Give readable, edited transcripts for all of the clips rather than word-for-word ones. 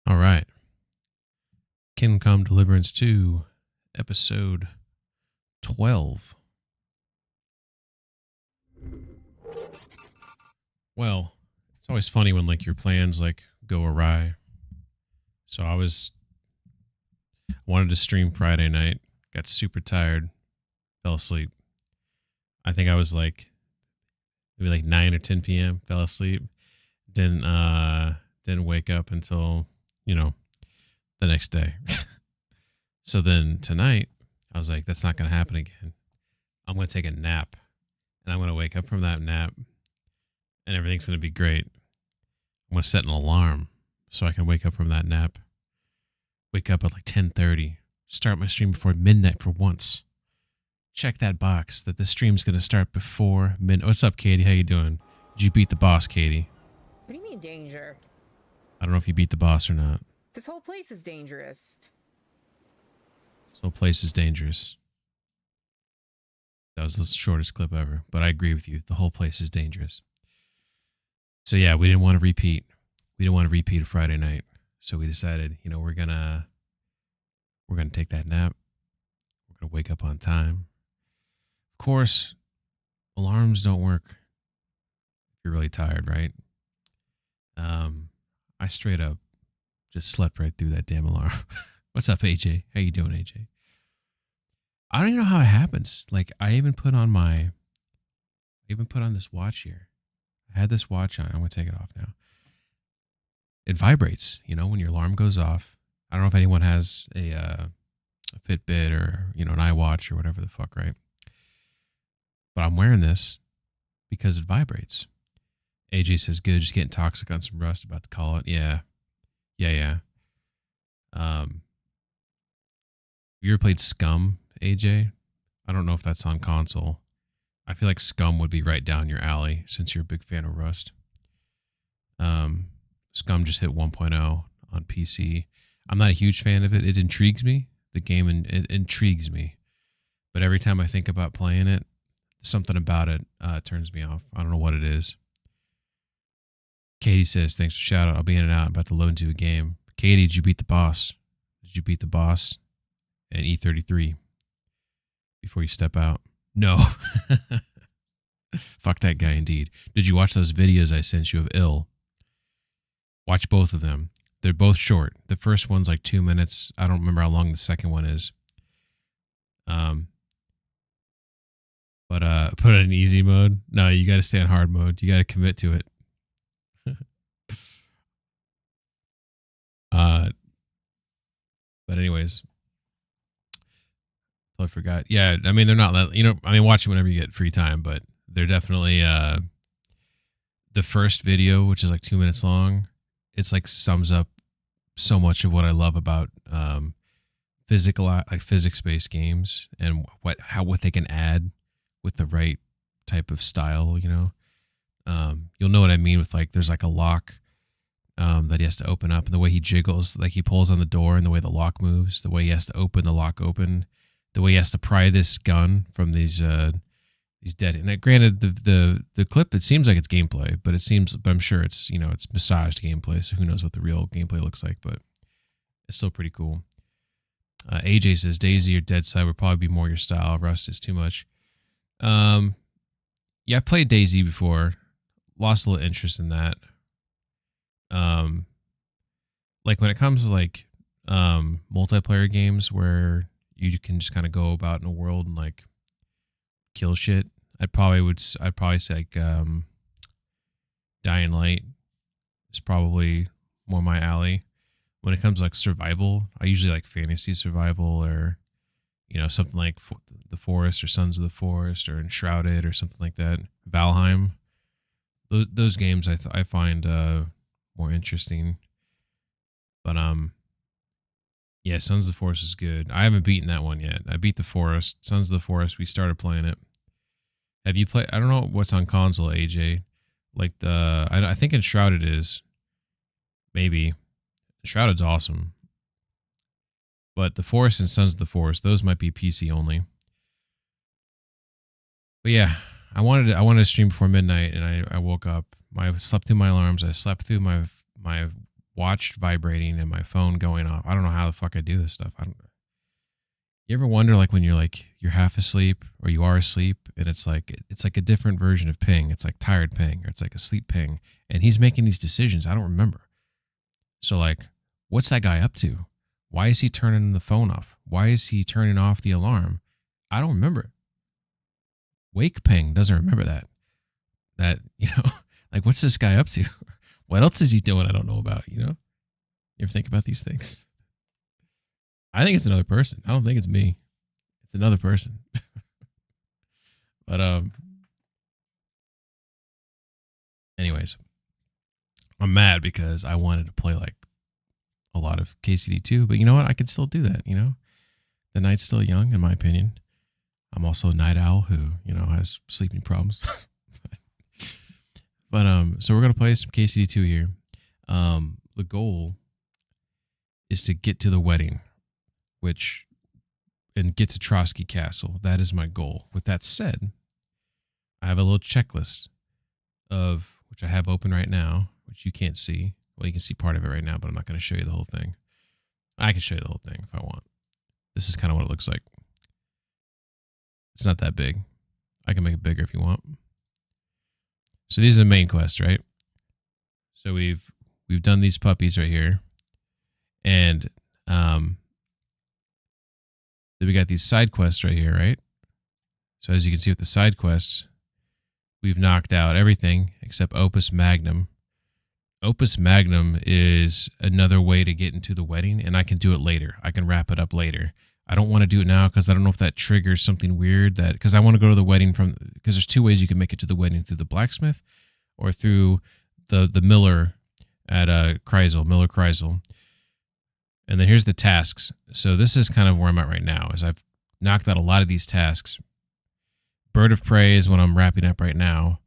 All right. Kingdom Come Deliverance 2, episode 12. Well, it's always funny when like your plans like go awry. So I wanted to stream Friday night, got super tired, fell asleep. I think I was like maybe like 9 or 10 p.m. fell asleep. Didn't wake up until, the next day. So then tonight I was like, that's not going to happen again. I'm going to take a nap and I'm going to wake up from that nap and everything's going to be great. I'm going to set an alarm so I can wake up from that nap. Wake up at like 10:30. Start my stream before midnight for once. Check that box that the stream's going to start before midnight. What's up, Katie? How you doing? Did you beat the boss, Katie? What do you mean danger? I don't know if you beat the boss or not. This whole place is dangerous. This whole place is dangerous. That was the shortest clip ever, but I agree with you. The whole place is dangerous. So yeah, we didn't want to repeat. We didn't want to repeat a Friday night. So we decided, we're gonna take that nap. We're gonna wake up on time. Of course, alarms don't work if you're really tired, right? I straight up just slept right through that damn alarm. What's up, AJ? How you doing, AJ? I don't even know how it happens. Like I even put on this watch here. I had this watch on. I'm gonna take it off now. It vibrates, when your alarm goes off. I don't know if anyone has a Fitbit or, an iWatch or whatever the fuck, right? But I'm wearing this because it vibrates. AJ says, good, just getting toxic on some rust, about to call it. Yeah. You ever played Scum, AJ? I don't know if that's on console. I feel like Scum would be right down your alley since you're a big fan of Rust. Scum just hit 1.0 on PC. I'm not a huge fan of it. It intrigues me. The game it intrigues me. But every time I think about playing it, something about it turns me off. I don't know what it is. Katie says, thanks for shout out. I'll be in and out. I'm about to load into a game. Katie, did you beat the boss? Did you beat the boss and E33 before you step out? No. Fuck that guy indeed. Did you watch those videos I sent you of Ill? Watch both of them. They're both short. The first one's like 2 minutes. I don't remember how long the second one is. But put it in easy mode. No, you got to stay on hard mode. You got to commit to it. But anyways, totally forgot. Yeah, I mean they're not. Watch them whenever you get free time. But they're definitely the first video, which is like 2 minutes long. It's like sums up so much of what I love about physics-based games and what they can add with the right type of style. You'll know what I mean with like there's like a lock that he has to open up, and the way he jiggles, like he pulls on the door, and the way the lock moves, the way he has to open the lock open, the way he has to pry this gun from these dead. And granted, the clip, it seems like it's gameplay, but I'm sure it's it's massaged gameplay, so who knows what the real gameplay looks like, but it's still pretty cool. AJ says Daisy or Dead Side would probably be more your style. Rust is too much. Yeah, I've played Daisy before. Lost a little interest in that. Like when it comes to like multiplayer games where you can just kind of go about in a world and like kill shit, I'd probably say like Dying Light is probably more my alley. When it comes to like survival, I usually like fantasy survival or something like The Forest or Sons of the Forest or Enshrouded or something like that. Valheim. Those games I find more interesting. But yeah, Sons of the Forest is good. I haven't beaten that one yet. I beat The Forest. Sons of the Forest, we started playing it. Have you played? I don't know what's on console, AJ. Like I think Enshrouded is. Maybe. Enshrouded's awesome. But The Forest and Sons of the Forest, those might be PC only. But yeah, I wanted to stream before midnight, and I woke up. I slept through my alarms. I slept through my watch vibrating and my phone going off. I don't know how the fuck I do this stuff. You ever wonder, like, when you're half asleep or you are asleep and it's like a different version of ping. It's like tired ping or it's like a sleep ping, and he's making these decisions. I don't remember. So like, what's that guy up to? Why is he turning the phone off? Why is he turning off the alarm? I don't remember it. Wake ping doesn't remember that. Like, what's this guy up to? What else is he doing I don't know about, You ever think about these things? I think it's another person. I don't think it's me. It's another person. But anyways, I'm mad because I wanted to play like a lot of KCD2, but you know what? I could still do that, The night's still young, in my opinion. I'm also a night owl who, has sleeping problems. But so we're gonna play some KCD2 here. The goal is to get to the wedding, and get to Trotsky Castle. That is my goal. With that said, I have a little checklist which I have open right now, which you can't see. Well, you can see part of it right now, but I'm not going to show you the whole thing. I can show you the whole thing if I want. This is kind of what it looks like. It's not that big. I can make it bigger if you want. So these are the main quests, right? So we've done these puppies right here. And then we got these side quests right here, right? So as you can see with the side quests, we've knocked out everything except Opus Magnum. Opus Magnum is another way to get into the wedding, and I can do it later. I can wrap it up later. I don't want to do it now because I don't know if that triggers something weird. Because I want to go to the wedding because there's two ways you can make it to the wedding: through the blacksmith or through the miller at Miller Kreisel. And then here's the tasks. So this is kind of where I'm at right now, is I've knocked out a lot of these tasks. Bird of Prey is what I'm wrapping up right now.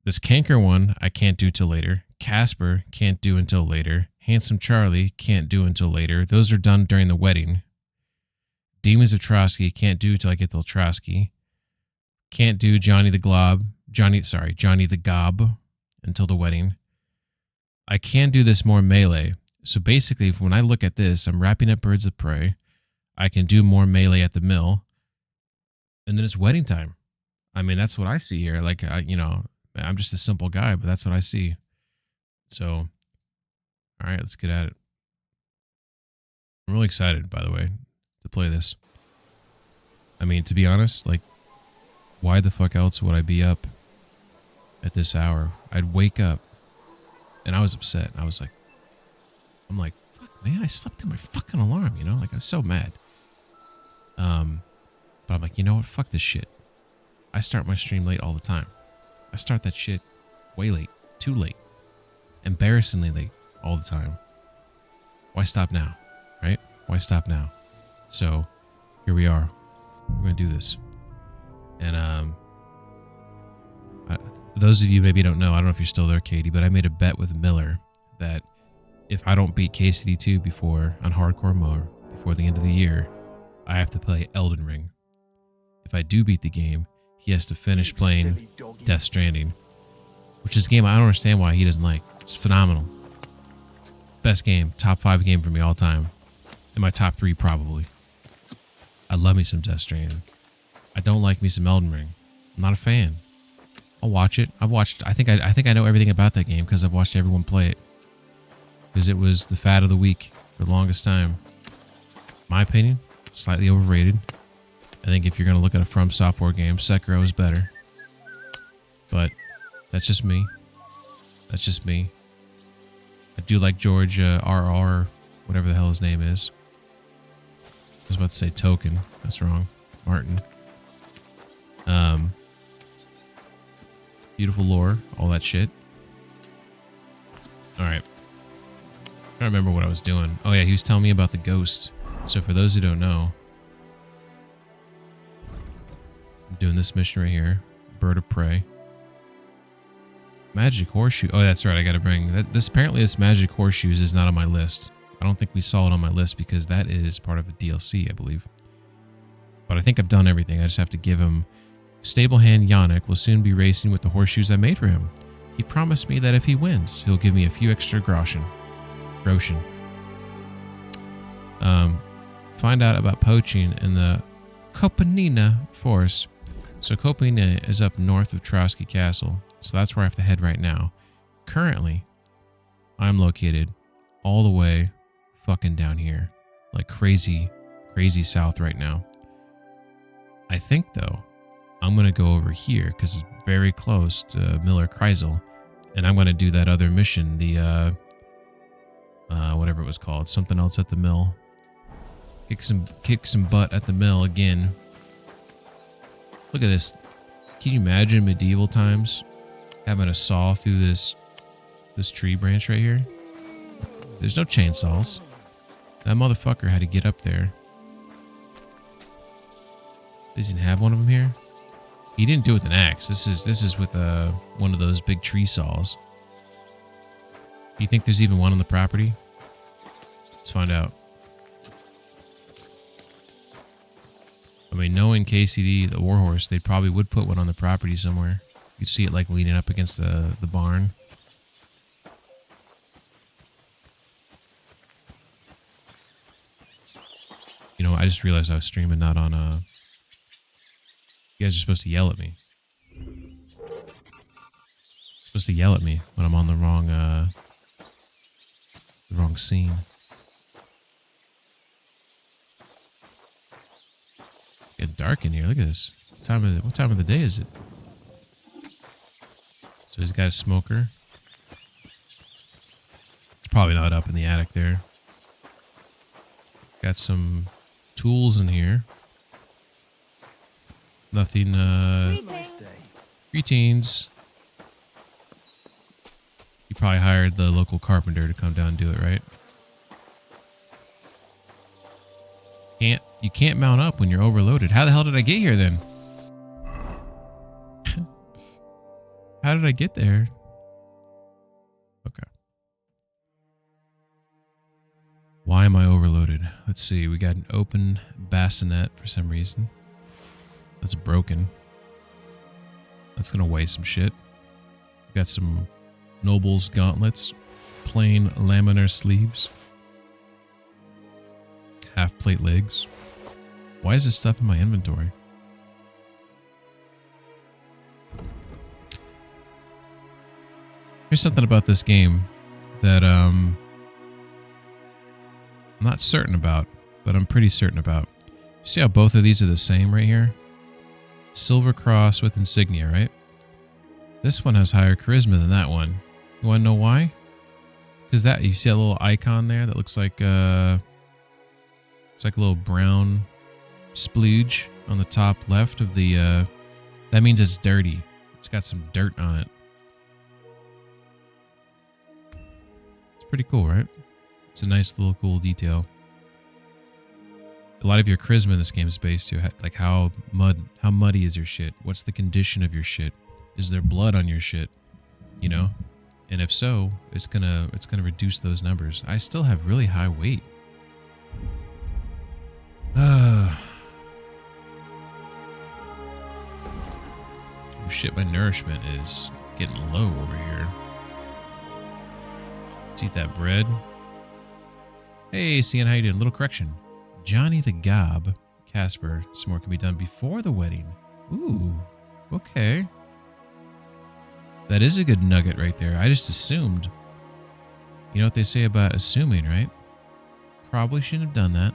This Canker one, I can't do till later. Casper, can't do until later. Handsome Charlie, can't do until later. Those are done during the wedding. Demons of Trotsky, can't do till I get to Trotsky. Can't do Johnny the Gob until the wedding. I can do this more melee. So basically, when I look at this, I'm wrapping up Birds of Prey. I can do more melee at the mill. And then it's wedding time. I mean, that's what I see here. Like, I'm just a simple guy, but that's what I see. So, all right, let's get at it. I'm really excited, by the way, to play this. I mean, to be honest, like, why the fuck else would I be up at this hour? I'd wake up, and I was upset. I'm like, fuck, man, I slept through my fucking alarm, Like, I was so mad. But I'm like, you know what? Fuck this shit. I start my stream late all the time. I start that shit way late. Too late. Embarrassingly late all the time. Why stop now? Right? Why stop now? So, here we are. We're going to do this. And, those of you maybe don't know, I don't know if you're still there, Katie, but I made a bet with Miller that if I don't beat KCD2 on hardcore mode before the end of the year, I have to play Elden Ring. If I do beat the game, he has to finish playing Death Stranding, which is a game I don't understand why he doesn't like. It's phenomenal. Best game, top 5 game for me all time. In my top 3 probably. I love me some Death Stranding. I don't like me some Elden Ring. I'm not a fan. I'll watch it. I think I know everything about that game because I've watched everyone play it. Because it was the fad of the week for the longest time. My opinion, slightly overrated. I think if you're going to look at a From Software game, Sekiro is better. But that's just me. That's just me. I do like George R.R., whatever the hell his name is. I was about to say Token. That's wrong. Martin. Beautiful lore. All that shit. Alright. I don't remember what I was doing. Oh yeah, he was telling me about the ghost. So for those who don't know, I'm doing this mission right here. Bird of Prey. Magic Horseshoe. Oh, that's right. I got to bring that. Apparently this Magic Horseshoes is not on my list. I don't think we saw it on my list because that is part of a DLC, I believe. But I think I've done everything. I just have to give him... Stablehand Yannick will soon be racing with the horseshoes I made for him. He promised me that if he wins, he'll give me a few extra groschen. Roshan. Find out about poaching in the Kopanina Forest. So Kopanina is up north of Trotsky Castle. So that's where I have to head right now. Currently, I'm located all the way fucking down here. Like crazy, crazy south right now. I think, though, I'm going to go over here because it's very close to Miller Kreisel. And I'm going to do that other mission, the, whatever it was called. Something else at the mill. Kick some butt at the mill again. Look at this. Can you imagine medieval times having a saw through this tree branch right here? There's no chainsaws. That motherfucker had to get up there. Does he have one of them here? He didn't do it with an axe. This is with one of those big tree saws. Do you think there's even one on the property? Let's find out. I mean, knowing KCD, the Warhorse, they probably would put one on the property somewhere. You'd see it like leaning up against the barn. You know, I just realized I was streaming not on you guys are supposed to yell at me. Supposed to yell at me when I'm on the wrong scene. It's getting dark in here. Look at this. What time of the day is it? So he's got a smoker. It's probably not up in the attic there. Got some tools in here. Nothing, Greetings. You probably hired the local carpenter to come down and do it, right? You can't mount up when you're overloaded. How the hell did I get here then? How did I get there? Okay. Why am I overloaded? Let's see. We got an open bassinet for some reason. That's broken. That's gonna weigh some shit. We got some Noble's gauntlets. Plain laminar sleeves. Half plate legs. Why is this stuff in my inventory? Here's something about this game that I'm not certain about, but I'm pretty certain about. See how both of these are the same right here? Silver cross with insignia, right? This one has higher charisma than that one. You want to know why? Because that, you see a little icon there that looks like it's like a little brown splooge on the top left of the that means it's dirty. It's got some dirt on it. It's pretty cool, right? It's a nice little cool detail. A lot of your charisma in this game is based to like how muddy is your shit? What's the condition of your shit? Is there blood on your shit? You know? And if so, it's gonna reduce those numbers. I still have really high weight. Oh shit, my nourishment is getting low over here. Let's eat that bread. Hey, Cian, how you doing? Little correction. Johnny the Gob, Casper, some more can be done before the wedding. Ooh, okay. That is a good nugget right there. I just assumed. You know what they say about assuming, right? Probably shouldn't have done that.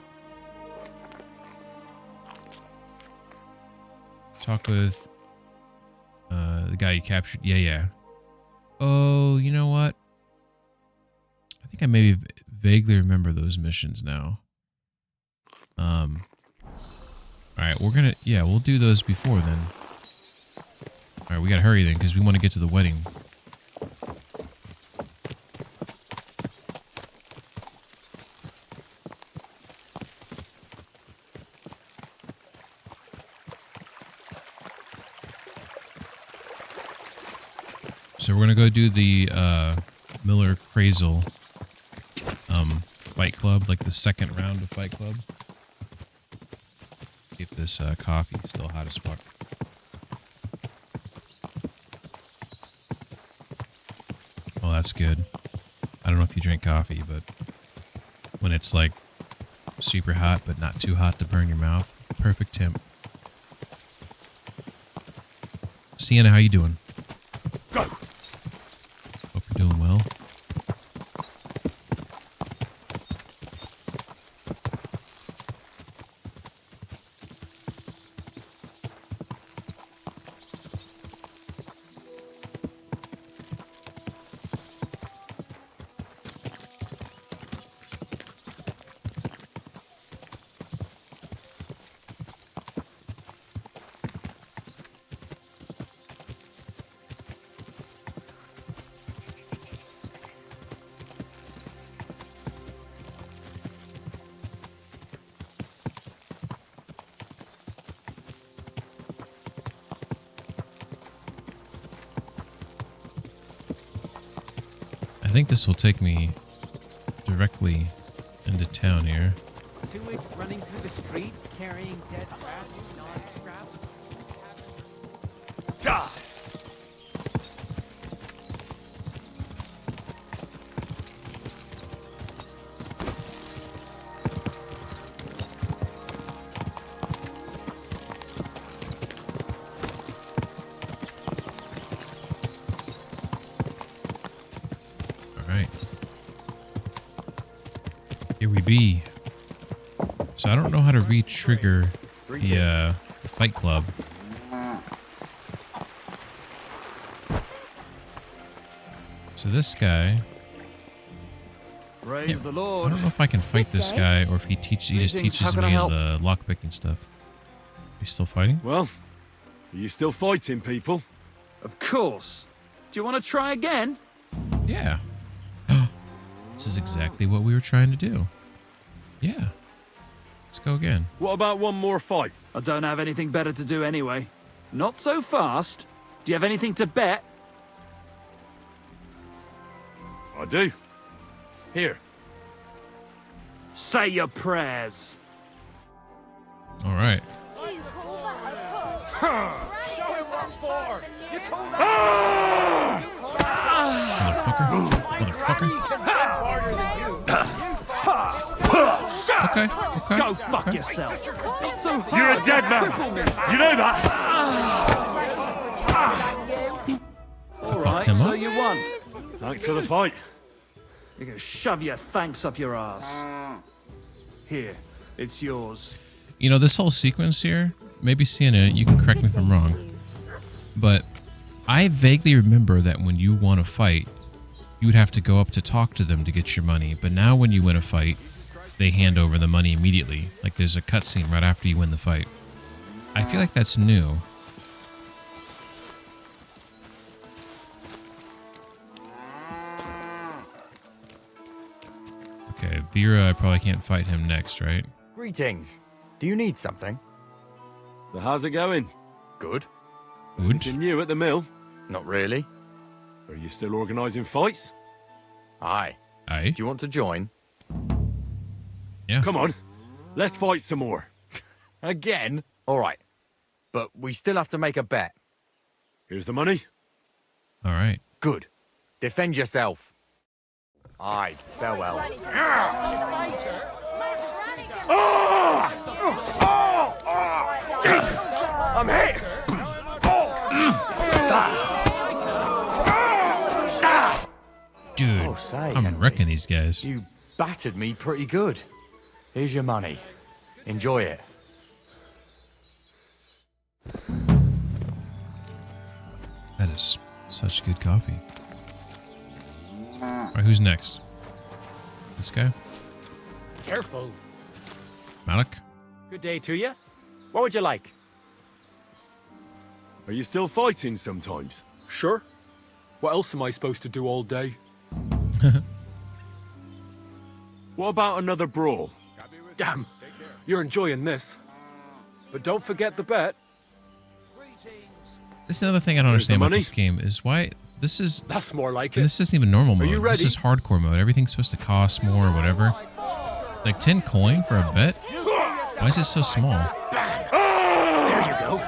Talk with the guy you captured. Yeah. Oh, you know what? I think I maybe vaguely remember those missions now. Alright, we'll do those before then. Alright, we gotta hurry then, because we want to get to the wedding. So we're gonna go do the Miller Kreisel Fight Club, like the second round of Fight Club. Get this coffee still hot as fuck. Oh, that's good. I don't know if you drink coffee, but when it's like super hot but not too hot to burn your mouth, perfect temp. Sienna, how you doing? Go. Hope you're doing well. I think this will take me directly into town here. Sewage running through the streets, carrying dead rats, non-scraps. Die. Here we be. So I don't know how to re-trigger the fight club. So this guy, Praise the I Lord. don't know if I can fight this guy or if he just teaches How can I me help? the lockpicking stuff. You still fighting? Well, are you still fighting, people? Of course. Do you want to try again? Yeah. This is exactly what we were trying to do. Yeah. Let's go again. What about one more fight? I don't have anything better to do anyway. Not so fast. Do you have anything to bet? I do. Here. Say your prayers. All right. Motherfucker. Okay. Okay. Go fuck yourself. Not so hard. You're a dead man. You know that? All right, him so up. you won. Thanks for the fight. You can shove your thanks up your ass. Here, it's yours. You know, this whole sequence here, maybe Sienna, you can correct me if I'm wrong, but I vaguely remember that when you won a fight, you would have to go up to talk to them to get your money. But now when you win a fight, they hand over the money immediately. Like there's a cutscene right after you win the fight. I feel like that's new. Okay, Vera, I probably can't fight him next, right? Greetings. Do you need something? So how's it going? Good. Good. Anything new at the mill? Not really. Are you still organising fights? Aye. Aye. Do you want to join? Yeah. Come on. Let's fight some more. Again? All right. But we still have to make a bet. Here's the money. All right. Good. Defend yourself. Aye. Farewell. I'm hit! Dude, Oh, say, I'm Henry. wrecking these guys. You battered me pretty good. Here's your money. Enjoy it. That is such good coffee. All right, who's next? This guy? Careful. Malik? Good day to you. What would you like? Are you still fighting sometimes? Sure. What else am I supposed to do all day? What about another brawl? Damn, you're enjoying this. But don't forget the bet. This is another thing I don't Where's the understand about money? this game is why this is... That's more like And it. this isn't even normal mode. you This ready? is hardcore mode. Everything's supposed to cost more or whatever. Like 10 coin for a bet? Why is it so small? There you go.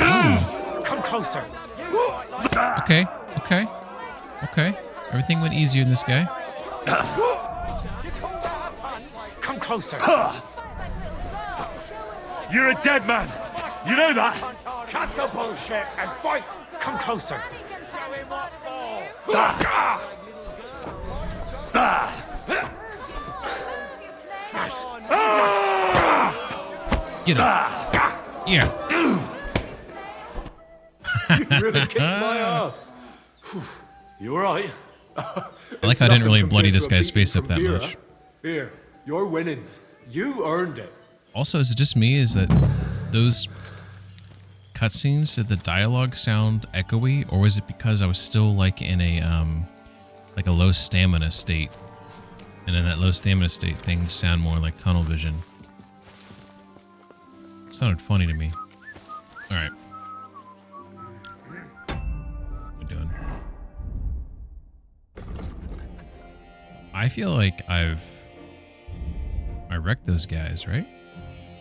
Ooh. Come closer. Okay. Okay. Okay. Everything went easier in this guy. Come closer. You're a dead man. You know that? Cut the bullshit and fight. Come closer. Nice. Get him. Yeah. Really kicks my ass. You alright? I like how I didn't really bloody this guy's face up that Vera. much. Here, your winnings. You earned it. Also, is it just me? Is that those cutscenes, did the dialogue sound echoey, or was it because I was still like in a low stamina state, and in that low stamina state, things sound more like tunnel vision? It sounded funny to me. All right, what am I doing? I feel like I wrecked those guys, right?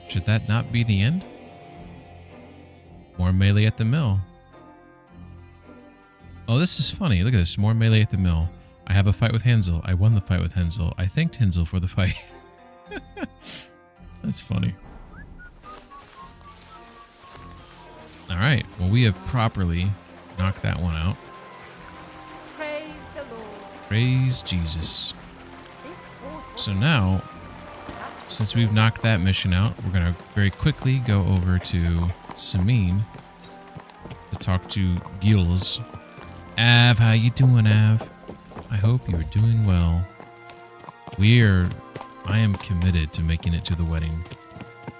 Should that not be the end? More melee at the mill. Oh, this is funny. Look at this. More melee at the mill. I have a fight with Hansel. I won the fight with Hansel. I thanked Hansel for the fight. That's funny. Alright. Well, we have properly knocked that one out. Praise the Lord. Praise Jesus. This horse was So now, since we've knocked that mission out, we're going to very quickly go over to Samine to talk to Gilles. Av, how you doing, Av? I hope you're doing well. I am committed to making it to the wedding,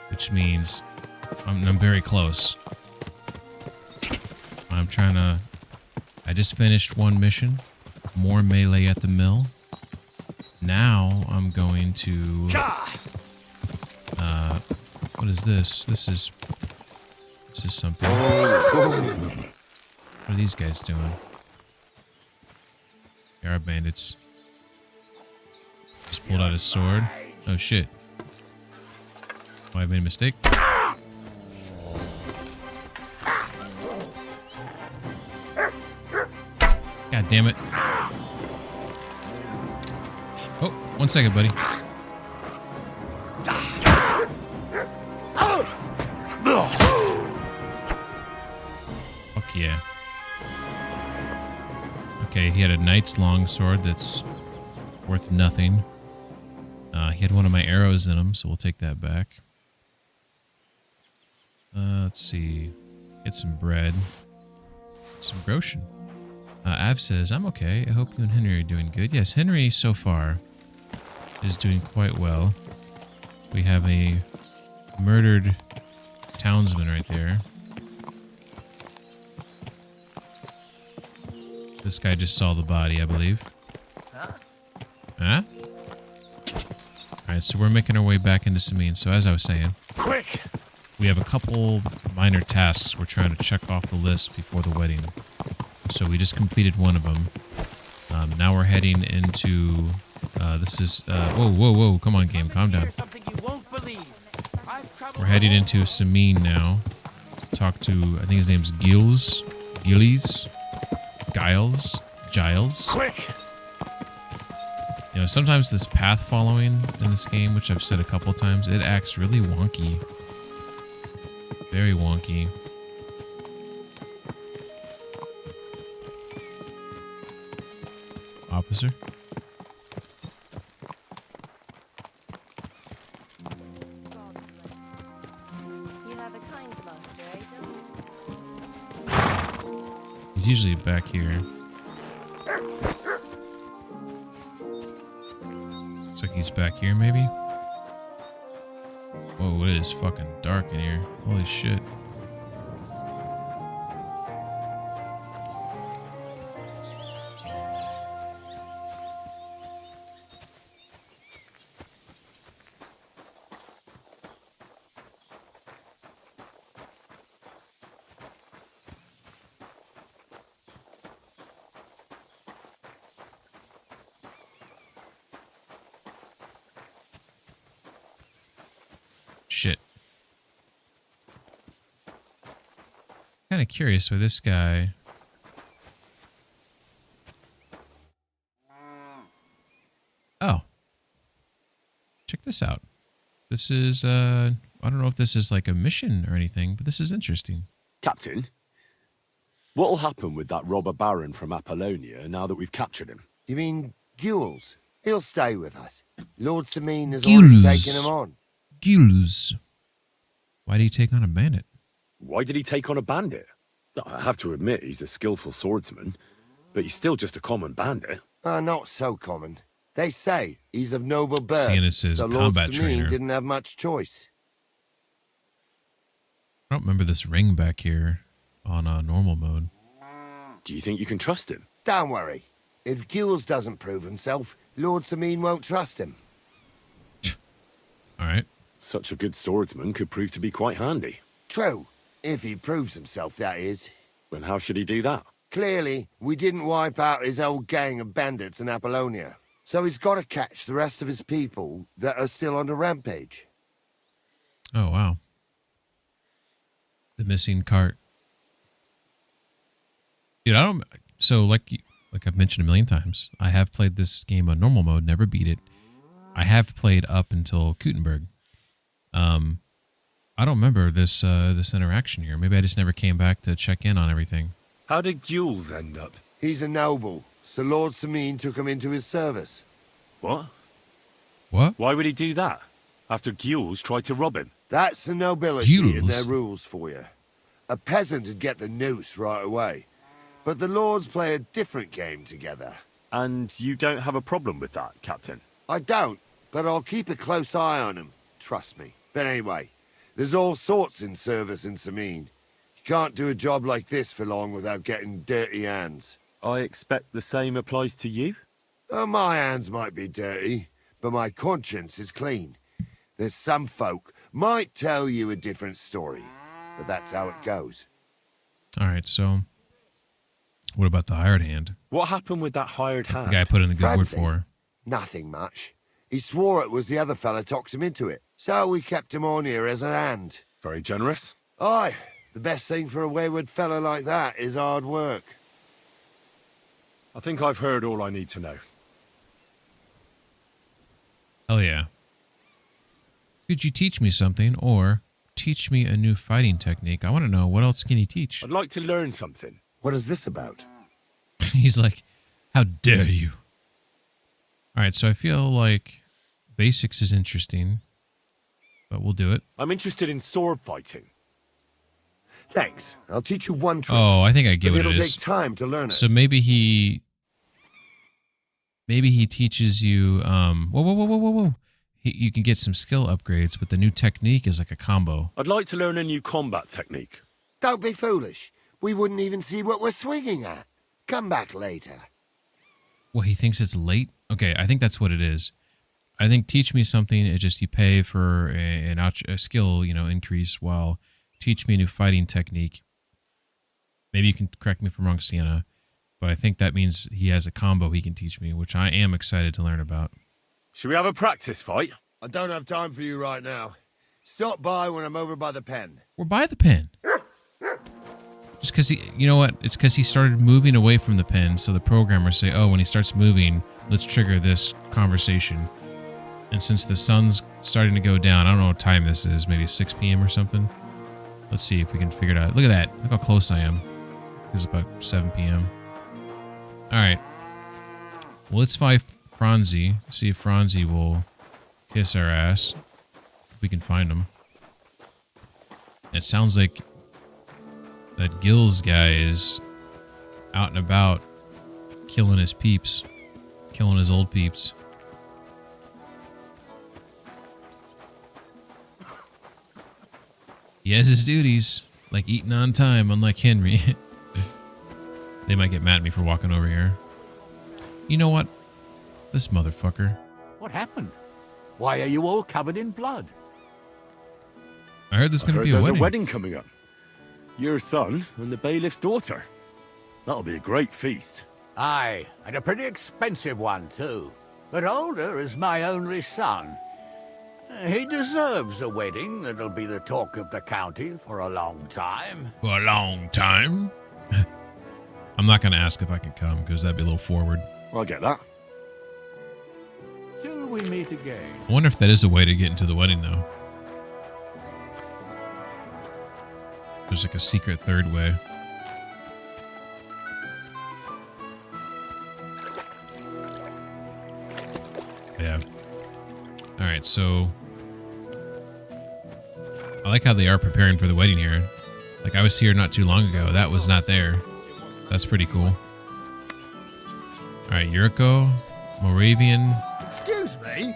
which means I'm very close. I just finished one mission, more melee at the mill. Now I'm going to, what is this? This is something. What are these guys doing? They are bandits. Just pulled out his sword. Oh shit. Oh, I made a mistake. God damn it. Oh, 1 second, buddy. Fuck yeah. Okay, he had a knight's longsword that's worth nothing. He had one of my arrows in him, so we'll take that back. Let's see. Get some bread. Some groschen. Av says, I'm okay. I hope you and Henry are doing good. Yes, Henry so far is doing quite well. We have a murdered townsman right there. This guy just saw the body, I believe. Huh? Alright, so we're making our way back into Samine. So as I was saying, Quick. we have a couple minor tasks we're trying to check off the list before the wedding. So we just completed one of them. Now we're heading into... whoa. Come on, game. Calm down. Something you won't believe. We're heading into Samine now. Talk to... I think his name's Giles. Quick. You know, sometimes this path following in this game, which I've said a couple times, it acts really wonky. Very wonky. Officer? You have a kind master, eh? He's usually back here. Looks like he's back here, maybe? Whoa, it is fucking dark in here. Holy shit. Shit. Kind of curious with this guy. check this out. This is, I don't know if this is like a mission or anything, but this is interesting. Captain, what'll happen with that robber baron from Apollonia now that we've captured him? You mean Gules? He'll stay with us. Lord Samine has already taken him on. Gules. Why did he take on a bandit? Why did he take on a bandit? I have to admit he's a skillful swordsman, but he's still just a common bandit. Not so common. They say he's of noble birth, Seeing as his so Lord combat Samine trainer. didn't have much choice. I don't remember this ring back here on normal mode. Do you think you can trust him? Don't worry. If Gules doesn't prove himself, Lord Samine won't trust him. All right. Such a good swordsman could prove to be quite handy. True. If he proves himself, that is. Then how should he do that? Clearly, we didn't wipe out his old gang of bandits in Apollonia. So he's got to catch the rest of his people that are still on the rampage. Oh, wow. The missing cart. Dude, I don't... So, like I've mentioned a million times, I have played this game on normal mode, never beat it. I have played up until Gutenberg. I don't remember this this interaction here. Maybe I just never came back to check in on everything. How did Gules end up? He's a noble, so Lord Samine took him into his service. What? What? Why would he do that? After Gules tried to rob him? That's the nobility in their Gules? rules for you. A peasant would get the noose right away. But the lords play a different game together. And you don't have a problem with that, Captain? I don't, but I'll keep a close eye on him. Trust me. But anyway, there's all sorts in service in Samine. You can't do a job like this for long without getting dirty hands. I expect the same applies to you? My hands might be dirty, but my conscience is clean. There's some folk might tell you a different story, but that's how it goes. All right, so what about the hired hand? What happened with that hired hand? The guy I put in the good word Francie. for. Nothing much. He swore it was the other fella talked him into it. So we kept him on here as a hand. Very generous. Aye, the best thing for a wayward fella like that is hard work. I think I've heard all I need to know. Hell yeah. Could you teach me something or teach me a new fighting technique? I want to know, what else can he teach? I'd like to learn something. What is this about? He's like, how dare you? All right, so I feel like basics is interesting, but we'll do it. I'm interested in sword fighting. Thanks. I'll teach you one trick. Oh, I think I get but what it'll it is. take time to learn it. So maybe he teaches you, whoa. You can get some skill upgrades, but the new technique is like a combo. I'd like to learn a new combat technique. Don't be foolish. We wouldn't even see what we're swinging at. Come back later. Well, he thinks it's late? Okay, I think that's what it is. I think teach me something, it's just you pay for a skill, increase, while teach me a new fighting technique. Maybe you can correct me if I'm wrong, Sienna, but I think that means he has a combo he can teach me, which I am excited to learn about. Should we have a practice fight? I don't have time for you right now. Stop by when I'm over by the pen. We're by the pen. Just because you know what? It's because he started moving away from the pen, so the programmers say, oh, when he starts moving, let's trigger this conversation. And since the sun's starting to go down, I don't know what time this is, maybe 6 p.m. or something. Let's see if we can figure it out. Look at that. Look how close I am. It's about 7 p.m. All right. Well, let's find Franzi. See if Franzi will kiss our ass. If we can find him. It sounds like that Gills guy is out and about killing his peeps. Killing his old peeps. He has his duties, like eating on time, unlike Henry. They might get mad at me for walking over here. You know what? This motherfucker. What happened? Why are you all covered in blood? I heard there's going to be a there's wedding. a wedding coming up. Your son and the bailiff's daughter. That'll be a great feast. Aye, and a pretty expensive one, too. But Older is my only son. He deserves a wedding that'll be the talk of the county for a long time. For a long time? I'm not going to ask if I can come, because that'd be a little forward. I get that. till we meet again. I wonder if that is a way to get into the wedding, though. There's like a secret third way. Yeah. Alright, so... I like how they are preparing for the wedding here. Like, I was here not too long ago. That was not there. That's pretty cool. Alright, Yuriko, Moravian. Excuse me?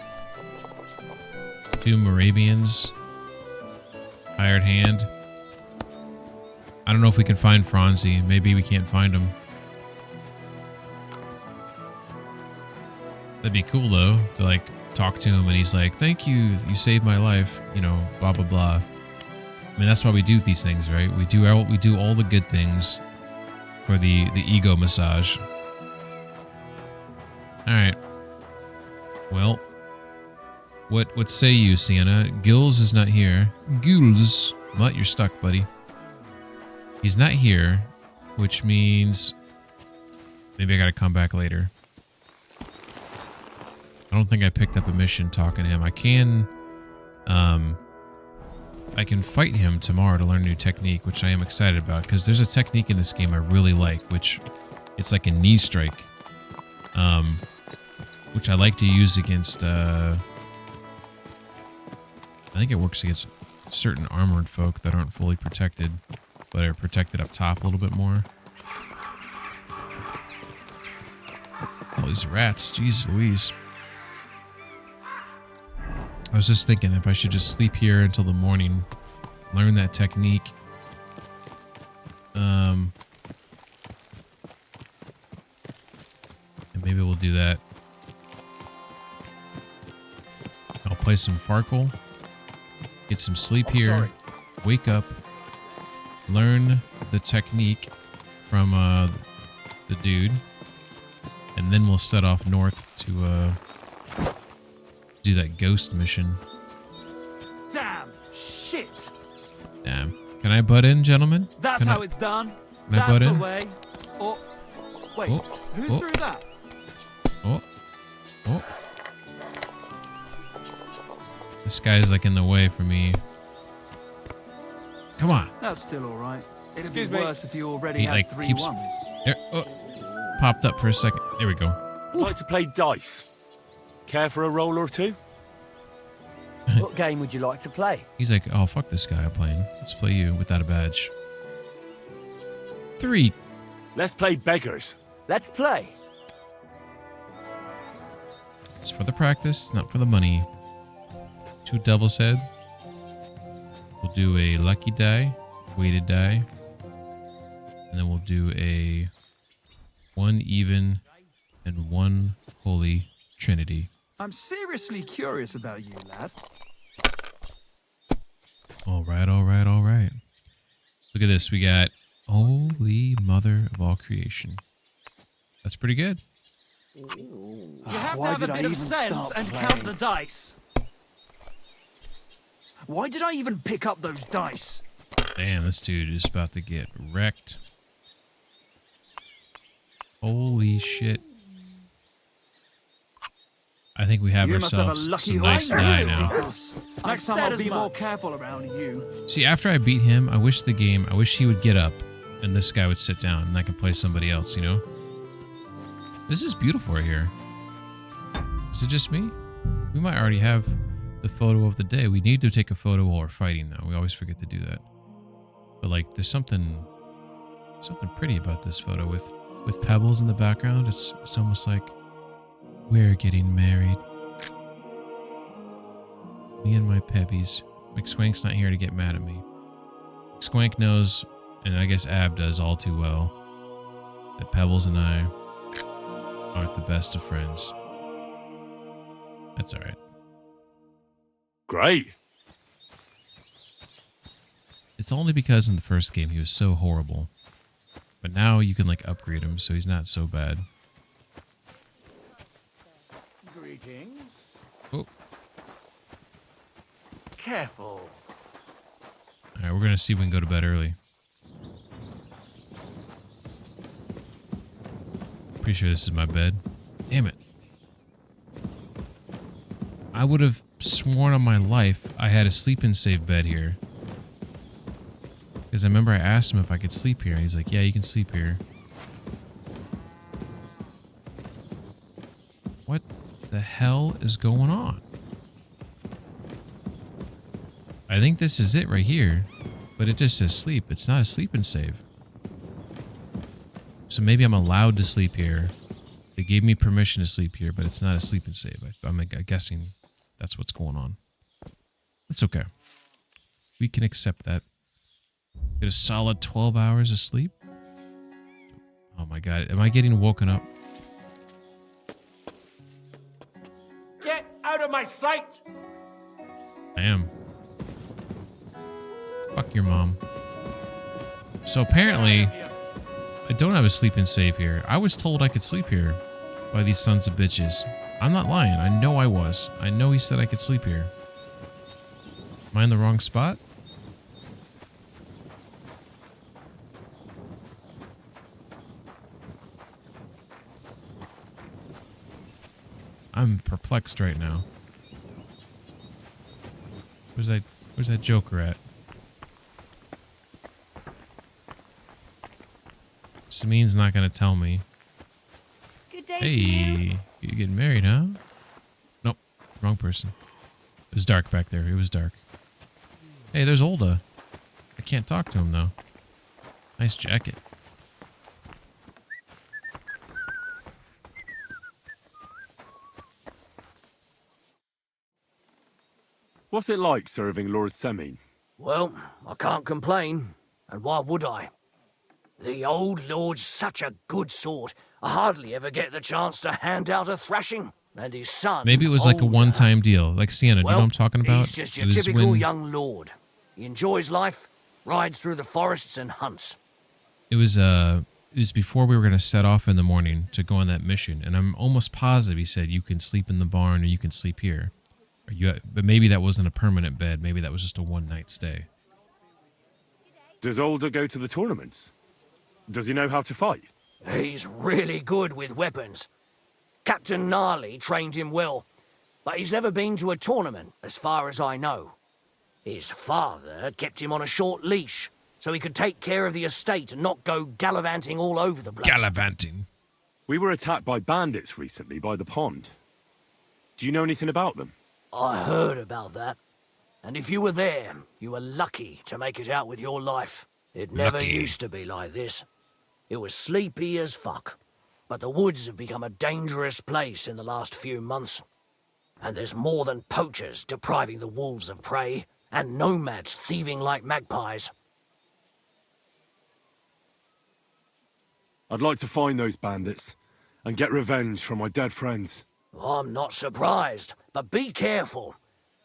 2 Moravians. Hired hand. I don't know if we can find Franzi. Maybe we can't find him. That'd be cool, though, to, like, talk to him and he's like, thank you, you saved my life, you know, blah, blah, blah. I mean, that's why we do these things, right? We do all the good things for the ego massage. Alright. Well, what say you, Sienna? Gills is not here. Gills. Mutt, you're stuck, buddy. He's not here, which means maybe I gotta come back later. I don't think I picked up a mission talking to him. I can fight him tomorrow to learn a new technique, which I am excited about, because there's a technique in this game I really like, which it's like a knee strike, which I like to use against, I think it works against certain armored folk that aren't fully protected, but are protected up top a little bit more. All these rats, jeez Louise. I was just thinking if I should just sleep here until the morning, learn that technique. And maybe we'll do that. I'll play some Farkle, get some sleep here, wake up, learn the technique from the dude, and then we'll set off north to do that ghost mission. Damn shit! Damn. Can I butt in, gentlemen? That's how it's done. Can I That's butt the in? way. Oh, wait. Oh, Who oh. threw that? Oh. Oh. This guy's like in the way for me. Come on. That's still all right. It'd be Excuse me. worse if you already He had like 3 keeps ones. there. Oh, popped up for a second. There we go. I'd like to play dice. Care for a roll or two? What game would you like to play? He's like, oh fuck this guy. I'm playing. Let's play you without a badge. 3. Let's play beggars. Let's play. It's for the practice, not for the money. 2 devil's head. We'll do a lucky die, weighted die, and then we'll do a 1 even and 1 holy trinity. I'm seriously curious about you, lad. All right, all right, all right. Look at this. We got Holy Mother of all creation. That's pretty good. You have Why to have a did I bit of even sense start and playing? count the dice. Why did I even pick up those dice? Damn, this dude is about to get wrecked. Holy shit. I think we have You must have a ourselves lucky some nice horse. die now. Next time I'll be more careful around you. See, after I beat him, I wish he would get up and this guy would sit down and I could play somebody else, you know? This is beautiful right here. Is it just me? We might already have the photo of the day. We need to take a photo while we're fighting, though. We always forget to do that. But, like, there's something pretty about this photo with pebbles in the background. It's almost like we're getting married. Me and my pebbies. McSwank's not here to get mad at me. McSwank knows, and I guess Ab does all too well, that Pebbles and I aren't the best of friends. That's alright. Great. It's only because in the first game he was so horrible. But now you can, like, upgrade him so he's not so bad. Greetings. Oh. Careful. Alright, we're gonna see if we can go to bed early. Pretty sure this is my bed. Damn it. I would have sworn on my life I had a sleep and save bed here. Because I remember I asked him if I could sleep here. And he's like, yeah, you can sleep here. What the hell is going on? I think this is it right here. But it just says sleep. It's not a sleep and save. So maybe I'm allowed to sleep here. They gave me permission to sleep here, but it's not a sleep and save. I'm guessing that's what's going on. That's okay. We can accept that. Get a solid 12 hours of sleep. Oh my god. Am I getting woken up? Get out of my sight! I am. Fuck your mom. So apparently, I don't have a sleep and save here. I was told I could sleep here by these sons of bitches. I'm not lying. I know I was. I know he said I could sleep here. Am I in the wrong spot? I'm perplexed right now. Where's that Joker at? Samin's not gonna tell me. Good day to you. Hey, you getting married, huh? Nope, wrong person. It was dark back there. It was dark. Hey, there's Olda. I can't talk to him though. Nice jacket. What's it like serving Lord Semin? Well, I can't complain, and why would I? The old lord's such a good sort, I hardly ever get the chance to hand out a thrashing. And his son... Maybe it was like a one-time deal. Like Sienna, do you know what I'm talking about? He's just your typical young lord. He enjoys life, rides through the forests and hunts. It was before we were going to set off in the morning to go on that mission, and I'm almost positive he said you can sleep in the barn or you can sleep here. But maybe that wasn't a permanent bed. Maybe that was just a one-night stay. Does Older go to the tournaments? Does he know how to fight? He's really good with weapons. Captain Gnarly trained him well, but he's never been to a tournament, as far as I know. His father kept him on a short leash, so he could take care of the estate and not go gallivanting all over the place. Gallivanting. We were attacked by bandits recently by the pond. Do you know anything about them? I heard about that. And if you were there, you were lucky to make it out with your life. It never used to be like this. It was sleepy as fuck. But the woods have become a dangerous place in the last few months. And there's more than poachers depriving the wolves of prey, and nomads thieving like magpies. I'd like to find those bandits and get revenge from my dead friends. I'm not surprised, but be careful.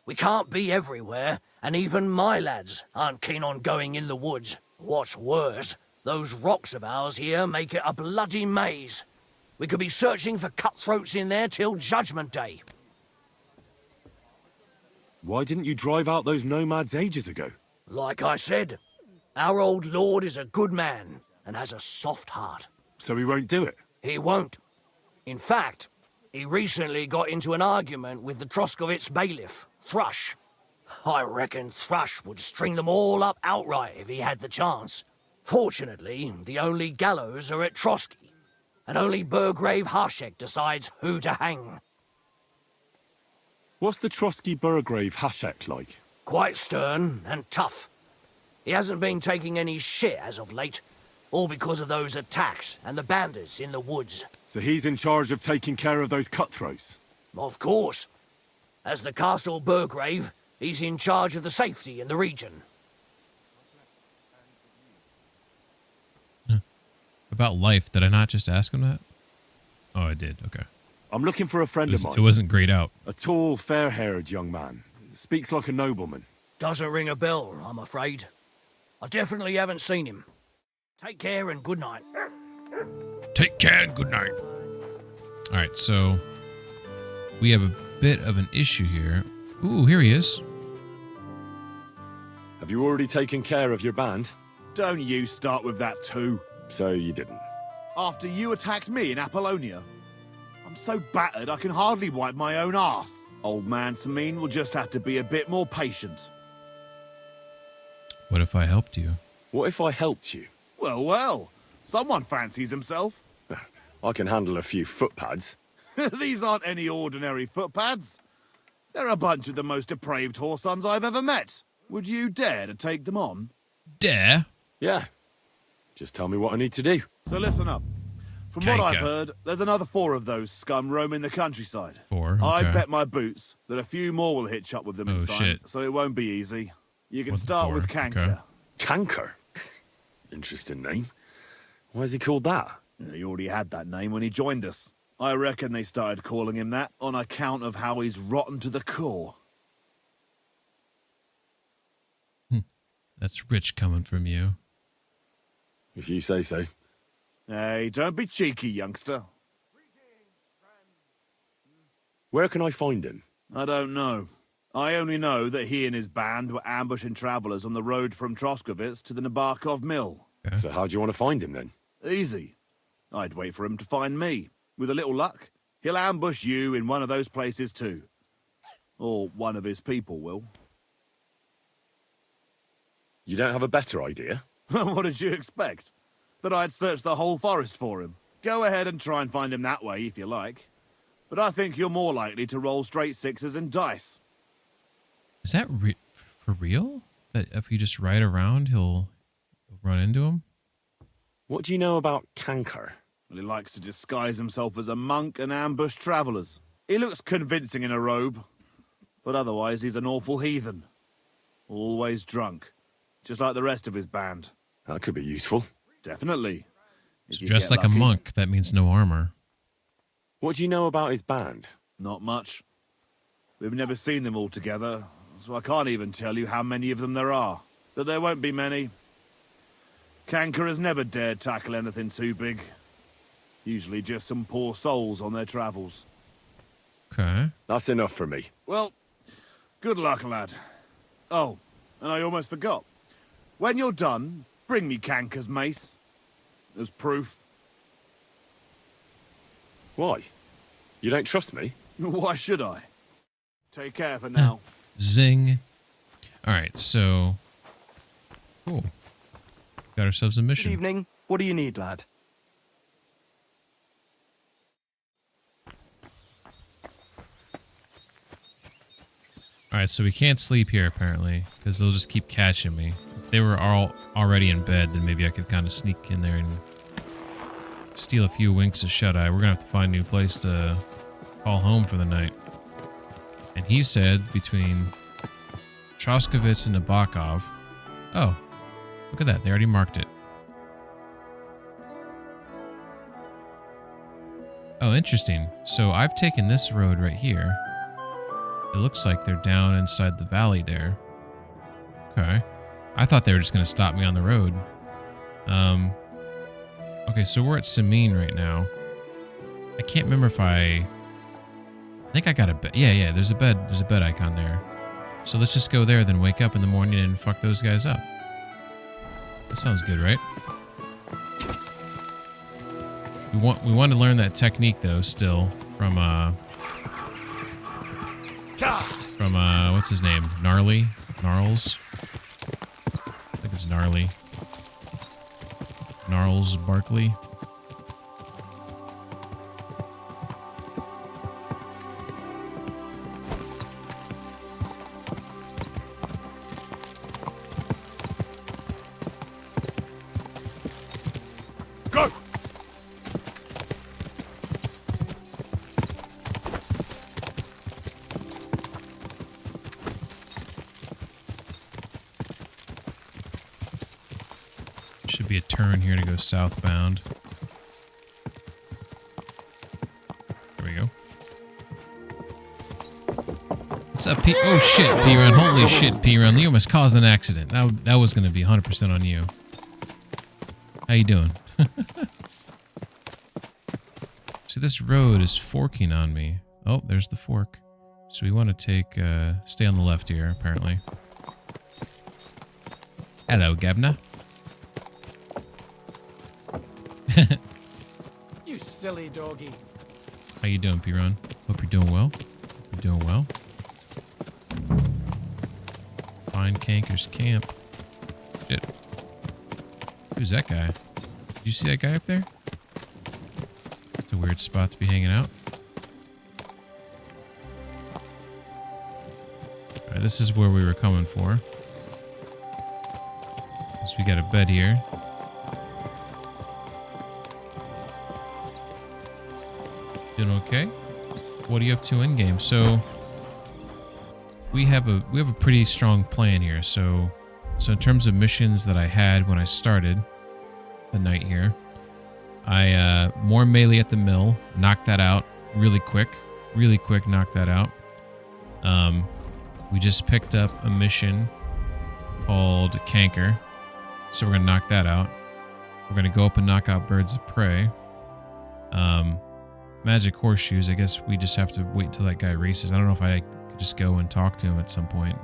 We can't be everywhere, and even my lads aren't keen on going in the woods. What's worse, those rocks of ours here make it a bloody maze. We could be searching for cutthroats in there till Judgment Day. Why didn't you drive out those nomads ages ago? Like I said, our old lord is a good man and has a soft heart. So he won't do it? He won't. In fact, he recently got into an argument with the Troskovitz bailiff, Thrush. I reckon Thrush would string them all up outright if he had the chance. Fortunately, the only gallows are at Trotsky, and only Burgrave Hašek decides who to hang. What's the Trotsky Burgrave Hašek like? Quite stern and tough. He hasn't been taking any shit as of late, all because of those attacks and the bandits in the woods. So he's in charge of taking care of those cutthroats? Of course. As the Castle Burgrave, he's in charge of the safety in the region. About life, did I not just ask him that? Oh, I did. Okay. I'm looking for a friend of mine. It wasn't grayed out. A tall, fair-haired young man. Speaks like a nobleman. Doesn't ring a bell, I'm afraid. I definitely haven't seen him. Take care and good night. Take care and good night. All right, so we have a bit of an issue here. Ooh, here he is. Have you already taken care of your band? Don't you start with that too. So you didn't. After you attacked me in Apollonia, I'm so battered I can hardly wipe my own arse. Old man Sameen will just have to be a bit more patient. What if I helped you? What if I helped you? Well, well. Someone fancies himself. I can handle a few footpads. These aren't any ordinary footpads. They're a bunch of the most depraved whoresons I've ever met. Would you dare to take them on? Dare? Yeah. Just tell me what I need to do. So listen up. From what I've heard, there's another 4 of those scum roaming the countryside. 4? Okay. I bet my boots that a few more will hitch up with them Oh, inside, shit. so it won't be easy. You can What's the start 4? with Canker. Okay. Canker? Interesting name. Why is he called that? He already had that name when he joined us. I reckon they started calling him that on account of how he's rotten to the core. That's rich coming from you. If you say so. Hey, don't be cheeky, youngster. Where can I find him? I don't know. I only know that he and his band were ambushing travelers on the road from Troskovitz to the Nabokov Mill. Okay. So how do you want to find him then? Easy. I'd wait for him to find me. With a little luck, he'll ambush you in one of those places too. Or one of his people will. You don't have a better idea? What did you expect? That I'd search the whole forest for him? Go ahead and try and find him that way if you like. But I think you're more likely to roll straight 6s and dice. Is that for real? That if you just ride around, he'll run into him? What do you know about Canker? Well, he likes to disguise himself as a monk and ambush travelers. He looks convincing in a robe. But otherwise, he's an awful heathen. Always drunk. Just like the rest of his band. That could be useful. Definitely. He's dressed like a monk. That means no armor. What do you know about his band? Not much. We've never seen them all together, so I can't even tell you how many of them there are. But there won't be many. Canker has never dared tackle anything too big. Usually just some poor souls on their travels. Okay. That's enough for me. Well, good luck, lad. Oh, and I almost forgot. When you're done, bring me Canker's mace. As proof. Why? You don't trust me? Why should I? Take care for now. Zing. All right, so... Cool. Got ourselves a mission. Good evening. What do you need, lad? Alright, so we can't sleep here, apparently, because they'll just keep catching me. If they were all already in bed, then maybe I could kind of sneak in there and steal a few winks of shut-eye. We're going to have to find a new place to call home for the night. And he said between Troskovitz and Nabokov... Oh, look at that. They already marked it. Oh, interesting. So I've taken this road right here. It looks like they're down inside the valley there. Okay. I thought they were just going to stop me on the road. Okay, so we're at Sameen right now. I can't remember if I think I got a bed. Yeah, there's a bed. There's a bed icon there. So let's just go there, then wake up in the morning and fuck those guys up. That sounds good, right? We want to learn that technique though, still from what's his name? Gnarls? I think it's Gnarly. Gnarls Barkley. Go! Should be a turn here to go southbound. There we go. What's up, P? Oh shit, P-Run. Holy shit, P-Run. You almost caused an accident. That was going to be 100% on you. How you doing? So this road is forking on me. Oh, there's the fork. So we want to take, stay on the left here, apparently. Hello, Gabna. You silly doggy. How you doing, P-Run? Hope you're doing well. I'm doing well. Find Kanker's camp. Shit. Who's that guy? Did you see that guy up there? That's a weird spot to be hanging out. Alright, this is where we were coming for. So we got a bed here. Doing okay? What are you up to in game? So we have a pretty strong plan here. So in terms of missions that I had when I started the night here, I more melee at the mill, knocked that out really quick, knocked that out. We just picked up a mission called Kanker, so we're gonna knock that out. We're gonna go up and knock out birds of prey. Magic horseshoes, I guess we just have to wait until that guy races. I don't know if I could just go and talk to him at some point.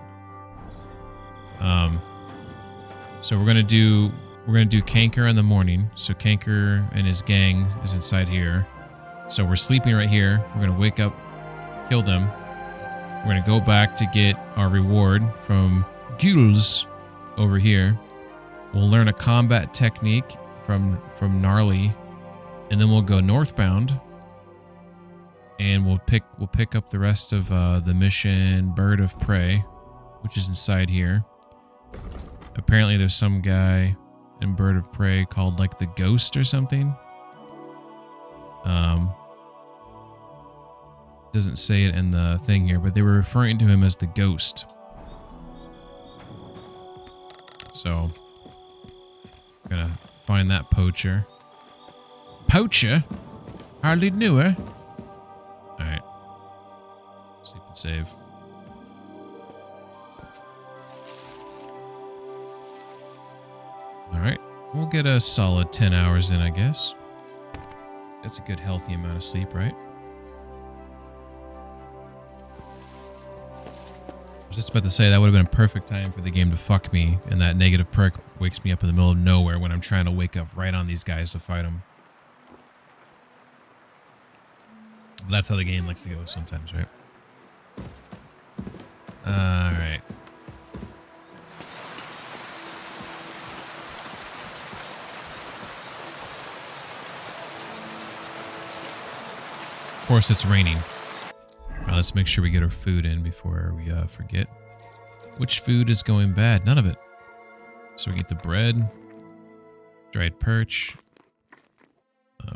So we're gonna do Kanker in the morning. So Kanker and his gang is inside here. So we're sleeping right here. We're gonna wake up, kill them. We're gonna go back to get our reward from Gules over here. We'll learn a combat technique from Gnarly, and then we'll go northbound. And we'll pick up the rest of the mission Bird of Prey, which is inside here. Apparently there's some guy in Bird of Prey called like the Ghost or something. Doesn't say it in the thing here, but they were referring to him as the Ghost. So I'm gonna find that poacher. Poacher? Hardly knew her. Alright. Sleep and save. Alright. We'll get a solid 10 hours in, I guess. That's a good, healthy amount of sleep, right? I was just about to say that would have been a perfect time for the game to fuck me, and that negative perk wakes me up in the middle of nowhere when I'm trying to wake up right on these guys to fight them. That's how the game likes to go sometimes, right? Alright. Of course, it's raining. Let's make sure we get our food in before we forget. Which food is going bad? None of it. So we get the bread, dried perch.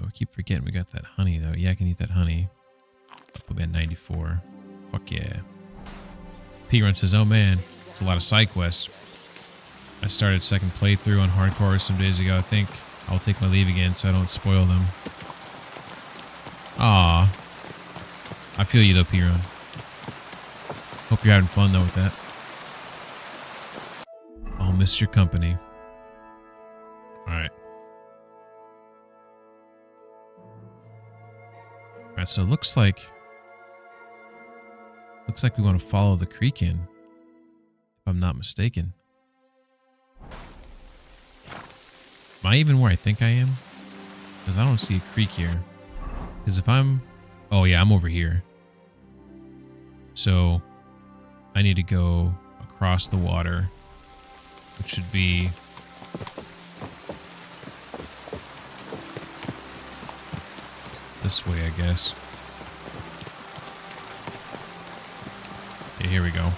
We keep forgetting we got that honey, though. Yeah, I can eat that honey. We'll be at 94. Fuck yeah. P-Run says, oh man, it's a lot of side quests. I started second playthrough on hardcore some days ago. I think I'll take my leave again so I don't spoil them. Aw. I feel you though, P-Run. Hope you're having fun though with that. I'll miss your company. Alright. Alright, so it looks like we want to follow the creek in, if I'm not mistaken. Am I even where I think I am? Because I don't see a creek here. Because if I'm... Oh yeah, I'm over here. So I need to go across the water, which should be... this way, I guess. Okay, here we go.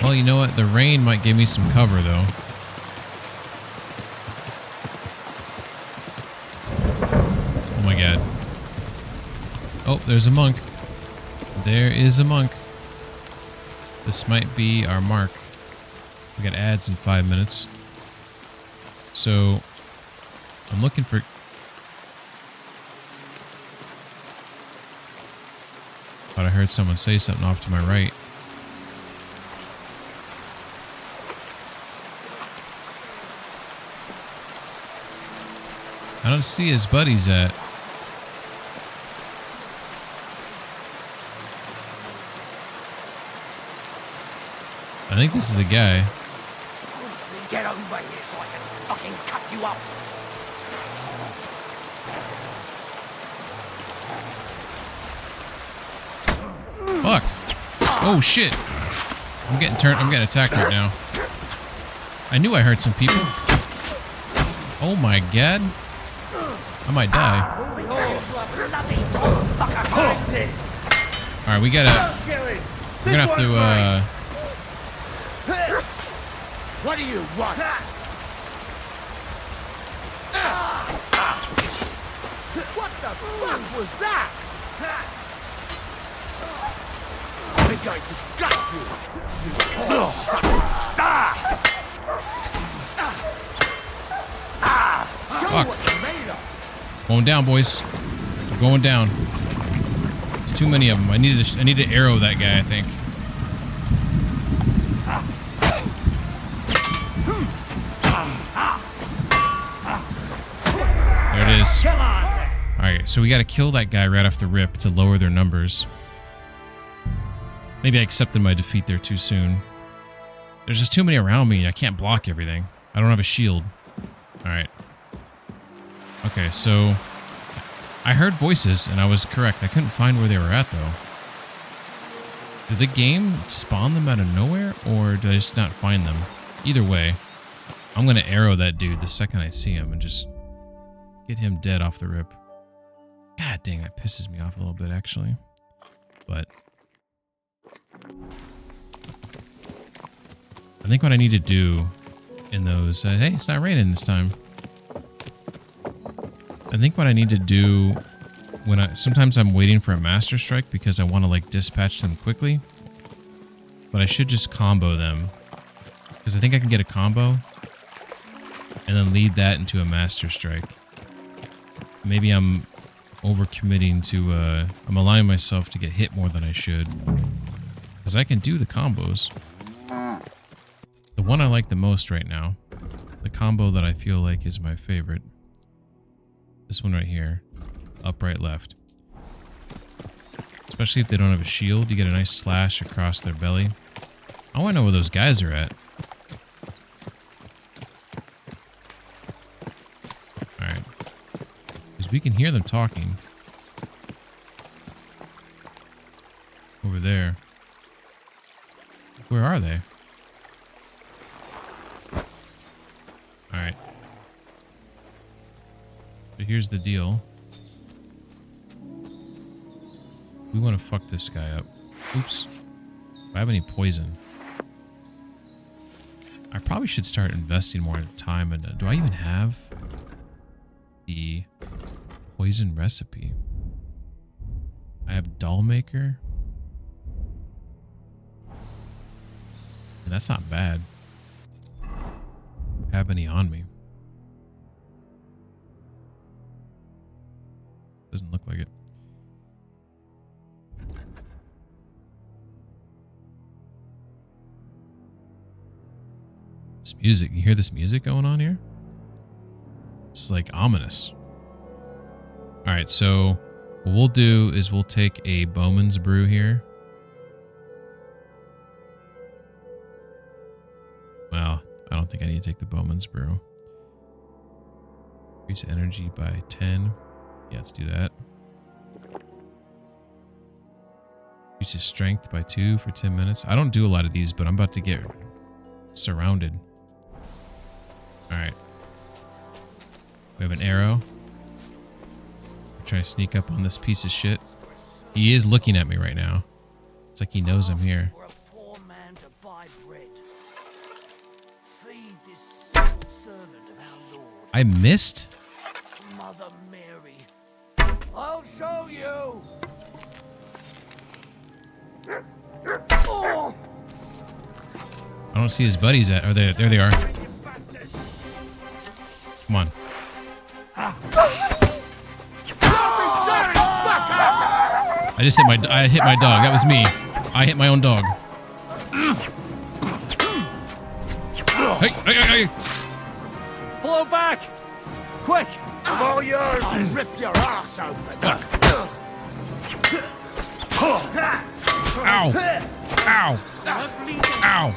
Well, you know what? The rain might give me some cover, though. Oh my god. Oh, there's a monk. There is a monk. This might be our mark. We got ads in 5 minutes. So, I'm looking for... Thought I heard someone say something off to my right. I don't see his buddies at. I think this is the guy. Get over here so I can fucking cut you up. Fuck. Oh shit. I'm getting attacked right now. I knew I heard some people. Oh my god. I might die. Alright, we're gonna have to What do you want? What the fuck was that? I think I just got you. You poor son. Show Fuck. what you're made of. going down, boys. We're going down. There's too many of them. I need to arrow that guy, I think. There it is. Alright, so we gotta kill that guy right off the rip to lower their numbers. Maybe I accepted my defeat there too soon. There's just too many around me. I can't block everything. I don't have a shield. Alright. Okay, so I heard voices and I was correct. I couldn't find where they were at though. Did the game spawn them out of nowhere or did I just not find them? Either way, I'm gonna arrow that dude the second I see him and just get him dead off the rip. God dang, that pisses me off a little bit actually. But I think what I need to do in those... hey, it's not raining this time. I think what I need to do when sometimes I'm waiting for a master strike because I want to like dispatch them quickly. But I should just combo them. Because I think I can get a combo and then lead that into a master strike. Maybe I'm overcommitting to... I'm allowing myself to get hit more than I should. Because I can do the combos. The one I like the most right now, the combo that I feel like is my favorite, this one right here, up, right, left. Especially if they don't have a shield, you get a nice slash across their belly. I want to know where those guys are at. Alright. Because we can hear them talking. Over there. Where are they? Alright. So here's the deal. We want to fuck this guy up. Oops. Do I have any poison? I probably should start investing more time into... Do I even have the poison recipe? I have doll maker. And that's not bad. Have any on me? Doesn't look like it. This music, you hear this music going on here? It's like ominous. Alright, so what we'll do is we'll take a Bowman's Brew here. Well, I don't think I need to take the Bowman's Brew. Increase energy by 10. Yeah, let's do that. Increases strength by 2 for 10 minutes. I don't do a lot of these, but I'm about to get surrounded. Alright. We have an arrow. I'm trying to sneak up on this piece of shit. He is looking at me right now. It's like he knows I'm here. I missed? Mother Mary. I'll show you. Oh. I don't see his buddies at. Oh, there they are. Come on. I just hit my dog. That was me. I hit my own dog. Hey, hey, hey, hey. Blow back! Quick! I'm all yours. I'll rip your ass open. Fuck. Ow. Ow. Ow.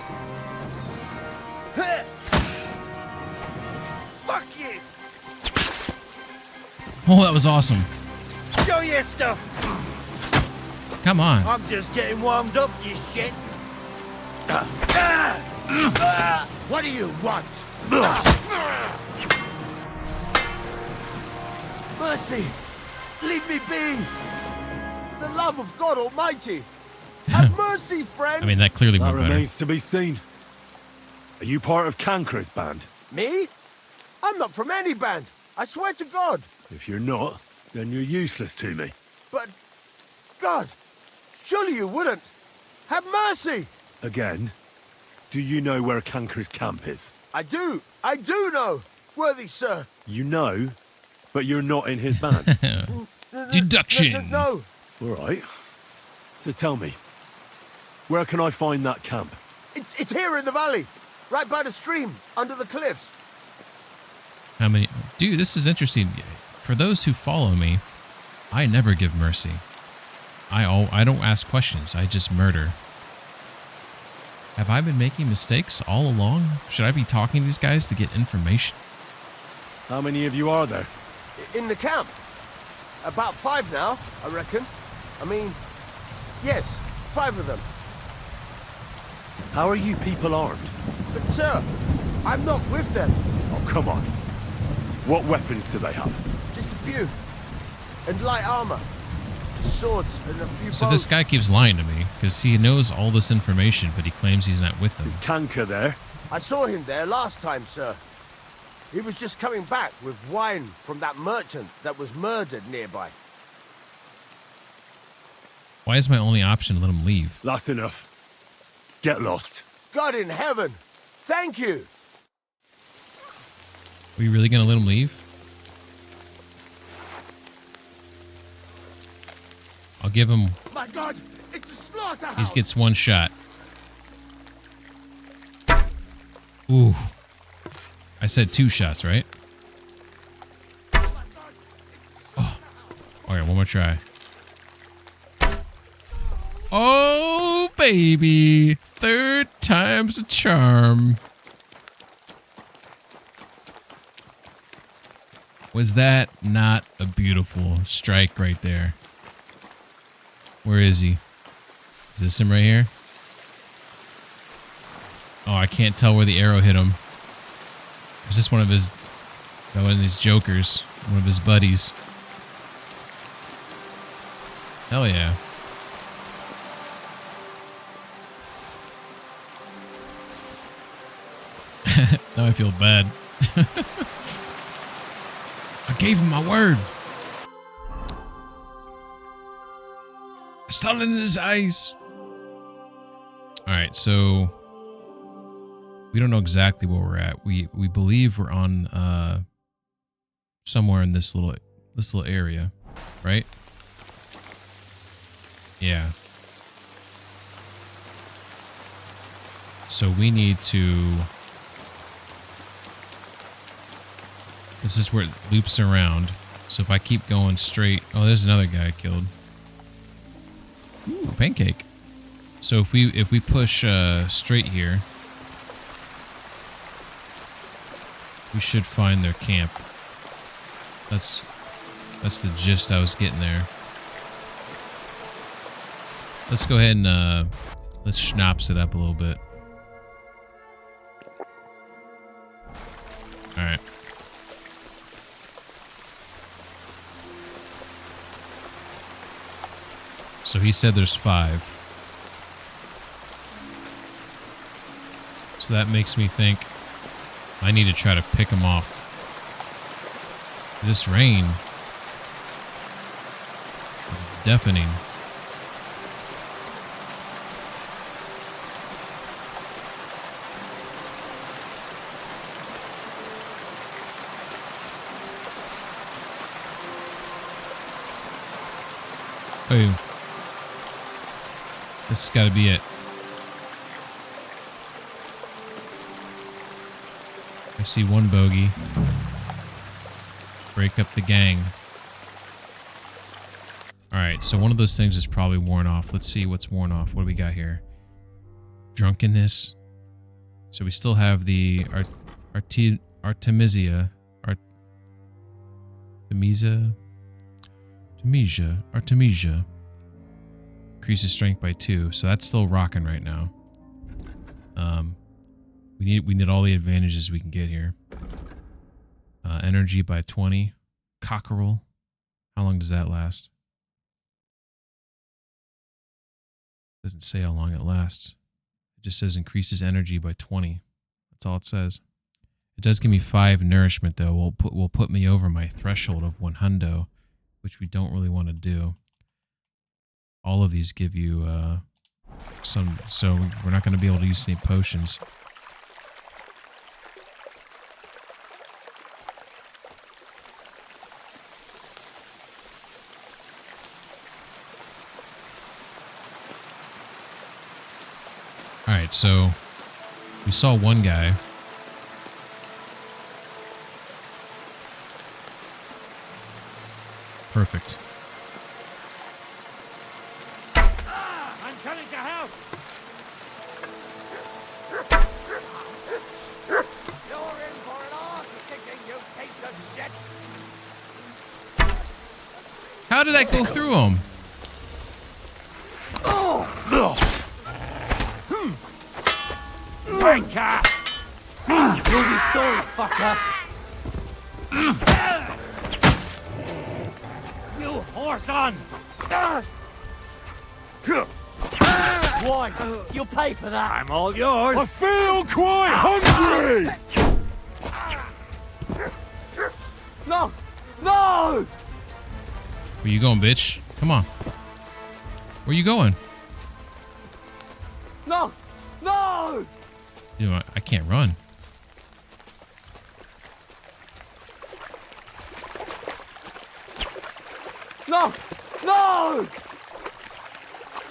Oh, that was awesome. Show your stuff. Come on. I'm just getting warmed up, you shit. What do you want? Mercy! Leave me be! The love of God Almighty! Have mercy, friend! I mean, that clearly That went better. remains to be seen. Are you part of Cancra's band? Me? I'm not from any band. I swear to God. If you're not, then you're useless to me. But, God, surely you wouldn't. Have mercy! Again, do you know where Cancra's camp is? I do know, worthy sir. You know, but you're not in his band. Deduction. No. All right. So tell me, where can I find that camp? It's here in the valley, right by the stream, under the cliffs. How many? Dude, this is interesting. For those who follow me, I never give mercy. I don't ask questions. I just murder. Have I been making mistakes all along? Should I be talking to these guys to get information? How many of you are there? In the camp. About 5 now, I reckon. I mean, yes, 5 of them. How are you people armed? But sir, I'm not with them. Oh, come on. What weapons do they have? Just a few. And light armor. Swords and a few So bows. this guy keeps lying to me because he knows all this information, but he claims he's not with them. Is Cancra there? I saw him there last time, sir. He was just coming back with wine from that merchant that was murdered nearby. Why is my only option to let him leave? That's enough. Get lost. God in heaven, thank you. Are you really going to let him leave? I'll give him... My God, it's a slaughterhouse. He gets 1 shot. Ooh. I said 2 shots, right? Oh. Okay, one more try. Oh, baby. 3rd time's a charm. Was that not a beautiful strike right there? Where is he? Is this him right here? Oh, I can't tell where the arrow hit him. Is this one of his... one of these jokers? One of his buddies? Hell yeah. Now I feel bad. I gave him my word. I saw it in his eyes. Alright, so... we don't know exactly where we're at. We believe we're on somewhere in this little area, right? Yeah. So we need to... this is where it loops around. So if I keep going straight... oh, there's another guy I killed. Ooh, pancake. So if we push straight here, we should find their camp. That's the gist I was getting there. Let's go ahead and let's schnapps it up a little bit. All right. So he said there's 5. So that makes me think I need to try to pick them off. This rain is deafening. Oh, this has got to be it. I see one bogey. Break up the gang. Alright, so one of those things is probably worn off. Let's see what's worn off. What do we got here? Drunkenness. So we still have the Artemisia. Artemisia. Increases strength by 2, so that's still rocking right now. We need all the advantages we can get here. Energy by 20. Cockerel. How long does that last? Doesn't say how long it lasts. It just says increases energy by 20. That's all it says. It does give me 5 nourishment though. Will put me over my threshold of 100, which we don't really want to do. All of these give you some, so we're not going to be able to use any potions. All right, so we saw one guy. Perfect. I'm coming to help! You're in for an arse kicking, you piece of shit! How did I go through him? Wanker! You'll be sorry, fucker! You horse on! Why? You'll pay for that! I'm all yours! I feel quite hungry! No! No! Where you going, bitch? Come on. Where you going? No! No! You know, I can't run. No! No!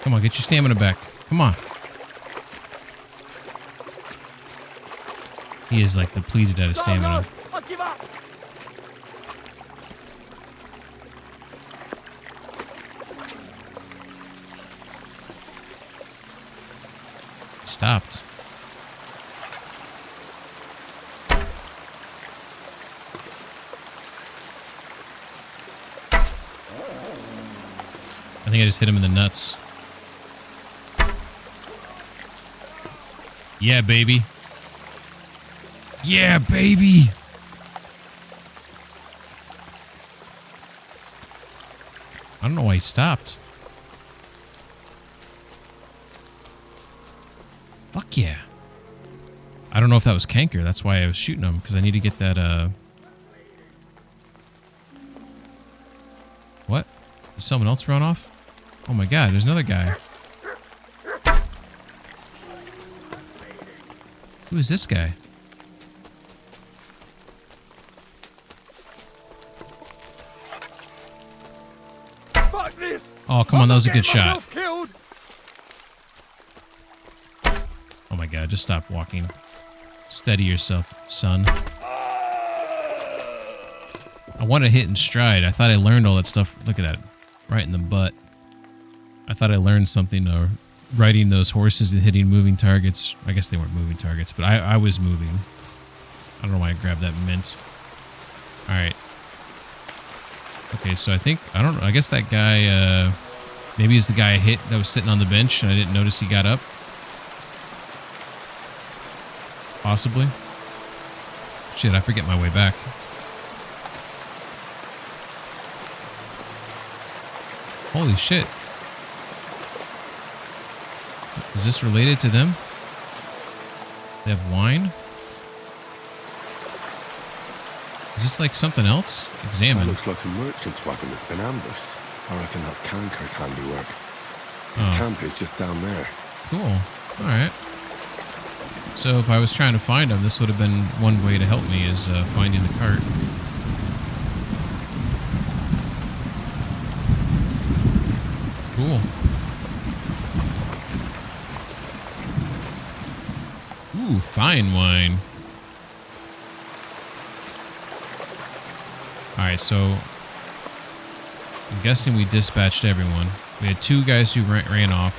Come on, get your stamina back. Come on. He is like depleted out of stamina. No, I give up! Stopped. I think I just hit him in the nuts. Yeah, baby. Yeah, baby. I don't know why he stopped. Fuck yeah. I don't know if that was Canker. That's why I was shooting him, because I need to get that, What? Did someone else run off? Oh my god, there's another guy. Who is this guy? Fuck this! Oh, come on, that was a good shot. Oh my god, just stop walking. Steady yourself, son. I want to hit in stride. I thought I learned all that stuff. Look at that. Right in the butt. I thought I learned something riding those horses and hitting moving targets. I guess they weren't moving targets, but I was moving. I don't know why I grabbed that mint. Alright. Okay, so I think, I don't know, I guess that guy, maybe he's the guy I hit that was sitting on the bench and I didn't notice he got up. Possibly. Shit, I forget my way back. Holy shit. Is this related to them? They have wine? Is this like something else? Examine. Looks like a merchant's wagon that's been ambushed. I reckon that's Canker's handiwork. Oh. His camp is just down there. Cool. Alright. So if I was trying to find him, this would have been one way to help me, is finding the cart. Cool. Ooh, fine wine. Alright, so I'm guessing we dispatched everyone. We had 2 guys who ran off.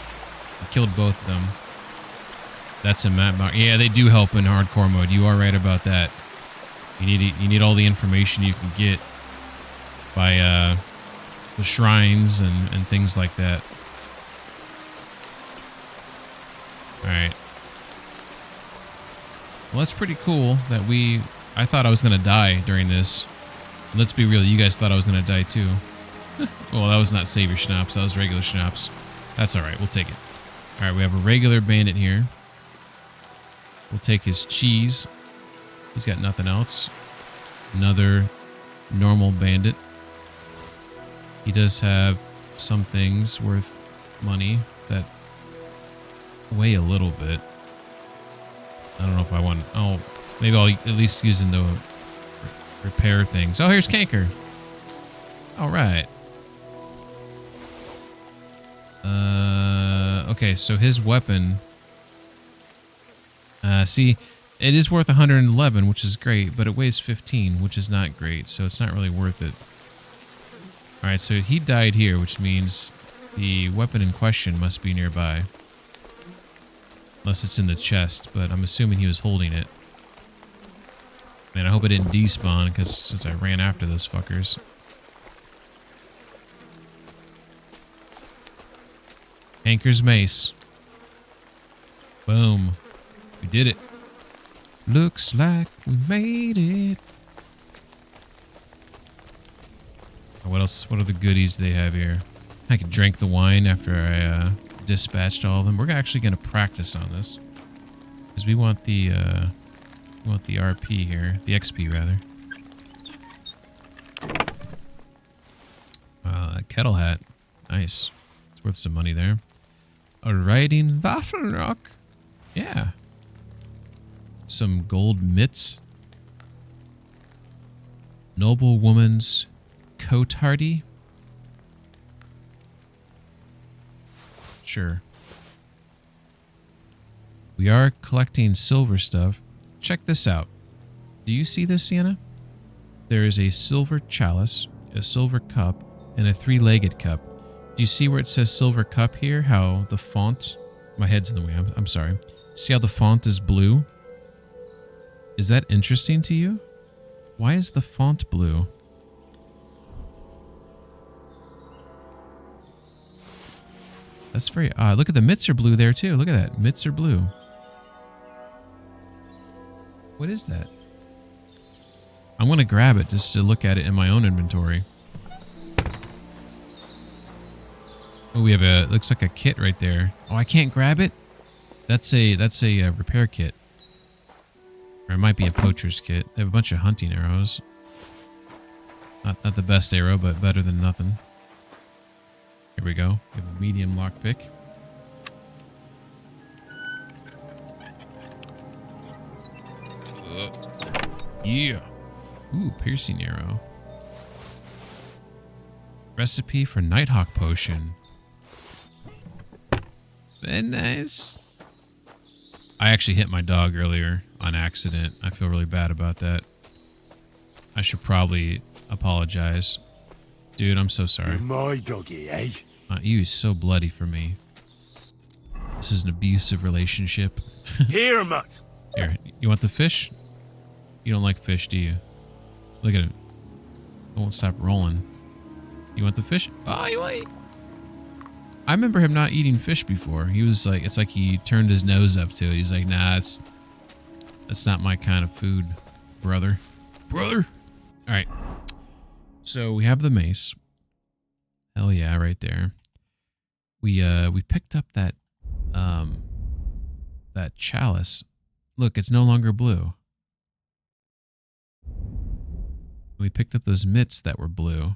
We killed both of them. That's a map mark. Yeah, they do help in hardcore mode. You are right about that. You need all the information you can get. by the shrines and things like that. Alright. Well, that's pretty cool that I thought I was going to die during this. Let's be real, you guys thought I was going to die too. Well, that was not Savior Schnapps, that was regular Schnapps. That's alright, we'll take it. Alright, we have a regular bandit here. We'll take his cheese. He's got nothing else. Another normal bandit. He does have some things worth money that weigh a little bit. I don't know if I want... Oh, maybe I'll at least use them to repair things. Oh, here's Canker. All right. Okay, so his weapon... see, it is worth 111, which is great, but it weighs 15, which is not great, so it's not really worth it. Alright, so he died here, which means the weapon in question must be nearby. Unless it's in the chest, but I'm assuming he was holding it. Man, I hope it didn't despawn, because since I ran after those fuckers. Anchor's mace. Boom. We did it. Looks like we made it. What else? What other goodies do they have here? I could drink the wine after I dispatched all of them. We're actually going to practice on this because we want the RP here, the XP rather. Kettle hat, nice. It's worth some money there. A riding Waffenrock, yeah. Some gold mitts. Noble woman's cotardy. Sure. We are collecting silver stuff. Check this out. Do you see this, Sienna? There is a silver chalice, a silver cup, and a three-legged cup. Do you see where it says silver cup here? How the font... My head's in the way. I'm sorry. See how the font is blue? Is that interesting to you? Why is the font blue? That's very odd. Look at the mitts are blue there too. Look at that. Mitts are blue. What is that? I'm going to grab it just to look at it in my own inventory. Oh, we have a... Looks like a kit right there. Oh, I can't grab it? That's a repair kit. Or it might be a poacher's kit. They have a bunch of hunting arrows. Not the best arrow, but better than nothing. Here we go. We have a medium lockpick. Yeah. Ooh, piercing arrow. Recipe for Nighthawk potion. Very nice. I actually hit my dog earlier on accident. I feel really bad about that. I should probably apologize. Dude, I'm so sorry. My doggy, eh? You is so bloody for me. This is an abusive relationship. Here, Mutt. Here, you want the fish? You don't like fish, do you? Look at it. It won't stop rolling. You want the fish? Oh, you want? I remember him not eating fish before. He was like, it's like he turned his nose up to it. He's like, nah, that's not my kind of food, brother. Brother. All right. So we have the mace. Hell yeah, right there. We picked up that that chalice. Look, it's no longer blue. We picked up those mitts that were blue.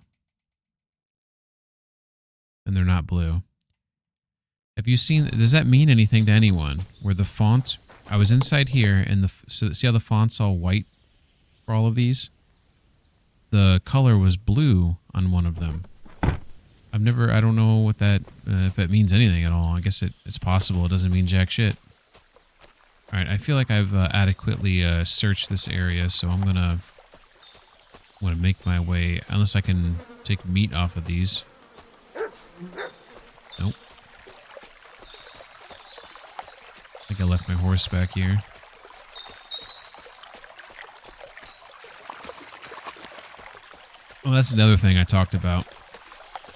And they're not blue. Have you seen, does that mean anything to anyone? Where the font, I was inside here and so see how the font's all white for all of these? The color was blue on one of them. I don't know what that, if it means anything at all. I guess it's possible. It doesn't mean jack shit. All right, I feel like I've adequately searched this area, so I'm gonna make my way, unless I can take meat off of these. Nope. I think I left my horse back here. Well, that's another thing I talked about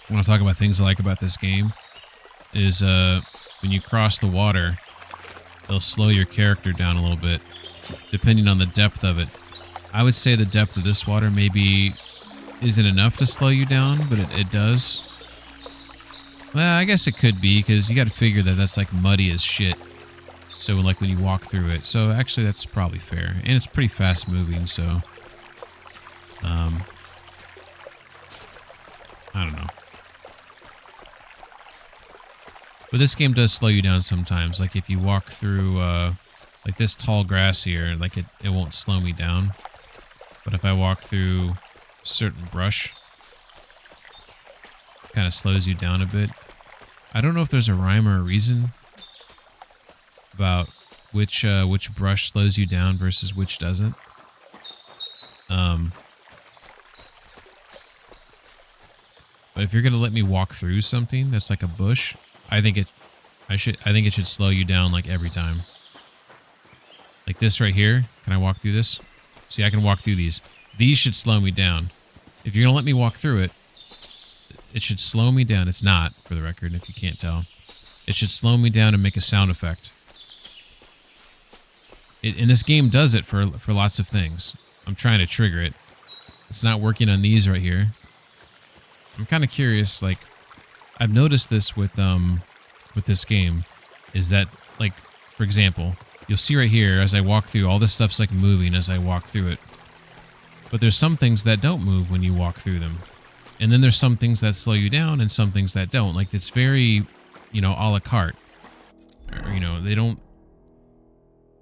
when I talk about things I like about this game is when you cross the water, they'll slow your character down a little bit, depending on the depth of it. I would say the depth of this water maybe isn't enough to slow you down, but it does. Well, I guess it could be, because you got to figure that that's like muddy as shit. So like when you walk through it. So actually that's probably fair. And it's pretty fast moving, so... I don't know. But this game does slow you down sometimes. Like if you walk through like this tall grass here, like it won't slow me down. But if I walk through certain brush, it kind of slows you down a bit. I don't know if there's a rhyme or a reason about which brush slows you down versus which doesn't. But if you're gonna let me walk through something that's like a bush, I think it should slow you down like every time. Like this right here. Can I walk through this? See, I can walk through these. These should slow me down. If you're gonna let me walk through it, it should slow me down. It's not, for the record, if you can't tell. It should slow me down and make a sound effect. And this game does it for lots of things. I'm trying to trigger it. It's not working on these right here. I'm kind of curious, like, I've noticed this with this game, is that, like, for example, you'll see right here, as I walk through, all this stuff's, like, moving as I walk through it. But there's some things that don't move when you walk through them. And then there's some things that slow you down and some things that don't. Like, it's very, you know, a la carte. Or, you know, they don't...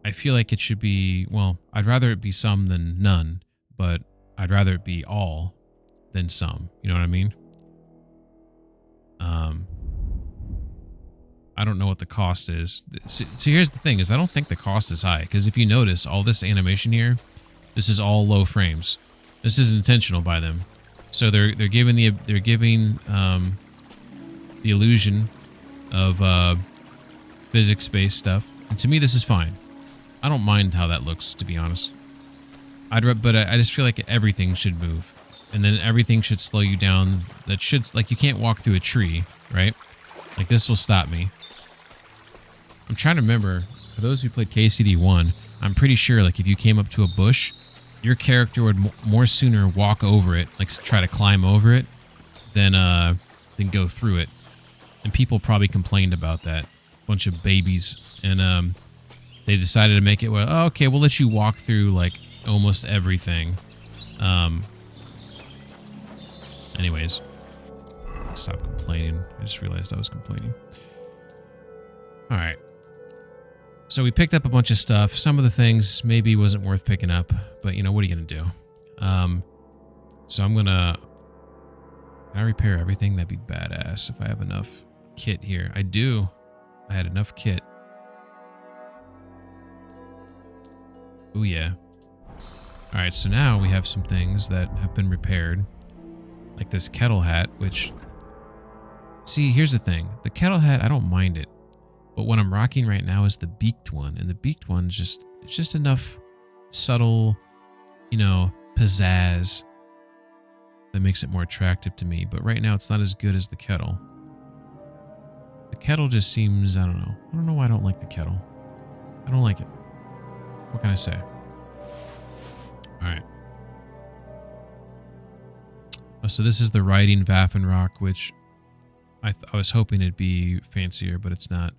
I feel like it should be... Well, I'd rather it be some than none, but I'd rather it be all than some. You know what I mean? I don't know what the cost is. So here's the thing, is I don't think the cost is high. Because if you notice, all this animation here, this is all low frames. This is intentional by them. So they're giving the illusion of physics-based stuff, and to me this is fine. I don't mind how that looks, to be honest. But I just feel like everything should move, and then everything should slow you down. That should, like, you can't walk through a tree, right? Like this will stop me. I'm trying to remember, for those who played KCD1, I'm pretty sure like if you came up to a bush, your character would more sooner walk over it, like try to climb over it, than go through it. And people probably complained about that. Bunch of babies. And they decided to make it, well, oh, okay, we'll let you walk through like almost everything. Anyways, stop complaining. I just realized I was complaining. All right. So we picked up a bunch of stuff. Some of the things maybe wasn't worth picking up, but you know, what are you going to do? So I'm going to... Can I repair everything? That'd be badass if I have enough kit here. I do. I had enough kit. Oh yeah. All right, so now we have some things that have been repaired. Like this kettle hat, which... See, here's the thing. The kettle hat, I don't mind it. But what I'm rocking right now is the beaked one. And the beaked one's just... It's just enough subtle, you know, pizzazz that makes it more attractive to me. But right now, it's not as good as the kettle. The kettle just seems... I don't know. I don't know why I don't like the kettle. I don't like it. What can I say? Alright. Oh, so this is the riding Waffenrock, which I was hoping it'd be fancier, but it's not.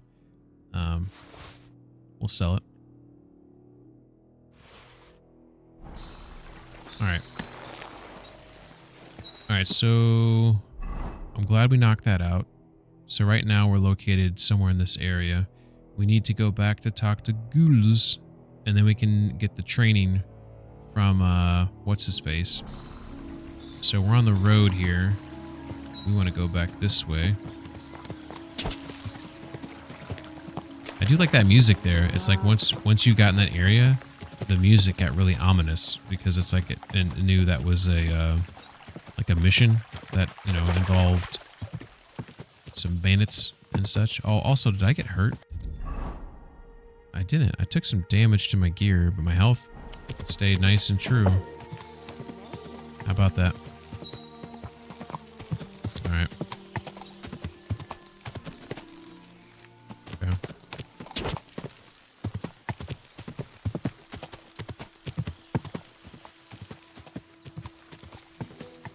We'll sell it. Alright. Alright, so I'm glad we knocked that out. So right now we're located somewhere in this area. We need to go back to talk to Ghouls, and then we can get the training from, what's-his-face. So we're on the road here. We want to go back this way. I do like that music there. It's like once you got in that area, the music got really ominous because it's like it knew that was a like a mission that, you know, involved some bandits and such. Oh, also, did I get hurt? I didn't. I took some damage to my gear, but my health stayed nice and true. How about that?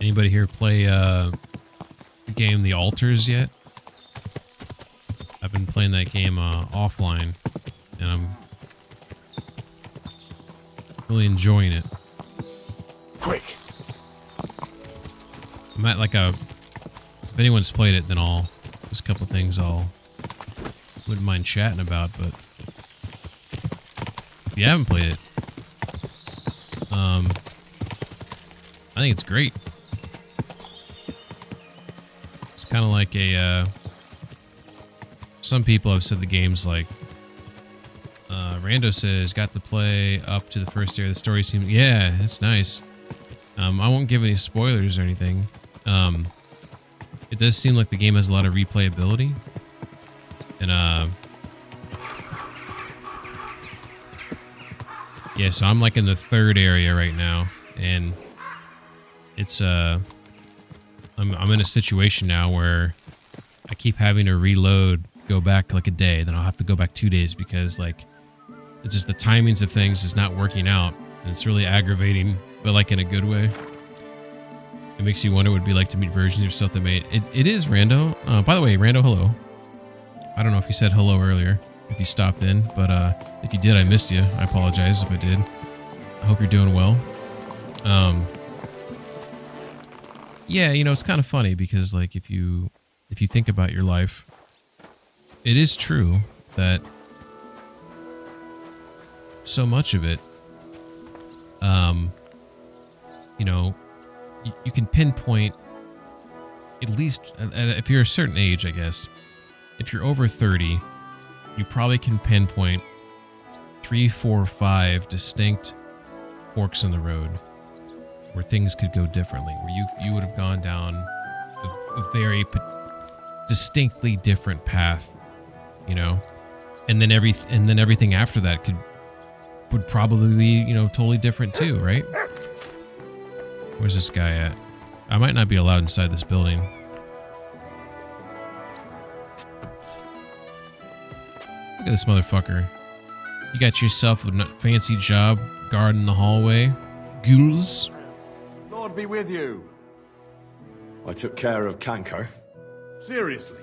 Anybody here play the game The Altars yet? I've been playing that game offline, and I'm really enjoying it. Quick. I'm at like if anyone's played it, then there's a couple things wouldn't mind chatting about, but if you haven't played it, I think it's great. It's kind of like some people have said the game's like, Rando says, got to play up to the first area. The story seems, yeah, it's nice. I won't give any spoilers or anything. It does seem like the game has a lot of replayability. And, yeah, so I'm like in the third area right now, and it's, I'm in a situation now where I keep having to reload, go back like a day, then I'll have to go back 2 days because like, it's just the timings of things is not working out, and it's really aggravating, but like in a good way. It makes you wonder what it'd be like to meet versions of yourself that made it. It is Rando. By the way, Rando, hello. I don't know if you said hello earlier, if you stopped in, but if you did, I missed you. I apologize if I did. I hope you're doing well. Yeah, you know, it's kind of funny because like if you think about your life, it is true that so much of it, you know, you can pinpoint, at least if you're a certain age, I guess, if you're over 30, you probably can pinpoint 3, 4, 5 distinct forks in the road where things could go differently, where you would have gone down a very distinctly different path, you know, and then everything after that would probably be, you know, totally different too, right? Where's this guy at? I might not be allowed inside this building. Look at this motherfucker. You got yourself a fancy job guarding the hallway. Ghouls. Lord be with you. I took care of Canker. Seriously?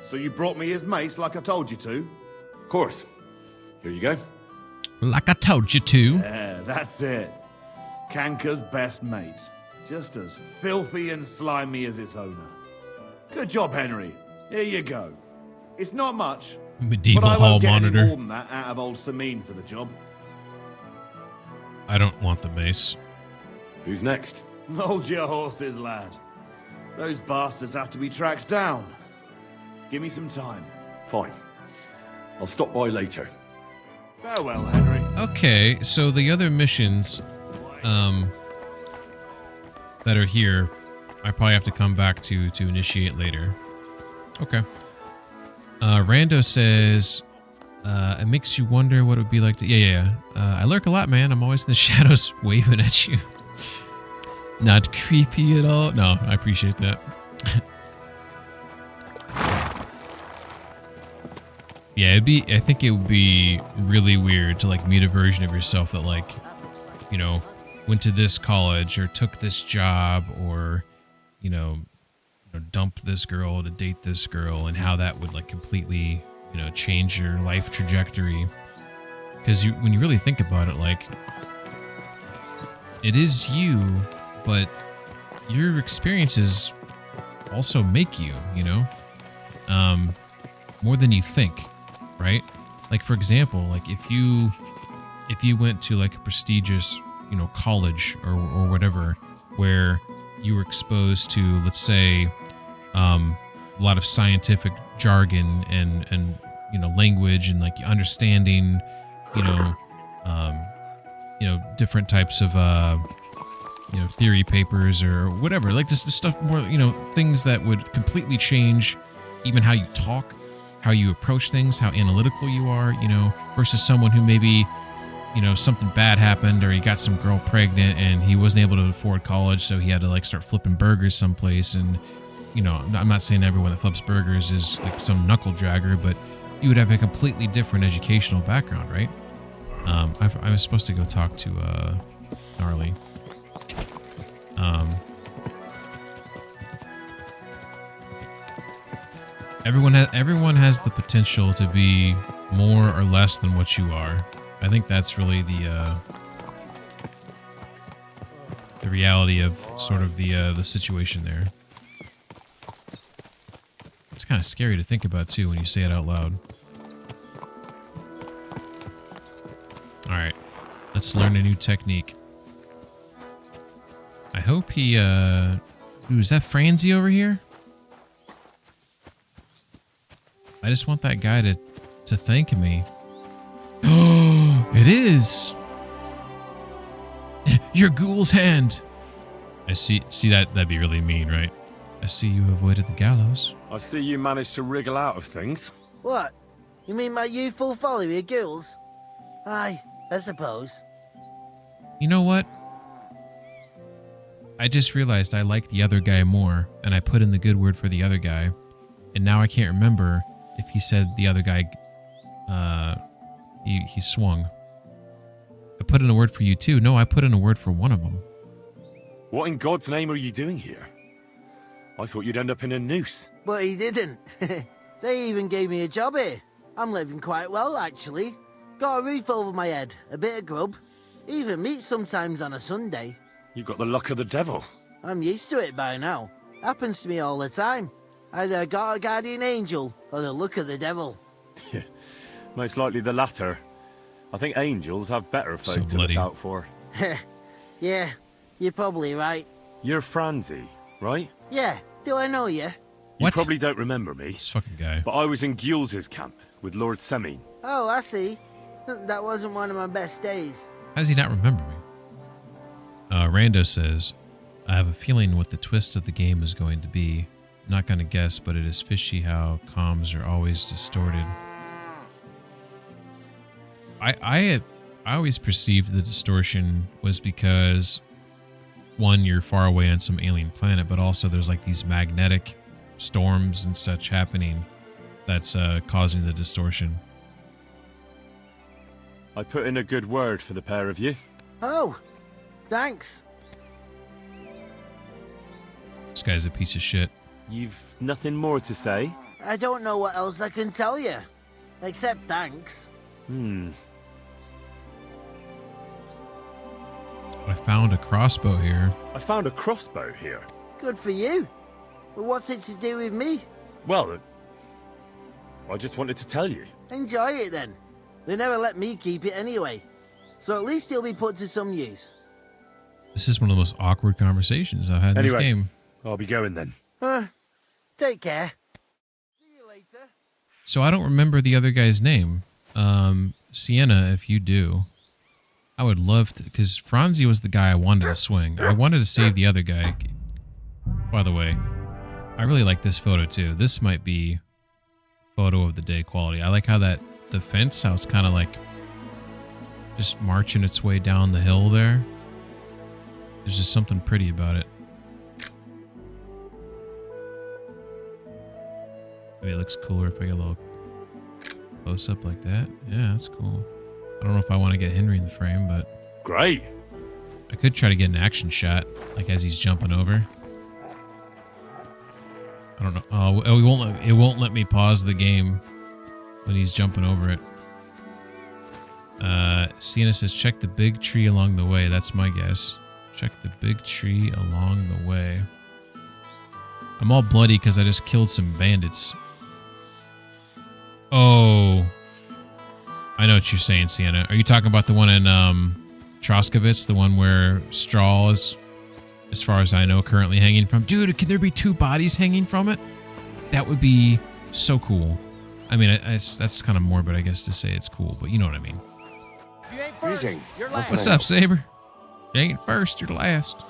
So you brought me his mace like I told you to? Of course. Here you go. Like I told you to. Yeah, that's it. Canker's best mate. Just as filthy and slimy as its owner. Good job, Henry. Here you go. It's not much, Medieval but I hall won't get any monitor. more than that out of old Sameen for the job. I don't want the mace. Who's next? Hold your horses, lad. Those bastards have to be tracked down. Give me some time. Fine. I'll stop by later. Farewell, Henry. Okay, so the other missions that are here, I probably have to come back to initiate later. Okay. Rando says, it makes you wonder what it would be like to... Yeah. I lurk a lot, man. I'm always in the shadows waving at you. Not creepy at all. No, I appreciate that. Yeah, I think it would be really weird to like meet a version of yourself that like, you know, went to this college or took this job or, you know, dumped this girl to date this girl, and how that would like completely, you know, change your life trajectory. Because when you really think about it, like, it is you, but your experiences also make you, you know, more than you think, right? Like, for example, like if you went to like a prestigious, you know, college or whatever, where you were exposed to, let's say, a lot of scientific jargon and you know, language and like understanding, you know, different types of you know, theory papers or whatever, like this stuff, more, you know, things that would completely change even how you talk, how you approach things, how analytical you are, you know, versus someone who maybe, you know, something bad happened or he got some girl pregnant and he wasn't able to afford college, so he had to like start flipping burgers someplace. And, you know, I'm not saying everyone that flips burgers is like some knuckle dragger, but you would have a completely different educational background, right? I was supposed to go talk to Gnarly. Everyone has the potential to be more or less than what you are. I think that's really the reality of sort of the situation there. It's kind of scary to think about too when you say it out loud. All right, let's learn a new technique. I hope he. Ooh, is that Franzi over here? I just want that guy to thank me. Oh, it is. Your ghoul's hand. I see that'd be really mean, right? I see you avoided the gallows. I see you managed to wriggle out of things. What? You mean my youthful folly with ghouls? Aye, I suppose. You know what? I just realized I like the other guy more, and I put in the good word for the other guy, and now I can't remember if he said the other guy, he swung. I put in a word for you too. No, I put in a word for one of them. What in God's name are you doing here? I thought you'd end up in a noose. But he didn't. They even gave me a job here. I'm living quite well, actually. Got a roof over my head, a bit of grub, even meat sometimes on a Sunday. You've got the luck of the devil. I'm used to it by now. Happens to me all the time. Either I got a guardian angel or the luck of the devil. Most likely the latter. I think angels have better folk to look out for. Yeah, you're probably right. You're Franzi, right? Yeah, do I know you? You probably don't remember me. This fucking guy. But I was in Gules's camp with Lord Semin. Oh, I see. That wasn't one of my best days. How does he not remember me? Rando says, I have a feeling what the twist of the game is going to be. Not gonna guess, but it is fishy how comms are always distorted. I always perceived the distortion was because, one, you're far away on some alien planet, but also there's like these magnetic storms and such happening that's causing the distortion. I put in a good word for the pair of you. Oh, thanks. This guy's a piece of shit. You've nothing more to say? I don't know what else I can tell you. Except thanks. I found a crossbow here. I found a crossbow here. Good for you. But what's it to do with me? Well, I just wanted to tell you. Enjoy it then. They never let me keep it anyway. So at least it'll be put to some use. This is one of the most awkward conversations I've had in this game. I'll be going then. Take care. See you later. So I don't remember the other guy's name. Sienna, if you do. I would love to, because Franzi was the guy I wanted to swing. I wanted to save the other guy. By the way, I really like this photo too. This might be photo of the day quality. I like how the fence, how it's kind of like just marching its way down the hill there. There's just something pretty about it. Maybe it looks cooler if I get a little close up like that. Yeah, that's cool. I don't know if I want to get Henry in the frame, but... Great! I could try to get an action shot, like as he's jumping over. I don't know. Oh, it won't let me pause the game when he's jumping over it. Sienna says, check the big tree along the way. That's my guess. Check the big tree along the way. I'm all bloody because I just killed some bandits. Oh... I know what you're saying, Sienna. Are you talking about the one in Troskovitz, the one where straw is, as far as I know, currently hanging from? Dude, can there be 2 bodies hanging from it? That would be so cool. I mean, that's kind of morbid, I guess, to say it's cool, but you know what I mean. You ain't first, you're last. What's up, Saber? You ain't first, you're last.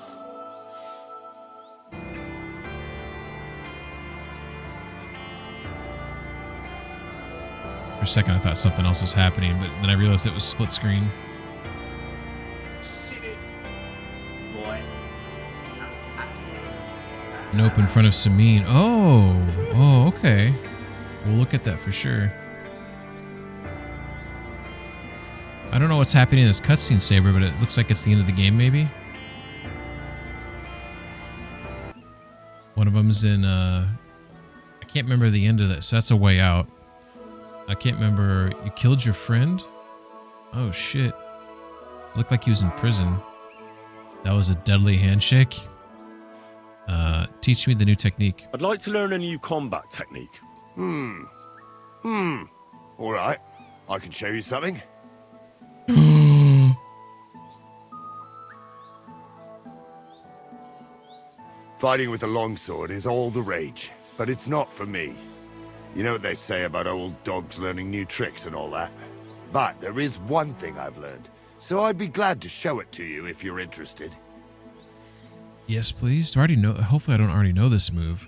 For a second, I thought something else was happening, but then I realized it was split screen. Nope, in front of Samin. Oh, okay. We'll look at that for sure. I don't know what's happening in this cutscene, Saber, but it looks like it's the end of the game, maybe? One of them's in, I Can't remember the end of this. That's a way out. I can't remember. You killed your friend? Oh, shit. Looked like he was in prison. That was a deadly handshake. Teach me the new technique. I'd like to learn a new combat technique. All right. I can show you something. Fighting with a longsword is all the rage, but it's not for me. You know what they say about old dogs learning new tricks and all that? But there is one thing I've learned, so I'd be glad to show it to you if you're interested. Yes, please. Do I already know? Hopefully I don't already know this move.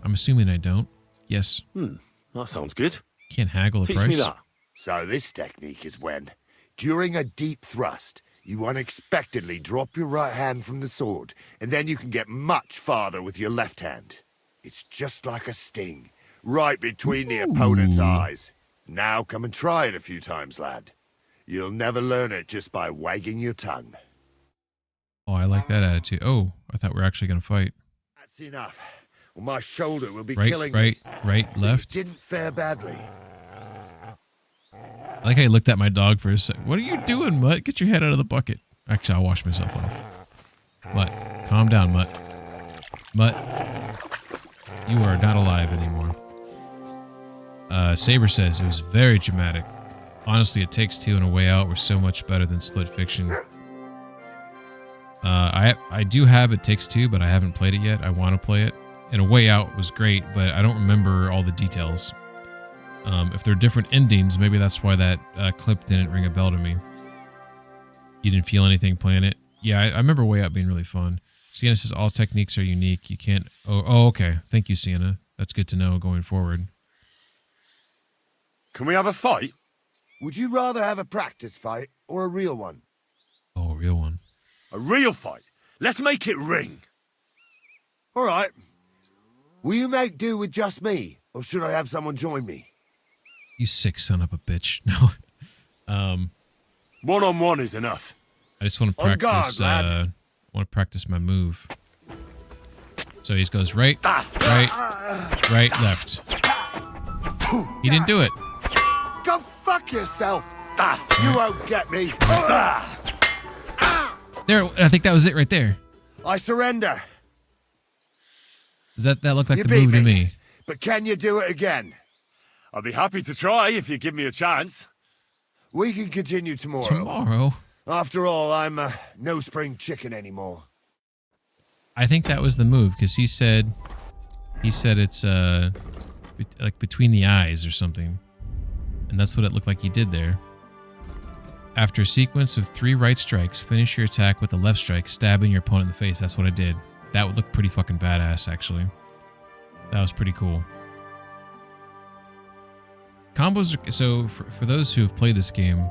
I'm assuming I don't. Yes. That sounds good. Can't haggle the Teach price. me that. So this technique is when, during a deep thrust, you unexpectedly drop your right hand from the sword, and then you can get much farther with your left hand. It's just like a sting, right between the opponent's eyes. Now come and try it a few times, lad. You'll never learn it just by wagging your tongue. Oh, I like that attitude. Oh, I thought we were actually going to fight. That's enough. Well, my shoulder will be Right, killing right, me. right, left. It didn't fare badly. I like how you looked at my dog for a second. What are you doing, Mutt? Get your head out of the bucket. Actually, I'll wash myself off. Mutt, calm down, Mutt. Mutt, you are not alive anymore. Saber says it was very dramatic. Honestly, It Takes Two and A Way Out were so much better than Split Fiction. I do have It Takes Two, but I haven't played it yet. I want to play it. And A Way Out was great, but I don't remember all the details. If they're different endings, maybe that's why that clip didn't ring a bell to me. You didn't feel anything playing it? Yeah, I remember Way Out being really fun. Sienna says all techniques are unique. You can't... Oh, okay. Thank you, Sienna. That's good to know going forward. Can we have a fight? Would you rather have a practice fight or a real one? Oh, a real one. A real fight? Let's make it ring. All right. Will you make do with just me, or should I have someone join me? You sick son of a bitch. No. One-on-one is enough. I just want to On guard, practice. lad. I want to practice my move. So he goes right, right, left. He didn't do it. Go fuck yourself. You won't get me. There, I think that was it right there. I surrender. Does that look like You the beat move to me? But can you do it again? I'd be happy to try if you give me a chance. We can continue tomorrow. Tomorrow? After all, I'm no spring chicken anymore. I think that was the move because he said it's like between the eyes or something, and that's what it looked like he did there. After a sequence of 3 right strikes, finish your attack with a left strike, stabbing your opponent in the face. That's what I did. That would look pretty fucking badass, actually. That was pretty cool. Combos are, so for those who have played this game,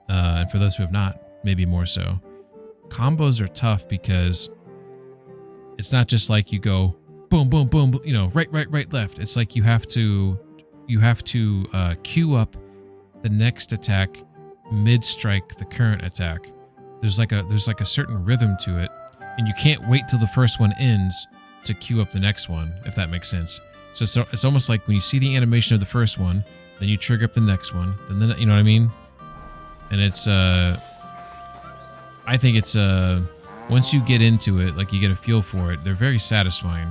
and for those who have not, maybe more so, combos are tough because it's not just like you go boom, boom, boom, you know, right, left. It's like you have to queue up the next attack mid-strike the current attack. There's like a certain rhythm to it, and you can't wait till the first one ends to queue up the next one, if that makes sense. So it's almost like when you see the animation of the first one, then you trigger up the next one, then you know what I mean? And it's I think it's once you get into it, like you get a feel for it, they're very satisfying.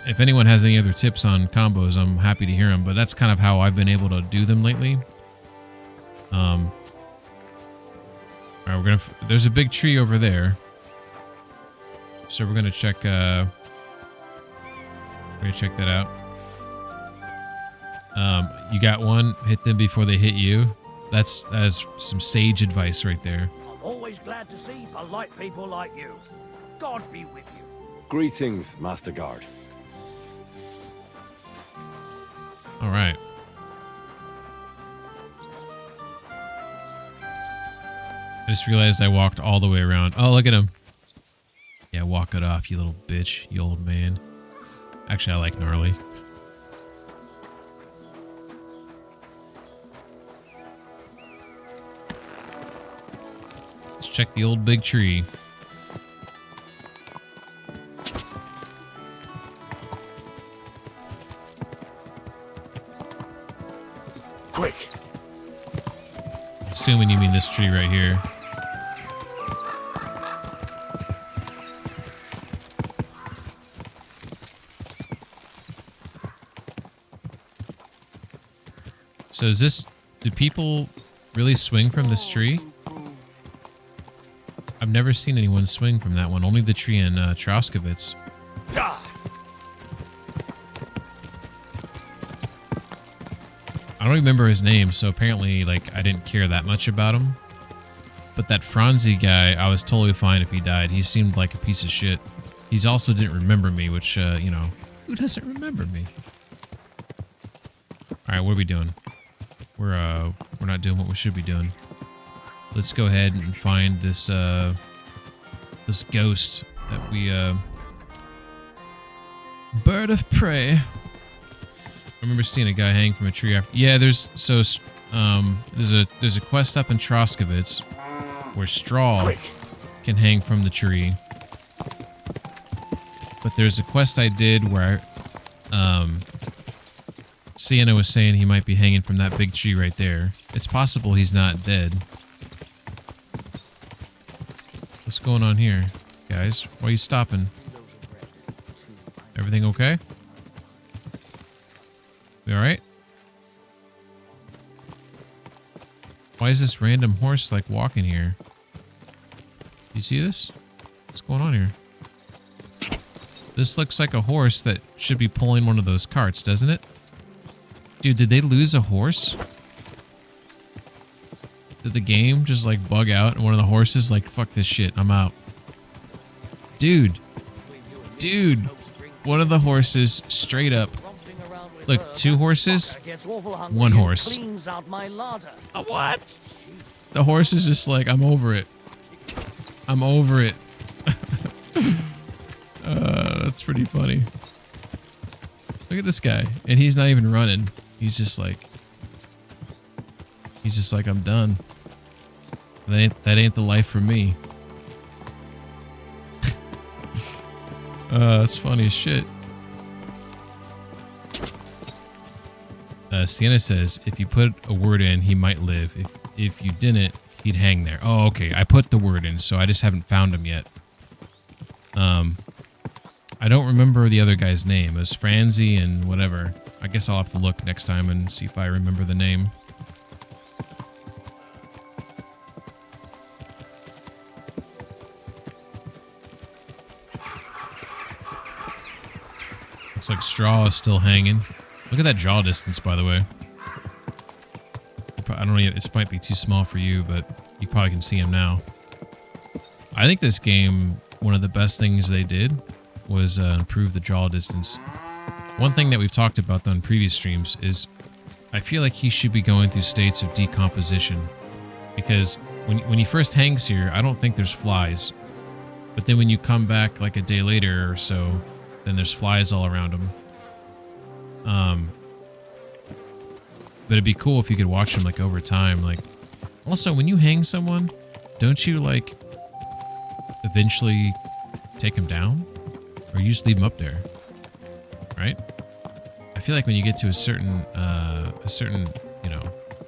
If anyone has any other tips on combos, I'm happy to hear them, but that's kind of how I've been able to do them lately. All right, there's a big tree over there. So we're gonna check that out. You got one, hit them before they hit you. That is some sage advice right there. I'm always glad to see polite people like you. God be with you. Greetings, Master Guard. All right. I just realized I walked all the way around. Oh, look at him. Yeah, walk it off, you little bitch, you old man. Actually, I like gnarly. Let's check the old big tree. Quick. Assuming you mean this tree right here. So is this... Do people really swing from this tree? I've never seen anyone swing from that one. Only the tree in Troskowitz. I don't remember his name, so apparently, like, I didn't care that much about him. But that Franzi guy, I was totally fine if he died. He seemed like a piece of shit. He also didn't remember me, which, you know, who doesn't remember me? All right, what are we doing? We're not doing what we should be doing. Let's go ahead and find this this ghost that we bird of prey. I remember seeing a guy hang from a tree after. Yeah, there's a quest up in Troskowitz where Straw can hang from the tree. But there's a quest I did where Sienna was saying he might be hanging from that big tree right there. It's possible he's not dead. What's going on here, guys? Why are you stopping? Everything okay? We alright? Why is this random horse, like, walking here? You see this? What's going on here? This looks like a horse that should be pulling one of those carts, doesn't it? Dude, did they lose a horse? Did the game just, like, bug out and one of the horses, like, fuck this shit, I'm out? Dude. Dude. One of the horses, straight up. Look, 2 horses, 1 horse. What? The horse is just like, I'm over it. I'm over it. That's pretty funny. Look at this guy. And he's not even running. He's just like, I'm done. That ain't the life for me. It's funny as shit. Sienna says, if you put a word in, he might live. If you didn't, he'd hang there. Oh, okay. I put the word in, so I just haven't found him yet. I don't remember the other guy's name. It was Franzi and whatever. I guess I'll have to look next time and see if I remember the name. Looks like Straw is still hanging. Look at that draw distance, by the way. I don't know, it might be too small for you, but you probably can see him now. I think this game, one of the best things they did was improve the draw distance. One thing that we've talked about on previous streams is I feel like he should be going through states of decomposition. Because when he first hangs here, I don't think there's flies. But then when you come back like a day later or so, then there's flies all around him. But it'd be cool if you could watch them like over time. Like, also when you hang someone, don't you like eventually take them down, or you just leave them up there, right? I feel like when you get to a certain you know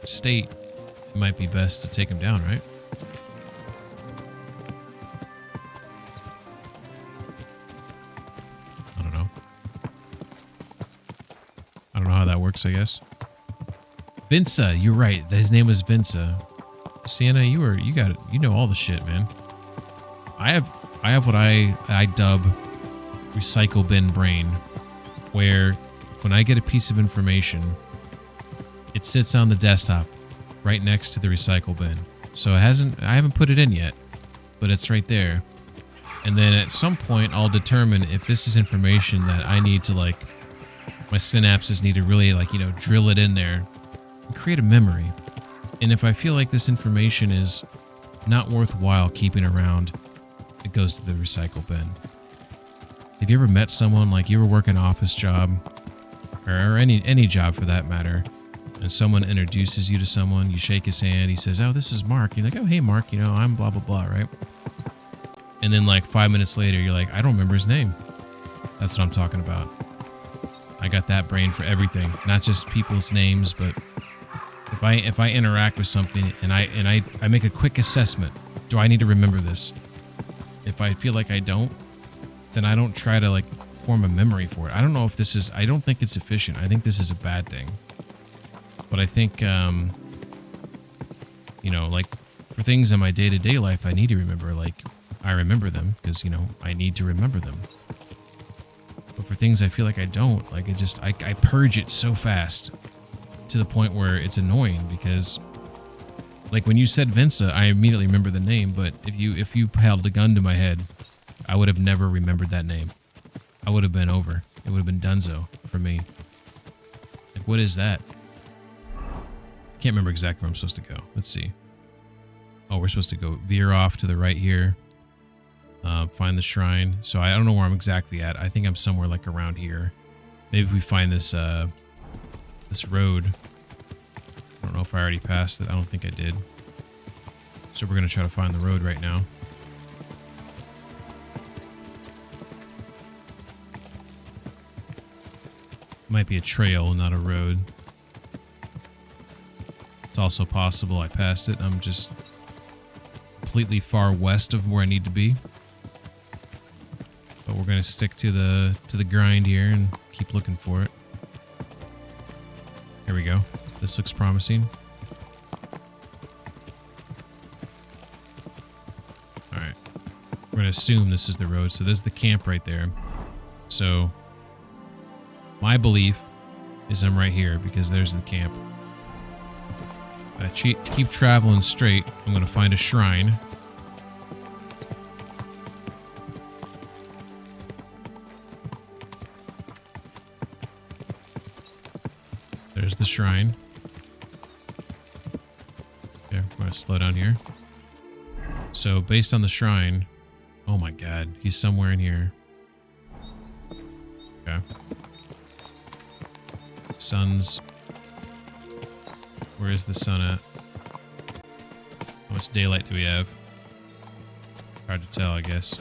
state, it might be best to take them down, right? I don't know. I don't know how that works, I guess. Vinca, you're right. His name was Vinca. Sienna, you know all the shit, man. I have what I dub recycle bin brain, where when I get a piece of information, it sits on the desktop right next to the recycle bin. So I haven't put it in yet, but it's right there. And then at some point I'll determine if this is information that I need to, like, my synapses need to really, like, you know, drill it in there and create a memory. And if I feel like this information is not worthwhile keeping around, it goes to the recycle bin. Have you ever met someone, like you ever work an office job, or any job for that matter, and someone introduces you to someone, you shake his hand, he says, oh, this is Mark. You're like, oh, hey, Mark, you know, I'm blah, blah, blah, right? And then like 5 minutes later, you're like, I don't remember his name. That's what I'm talking about. I got that brain for everything, not just people's names, but If I interact with something and I make a quick assessment, do I need to remember this? If I feel like I don't, then I don't try to like form a memory for it. I don't know if this is, I don't think it's efficient. I think this is a bad thing. But I think, you know, like for things in my day-to-day life, I need to remember, like I remember them because, you know, I need to remember them. But for things I feel like I don't, like it just, I purge it so fast to the point where it's annoying because like when you said Vince, I immediately remember the name, but if you held a gun to my head, I would have never remembered that name. I would have been over. It would have been Dunzo for me. Like, what is that? I can't remember exactly where I'm supposed to go. Let's see. Oh, we're supposed to go veer off to the right here. Find the shrine. So I don't know where I'm exactly at. I think I'm somewhere like around here. Maybe if we find this this road. I don't know if I already passed it. I don't think I did. So we're going to try to find the road right now. Might be a trail, not a road. It's also possible I passed it. I'm just completely far west of where I need to be. But we're going to stick to the grind here and keep looking for it. Here we go. This looks promising. Alright. We're going to assume this is the road. So there's the camp right there. So my belief is I'm right here because there's the camp. If I keep traveling straight, I'm going to find a shrine. There's the shrine. Okay, I'm going to slow down here. So based on the shrine, oh my god, he's somewhere in here. Okay. Sun's... Where is the sun at? How much daylight do we have? Hard to tell, I guess.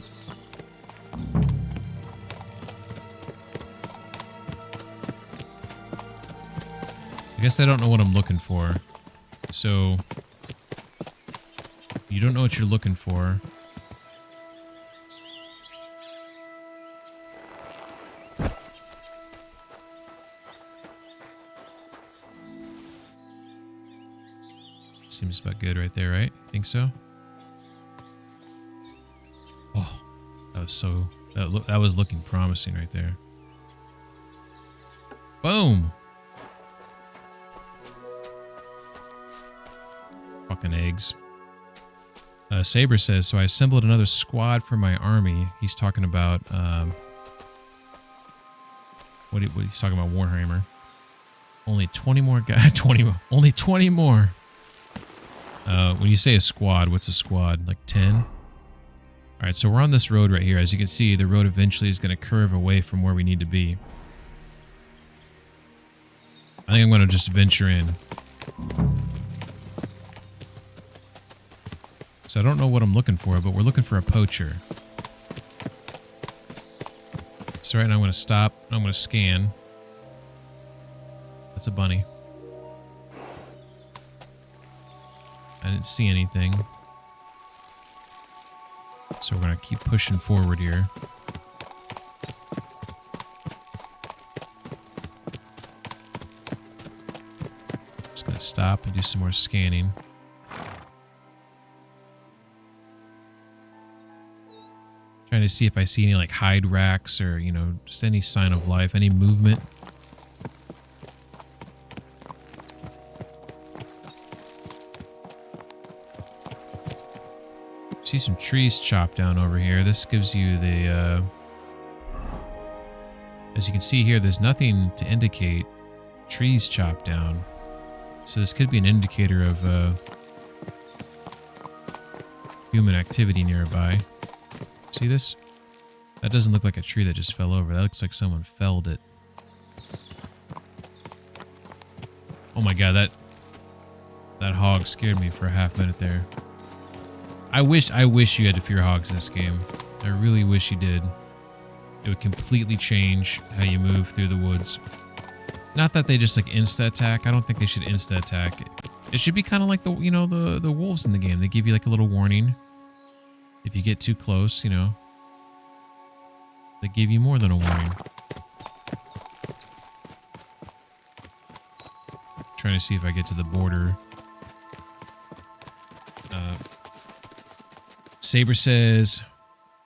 I guess I don't know what I'm looking for. So, you don't know what you're looking for. Seems about good right there, right? Think so? Oh, that was so... That was looking promising right there. Boom! Fucking eggs. Saber says, so I assembled another squad for my army. He's talking about... what he's talking about Warhammer. Only 20 more guys. 20 more. Only 20 more. When you say a squad, what's a squad? Like 10? Alright, so we're on this road right here. As you can see, the road eventually is going to curve away from where we need to be. I think I'm going to just venture in. So I don't know what I'm looking for, but we're looking for a poacher. So right now I'm going to stop. I'm going to scan. That's a bunny. I didn't see anything. So we're going to keep pushing forward here. Just going to stop and do some more scanning. Trying to see if I see any like hide racks or, you know, just any sign of life, any movement. See some trees chopped down over here. This gives you the, as you can see here, there's nothing to indicate trees chopped down. So this could be an indicator of human activity nearby. See this? That doesn't look like a tree that just fell over. That looks like someone felled it. Oh my god, that hog scared me for a half minute there. I wish you had to fear hogs in this game. I really wish you did. It would completely change how you move through the woods. Not that they just like insta attack. I don't think they should insta attack. It should be kind of like the, you know, the wolves in the game. They give you like a little warning. If you get too close, you know, they give you more than a warning. Trying to see if I get to the border. Saber says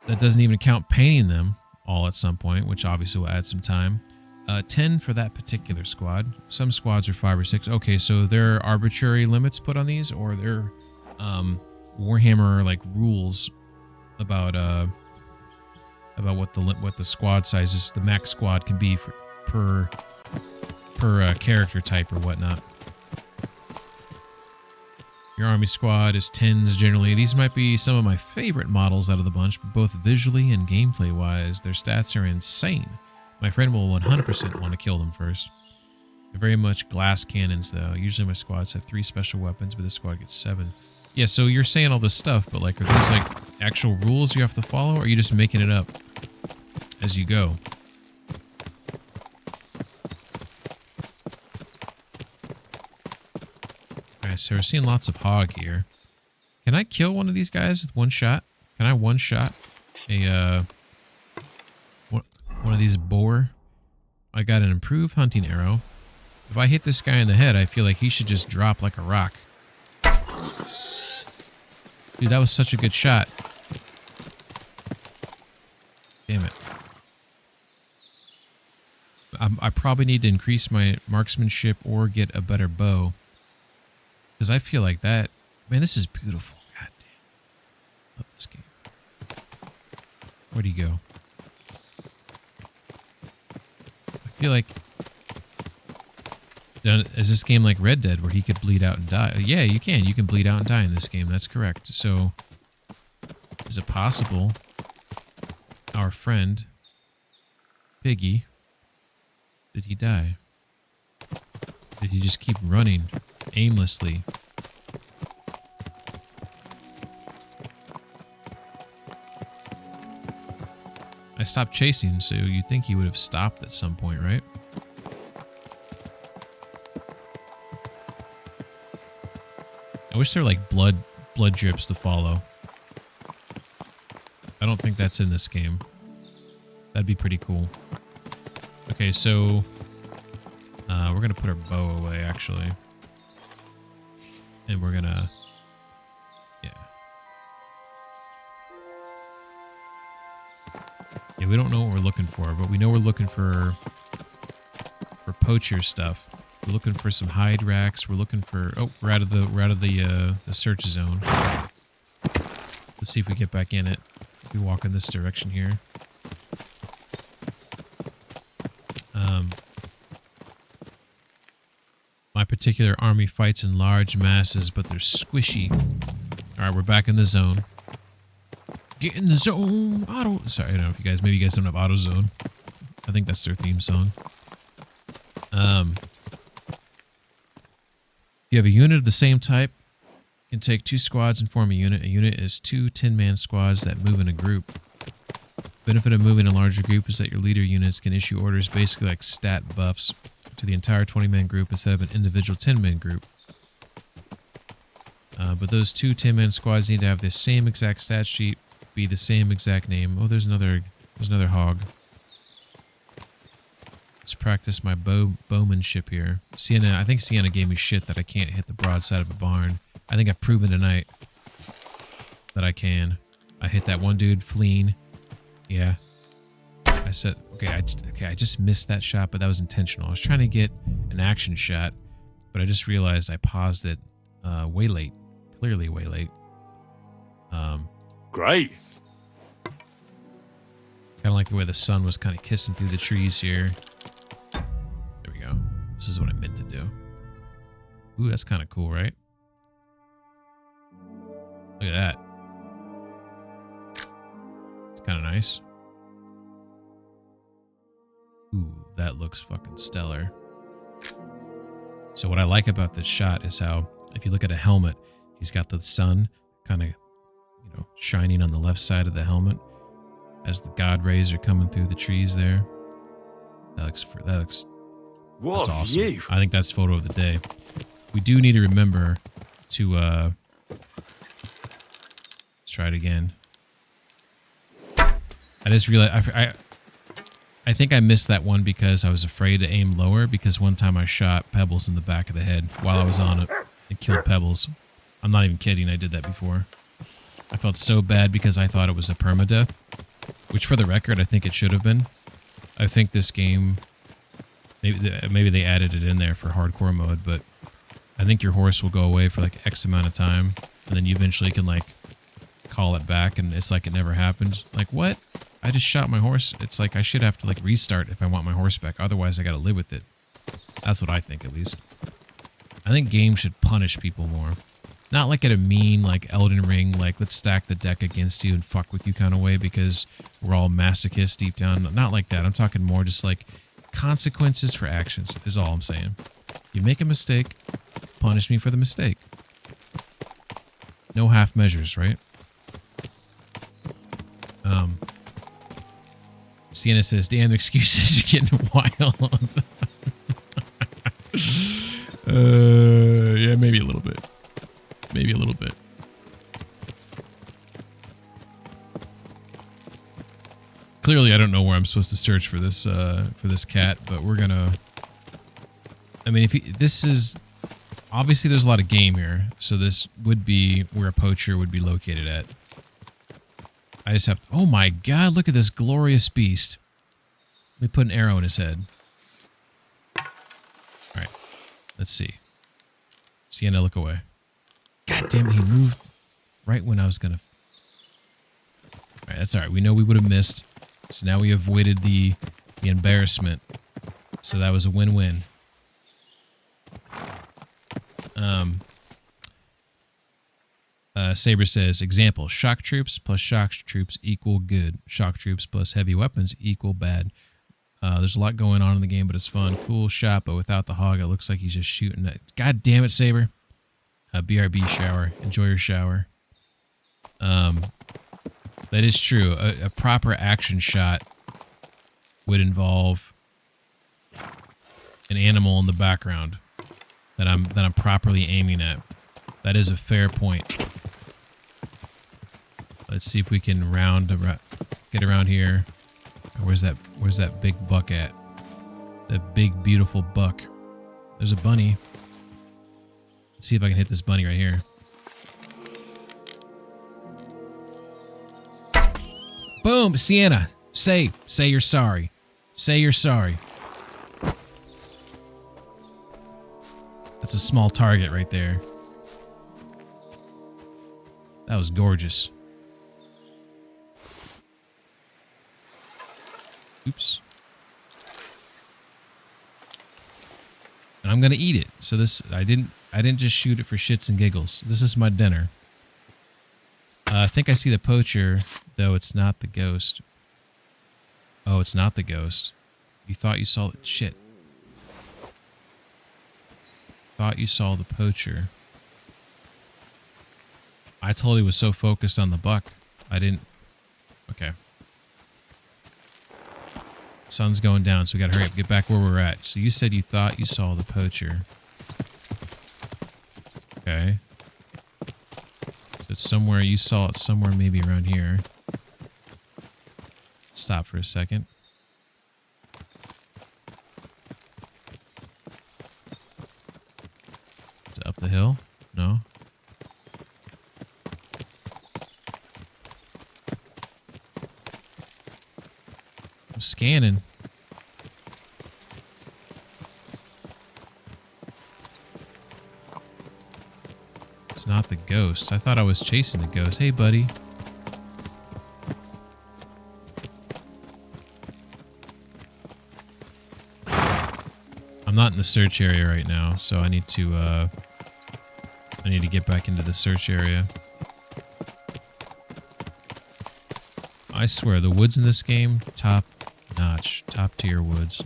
that doesn't even count painting them all at some point, which obviously will add some time. 10 for that particular squad. Some squads are 5 or 6. Okay, so there are arbitrary limits put on these, or there are Warhammer like rules about what the squad sizes, the max squad can be for per character type or whatnot. Your army squad is 10s generally. These might be some of my favorite models out of the bunch, but both visually and gameplay wise, their stats are insane. My friend will 100% want to kill them first. They're very much glass cannons though. Usually my squads have 3 special weapons, but this squad gets 7. Yeah, so you're saying all this stuff, but like, are these like actual rules you have to follow, or are you just making it up as you go? Alright, so we're seeing lots of hog here. Can I kill one of these guys with one shot? Can I one shot a one of these boar? I got an improved hunting arrow. If I hit this guy in the head, I feel like he should just drop like a rock. Dude, that was such a good shot. Damn it. I probably need to increase my marksmanship or get a better bow. Because I feel like that... Man, this is beautiful. God damn. Love this game. Where'd he go? I feel like... Is this game like Red Dead where he could bleed out and die? Yeah, you can. You can bleed out and die in this game. That's correct. So, is it possible our friend, Piggy, did he die? Did he just keep running aimlessly? I stopped chasing, so you'd think he would have stopped at some point, right? I wish there were like blood drips to follow. I don't think that's in this game. That'd be pretty cool. Okay, so we're gonna put our bow away actually. And we're gonna, yeah. Yeah, we don't know what we're looking for, but we know we're looking for poacher stuff. We're looking for some hide racks. We're looking for, oh, we're out of the search zone. Let's see if we get back in it. We walk in this direction here. My particular army fights in large masses, but they're squishy. All right, we're back in the zone. Get in the zone. Auto. Sorry, I don't know if maybe you guys don't have AutoZone. I think that's their theme song. You have a unit of the same type. You can take 2 squads and form a unit. A unit is 2 10-man squads that move in a group. The benefit of moving in a larger group is that your leader units can issue orders basically like stat buffs to the entire 20-man group instead of an individual 10-man group. But those 2 10-man squads need to have the same exact stat sheet, be the same exact name. Oh, there's another hog. Let's practice my bowmanship here. Sienna, I think Sienna gave me shit that I can't hit the broadside of a barn. I think I've proven tonight that I can. I hit that one dude fleeing. Yeah. I said, okay, I just missed that shot, but that was intentional. I was trying to get an action shot, but I just realized I paused it way late. Clearly way late. Great. Kind of like the way the sun was kind of kissing through the trees here. There we go. This is what I meant to do. Ooh, that's kind of cool, right? Look at that. It's kind of nice. Ooh, that looks fucking stellar. So what I like about this shot is how, if you look at a helmet, he's got the sun kind of, you know, shining on the left side of the helmet as the god rays are coming through the trees there. That looks What That's a awesome. view. I think that's photo of the day. We do need to remember to let's try it again. I just realized I think I missed that one because I was afraid to aim lower, because one time I shot Pebbles in the back of the head while I was on it. It killed Pebbles. I'm not even kidding. I did that before. I felt so bad because I thought it was a permadeath, which for the record, I think it should have been. I think this game, maybe they added it in there for hardcore mode, but I think your horse will go away for like X amount of time, and then you eventually can like call it back, and it's like it never happened. Like, what? I just shot my horse. It's like I should have to like restart if I want my horse back. Otherwise, I got to live with it. That's what I think, at least. I think games should punish people more. Not like at a mean, like Elden Ring, like let's stack the deck against you and fuck with you kind of way because we're all masochists deep down. Not like that. I'm talking more just like consequences for actions is all I'm saying. You make a mistake, punish me for the mistake. No half measures, right? Sienna says, damn excuses, you're getting wild. Yeah, maybe a little bit. Maybe a little bit. Clearly, I don't know where I'm supposed to search for this cat, but we're gonna. I mean, this is obviously there's a lot of game here, so this would be where a poacher would be located at. I just have. Oh my God! Look at this glorious beast. Let me put an arrow in his head. All right, let's see. Sienna, look away. God damn it! He moved right when I was gonna. All right, that's all right. We know we would have missed, so now we avoided the embarrassment. So that was a win-win. Saber says, example, shock troops plus shock troops equal good. Shock troops plus heavy weapons equal bad. There's a lot going on in the game, but it's fun. Cool shot, but without the hog, it looks like he's just shooting it. God damn it, Saber. BRB shower. Enjoy your shower. That is true. A proper action shot would involve an animal in the background that I'm properly aiming at. That is a fair point. Let's see if we can get around here. Where's that big buck at? That big beautiful buck. There's a bunny. Let's see if I can hit this bunny right here. Boom, Sienna. Say you're sorry. Say you're sorry. That's a small target right there. That was gorgeous. Oops. And I'm gonna eat it. So this I didn't just shoot it for shits and giggles. This is my dinner. I think I see the poacher, though it's not the ghost. Oh, it's not the ghost. You thought you saw it. Shit. Thought you saw the poacher. I totally was so focused on the buck. I didn't. Okay. Sun's going down, so we gotta hurry up, get back where we're at. So you said you thought you saw the poacher. Okay. So it's somewhere, you saw it somewhere maybe around here. Stop for a second. Is it up the hill? No. I'm scanning. It's not the ghost. I thought I was chasing the ghost. Hey, buddy. I'm not in the search area right now, so I need to get back into the search area. I swear, the woods in this game, top notch, top tier woods.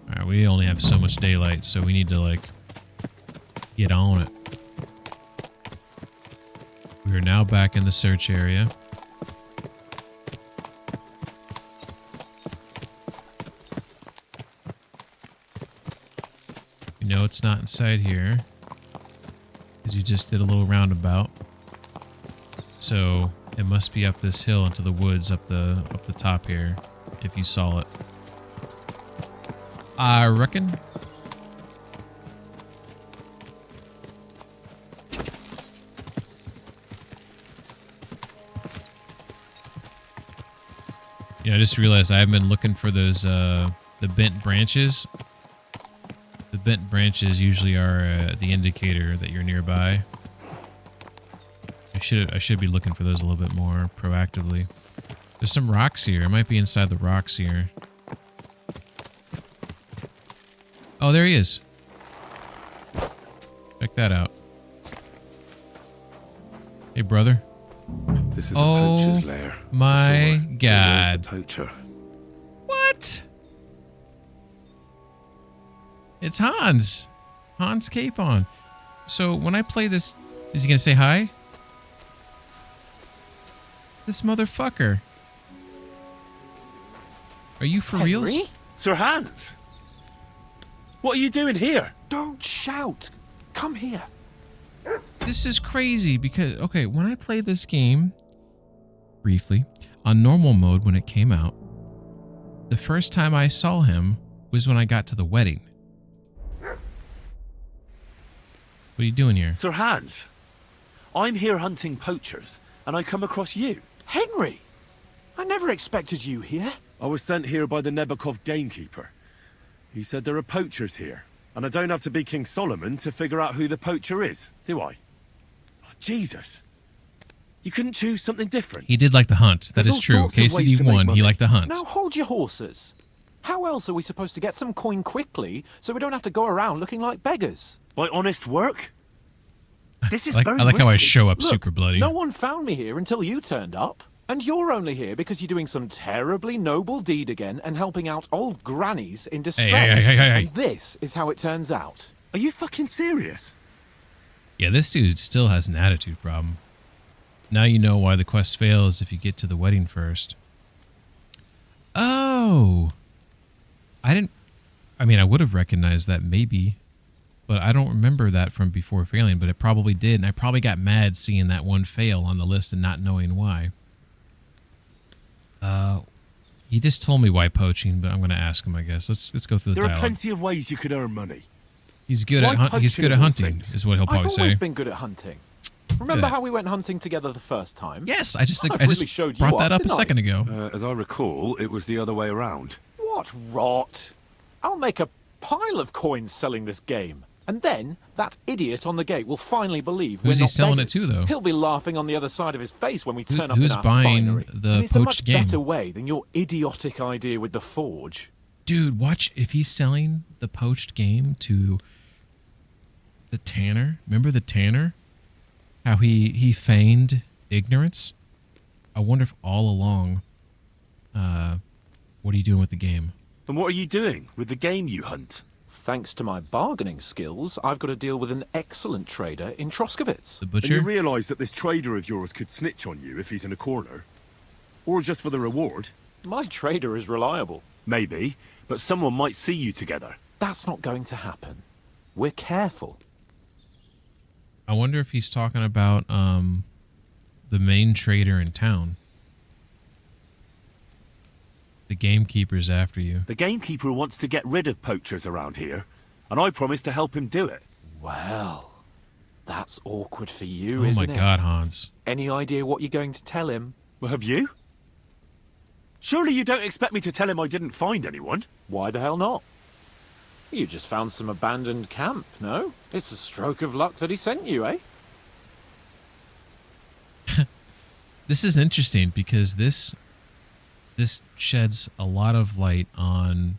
Alright, we only have so much daylight, so we need to, like, get on it. We are We're now back in the search area. You know it's not inside here, because you just did a little roundabout. So it must be up this hill into the woods up the top here, if you saw it. I reckon. Yeah, I just realized I've been looking for those the bent branches. The bent branches usually are the indicator that you're nearby. I should be looking for those a little bit more proactively. There's some rocks here. It might be inside the rocks here. Oh, there he is. Check that out. Hey, brother. This is a poacher's lair. My Sure. God. So where's the poacher? What? It's Hans. Hans Capon. So when I play this, is he going to say hi? This motherfucker. Are you for reals? Sir Hans? What are you doing here? Don't shout. Come here. This is crazy because, okay, when I played this game, briefly, on normal mode when it came out, the first time I saw him was when I got to the wedding. What are you doing here? Sir Hans, I'm here hunting poachers, and I come across you. Henry! I never expected you here. I was sent here by the Nebakov gamekeeper. He said there are poachers here, and I don't have to be King Solomon to figure out who the poacher is, do I? Oh, Jesus. You couldn't choose something different? He did like to hunt. That There's is all true. sorts of ways to make KCD1, he money. liked to hunt. Now hold your horses. How else are we supposed to get some coin quickly so we don't have to go around looking like beggars? By honest work? This is I very like how I risky. show up Look, super bloody. no one found me here until you turned up. And you're only here because you're doing some terribly noble deed again and helping out old grannies in distress. Hey. And this is how it turns out. Are you fucking serious? Yeah, this dude still has an attitude problem. Now you know why the quest fails if you get to the wedding first. Oh. I mean, I would have recognized that maybe, but I don't remember that from before failing, but it probably did, and I probably got mad seeing that one fail on the list and not knowing why. He just told me why poaching, but I'm going to ask him, I guess. Let's go through the There are dialogue. plenty of ways you could earn money. He's good at hunting, is what he'll probably I've say. always been good at hunting. Remember Good. how we went hunting together the first time? Yes, I just really showed you brought up, that up a didn't I? second ago. As I recall, it was the other way around. What rot! I'll make a pile of coins selling this game. And then, that idiot on the gate will finally believe Who's we're he not selling beggars. it to, though? He'll be laughing on the other side of his face when we turn up who's in our buying finery. the And it's a much poached game? better way than your idiotic idea with the forge. Dude, watch if he's selling the poached game to the tanner. Remember the tanner? How he feigned ignorance? I wonder if all along, what are you doing with the game? And what are you doing with the game you hunt? Thanks to my bargaining skills, I've got to deal with an excellent trader in Troskowitz. The And butcher? you realise that this trader of yours could snitch on you if he's in a corner? Or just for the reward? My trader is reliable. Maybe, but someone might see you together. That's not going to happen. We're careful. I wonder if he's talking about the main trader in town. The gamekeeper's after you. The gamekeeper wants to get rid of poachers around here, and I promised to help him do it. Well, that's awkward for you, Oh isn't my it? God, Hans. Any idea what you're going to tell him? Well, have you? Surely you don't expect me to tell him I didn't find anyone? Why the hell not? You just found some abandoned camp, no? It's a stroke of luck that he sent you, eh? This is interesting because this sheds a lot of light on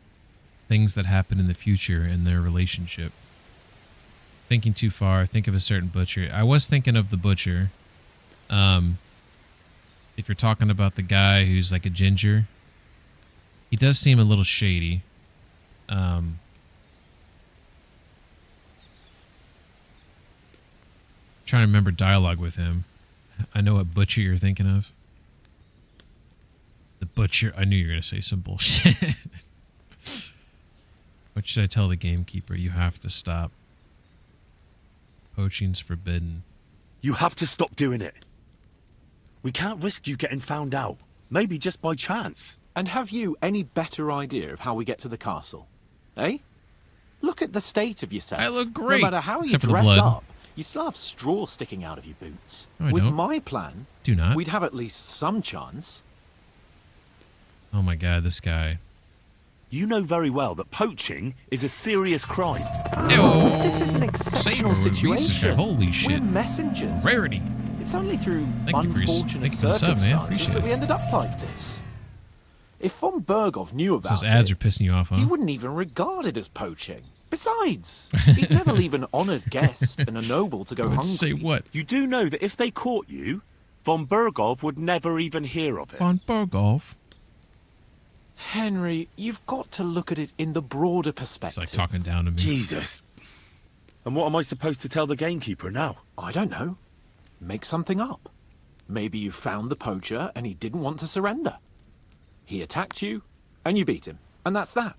things that happen in the future in their relationship. Thinking too far, think of a certain butcher. I was thinking of the butcher. If you're talking about the guy who's like a ginger, he does seem a little shady. Trying to remember dialogue with him. I know what butcher you're thinking of. The butcher. I knew you were going to say some bullshit. What should I tell the gamekeeper? You have to stop. Poaching's forbidden. You have to stop doing it. We can't risk you getting found out. Maybe just by chance. And have you any better idea of how we get to the castle? Eh? Look at the state of yourself. I look great. No matter how except you for the dress blood. up, you still have straw sticking out of your boots. No, I With don't. my plan, Do not. we'd have at least some chance. Oh my god, this guy. You know very well that poaching is a serious crime. This is an exceptional Saber situation. Holy We're shit. messengers. Rarity. It's only through Thank you for unfortunate the sub, man. circumstances Appreciate that it. we ended up like this. If von Bergov knew about Those ads it, are pissing you off, huh? he wouldn't even regard it as poaching. Besides, he'd never leave an honoured guest and a noble to go hungry. Say what? You do know that if they caught you, von Bergov would never even hear of it. Von Bergov? Henry, you've got to look at it in the broader perspective. It's like talking down to me. Jesus. And what am I supposed to tell the gamekeeper now? I don't know. Make something up. Maybe you found the poacher and he didn't want to surrender. He attacked you and you beat him. And that's that.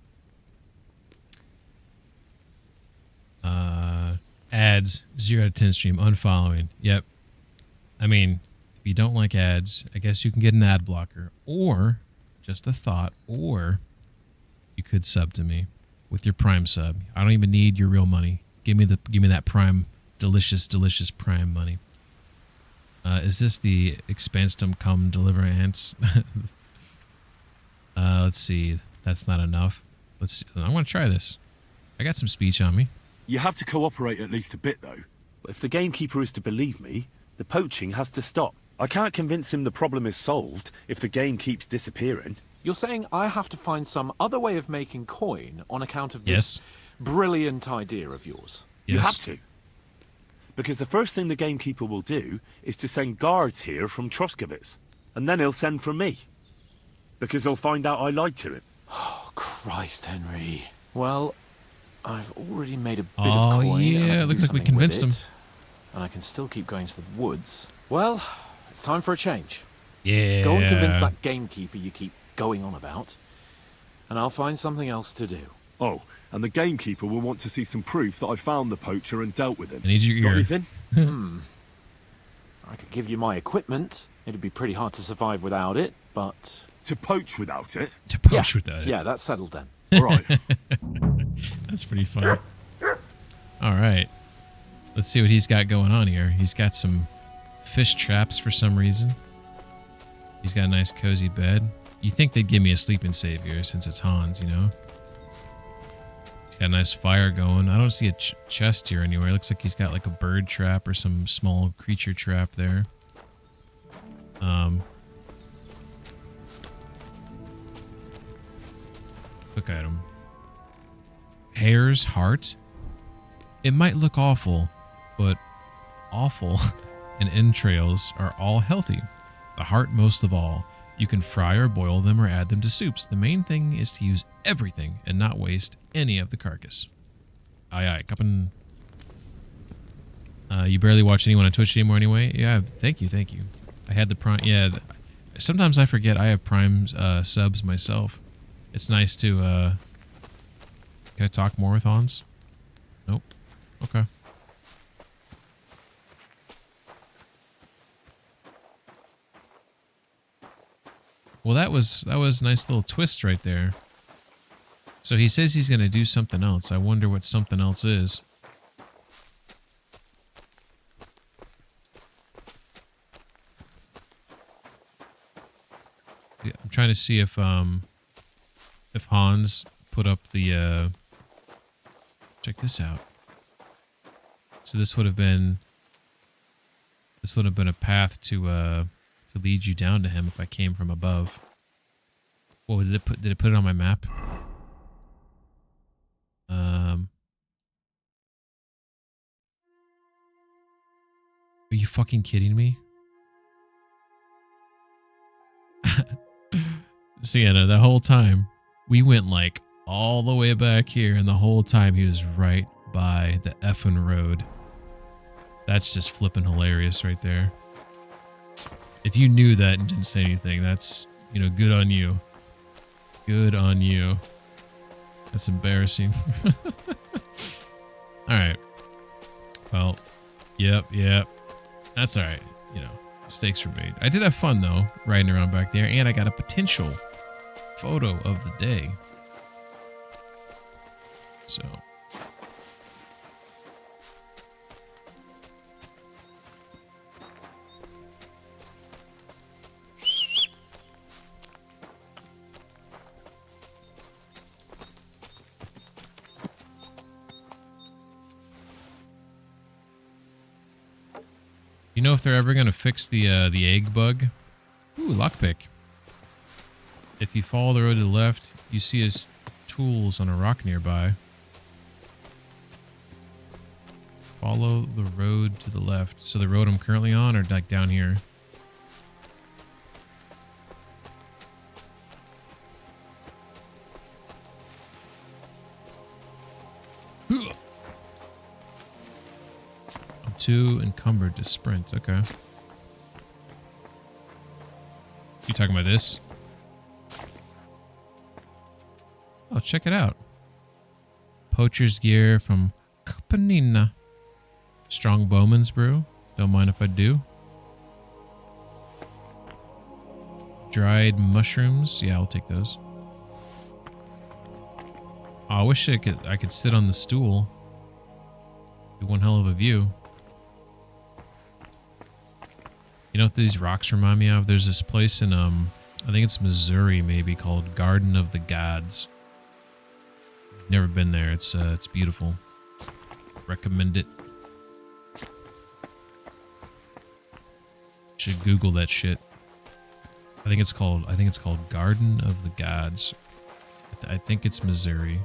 Ads, 0 out of 10 stream, unfollowing. Yep. I mean, if you don't like ads, I guess you can get an ad blocker. Or, just a thought, or you could sub to me with your Prime sub. I don't even need your real money. Give me that Prime, delicious Prime money. Is this the Expanstum Cum Deliverance? Let's see. That's not enough. Let's see. I want to try this. I got some speech on me. You have to cooperate at least a bit, though. If the gamekeeper is to believe me, the poaching has to stop. I can't convince him the problem is solved if the game keeps disappearing. You're saying I have to find some other way of making coin on account of this Yes. brilliant idea of yours? You Yes. have to. Because the first thing the gamekeeper will do is to send guards here from Troskowitz. And then he'll send for me. Because he'll find out I lied to him. Oh, Christ, Henry. Well, I've already made a bit Oh, of coin. and I yeah, can looks do like we something convinced with him. it, And I can still keep going to the woods. Well, it's time for a change. Yeah. Go and convince that gamekeeper you keep going on about. And I'll find something else to do. Oh, and the gamekeeper will want to see some proof that I found the poacher and dealt with him. I need your Got ear. anything? I could give you my equipment. It'd be pretty hard to survive without it, but... To poach without it? To poach without it. Yeah, that's settled then. Right. That's pretty fun. All right. Let's see what he's got going on here. He's got some fish traps for some reason. He's got a nice cozy bed. You think they'd give me a sleeping savior since it's Hans, you know? He's got a nice fire going. I don't see a chest here anywhere. It looks like he's got like a bird trap or some small creature trap there. Look at him. Hare's heart? It might look awful, but awful and entrails are all healthy. The heart most of all. You can fry or boil them or add them to soups. The main thing is to use everything and not waste any of the carcass. Aye aye, cuppin'. You barely watch anyone on Twitch anymore anyway? Yeah, thank you. I had the Prime, yeah. Sometimes I forget I have Prime subs myself. It's nice to, can I talk more with Hans? Nope. Okay. Well, that was a nice little twist right there. So he says he's going to do something else. I wonder what something else is. Yeah, I'm trying to see if Hans put up the check this out. So this would have been a path to lead you down to him if I came from above. Whoa, did it put it on my map? Are you fucking kidding me? So yeah, no, the whole time we went like all the way back here, and the whole time he was right by the effing road. That's just flipping hilarious right there. If you knew that and didn't say anything, that's, you know, good on you. Good on you. That's embarrassing. Alright. Well, yep. That's alright. You know, mistakes were made. I did have fun, though, riding around back there, and I got a potential photo of the day. So... You know if they're ever going to fix the egg bug? Ooh, lockpick. If you follow the road to the left, you see his tools on a rock nearby. Follow the road to the left. So the road I'm currently on, or like down here? Too encumbered to sprint. Okay. You talking about this? Oh, check it out. Poacher's gear from Kapanina. Strong Bowman's brew. Don't mind if I do. Dried mushrooms. Yeah, I'll take those. Oh, I wish I could sit on the stool. Be one hell of a view. You know what these rocks remind me of? There's this place in, I think it's Missouri maybe, called Garden of the Gods. Never been there. It's beautiful. Recommend it. Should Google that shit. I think it's called Garden of the Gods. I think it's Missouri.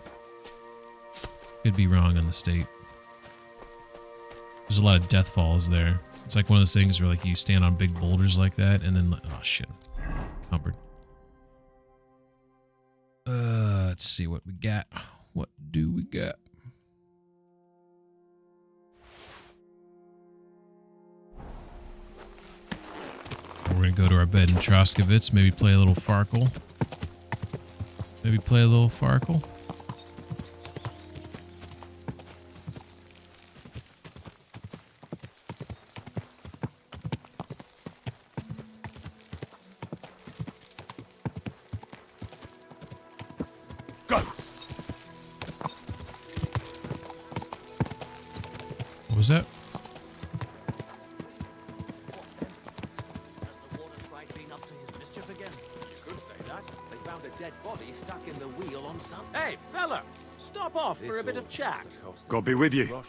Could be wrong on the state. There's a lot of death falls there. It's like one of those things where like you stand on big boulders like that and then, oh shit, cumbered. Let's see what we got. What do we got? We're gonna go to our bed in Troskowitz, maybe play a little Farkle. What was that? Hey, fella! Stop off for a bit of chat. God be with you.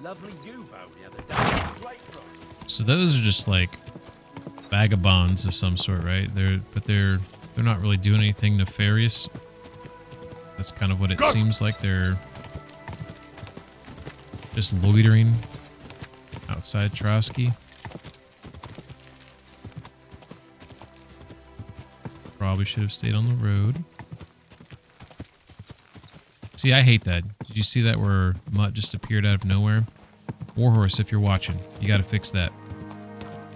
Lovely U-boat the other day. So those are just like vagabonds of some sort, right? They're not really doing anything nefarious. That's kind of what it seems like. They're just loitering outside Trotsky. Probably should have stayed on the road. See, I hate that. Did you see that where Mutt just appeared out of nowhere? Warhorse, if you're watching, you gotta fix that.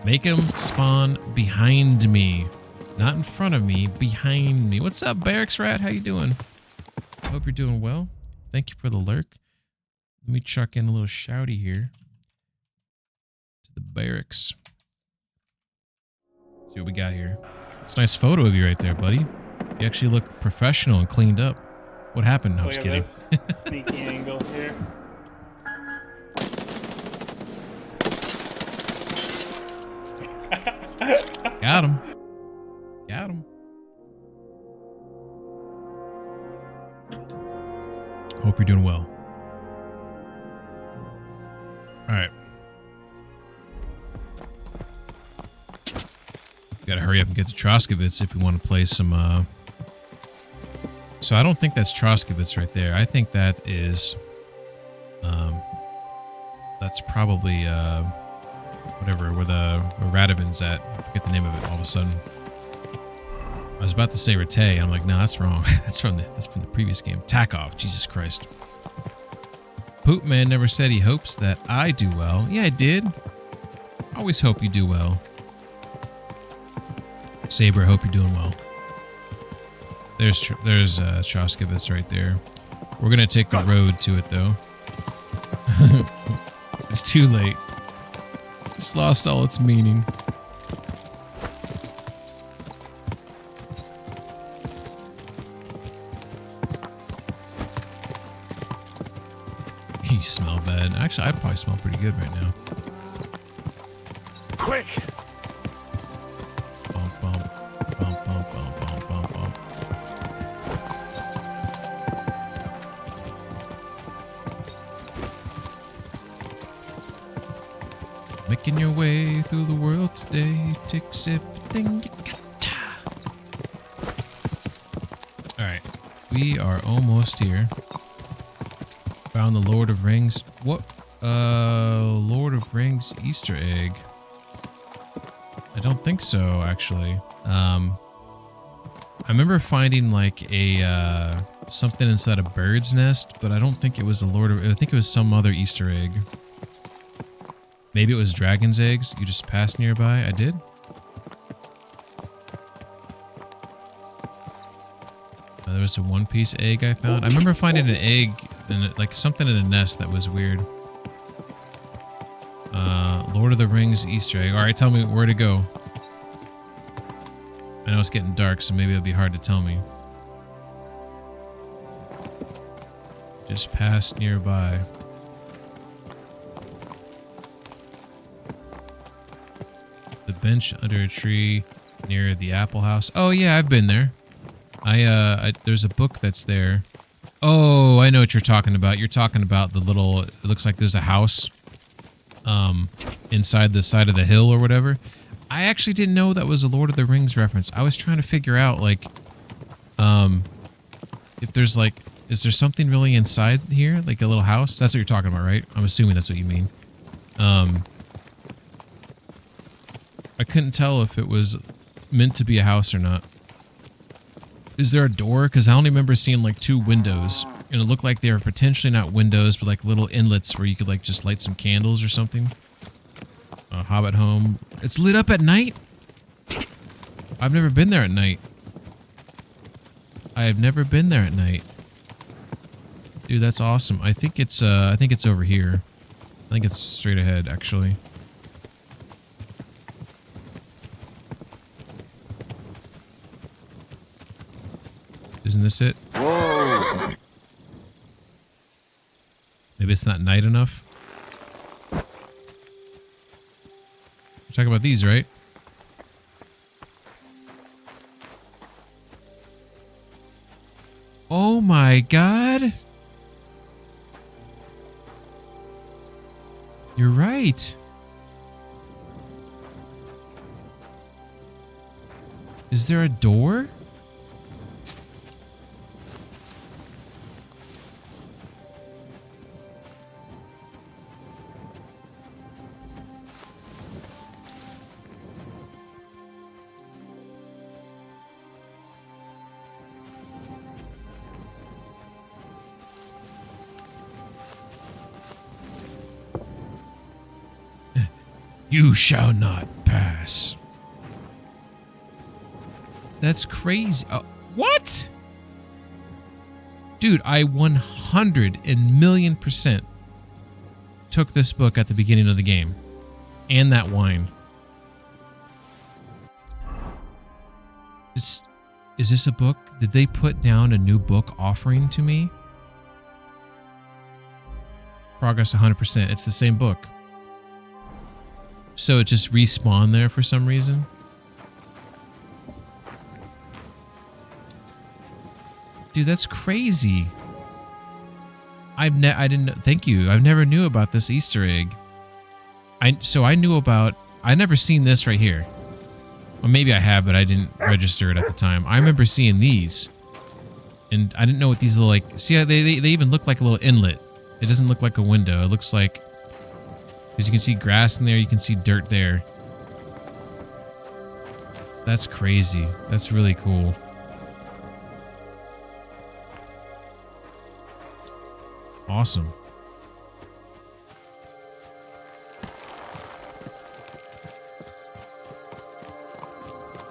Make him spawn behind me. Not in front of me, behind me. What's up, Barracks Rat? How you doing? Hope you're doing well. Thank you for the lurk. Let me chuck in a little shouty here to the barracks. See what we got here. It's a nice photo of you right there, buddy. You actually look professional and cleaned up. What happened? No, I'm just kidding. This sneaky angle here. Got him. Got him. Hope you're doing well. All right. Gotta hurry up and get to Troskowitz if we want to play some, So I don't think that's Troskowitz right there. I think that is, that's probably, whatever, where Radovan's at. I forget the name of it all of a sudden. I was about to say Ratay. I'm like, no, that's wrong. that's from the previous game. Tackov. Jesus Christ. Poopman never said he hopes that I do well. Yeah, I did. Always hope you do well. Saber, hope you're doing well. There's Troskevitz right there. We're gonna take the road to it though. It's too late. It's lost all its meaning. You smell bad. Actually, I probably smell pretty good right now. Quick! Bump, bump, bump, bump, bump, bump, bump, bump. Making your way through the world today takes everything you got. Alright, we are almost here. Found the Lord of Rings. What? Lord of Rings Easter egg. I don't think so, actually. I remember finding like a something inside a bird's nest, but I don't think it was the Lord of. I think it was some other Easter egg. Maybe it was dragon's eggs. You just passed nearby. I did. There was a one-piece egg I found. I remember finding an egg and like something in a nest that was weird. Lord of the Rings Easter egg. All right, tell me where to go. I know it's getting dark, so maybe it'll be hard to tell me. Just passed nearby. The bench under a tree near the apple house. Oh yeah, I've been there. There's a book that's there. Oh, I know what you're talking about. You're talking about the little, it looks like there's a house inside the side of the hill or whatever. I actually didn't know that was a Lord of the Rings reference. I was trying to figure out like if there's like, is there something really inside here? Like a little house? That's what you're talking about, right? I'm assuming that's what you mean. I couldn't tell if it was meant to be a house or not. Is there a door? Because I only remember seeing like 2 windows. And it looked like they were potentially not windows, but like little inlets where you could like just light some candles or something. Hobbit home. It's lit up at night? I've never been there at night. I have never been there at night. Dude, that's awesome. I think it's over here. I think it's straight ahead, actually. Isn't this it? Whoa! Maybe it's not night enough. We're talking about these, right? Oh my god! You're right. Is there a door? You shall not pass. That's crazy. What? Dude, I 100,000,000% took this book at the beginning of the game. And that wine. Is this a book? Did they put down a new book offering to me? Progress 100%. It's the same book. So it just respawned there for some reason? Dude, that's crazy. I didn't, thank you. I never knew about this Easter egg. So I knew about, I never seen this right here. Well, maybe I have, but I didn't register it at the time. I remember seeing these. And I didn't know what these look like. See, they even look like a little inlet. It doesn't look like a window. It looks like, because you can see grass in there, you can see dirt there. That's crazy. That's really cool. Awesome.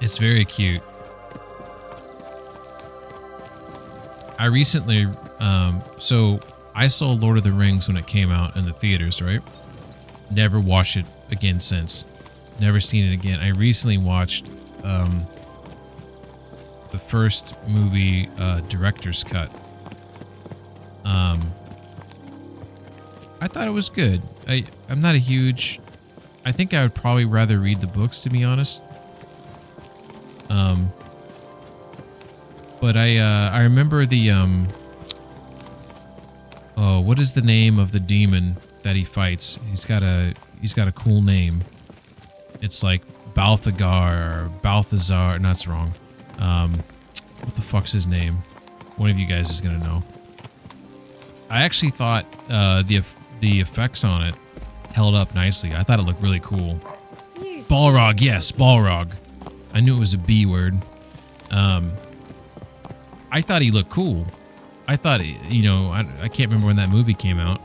It's very cute. I recently, so I saw Lord of the Rings when it came out in the theaters, right? Never watched it again since. Never seen it again. I recently watched the first movie director's cut. I thought it was good. I'm not a huge... I think I would probably rather read the books, to be honest. But I remember the oh, what is the name of the demon that he fights? He's got a cool name. It's like Balthazar or Balthazar. No, that's wrong. What the fuck's his name? One of you guys is gonna know. I actually thought the effects on it held up nicely. I thought it looked really cool. Balrog, yes, Balrog. I knew it was a B word. I thought he looked cool. I thought, you know, I can't remember when that movie came out,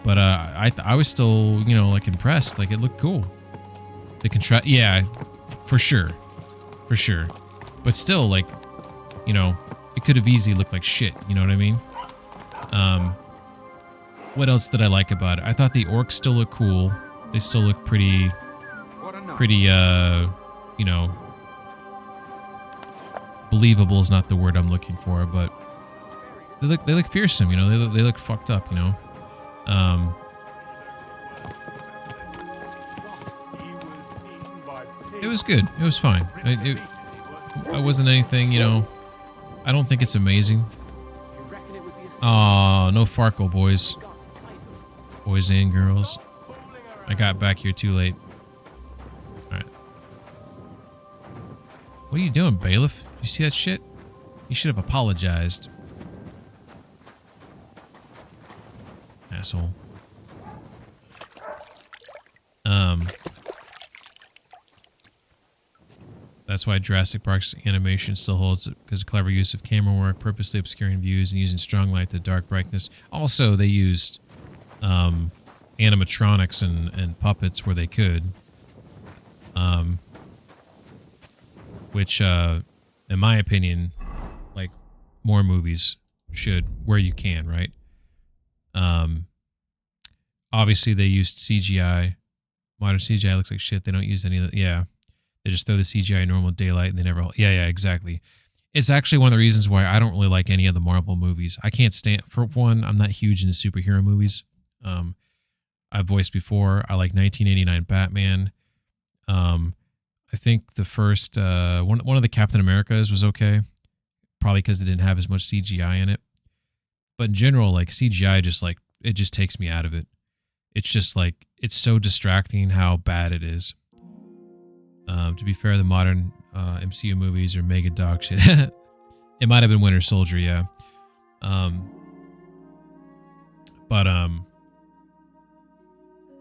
but I was still, you know, like impressed. Like it looked cool. The contrast, yeah, for sure, but still, like, you know, it could have easily looked like shit. You know what I mean? What else did I like about it? I thought the orcs still look cool. They still look pretty, you know, believable is not the word I'm looking for, but they look fearsome. You know, they look fucked up. You know. It was good. It was fine. It wasn't anything, you know. I don't think it's amazing. Oh, no Farkle, boys. Boys and girls. I got back here too late. Alright. What are you doing, bailiff? You see that shit? You should have apologized. Asshole. That's why Jurassic Park's animation still holds, because of clever use of camera work, purposely obscuring views and using strong light to dark brightness. Also, they used animatronics and puppets where they could. Which, in my opinion, like, more movies should, where you can, right? Obviously, they used CGI. Modern CGI looks like shit. They don't use any of the... Yeah. They just throw the CGI in normal daylight and they never... Yeah, exactly. It's actually one of the reasons why I don't really like any of the Marvel movies. I can't stand... For one, I'm not huge into superhero movies. I've voiced before. I like 1989 Batman. I think the first... one of the Captain Americas was okay. Probably because it didn't have as much CGI in it. But in general, like, CGI just, like... It just takes me out of it. It's just, like... It's so distracting how bad it is. To be fair, the modern MCU movies are mega dog shit. It might have been Winter Soldier, yeah. But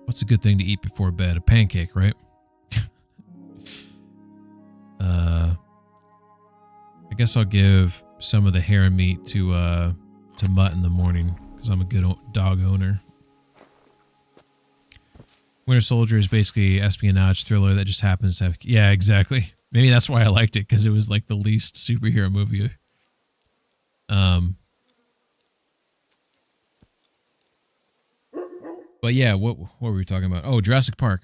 what's a good thing to eat before bed? A pancake, right? I guess I'll give some of the hair and meat to Mutt in the morning because I'm a good dog owner. Winter Soldier is basically an espionage thriller that just happens to have... Yeah, exactly. Maybe that's why I liked it, because it was like the least superhero movie. But yeah, what were we talking about? Oh, Jurassic Park.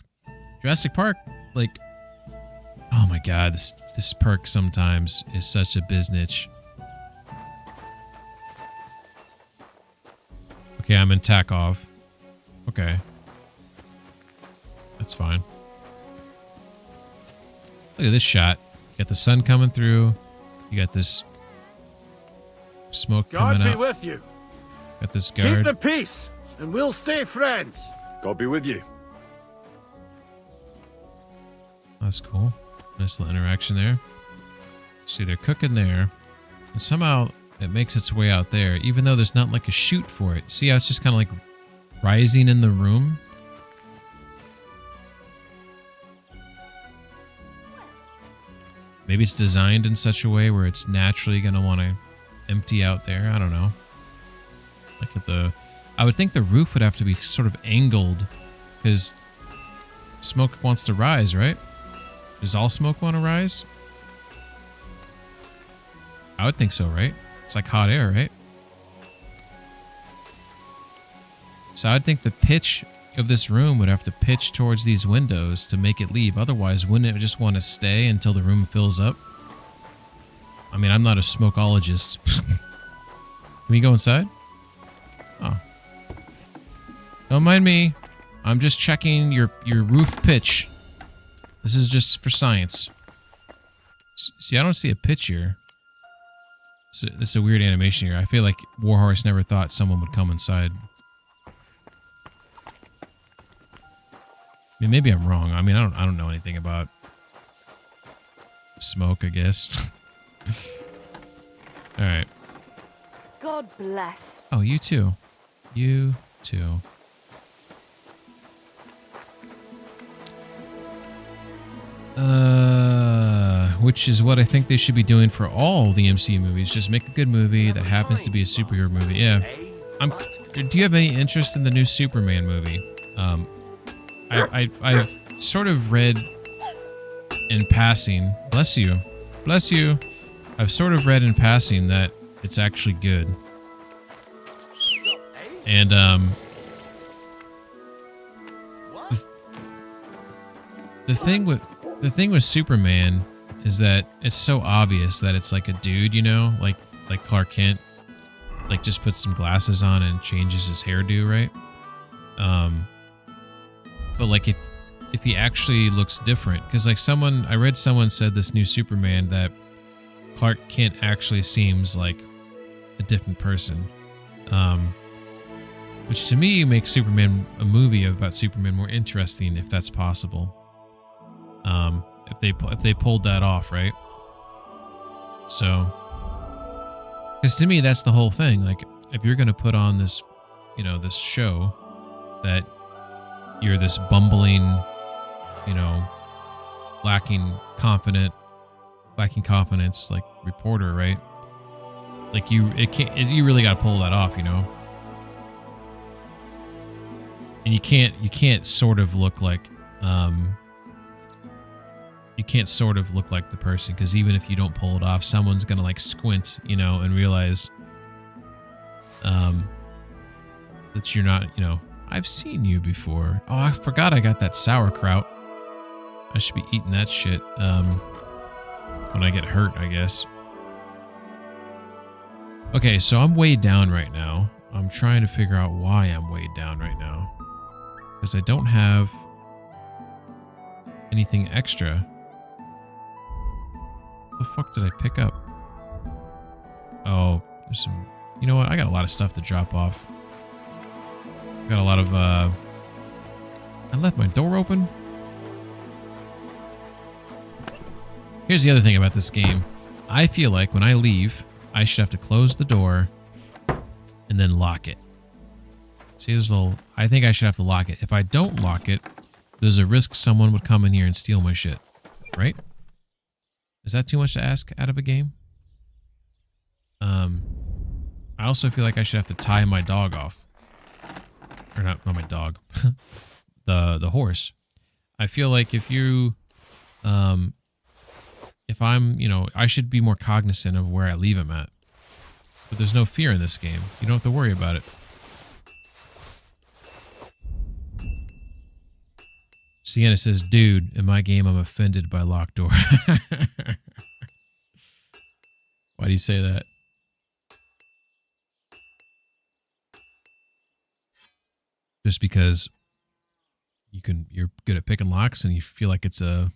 Jurassic Park, like... Oh my god, this perk sometimes is such a biznitch. Okay, I'm in tack off. Okay. That's fine. Look at this shot. You got the sun coming through. You got this smoke God coming be up. with you. Got this guard. Keep the peace, and we'll stay friends. God be with you. That's cool. Nice little interaction there. See, they're cooking there. And somehow it makes its way out there, even though there's not like a chute for it. See how it's just kind of like rising in the room? Maybe it's designed in such a way where it's naturally going to want to empty out there. I don't know. Like at the... I would think the roof would have to be sort of angled because smoke wants to rise, right? Does all smoke want to rise? would think so, right? It's like hot air, right? So I'd think the pitch of this room would have to pitch towards these windows to make it leave. Otherwise, wouldn't it just want to stay until the room fills up? I mean, I'm not a smokeologist. Can we go inside? Oh. Don't mind me. I'm just checking your roof pitch. This is just for science. See, I don't see a pitch here. It's a weird animation here. I feel like Warhorse never thought someone would come inside. I mean, maybe I'm wrong. I mean, I don't know anything about smoke, I guess. All right. God bless. Oh, you too. You too. Which is what I think they should be doing for all the MCU movies. Just make a good movie that happens to be a superhero movie. Yeah. Do you have any interest in the new Superman movie? I've sort of read in passing. Bless you. Bless you. I've sort of read in passing that it's actually good. And the thing with Superman is that it's so obvious that it's like a dude, you know, like Clark Kent, like just puts some glasses on and changes his hairdo, right? But like if he actually looks different, because like I read someone said this new Superman that Clark Kent actually seems like a different person, which to me makes Superman, a movie about Superman, more interesting if that's possible. If they pulled that off, right? So, because to me that's the whole thing. Like, if you're gonna put on this, you know, this show that you're this bumbling, you know, lacking confidence, like reporter, right? Like you really got to pull that off, you know. And you can't sort of look like the person, because even if you don't pull it off, someone's gonna like squint, you know, and realize that you're not, you know, I've seen you before. Oh, I forgot I got that sauerkraut. I should be eating that shit when I get hurt, I guess. Okay, so I'm weighed down right now. I'm trying to figure out why I'm weighed down right now. Because I don't have anything extra. What the fuck did I pick up? Oh, there's some... You know what? I got a lot of stuff to drop off. I got a lot of... I left my door open? Here's the other thing about this game. I feel like when I leave, I should have to close the door and then lock it. See, there's a little... I think I should have to lock it. If I don't lock it, there's a risk someone would come in here and steal my shit. Right? Is that too much to ask out of a game? I also feel like I should have to tie my dog off. Or not my dog. the horse. I feel like if you... if I'm, you know, I should be more cognizant of where I leave him at. But there's no fear in this game. You don't have to worry about it. Sienna says, dude, in my game, I'm offended by locked door. Why do you say that? Just because you're good at picking locks and you feel like it's a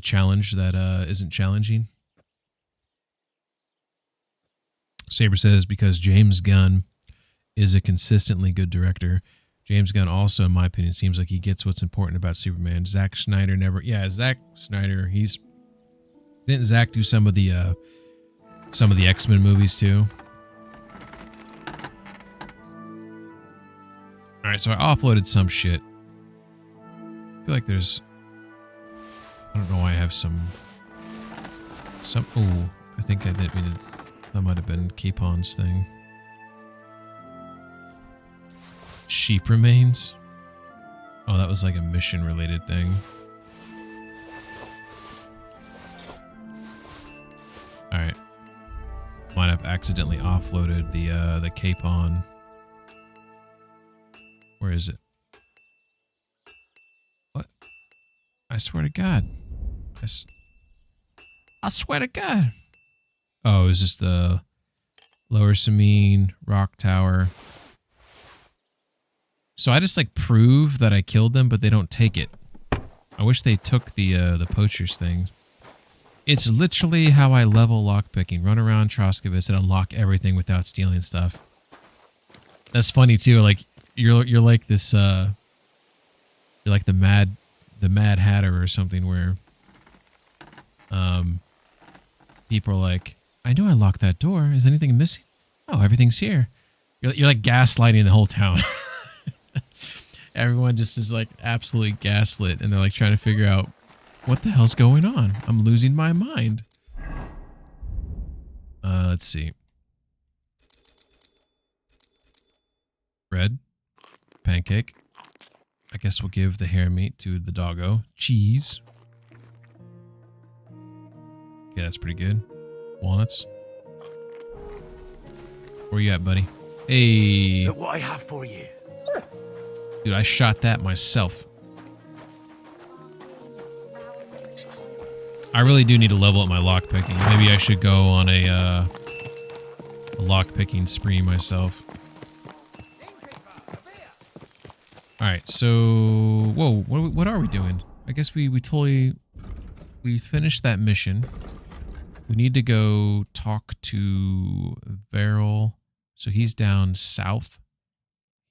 challenge that isn't challenging. Saber says, because James Gunn is a consistently good director. James Gunn also, in my opinion, seems like he gets what's important about Superman. Zack Snyder never... Yeah, Zack Snyder, didn't Zack do some of the X-Men movies too? Alright, so I offloaded some shit. I feel like there's... I don't know why I have some... Oh, I think I didn't mean to... That might have been Capon's thing. Sheep remains? Oh, that was like a mission-related thing. All right. Might have accidentally offloaded the capon. Where is it? What? I swear to God. I swear to God. Oh, it was just the Lower Samine Rock Tower. So I just like prove that I killed them, but they don't take it. I wish they took the poachers thing. It's literally how I level lockpicking. Run around Troskovitz and unlock everything without stealing stuff. That's funny too. Like you're like this you're like the Mad Hatter or something where people are like, I know I locked that door. Is anything missing? Oh, everything's here. You're like gaslighting the whole town. Everyone just is like absolutely gaslit, and they're like trying to figure out what the hell's going on. I'm losing my mind. Let's see. Bread, pancake. I guess we'll give the hare meat to the doggo. Cheese. Okay, that's pretty good. Walnuts. Where you at, buddy? Hey. Look what I have for you. Dude, I shot that myself. I really do need to level up my lockpicking. Maybe I should go on a lockpicking spree myself. Alright, so... Whoa, what are we doing? I guess we finished that mission. We need to go talk to Veril. So he's down south.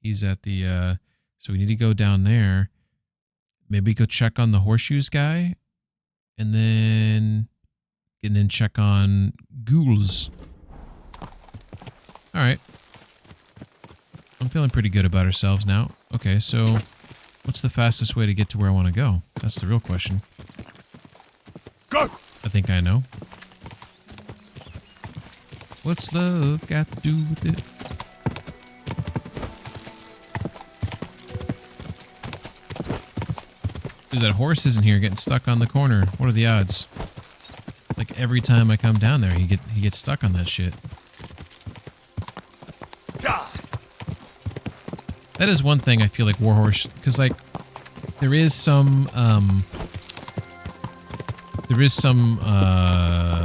He's at the... So we need to go down there. Maybe go check on the horseshoes guy. And then check on ghouls. Alright. I'm feeling pretty good about ourselves now. Okay, so what's the fastest way to get to where I want to go? That's the real question. Go! I think I know. What's love got to do with it? Dude, that horse isn't here, getting stuck on the corner. What are the odds? Like every time I come down there, he gets stuck on that shit. That is one thing I feel like Warhorse, because like there is some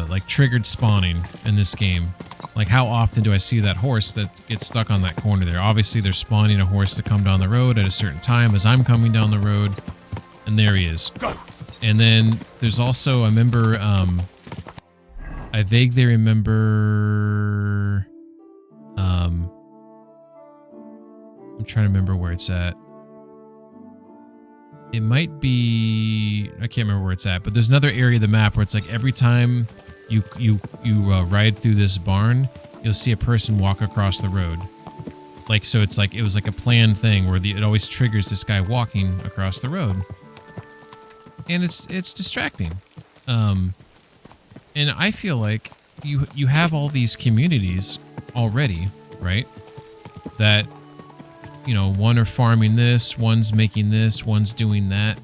like triggered spawning in this game. Like how often do I see that horse that gets stuck on that corner there? Obviously they're spawning a horse to come down the road at a certain time as I'm coming down the road. And there he is. And then there's also, I remember, I vaguely remember, I'm trying to remember where it's at. It might be, I can't remember where it's at, but there's another area of the map where it's like every time you ride through this barn, you'll see a person walk across the road. Like, so it's like, it was like a planned thing where it always triggers this guy walking across the road. And it's distracting. And I feel like you have all these communities already, right? That, you know, one are farming this, one's making this, one's doing that.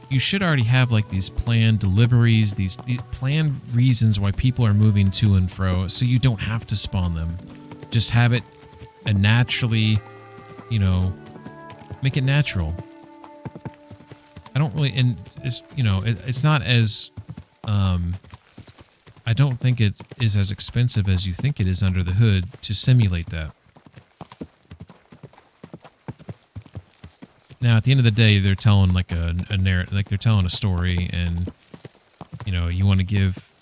You should already have like these planned deliveries, these planned reasons why people are moving to and fro, so you don't have to spawn them. Just have it naturally, you know, make it natural. I don't really, and it's, you know, it's not as, I don't think it is as expensive as you think it is under the hood to simulate that. Now, at the end of the day, they're telling like a narrative, like they're telling a story, and, you know, you want to give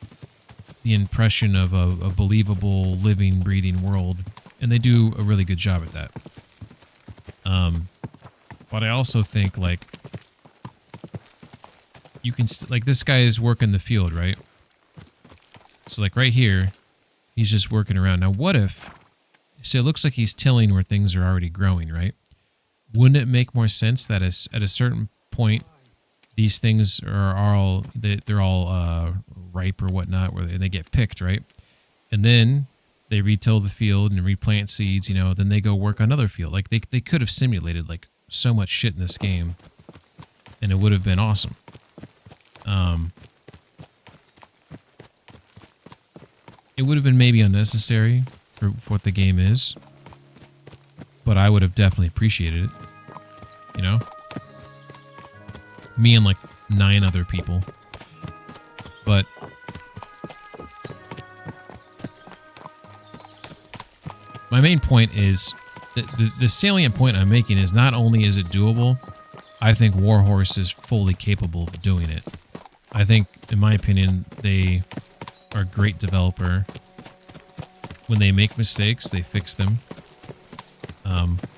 the impression of a believable, living, breathing world, and they do a really good job at that. But I also think, like, you can, like, this guy is working the field, right? So, like, right here, he's just working around. Now, what if, so it looks like he's tilling where things are already growing, right? Wouldn't it make more sense that at a certain point, these things are all, they're all ripe or whatnot, where they get picked, right? And then they retill the field and replant seeds, you know, then they go work on other field. Like, they could have simulated, like, so much shit in this game, and it would have been awesome. it would have been maybe unnecessary for what the game is, but I would have definitely appreciated it. You know? Me and like 9 other people. But my main point is, the salient point I'm making is not only is it doable, I think Warhorse is fully capable of doing it. I think, in my opinion, they are a great developer. When they make mistakes, they fix them.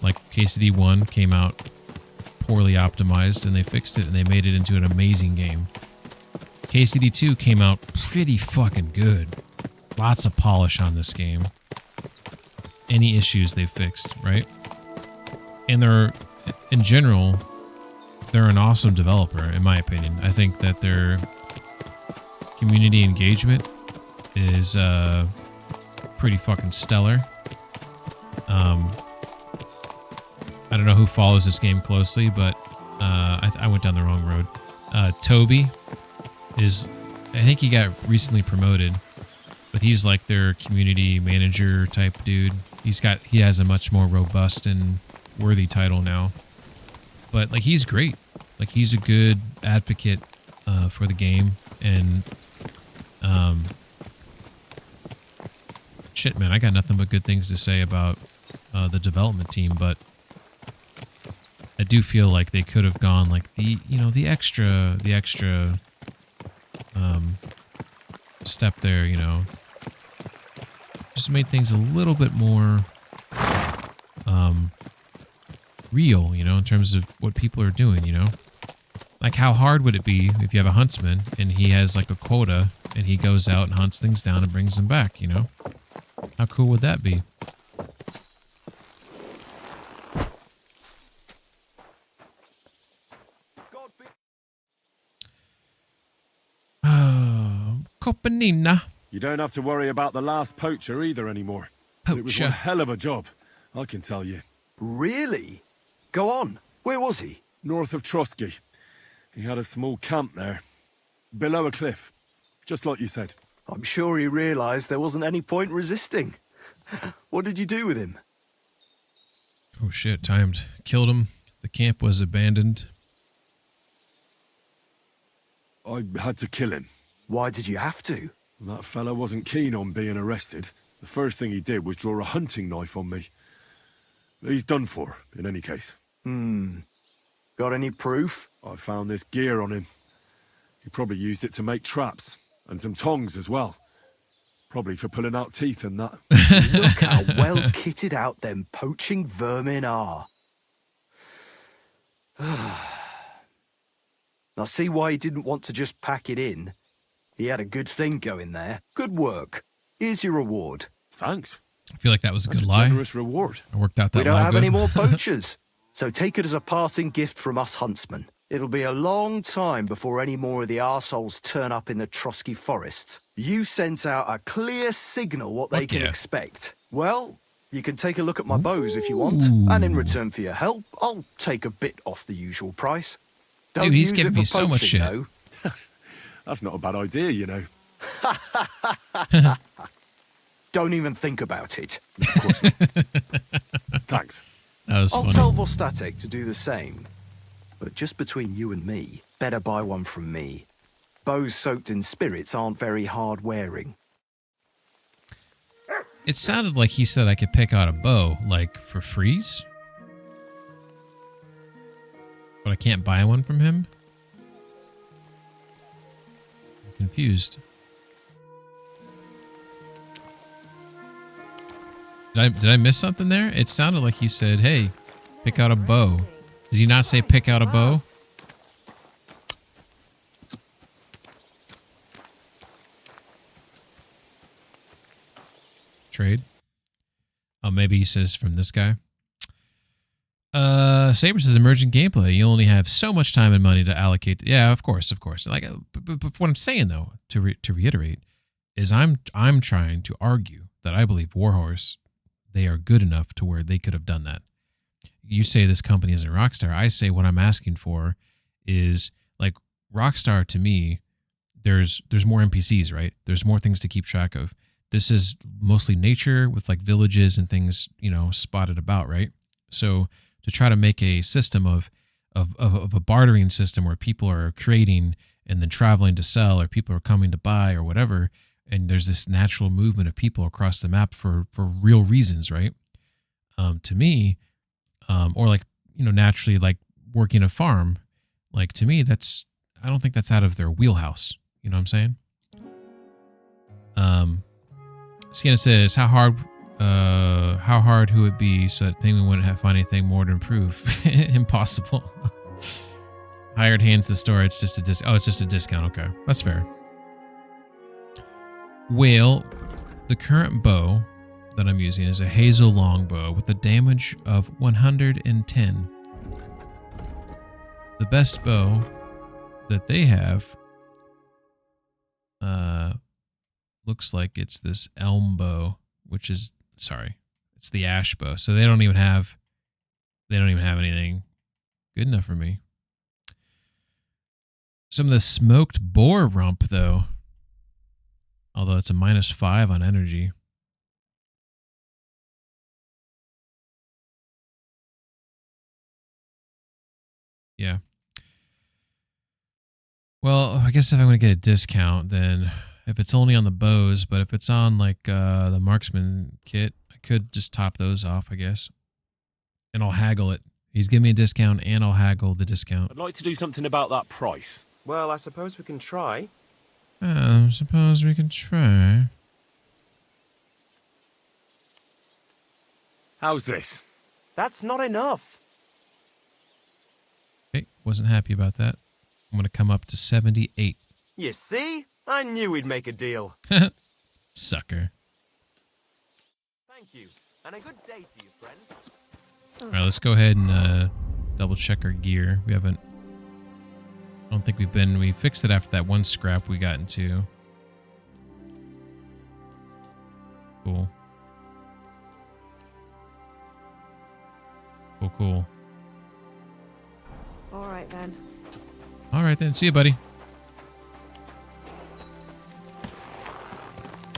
Like KCD 1 came out poorly optimized, and they fixed it, and they made it into an amazing game. KCD 2 came out pretty fucking good. Lots of polish on this game. Any issues they fixed, right? And they're, in general, they're an awesome developer, in my opinion. I think that their community engagement is pretty fucking stellar. I don't know who follows this game closely, but I went down the wrong road. Toby is, I think he got recently promoted, but he's like their community manager type dude. He has a much more robust and worthy title now. But like, he's great. Like, he's a good advocate for the game, and shit, man, I got nothing but good things to say about the development team, but I do feel like they could have gone like the extra step there, you know. Just made things a little bit more real, you know, in terms of what people are doing, you know. Like, how hard would it be if you have a huntsman and he has like a quota and he goes out and hunts things down and brings them back, you know? How cool would that be? Copenina. You don't have to worry about the last poacher either anymore. It was one hell of a job, I can tell you. Really? Go on. Where was he? North of Trotsky. He had a small camp there. Below a cliff. Just like you said. I'm sure he realized there wasn't any point resisting. What did you do with him? Oh shit, timed. Killed him. The camp was abandoned. I had to kill him. Why did you have to? That fella wasn't keen on being arrested. The first thing he did was draw a hunting knife on me. He's done for, in any case. Got any proof? I found this gear on him. He probably used it to make traps, and some tongs as well. Probably for pulling out teeth and that. Look how well kitted out them poaching vermin are. I see why he didn't want to just pack it in. He had a good thing going there. Good work. Here's your reward. Thanks. I feel like that was a good That's lie. Generous reward. I worked out that We don't lie have good. any more poachers, so take it as a parting gift from us huntsmen. It'll be a long time before any more of the arseholes turn up in the Trotsky forests. You sent out a clear signal what they can expect. Well, you can take a look at my bows if you want, and in return for your help, I'll take a bit off the usual price. Don't Dude, he's use giving it for me so much poaching, shit. though. That's not a bad idea, you know. Don't even think about it. Thanks. That was I'll funny. tell Vostatic to do the same. But just between you and me, better buy one from me. Bows soaked in spirits aren't very hard wearing. It sounded like he said I could pick out a bow, like, for freeze? But I can't buy one from him? I'm confused. Did I miss something there? It sounded like he said, hey, pick out a bow. Did he not say pick out a bow? Trade. Oh, maybe he says from this guy. Saber says emergent gameplay. You only have so much time and money to allocate. Yeah, of course. Like, but what I'm saying though, to reiterate, is I'm trying to argue that I believe Warhorse, they are good enough to where they could have done that. You say this company isn't Rockstar. I say what I'm asking for is, like, Rockstar to me, there's more NPCs, right? There's more things to keep track of. this is mostly nature with like villages and things, you know, spotted about, right? So to try to make a system of a bartering system where people are creating and then traveling to sell, or people are coming to buy or whatever, and there's this natural movement of people across the map for real reasons, right? To me, or like, you know, naturally like working a farm, like to me, I don't think that's out of their wheelhouse. You know what I'm saying? Sienna says, how hard would it be so that Penguin wouldn't have find anything more to improve? Impossible. Hired hands the store. It's just a it's just a discount. Okay, that's fair. Well, the current bow that I'm using is a hazel longbow with a damage of 110. The best bow that they have looks like it's this elm bow, which is, sorry, it's the ash bow. So they don't even have anything good enough for me. Some of the smoked boar rump though, although it's a -5 on energy. Yeah. Well, I guess if I'm going to get a discount, then if it's only on the bows, but if it's on like the marksman kit, I could just top those off, I guess. And I'll haggle it. He's giving me a discount and I'll haggle the discount. I'd like to do something about that price. Well, I suppose we can try. I suppose we can try. How's this? That's not enough. Okay, wasn't happy about that. I'm going to come up to 78. You see? I knew we'd make a deal. Sucker. Thank you. And a good day to you, friend. All right, let's go ahead and double check our gear. I don't think we fixed it after that one scrap we got into. Cool. Cool. All right then. All right then. See you, buddy.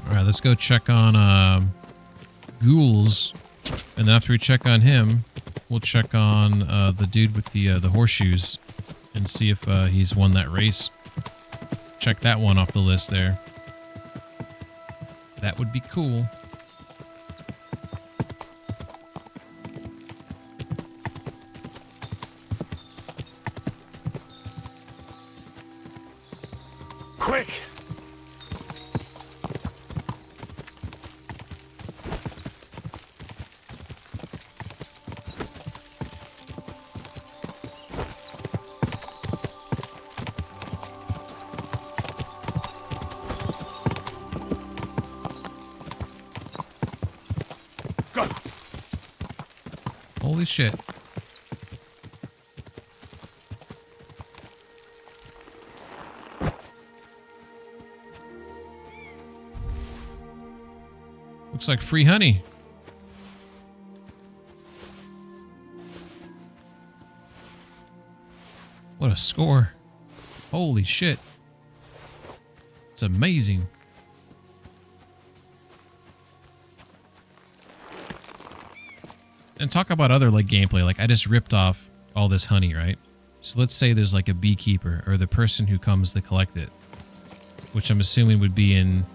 All right, let's go check on Ghouls, and then after we check on him, we'll check on the dude with the horseshoes and see if he's won that race. Check that one off the list there. That would be cool. Quick! Go! Holy shit. Looks like free honey. What a score. Holy shit. It's amazing. And talk about other like gameplay. Like I just ripped off all this honey, right? So let's say there's like a beekeeper or the person who comes to collect it, which I'm assuming would be in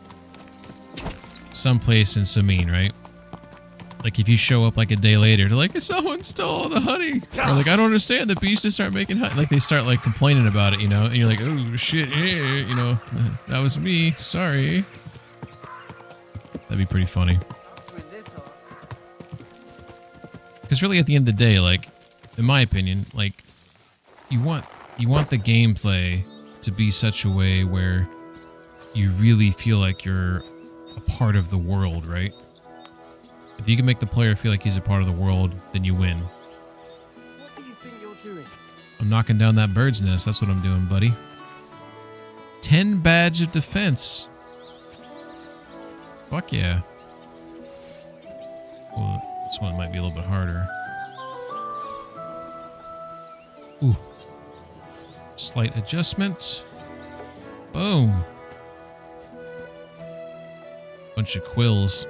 someplace in Samine, right? Like if you show up like a day later, they're like, someone stole all the honey. Or like, I don't understand, the bees just start making honey. Like they start like complaining about it, you know? And you're like, oh shit, you know, that was me, sorry. That'd be pretty funny. Because really at the end of the day, like, in my opinion, like, you want the gameplay to be such a way where you really feel like you're a part of the world, right? If you can make the player feel like he's a part of the world, then you win. What do you think you're doing? I'm knocking down that bird's nest. That's what I'm doing, buddy. 10 badge of defense. Fuck yeah. Well, this one might be a little bit harder. Ooh. Slight adjustment. Boom. Bunch of quills.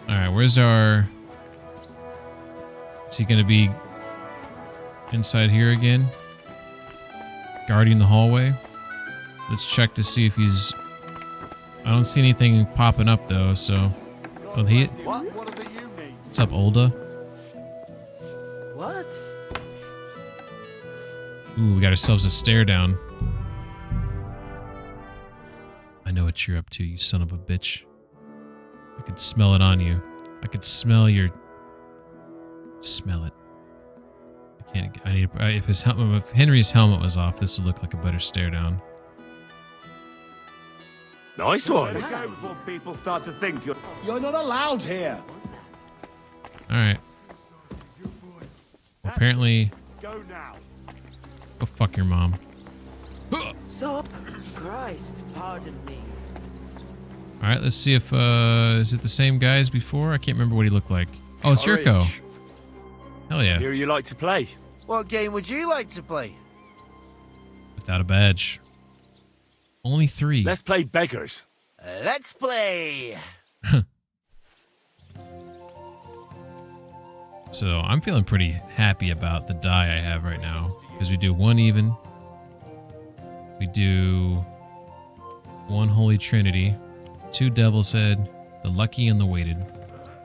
Alright, where's our... Is he gonna be inside here again? Guarding the hallway? Let's check to see if he's... I don't see anything popping up though, so... Oh, he... What's up, Olda? What? Ooh, we got ourselves a stare down. I know what you're up to, you son of a bitch. I could smell it on you. I could smell your... Smell it. I can't... I need... If his helmet... If Henry's helmet was off, this would look like a better stare down. Nice one. Before people start to think you're not allowed here. Alright. Apparently... Go now. Go fuck your mom. Stop! Christ, pardon me. Alright, let's see if, is it the same guy as before? I can't remember what he looked like. Oh, it's Yurko. Hell yeah. Here you like to play. What game would you like to play? Without a badge. Only 3. Let's play beggars. Let's play. So, I'm feeling pretty happy about the die I have right now. Because we do 1 even. We do 1 Holy Trinity. 2 Devil's Head. The Lucky and the Weighted.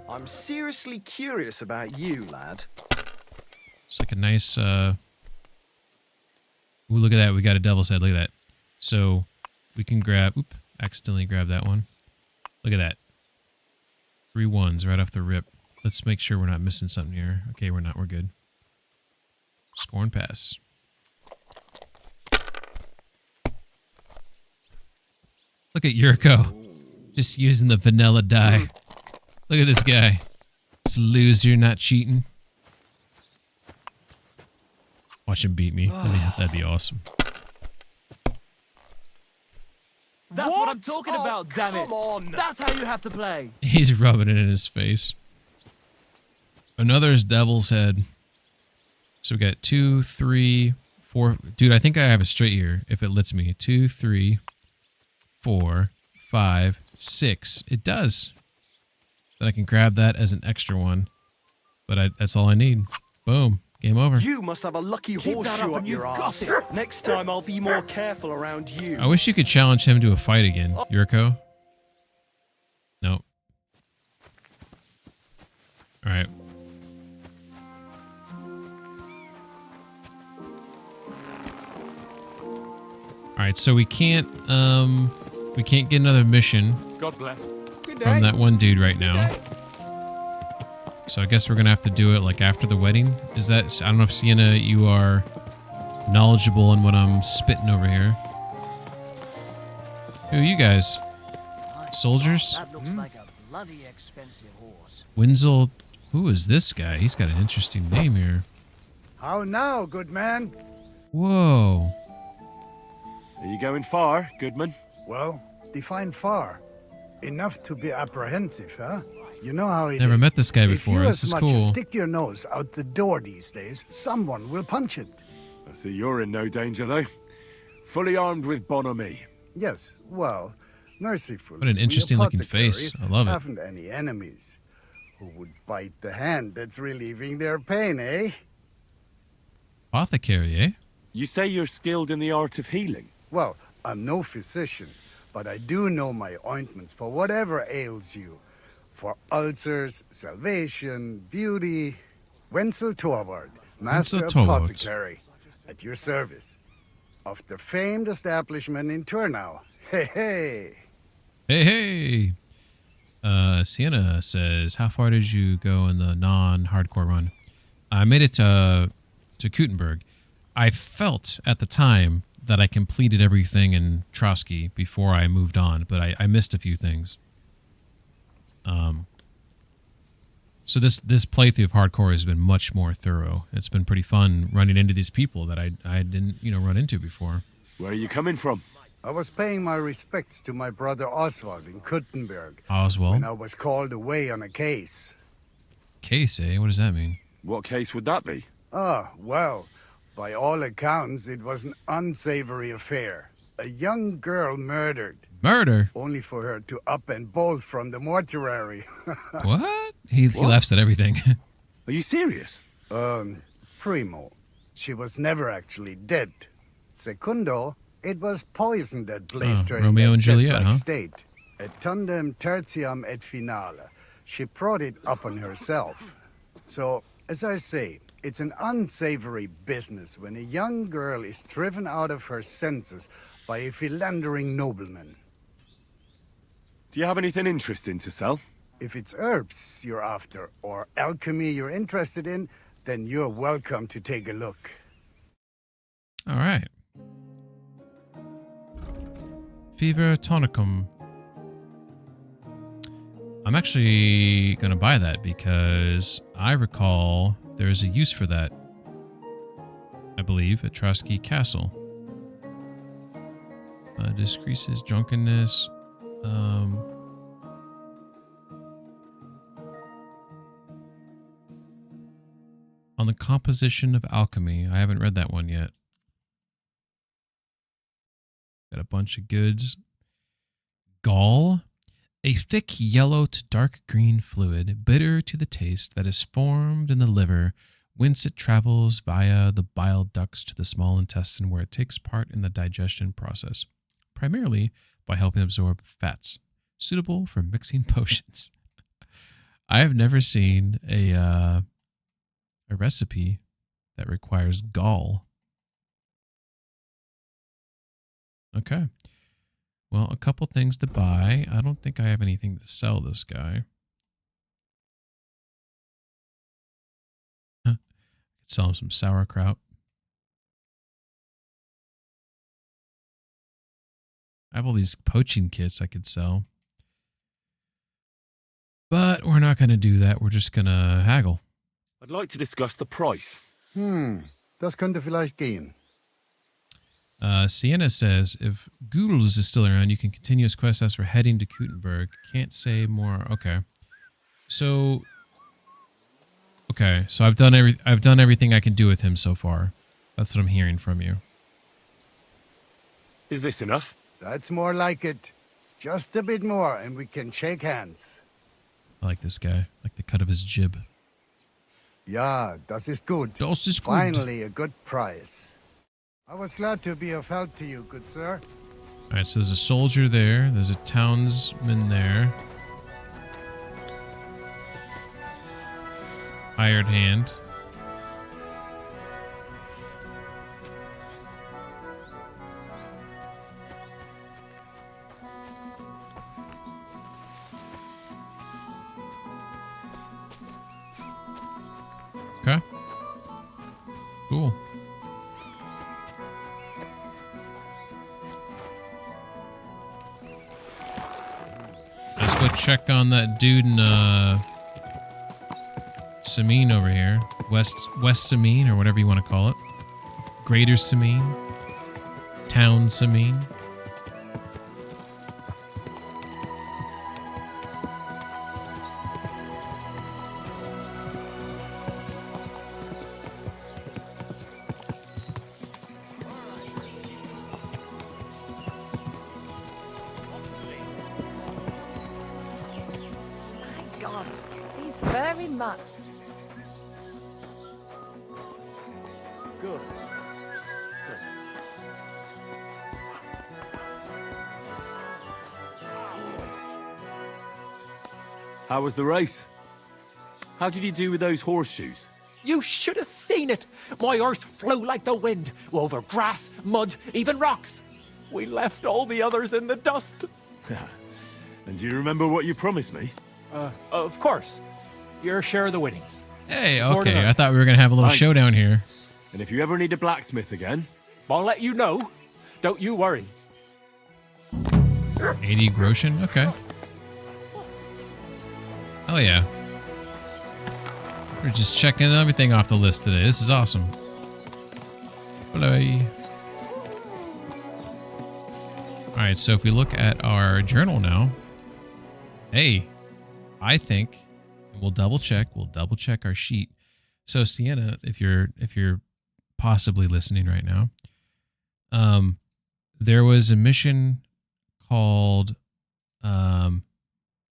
I'm seriously curious about you, lad. It's like a nice, ooh, look at that. We got a Devil's Head. Look at that. So, we can grab... Oop. Accidentally grabbed that one. Look at that. 3 1s right off the rip. Let's make sure we're not missing something here. Okay, we're not. We're good. Score and pass. Look at Yurko. Just using the vanilla die. Look at this guy. This loser not cheating. Watch him beat me. That'd be awesome. That's what I'm talking about, damn it. Come on. That's how you have to play. He's rubbing it in his face. Another's Devil's Head. So we got 2, 3, 4. Dude, I think I have a straight here if it lets me. 2, 3, 4, 5, 6. It does. Then I can grab that as an extra one. But that's all I need. Boom. Game over. You must have a lucky horseshoe up your ass. Next time I'll be more careful around you. I wish you could challenge him to a fight again, Yurko. Nope. Alright. Alright, so we can't get another mission God bless. from that one dude right now. So I guess we're gonna have to do it like after the wedding. Is that... I don't know if Sienna, you are knowledgeable in what I'm spitting over here. Who are you guys? Soldiers? That looks like a bloody expensive horse. Wenzel... Who is this guy? He's got an interesting name here. How now, good man? Whoa. Are you going far, Goodman? Well, define far. Enough to be apprehensive, huh? You know how it is. Never met this guy If before. you This is as much as cool. stick your nose out the door these days, someone will punch it. I see you're in no danger, though. Fully armed with bonhomie. Yes, well, mercifully, What an we interesting looking face. apothecaries I love it. Haven't any enemies who would bite the hand that's relieving their pain, eh? Apothecary, eh? You say you're skilled in the art of healing? Well, I'm no physician, but I do know my ointments for whatever ails you. For ulcers, salvation, beauty. Wenzel Torvald, Master Wenzel Torvald. Apothecary, at your service. Of the famed establishment in Turnau. Hey, hey! Hey, hey! Sienna says, how far did you go in the non-hardcore run? I made it to Kuttenberg. I felt at the time that I completed everything in Trotsky before I moved on, but I missed a few things. So this playthrough of hardcore has been much more thorough. It's been pretty fun running into these people that I didn't, run into before. Where are you coming from? I was paying my respects to my brother Oswald in Kuttenberg. Oswald? When I was called away on a case. Case, eh? What does that mean? What case would that be? Ah, well, by all accounts, it was an unsavory affair. A young girl murdered. Murder? Only for her to up and bolt from the mortuary. What? He laughs at everything. Are you serious? Primo, she was never actually dead. Secundo, it was poison that placed her Romeo in and that Juliet, death-like huh? state. Et tandem tertium et finale. She brought it upon herself. So, as I say, it's an unsavory business when a young girl is driven out of her senses by a philandering nobleman. Do you have anything interesting to sell? If it's herbs you're after, or alchemy you're interested in, then you're welcome to take a look. All right. Fever tonicum. I'm actually going to buy that because I recall there is a use for that, I believe, at Trotsky Castle. Decreases drunkenness. On the composition of alchemy. I haven't read that one yet. Got a bunch of goods. Gall. A thick yellow to dark green fluid, bitter to the taste, that is formed in the liver, whence it travels via the bile ducts to the small intestine, where it takes part in the digestion process, primarily by helping absorb fats, suitable for mixing potions. I have never seen a recipe that requires gall. Okay. Well, a couple things to buy. I don't think I have anything to sell this guy. Could sell him some sauerkraut. I have all these poaching kits I could sell. But we're not going to do that. We're just going to haggle. I'd like to discuss the price. Das könnte vielleicht gehen. Sienna says, if Goodles is still around, you can continue his quest as for heading to Kutenberg. Can't say more. Okay. So I've done everything I can do with him so far. That's what I'm hearing from you. Is this enough? That's more like it. Just a bit more and we can shake hands. I like this guy. I like the cut of his jib. Ja, das ist gut. Das ist gut. Finally, a good price. I was glad to be of help to you, good sir. All right, so there's a soldier there. There's a townsman there. Hired hand. Okay. Cool. Let's go check on that dude in Samine over here. West Samine, or whatever you want to call it. Greater Samine. Town Samine. God, these very mutts. Good. How was the race? How did you do with those horseshoes? You should have seen it. My horse flew like the wind, over grass, mud, even rocks. We left all the others in the dust. And do you remember what you promised me? Of course. Your share of the winnings. Hey, okay. I thought we were going to have a little Thanks. showdown here. And if you ever need a blacksmith again... I'll let you know. Don't you worry. 80 groschen? Okay. Oh, yeah. We're just checking everything off the list today. This is awesome. Hello. Alright, so if we look at our journal now. Hey, I think we'll double check our sheet. So Sienna, if you're possibly listening right now, there was a mission called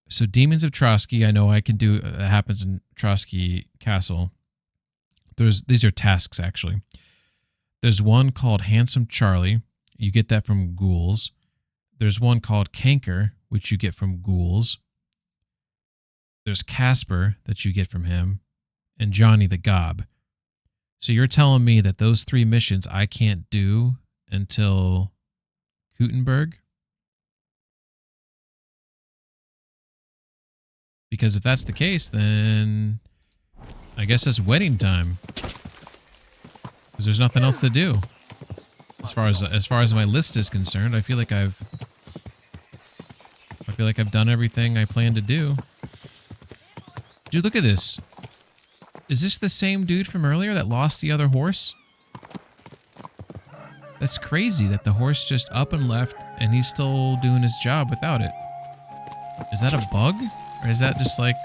so Demons of Trotsky. I know I can do that happens in Trotsky Castle. These are tasks actually. There's one called Handsome Charlie. You get that from ghouls. There's one called Canker, which you get from ghouls. There's Casper that you get from him, and Johnny the Gob. So you're telling me that those 3 missions I can't do until Gutenberg? Because if that's the case, then I guess it's wedding time. Because there's nothing else to do. As far as my list is concerned, I feel like I've done everything I plan to do. Dude, look at this. Is this the same dude from earlier that lost the other horse? That's crazy that the horse just up and left and he's still doing his job without it. Is that a bug? Or is that just like...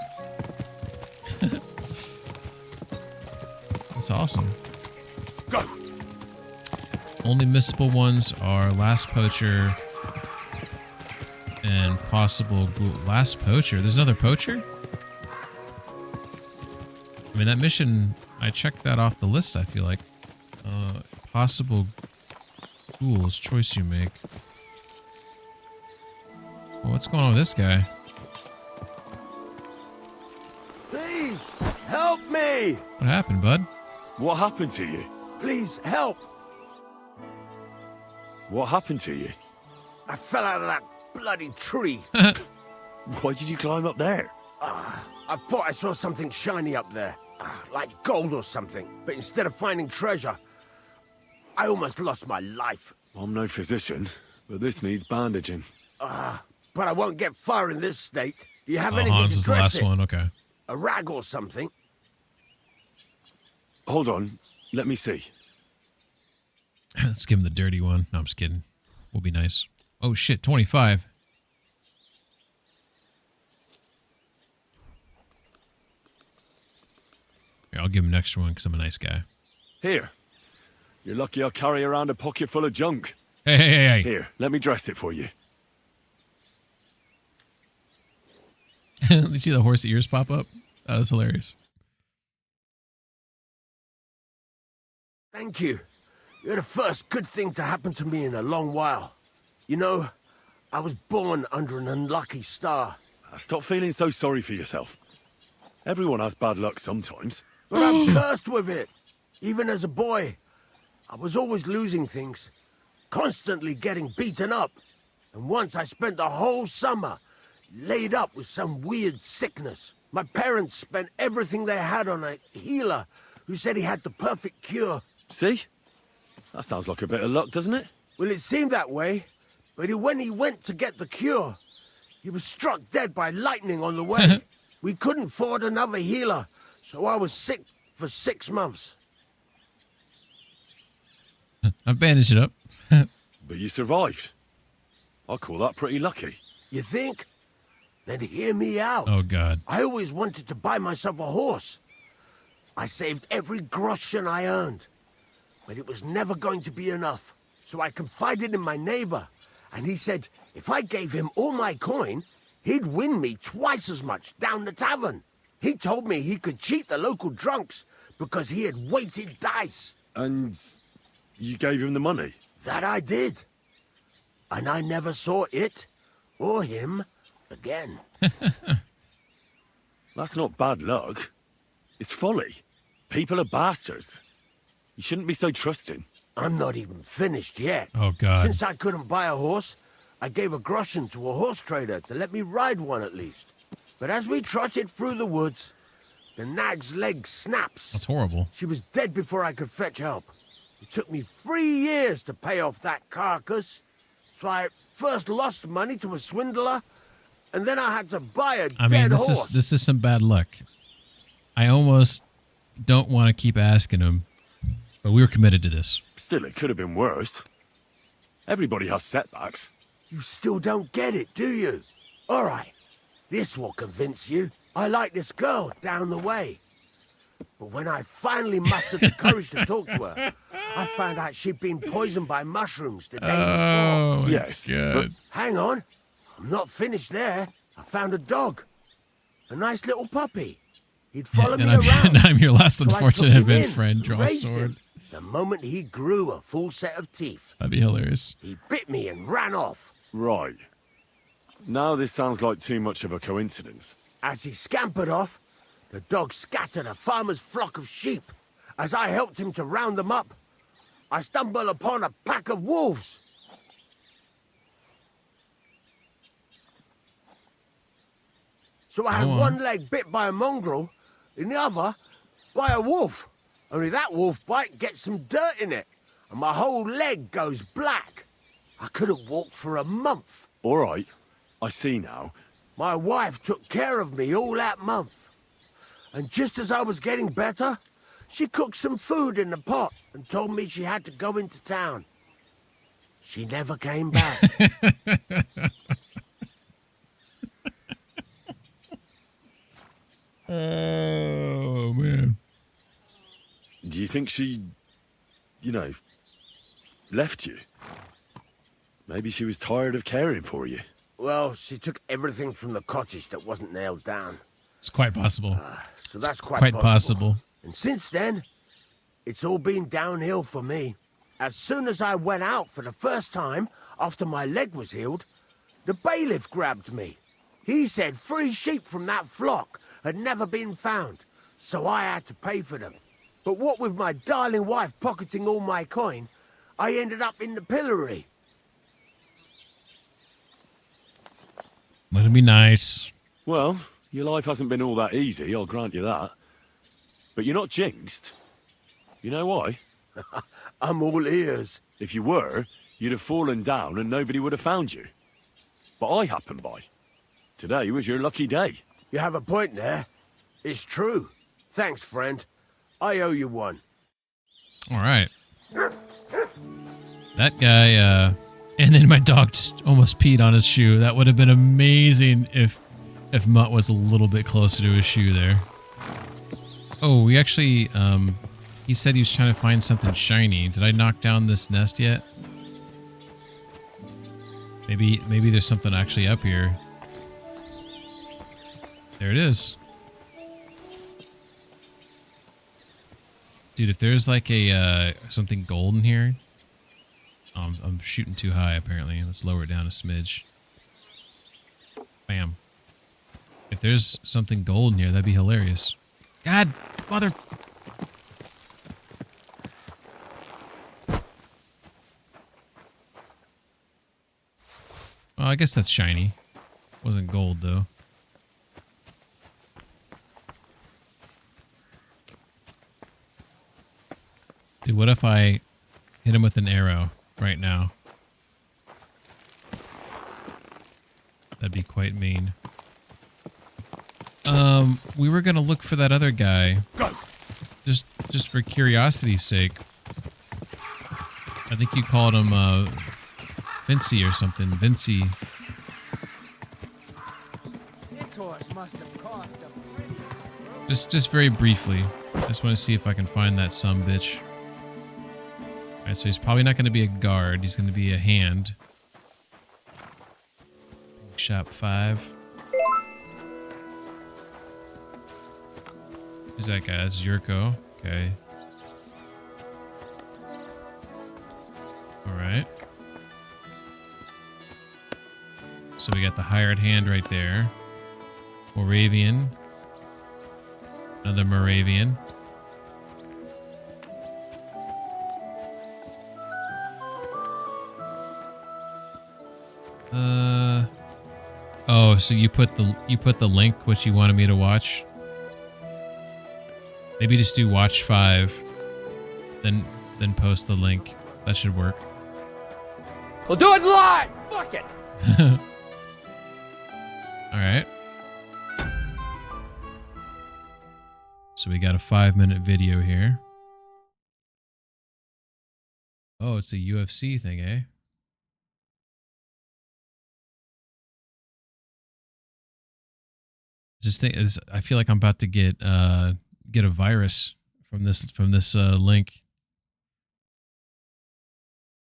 That's awesome. Go. Only missable ones are Last Poacher and possible Last Poacher. There's another poacher? I mean, that mission, I checked that off the list, I feel like. Possible ghouls, choice you make. Well, what's going on with this guy? Please, help me! What happened, bud? What happened to you? Please, help! What happened to you? I fell out of that bloody tree. Why did you climb up there? I thought I saw something shiny up there, like gold or something. But instead of finding treasure, I almost lost my life. I'm no physician, but this needs bandaging. But I won't get far in this state. Do you have Oh, anything Hans to is the dress last it? one, okay. A rag or something? Hold on, let me see. Let's give him the dirty one. No, I'm just kidding. We'll be nice. Oh shit, 25. Here, I'll give him an extra one because I'm a nice guy. Here. You're lucky I carry around a pocket full of junk. Hey. Here, let me dress it for you. You see the horse ears pop up? That was hilarious. Thank you. You're the first good thing to happen to me in a long while. You know, I was born under an unlucky star. Stop feeling so sorry for yourself. Everyone has bad luck sometimes. But I'm cursed with it. Even as a boy, I was always losing things. Constantly getting beaten up. And once I spent the whole summer laid up with some weird sickness. My parents spent everything they had on a healer who said he had the perfect cure. See? That sounds like a bit of luck, doesn't it? Well, it seemed that way. But when he went to get the cure, he was struck dead by lightning on the way. We couldn't afford another healer, so I was sick for 6 months. I've bandaged it up. But you survived. I call that pretty lucky. You think? Then hear me out. Oh, God. I always wanted to buy myself a horse. I saved every groschen I earned. But it was never going to be enough. So I confided in my neighbor. And he said, if I gave him all my coin, he'd win me twice as much down the tavern. He told me he could cheat the local drunks because he had weighted dice. And you gave him the money? That I did. And I never saw it or him again. That's not bad luck. It's folly. People are bastards. You shouldn't be so trusting. I'm not even finished yet. Oh, God. Since I couldn't buy a horse, I gave a groschen to a horse trader to let me ride one at least. But as we trotted through the woods, the nag's leg snaps. That's horrible. She was dead before I could fetch help. It took me 3 years to pay off that carcass. So I first lost money to a swindler, and then I had to buy a dead horse. This is some bad luck. I almost don't want to keep asking him, but we were committed to this. Still, it could have been worse. Everybody has setbacks. You still don't get it, do you? All right, this will convince you. I like this girl down the way. But when I finally mustered the courage to talk to her, I found out she'd been poisoned by mushrooms the day before. Yes, but Hang on. I'm not finished there. I found a dog. A nice little puppy. He'd follow me around. And I'm your last So I unfortunate took him event in friend. and Draw a raised sword. him. The moment he grew a full set of teeth, That'd be hilarious. he bit me and ran off. right. Now this sounds like too much of a coincidence. As he scampered off, the dog scattered a farmer's flock of sheep. As I helped him to round them up, I stumbled upon a pack of wolves. So I had one leg bit by a mongrel, and the other by a wolf. Only that wolf bite gets some dirt in it, and my whole leg goes black. I couldn't walk for a month. All right, I see now. My wife took care of me all that month. And just as I was getting better, she cooked some food in the pot and told me she had to go into town. She never came back. Oh, man. Do you think she, left you? Maybe she was tired of caring for you. Well, she took everything from the cottage that wasn't nailed down. It's quite possible. So that's quite possible. And since then, it's all been downhill for me. As soon as I went out for the first time after my leg was healed, the bailiff grabbed me. He said 3 sheep from that flock had never been found, so I had to pay for them. But what with my darling wife pocketing all my coin, I ended up in the pillory. That'd be nice. Well, your life hasn't been all that easy, I'll grant you that. But you're not jinxed. You know why? I'm all ears. If you were, you'd have fallen down and nobody would have found you. But I happened by. Today was your lucky day. You have a point there. It's true. Thanks, friend. I owe you one. All right. That guy, and then my dog just almost peed on his shoe. That would have been amazing if Mutt was a little bit closer to his shoe there. Oh, we actually, he said he was trying to find something shiny. Did I knock down this nest yet? Maybe there's something actually up here. There it is. Dude, if there's like a something gold in here, I'm shooting too high apparently. Let's lower it down a smidge. Bam. If there's something gold in here, that'd be hilarious. God, mother. Well, I guess that's shiny. Wasn't gold though. Dude, what if I hit him with an arrow right now? That'd be quite mean. We were gonna look for that other guy. Just for curiosity's sake. I think you called him, Vinci or something. Vinci. This horse must have cost a Just very briefly. Just want to see if I can find that sumbitch. Alright, so he's probably not going to be a guard. He's going to be a hand. Shop 5. Who's that guy? That's Yurko. Okay. Alright. So we got the hired hand right there. Moravian. Another Moravian. Oh, so you put the link which you wanted me to watch? Maybe just do watch 5, then post the link. That should work. We'll do it live! Fuck it! Alright. So we got a 5-minute video here. Oh, it's a UFC thing, eh? I feel like I'm about to get get a virus from this link.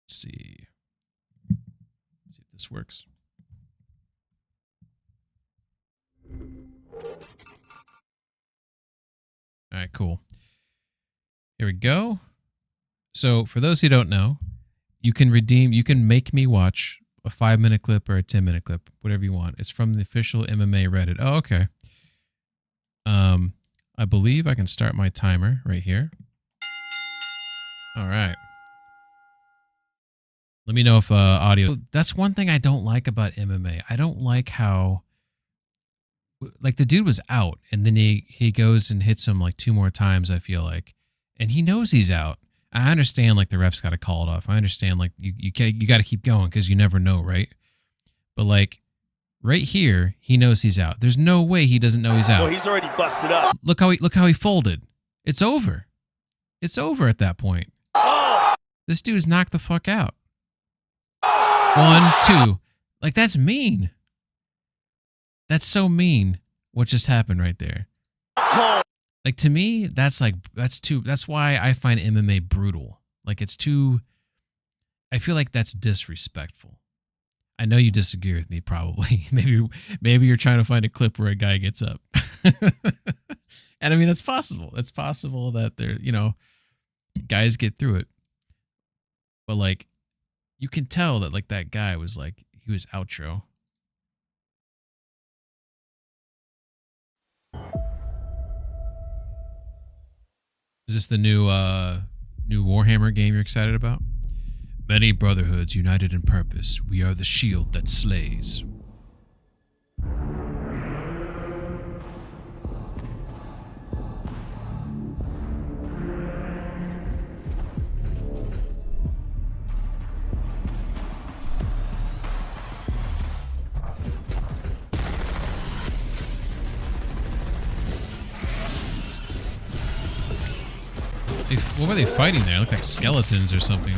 Let's see. See if this works. All right, cool. Here we go. So for those who don't know, you can make me watch a 5-minute clip or a 10-minute clip, whatever you want. It's from the official MMA Reddit. Oh, okay. I believe I can start my timer right here. All right. Let me know if audio. That's one thing I don't like about MMA. I don't like how, like, the dude was out and then he goes and hits him like 2 more times, I feel like, and he knows he's out. I understand, like, the ref's got to call it off. I understand, like, you got to keep going because you never know, right? But, like, right here, he knows he's out. There's no way he doesn't know he's out. Well, he's already busted up. Look how he folded. It's over. It's over at that point. Oh! This dude's knocked the fuck out. 1, 2. Like, that's mean. That's so mean. What just happened right there? Like, to me, that's why I find MMA brutal. Like, it's too, I feel like that's disrespectful. I know you disagree with me, probably. Maybe you're trying to find a clip where a guy gets up. And I mean, that's possible. It's possible that there, guys get through it. But, like, you can tell that, like, that guy was like, he was outro. Is this the new Warhammer game you're excited about? Many brotherhoods united in purpose. We are the shield that slays. What were they fighting there? It looked like skeletons or something.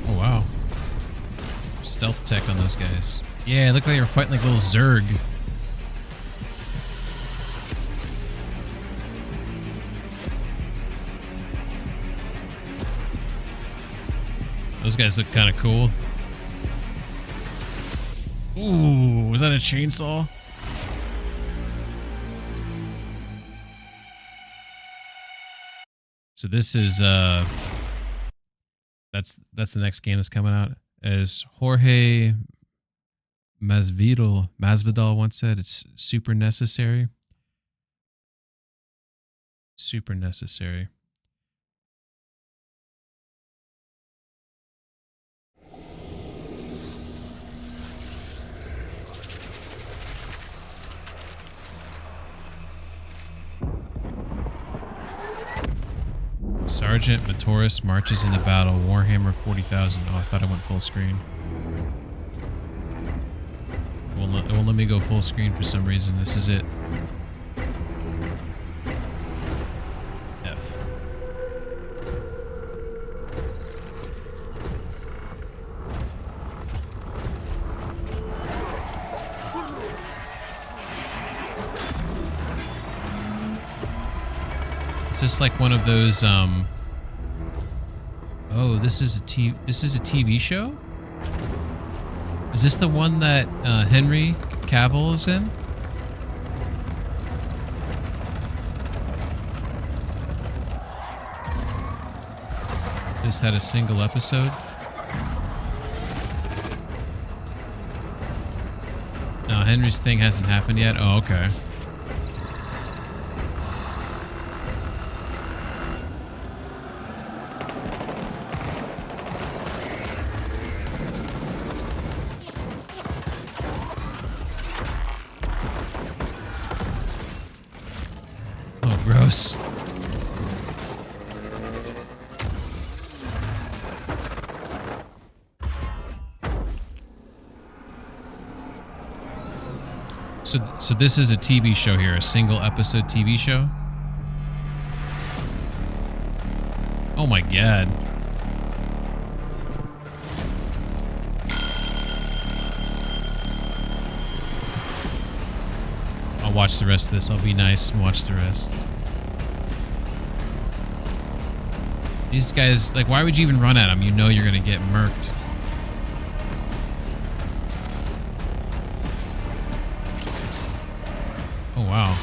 Oh, wow. Stealth tech on those guys. Yeah, it looked like they were fighting like little Zerg. Those guys look kind of cool. Ooh, was that a chainsaw? So this is that's the next game that's coming out. As Jorge Masvidal once said, it's super necessary. Super necessary. Sergeant Matoris marches into battle. Warhammer 40,000. Oh, I thought I went full screen. It won't let me go full screen for some reason. This is it. F. Is this like one of those, oh, this is a TV show? Is this the one that Henry Cavill is in? Just had a single episode? No, Henry's thing hasn't happened yet? Oh, okay. Gross. So this is a TV show here, a single episode TV show? Oh my god. I'll watch the rest of this. I'll be nice and watch the rest. These guys, like, why would you even run at them? You know you're gonna get murked. Oh, wow.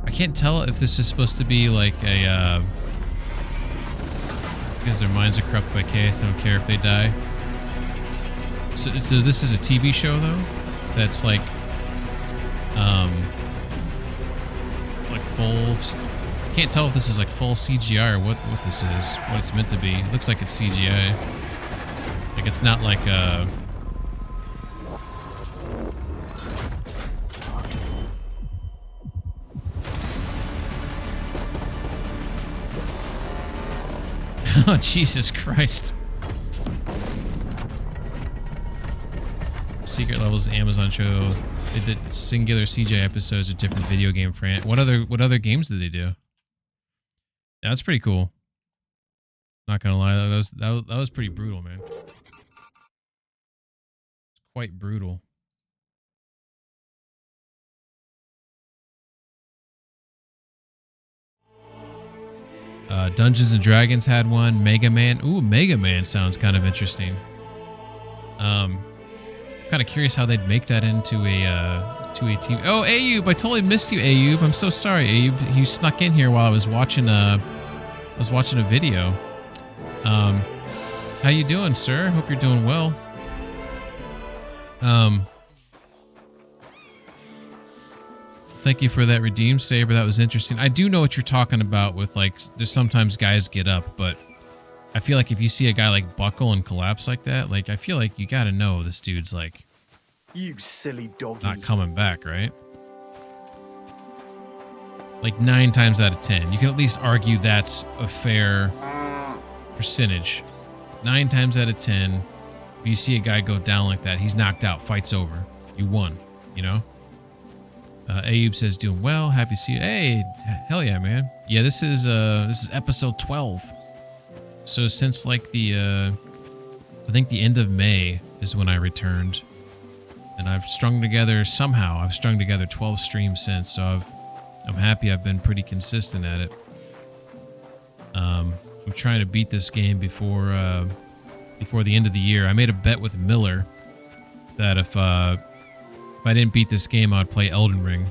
I can't tell if this is supposed to be like a, because their minds are corrupted by chaos, they don't care if they die. So this is a TV show, though? That's like full... I can't tell if this is like full CGI or what this is, what it's meant to be. It looks like it's CGI. Like it's not like oh, Jesus Christ. Secret Levels Amazon show. They did singular CGI episodes of different video game what other games did they do? Yeah, that's pretty cool. Not gonna lie, that was pretty brutal, man. Quite brutal. Dungeons and Dragons had one. Mega Man. Ooh, Mega Man sounds kind of interesting. Kind of curious how they'd make that into a TV. Oh, Ayub, I totally missed you, Ayub. I'm so sorry, Ayub. You snuck in here while I was watching a video. How you doing, sir? Hope you're doing well. Thank you for that redeem saber. That was interesting. I do know what you're talking about with, like, there's sometimes guys get up, but I feel like if you see a guy like buckle and collapse like that, like, I feel like you gotta know this dude's like, you silly doggy, not coming back, right? Like 9 times out of 10. You can at least argue that's a fair percentage. 9 times out of 10, if you see a guy go down like that, he's knocked out, fight's over. You won, you know? Ayub says, doing well, happy to see you. Hey, hell yeah, man. Yeah, this is episode 12. So since like I think the end of May is when I returned. And I've strung together 12 streams since, so I'm happy I've been pretty consistent at it. I'm trying to beat this game before the end of the year. I made a bet with Miller that if I didn't beat this game, I'd play Elden Ring.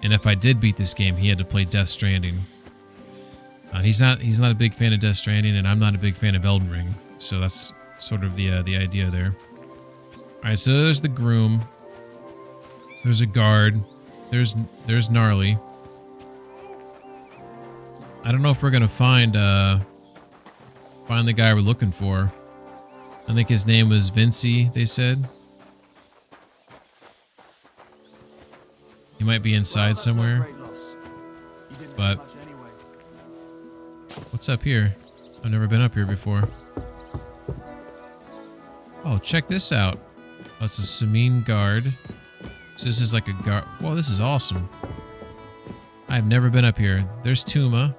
And if I did beat this game, he had to play Death Stranding. He's not a big fan of Death Stranding, and I'm not a big fan of Elden Ring. So that's sort of the idea there. All right, so there's the groom. There's a guard. There's Gnarly. I don't know if we're gonna find the guy we're looking for. I think his name was Vinci, they said. He might be inside somewhere. But what's up here? I've never been up here before. Oh, check this out. Oh, it's a Samine guard. So this is like a guard. Whoa, this is awesome. I've never been up here. There's Tuma.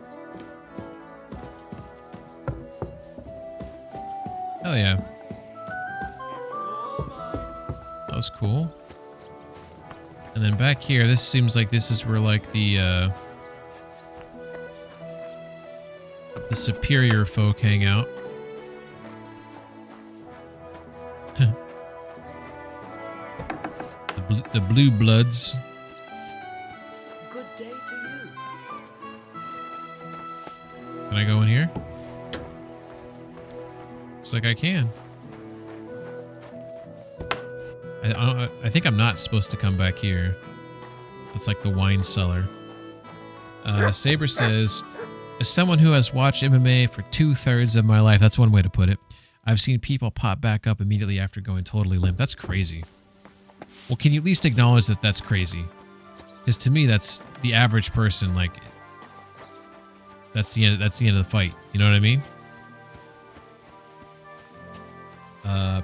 Hell yeah. That was cool. And then back here, this seems like this is where like the superior folk hang out. The blue bloods. Good day to you. Can I go in here? Looks like I can. I think I'm not supposed to come back here. It's like the wine cellar. Saber says, as someone who has watched MMA for 2/3 of my life, that's one way to put it, I've seen people pop back up immediately after going totally limp. That's crazy. Well, can you at least acknowledge that that's crazy? Because to me, that's the average person. Like, that's the end of the fight. You know what I mean?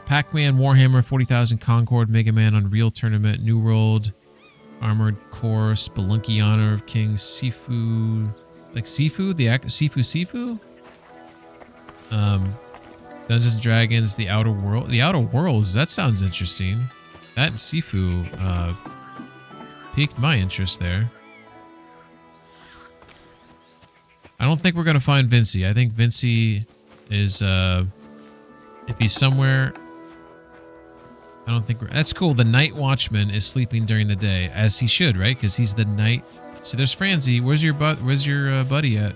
Pac-Man, Warhammer, 40,000, Concord, Mega Man, Unreal Tournament, New World, Armored Core, Spelunky, Honor of Kings, Sifu, like Sifu, the act, Sifu. Dungeons and Dragons, The Outer World. The Outer Worlds, that sounds interesting. That and Sifu piqued my interest there. I don't think we're gonna find Vinci. I think Vinci is if he's somewhere. I don't think that's cool. The night watchman is sleeping during the day, as he should, right? Because he's the night. So there's Franzi. Where's your buddy at?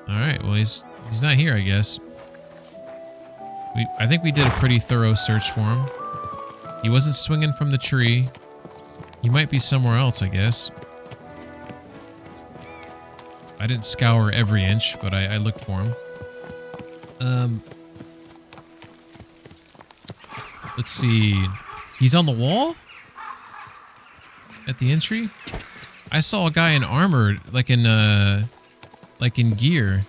All right. Well, he's not here, I guess. I think we did a pretty thorough search for him. He wasn't swinging from the tree. He might be somewhere else, I guess. I didn't scour every inch, but I looked for him. Let's see. He's on the wall? At the entry? I saw a guy in armor, like in gear.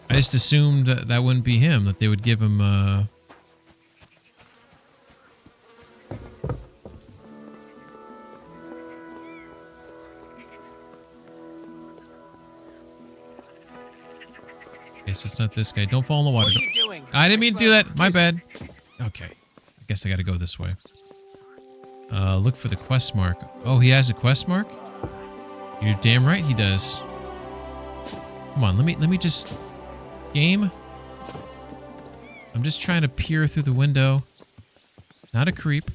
I just assumed that wouldn't be him, that they would give him, Okay, so it's not this guy. Don't fall in the water. What are you doing? I didn't mean to do that. My bad. Okay. I guess I gotta go this way. Look for the quest mark. Oh, he has a quest mark? You're damn right he does. Come on, let me just... Game? I'm just trying to peer through the window. Not a creep.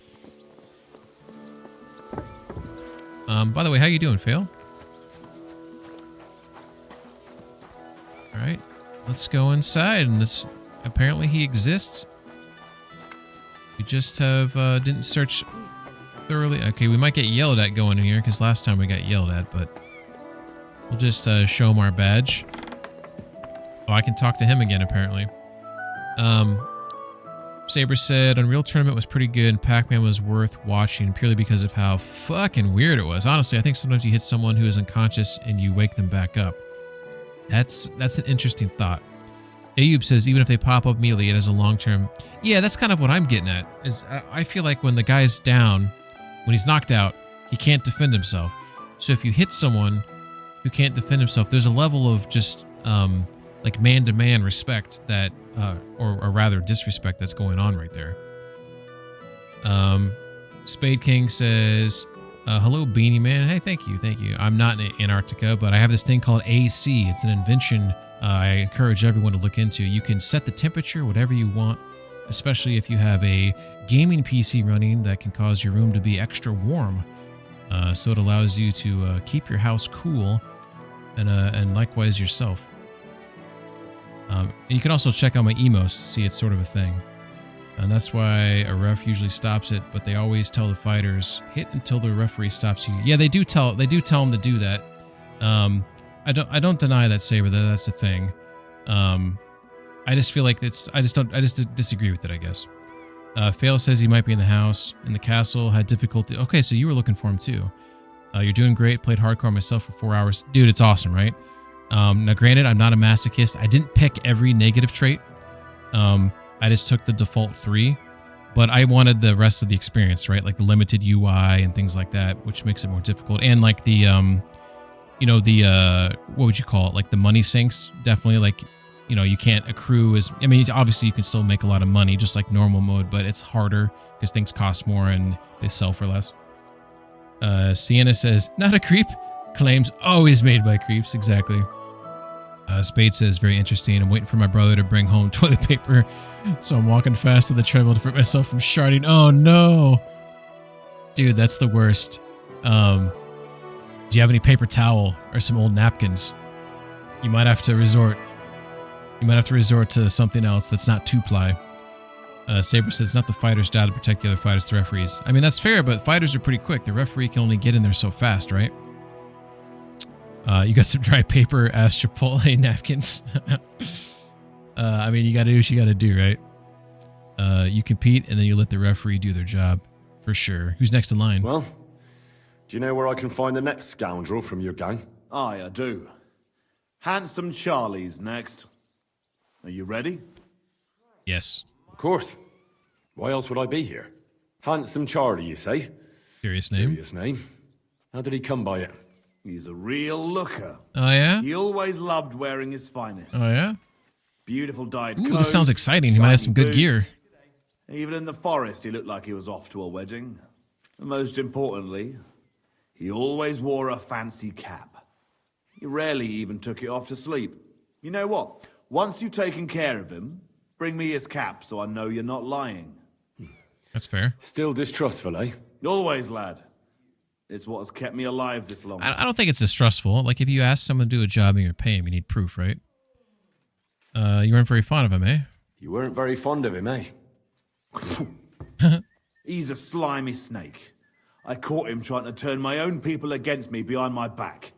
By the way, how you doing, Fail? Alright. Let's go inside, and this... Apparently he exists. We just have, didn't search thoroughly. Okay, we might get yelled at going in here, because last time we got yelled at, but... We'll just, show him our badge. Oh, I can talk to him again, apparently. Saber said, Unreal Tournament was pretty good, and Pac-Man was worth watching, purely because of how fucking weird it was. Honestly, I think sometimes you hit someone who is unconscious, and you wake them back up. That's an interesting thought. Ayub says, even if they pop up immediately, it has a long-term... Yeah, that's kind of what I'm getting at. Is I feel like when the guy's down, when he's knocked out, he can't defend himself. So if you hit someone who can't defend himself, there's a level of just, like, man-to-man respect that, or rather disrespect that's going on right there. Spade King says... hello, Beanie Man. Hey, thank you. I'm not in Antarctica, but I have this thing called AC. It's an invention I encourage everyone to look into. You can set the temperature, whatever you want, especially if you have a gaming PC running that can cause your room to be extra warm. So it allows you to keep your house cool, and likewise yourself. And you can also check out my emos to see it's sort of a thing. And that's why a ref usually stops it, but they always tell the fighters, hit until the referee stops you. Yeah, they do tell them to do that. I don't deny that, Saber, that's a thing. I just feel like I just disagree with it, I guess. Fail says he might be in the house. In the castle, had difficulty. Okay, so you were looking for him too. You're doing great. Played hardcore myself for 4 hours. Dude, it's awesome, right? Now granted, I'm not a masochist. I didn't pick every negative trait. I just took the default 3, but I wanted the rest of the experience, right? Like the limited UI and things like that, which makes it more difficult. And like the, what would you call it? Like the money sinks, definitely. Like, you can't accrue as, I mean, obviously you can still make a lot of money just like normal mode, but it's harder because things cost more and they sell for less. Sienna says, not a creep. Claims always made by creeps. Exactly. Spade says, very interesting. I'm waiting for my brother to bring home toilet paper, so I'm walking fast to the treadmill to prevent myself from sharding. Oh, no. Dude, that's the worst. Do you have any paper towel or some old napkins? You might have to resort to something else that's not 2-ply. Saber says, not the fighter's job to protect the other fighters, the referees. I mean, that's fair, but fighters are pretty quick. The referee can only get in there so fast, right? You got some dry paper, ass Chipotle napkins. I mean, you got to do what you got to do, right? You compete, and then you let the referee do their job, for sure. Who's next in line? Well, Do you know where I can find the next scoundrel from your gang? Aye, I do. Handsome Charlie's next. Are you ready? Yes. Of course. Why else would I be here? Handsome Charlie, you say? Curious name. Curious name. How did he come by it? He's a real looker. Oh, yeah? He always loved wearing his finest. Oh, yeah? Beautiful dyed Ooh, coats, this sounds exciting. He might have some good shiny gear. boots. Even in the forest, he looked like he was off to a wedding. And most importantly, he always wore a fancy cap. He rarely even took it off to sleep. You know what? Once you've taken care of him, bring me his cap so I know you're not lying. That's fair. Still distrustful, eh? Always, lad. It's what has kept me alive this long. I don't think it's distrustful. Like, if you ask someone to do a job and you're paying him, you need proof, right? You weren't very fond of him, eh? You weren't very fond of him, eh? He's a slimy snake. I caught him trying to turn my own people against me behind my back.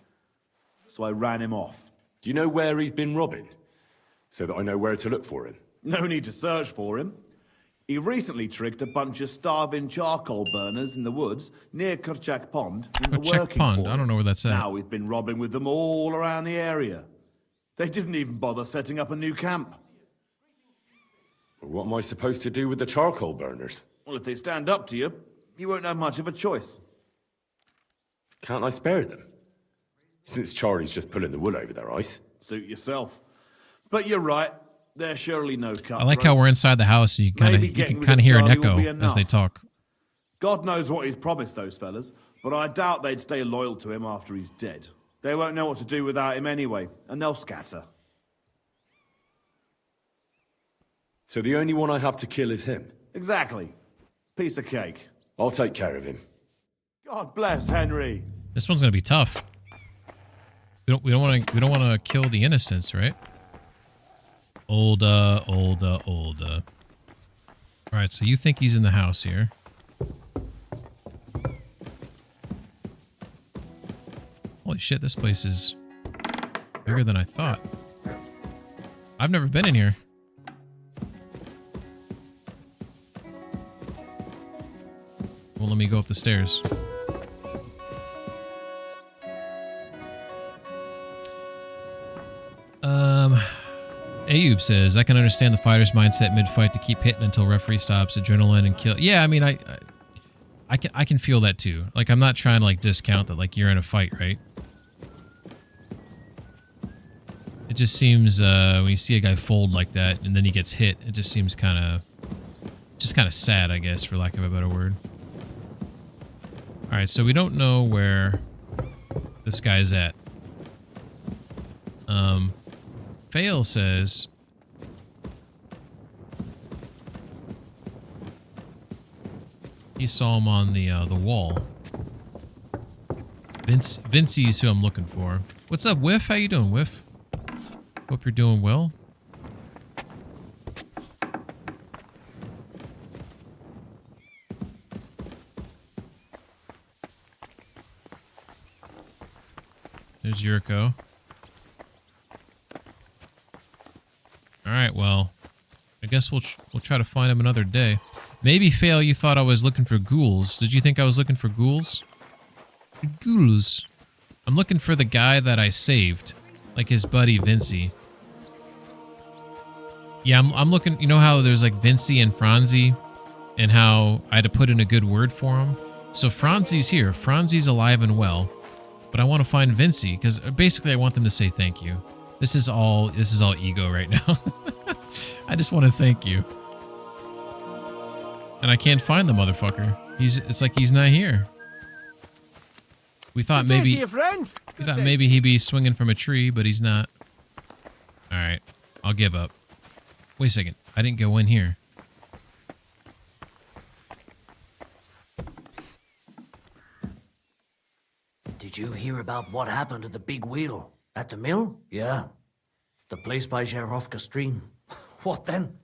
So I ran him off. Do you know where he's been robbing? So that I know where to look for him. No need to search for him. He recently tricked a bunch of starving charcoal burners in the woods near Kurchak Pond into Kurchak working Pond? for I don't know where that's at. Now we've been robbing with them all around the area. They didn't even bother setting up a new camp. Well, what am I supposed to do with the charcoal burners? Well, if they stand up to you, you won't have much of a choice. Can't I spare them? Since Charlie's just pulling the wool over their eyes. Suit yourself. But you're right. There's surely no cut. I like how we're inside the house and you can kind of hear an echo as they talk. God knows what he's promised those fellas, but I doubt they'd stay loyal to him after he's dead. They won't know what to do without him anyway, and they'll scatter. So the only one I have to kill is him? Exactly. Piece of cake. I'll take care of him. God bless Henry. This one's gonna be tough. We don't want to kill the innocents, right? Olda. All right, so you think he's in the house here? Holy shit, this place is bigger than I thought. I've never been in here. Well, let me go up the stairs. Ayub says, I can understand the fighter's mindset mid-fight to keep hitting until referee stops, adrenaline and kill. Yeah, I mean, I can feel that too. Like, I'm not trying to like discount that like you're in a fight, right? It just seems when you see a guy fold like that and then he gets hit, it just seems kind of sad, I guess, for lack of a better word. All right, so we don't know where this guy's at. Fail says he saw him on the wall. Vincey's who I'm looking for. What's up, Whiff? How you doing, Whiff? Hope you're doing well. There's Yurko. All right, well, I guess we'll try to find him another day. Maybe, Fail, you thought I was looking for ghouls. Did you think I was looking for ghouls? Ghouls. I'm looking for the guy that I saved, like his buddy Vincey. Yeah, I'm looking. You know how there's like Vincey and Franzi, and how I had to put in a good word for him. So Franzi's here. Franzi's alive and well, but I want to find Vincey because basically I want them to say thank you. This is all ego right now. I just want to thank you. And I can't find the motherfucker. It's like he's not here. We thought maybe he'd be swinging from a tree, but he's not. All right, I'll give up. Wait a second. I didn't go in here. Did you hear about what happened at the big wheel? At the mill? Yeah. The place by Zherovka stream. What then?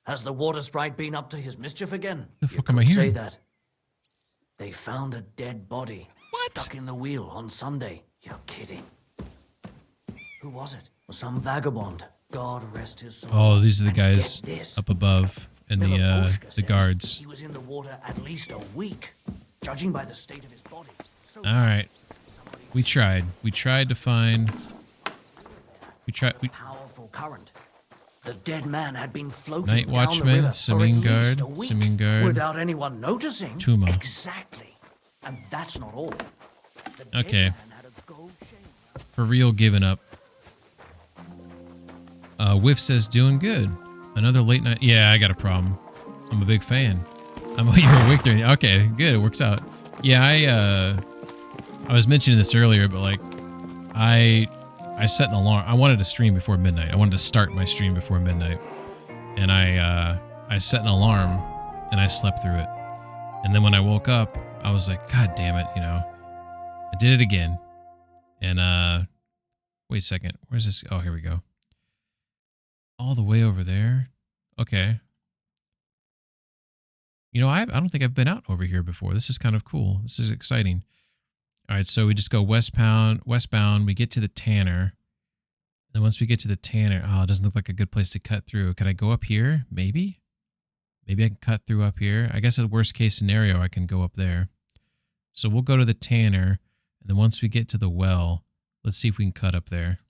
Has the water sprite been up to his mischief again? The fuck am I hearing? Say that. They found a dead body stuck in the wheel on Sunday. You're kidding. Who was it? Some vagabond. God rest his soul. Oh, these are the And guys get this. up above and the guards. He was in the water at least a week, judging by the state of his body. So All right. We tried. We tried to find... Powerful current. The dead man had been floating Night down Watchman, the river for at Simin least Guard, a week Simin Guard, without anyone noticing. Tuma. Exactly. And that's not all. Okay. For real, giving up. Whiff says, doing good. Another late night. Yeah, I got a problem. I'm a big fan. You were awake during. Okay, good. It works out. Yeah, I was mentioning this earlier, but like, I set an alarm. I wanted to stream before midnight. I wanted to start my stream before midnight, and I set an alarm, and I slept through it. And then when I woke up, I was like, God damn it, you know, I did it again. And wait a second, where's this? Oh, here we go. All the way over there. Okay. You know, I don't think I've been out over here before. This is kind of cool. This is exciting. All right, so we just go westbound. We get to the Tanner. And once we get to the Tanner, oh, it doesn't look like a good place to cut through. Can I go up here? Maybe? Maybe I can cut through up here. I guess in the worst case scenario, I can go up there. So we'll go to the Tanner. And then once we get to the well, let's see if we can cut up there.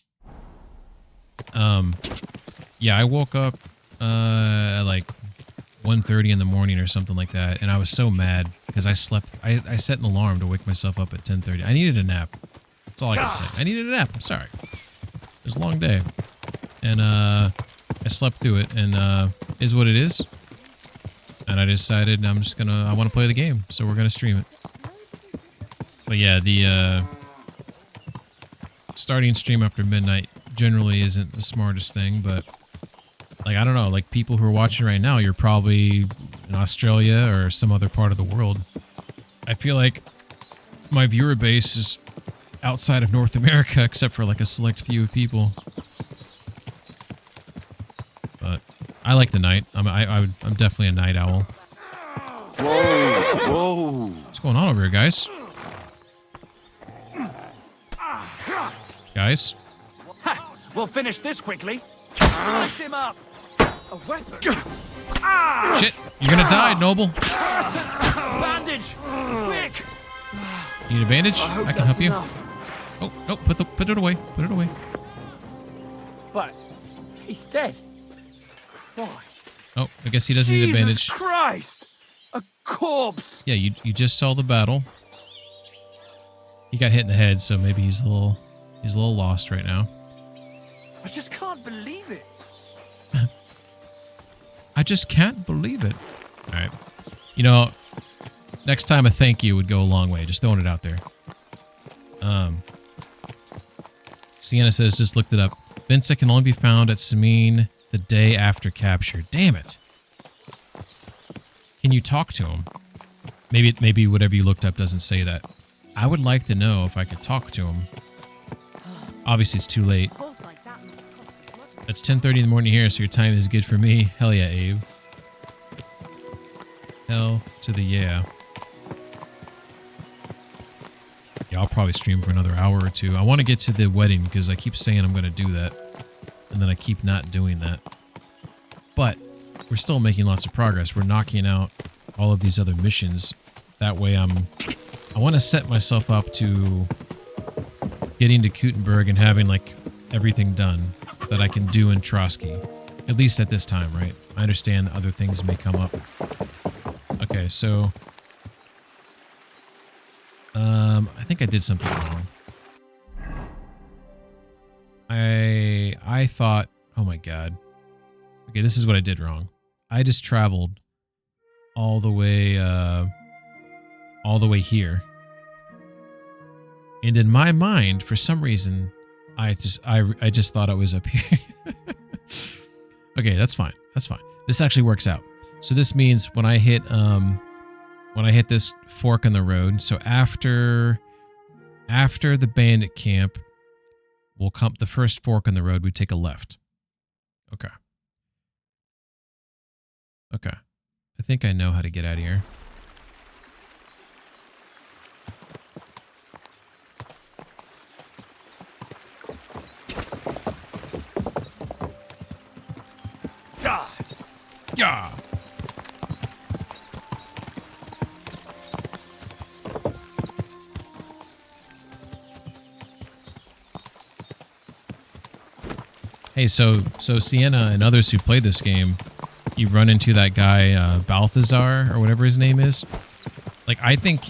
Yeah, I woke up at like 1:30 in the morning or something like that, and I was so mad because I slept. I set an alarm to wake myself up at 10:30. I needed a nap. That's all I can say. I needed a nap. I'm sorry. It was a long day, and I slept through it, and is what it is. And I decided I want to play the game, so we're gonna stream it. But yeah, the starting stream after midnight generally isn't the smartest thing, but like, I don't know, like people who are watching right now, you're probably in Australia or some other part of the world. I feel like my viewer base is outside of North America, except for like a select few people. But I like the night. I'm definitely a night owl. Whoa! What's going on over here, guys? Guys? We'll finish this quickly. Smash him up. A weapon. Shit! You're gonna die, Noble. Bandage. Quick. You need a bandage? I can help you. Enough. Oh no! Put it away. Put it away. But he's dead. Christ. Oh, I guess he doesn't need a bandage. Jesus Christ! A corpse. Yeah, you just saw the battle. He got hit in the head, so maybe he's a little lost right now. I just can't believe it. I just can't believe it. All right. You know, next time a thank you would go a long way. Just throwing it out there. Sienna says, just looked it up. Vincent can only be found at Simin the day after capture. Damn it. Can you talk to him? Maybe whatever you looked up doesn't say that. I would like to know if I could talk to him. Obviously, it's too late. It's 10:30 in the morning here, so your time is good for me. Hell yeah, Abe. Hell to the yeah. Yeah, I'll probably stream for another hour or two. I want to get to the wedding because I keep saying I'm going to do that. And then I keep not doing that. But we're still making lots of progress. We're knocking out all of these other missions. That way I want to set myself up to getting to Kuttenberg and having like everything done that I can do in Trotsky. At least at this time, right? I understand that other things may come up. Okay, so I think I did something wrong. I thought, oh my god. Okay, this is what I did wrong. I just traveled all the way here. And in my mind, for some reason, I just thought it was up here. Okay, that's fine. That's fine. This actually works out. So this means when I hit this fork in the road, so after the bandit camp, we'll come the first fork in the road, we take a left. Okay. Okay. I think I know how to get out of here. Yeah. Hey, so Sienna and others who played this game, you run into that guy Balthazar or whatever his name is. Like I think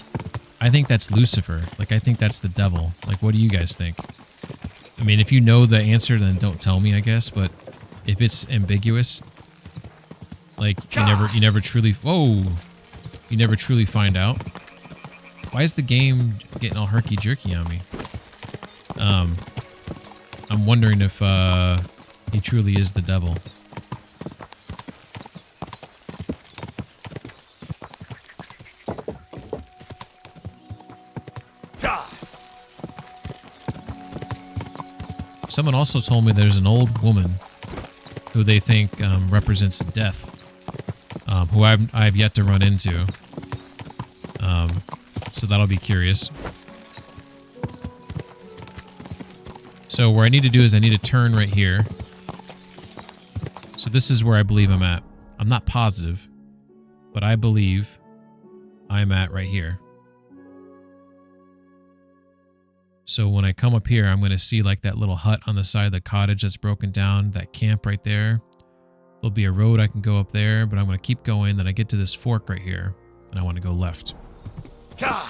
that's Lucifer. Like I think that's the devil. Like what do you guys think? I mean, if you know the answer, then don't tell me, I guess. But if it's ambiguous, like you never truly find out. Why is the game getting all herky jerky on me? I'm wondering if he truly is the devil. Someone also told me there's an old woman who they think represents death, who I've yet to run into. So that'll be curious. So what I need to do is I need to turn right here. So this is where I believe I'm at. I'm not positive, but I believe I'm at right here. So when I come up here, I'm going to see like that little hut on the side of the cottage that's broken down, that camp right there. There'll be a road I can go up there, but I'm going to keep going. Then I get to this fork right here, and I want to go left. God.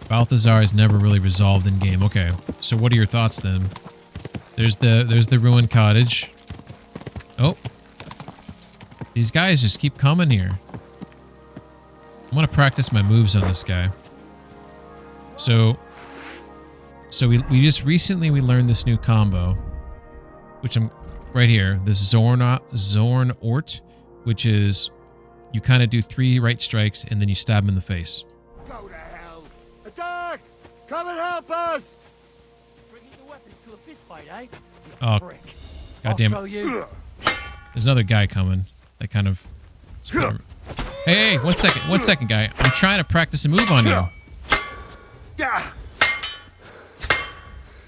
Balthazar is never really resolved in game. Okay, so what are your thoughts then? There's the ruined cottage. Oh, these guys just keep coming here. I'm gonna practice my moves on this guy. So we just recently learned this new combo, which I'm right here. This Zorn Ort, which is you kind of do 3 right strikes and then you stab him in the face. Go to hell! Attack! Come and help us! Bringing your weapons to a fist fight, eh? Oh, God damn I'll show it! you. There's another guy coming. That kind of. Hey, 1 second, 1 second, guy. I'm trying to practice a move on you.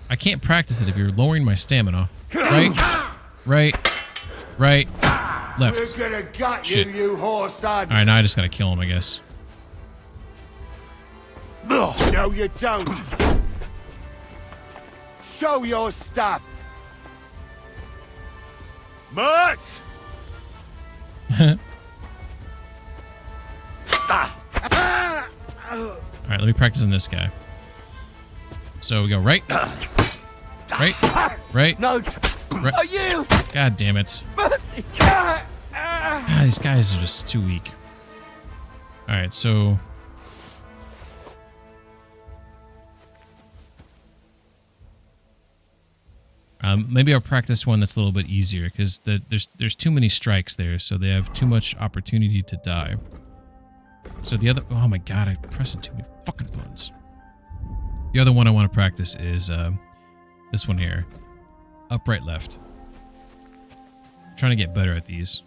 I can't practice it if you're lowering my stamina. Right, left. We're gonna gut Shit. you whore son! All right, now I just gotta kill him, I guess. No, you don't! Show your stuff! Much! All right, let me practice on this guy. So we go right. No, Right. are you? God damn it. Mercy! These guys are just too weak. All right, so maybe I'll practice one that's a little bit easier because there's too many strikes there, so they have too much opportunity to die. So the other, oh my god, I'm pressing too many fucking buttons. The other one I want to practice is this one here, up, right, left. I'm trying to get better at these.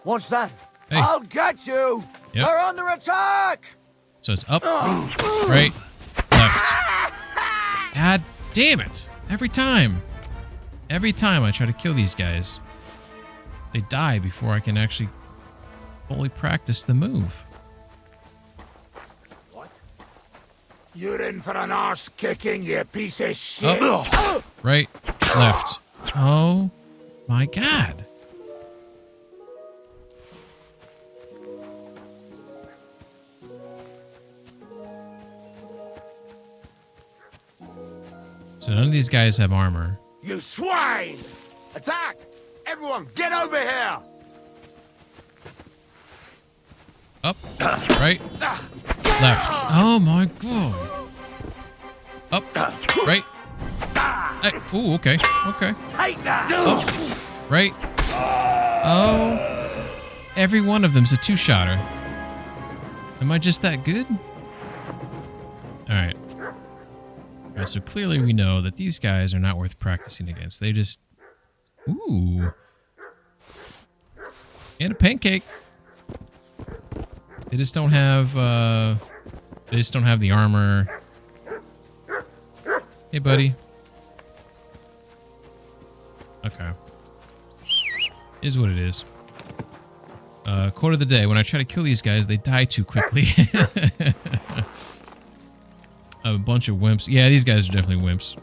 What's that? Hey. I'll get you! Yep. They're under attack! So it's up, right, left. God damn it! Every time I try to kill these guys, they die before I can actually fully practice the move. What? You're in for an arse kicking, you piece of shit! Up, right, left. Oh my god. So none of these guys have armor. You swine! Attack! Everyone, get over here! Up, right, left. Oh my god. Up, right. Ooh, okay, okay. Take that! Up, right. Oh. Every one of them's a 2-shotter. Am I just that good? Alright. Alright, so clearly we know that these guys are not worth practicing against. They just... Ooh. And a pancake. They just don't have, they just don't have the armor. Hey, buddy. Okay. Is what it is. Quote of the day. When I try to kill these guys, they die too quickly. a bunch of wimps. Yeah, these guys are definitely wimps.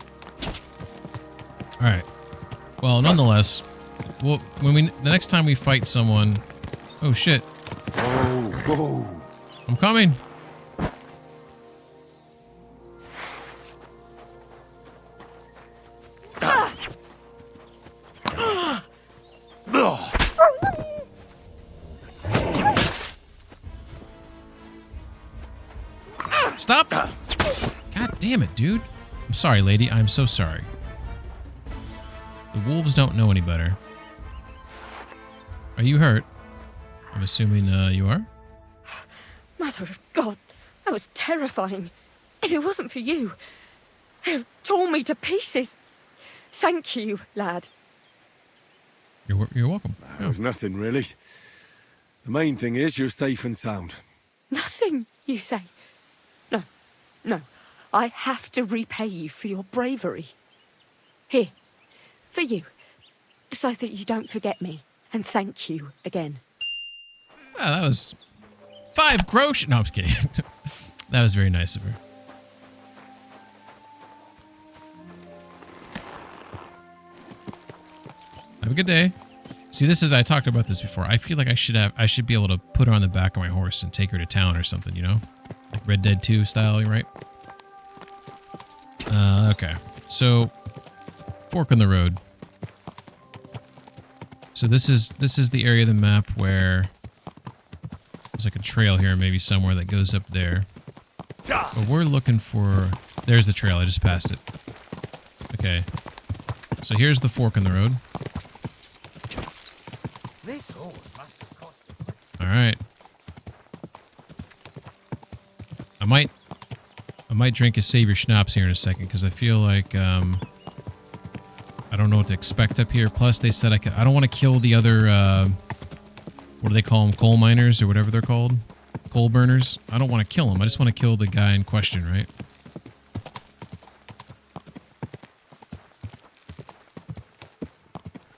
All right. Well, nonetheless, well, the next time we fight someone, oh shit! Whoa! I'm coming. Stop! God damn it, dude. I'm sorry, lady. I'm so sorry. The wolves don't know any better. Are you hurt? I'm assuming you are? Mother of God, that was terrifying. If it wasn't for you, they'd have torn me to pieces. Thank you, lad. You're welcome. That was nothing, really. The main thing is you're safe and sound. Nothing, you say? No. I have to repay you for your bravery. Here, for you, so that you don't forget me. And thank you again. Wow, that was 5 grosh. No, I'm just kidding. That was very nice of her. Have a good day. See, I talked about this before. I feel like I should be able to put her on the back of my horse and take her to town or something, you know? Like Red Dead 2 style, right? Okay. So, fork in the road. So this is the area of the map where there's like a trail here, maybe somewhere that goes up there. But we're looking for... There's the trail. I just passed it. Okay. So here's the fork in the road. All right. I might drink a Savior Schnapps here in a second because I feel like I don't know what to expect up here. Plus, they said I don't want to kill the other what do they call them? Coal miners or whatever they're called, coal burners. I don't want to kill them. I just want to kill the guy in question, right?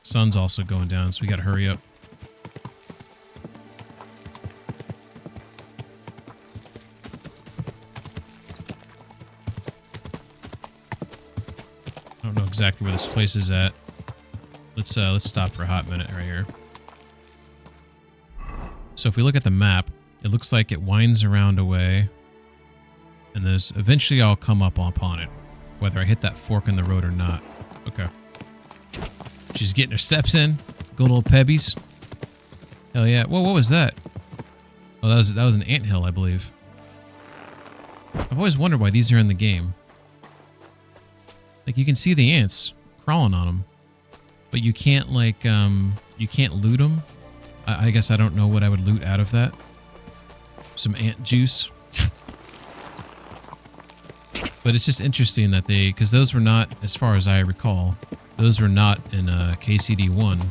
Sun's also going down, so we got to hurry up. I don't know exactly where this place is at. Let's stop for a hot minute right here. So if we look at the map, it looks like it winds around away, and there's eventually I'll come up upon it, whether I hit that fork in the road or not. Okay. She's getting her steps in. Good old Pebbies. Hell yeah. Whoa, what was that? Oh, that was an anthill, I believe. I've always wondered why these are in the game. Like, you can see the ants crawling on them, but you can't, like, you can't loot them. I guess I don't know what I would loot out of that. Some ant juice. But it's just interesting that because those were not, as far as I recall, those were not in KCD1.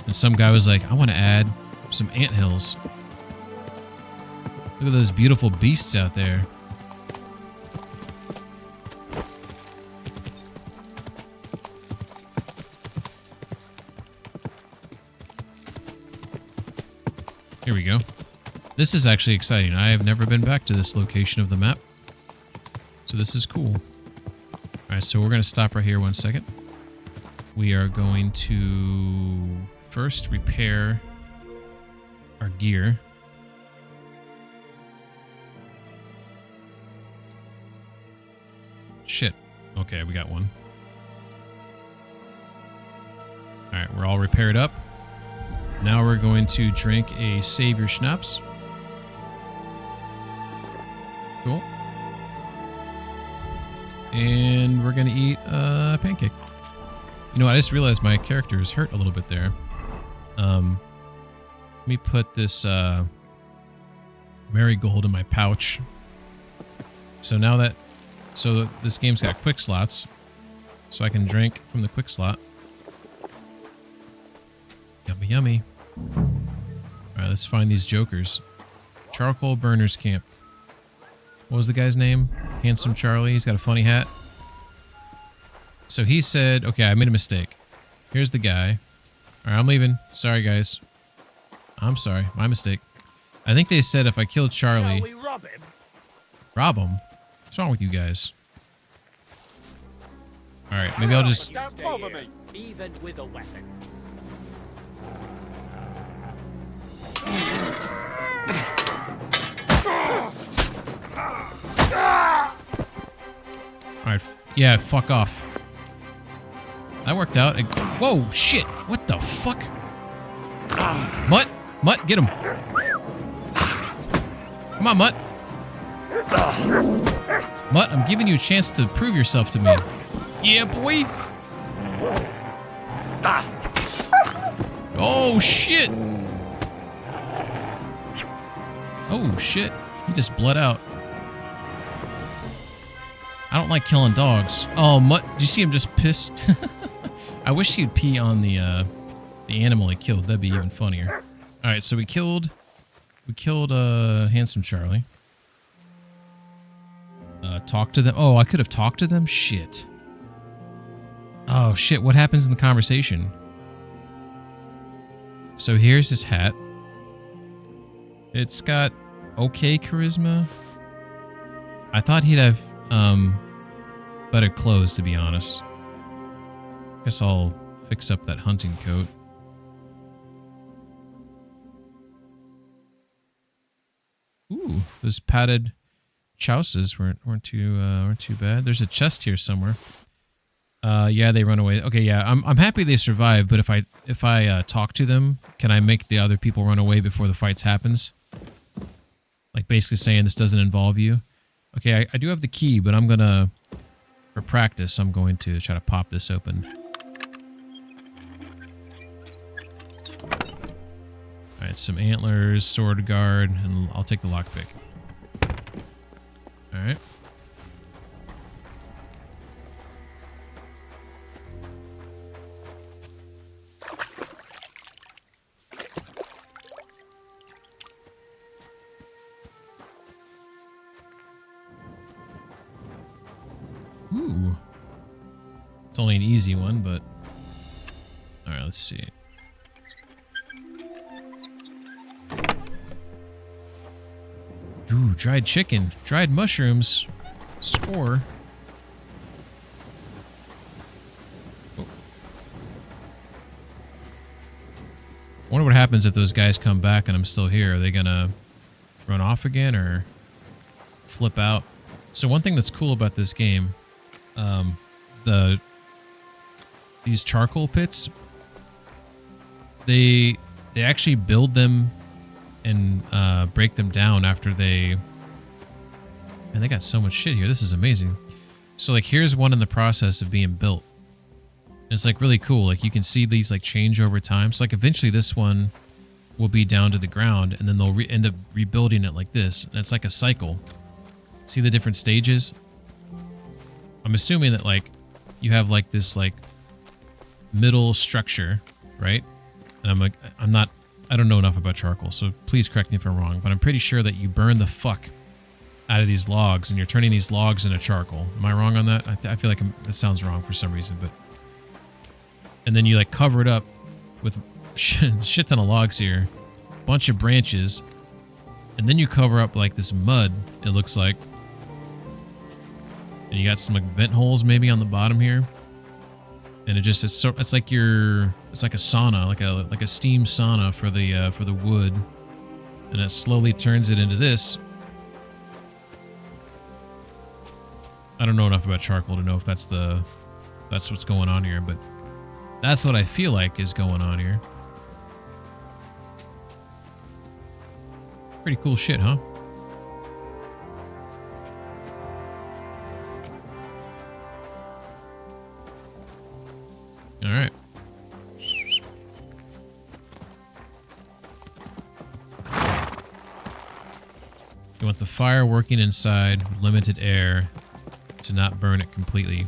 And some guy was like, I want to add some anthills. Look at those beautiful beasts out there. Here we go. This is actually exciting. I have never been back to this location of the map. So this is cool. Alright, so we're going to stop right here 1 second. We are going to first repair our gear. Shit. Okay, we got one. Alright, we're all repaired up. Now we're going to drink a Savior Schnapps. Cool. And we're going to eat a pancake. You know, I just realized my character is hurt a little bit there. Let me put this marigold in my pouch. So now that... So this game's got quick slots. So I can drink from the quick slot. Yummy, yummy. Alright, let's find these jokers. Charcoal Burners Camp. What was the guy's name? Handsome Charlie. He's got a funny hat. So he said, okay, I made a mistake. Here's the guy. Alright, I'm leaving. Sorry, guys. I'm sorry. My mistake. I think they said if I killed Charlie... Shall we rob him? Rob them? What's wrong with you guys? Alright, maybe I'll just... Don't bother me, even with a weapon. Alright, yeah, fuck off. That worked out. Whoa, shit! What the fuck? Mutt! Mutt, get him! Come on, Mutt! Mutt, I'm giving you a chance to prove yourself to me. Yeah, boy! Oh, shit! Oh, shit. He just bled out. I don't like killing dogs. Oh, Mutt, do you see him just pissed? I wish he'd pee on the animal he killed. That'd be even funnier. Alright, so we killed Handsome Charlie. Talk to them. Oh, I could have talked to them? Shit. Oh, shit. What happens in the conversation? So here's his hat. It's got okay charisma. I thought he'd have better clothes, to be honest. Guess I'll fix up that hunting coat. Ooh, those padded chouses weren't too bad. There's a chest here somewhere. Yeah, they run away. Okay, yeah, I'm happy they survived. But if I talk to them, can I make the other people run away before the fights happens? Like basically saying this doesn't involve you. Okay, I do have the key, but I'm gonna, for practice, I'm going to try to pop this open. All right, some antlers, sword guard, and I'll take the lockpick. All right. Ooh. It's only an easy one, but... Alright, let's see. Ooh, dried chicken. Dried mushrooms. Score. Oh. I wonder what happens if those guys come back and I'm still here. Are they gonna run off again or flip out? So one thing that's cool about this game... these charcoal pits, they actually build them and break them down after they... Man, they got so much shit here. This is amazing. So like here's one in the process of being built. And it's like really cool. Like you can see these like change over time. So like eventually this one will be down to the ground and then they'll end up rebuilding it like this. And it's like a cycle. See the different stages? I'm assuming that like you have like this like middle structure, right? And I'm like, I don't know enough about charcoal, so please correct me if I'm wrong, but I'm pretty sure that you burn the fuck out of these logs and you're turning these logs into charcoal. Am I wrong on that? I feel like that sounds wrong for some reason, but... And then you like cover it up with shit ton of logs here, bunch of branches, and then you cover up like this mud, it looks like. And you got some like vent holes maybe on the bottom here. And it's like it's like a sauna, like a steam sauna for the wood. And it slowly turns it into this. I don't know enough about charcoal to know if that's what's going on here, but that's what I feel like is going on here. Pretty cool shit, huh? All right. You want the fire working inside with limited air to not burn it completely.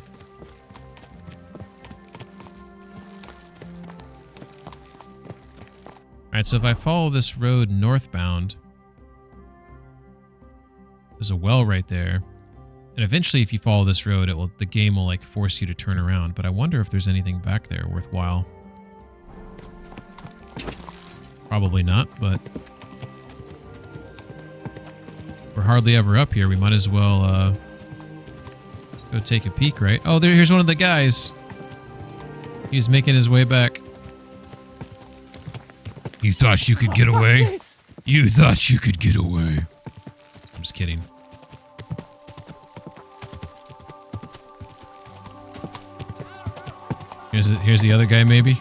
Alright, so if I follow this road northbound, there's a well right there. And eventually if you follow this road, the game will like force you to turn around. But I wonder if there's anything back there worthwhile. Probably not, but... We're hardly ever up here. We might as well go take a peek, right? Oh, here's one of the guys. He's making his way back. You thought you could get away? You thought you could get away. I'm just kidding. Here's the other guy, maybe.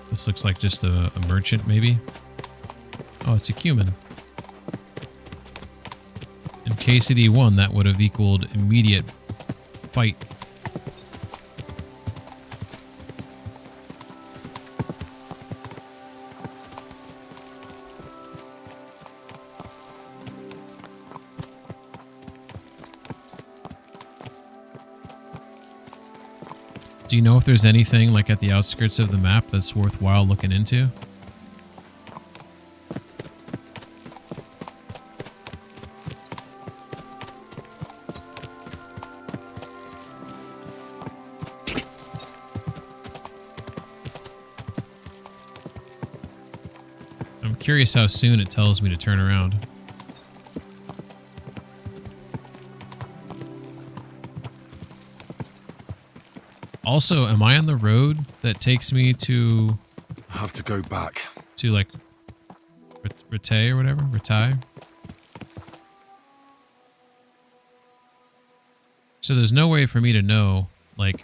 This looks like just a merchant, maybe. Oh, it's a human. In KCD 1, that would have equaled immediate fight. Do you know if there's anything like at the outskirts of the map that's worthwhile looking into? I'm curious how soon it tells me to turn around. Also, am I on the road that takes me to... I have to go back. To, like, Rete or whatever? Rete? So there's no way for me to know, like,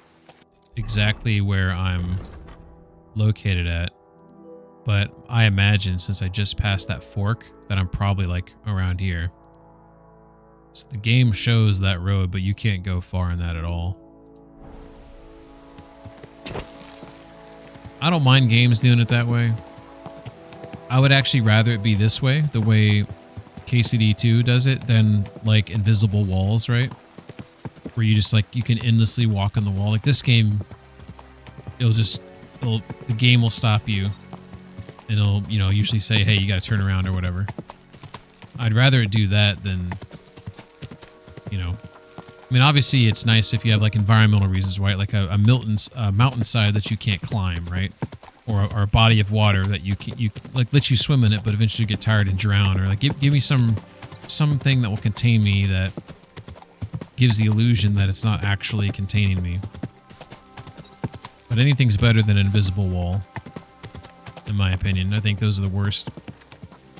exactly where I'm located at. But I imagine, since I just passed that fork, that I'm probably, like, around here. So the game shows that road, but you can't go far in that at all. I don't mind games doing it that way. I would actually rather it be this way, the way KCD 2 does it, than like invisible walls, right? Where you just like, you can endlessly walk on the wall. Like this game, the game will stop you and it'll, you know, usually say, hey, you got to turn around or whatever. I'd rather it do that than, you know, I mean, obviously it's nice if you have like environmental reasons, right? Like a mountainside that you can't climb, right? Or a body of water that you like let you swim in it, but eventually you get tired and drown. Or like give me something that will contain me that gives the illusion that it's not actually containing me. But anything's better than an invisible wall, in my opinion. I think those are the worst.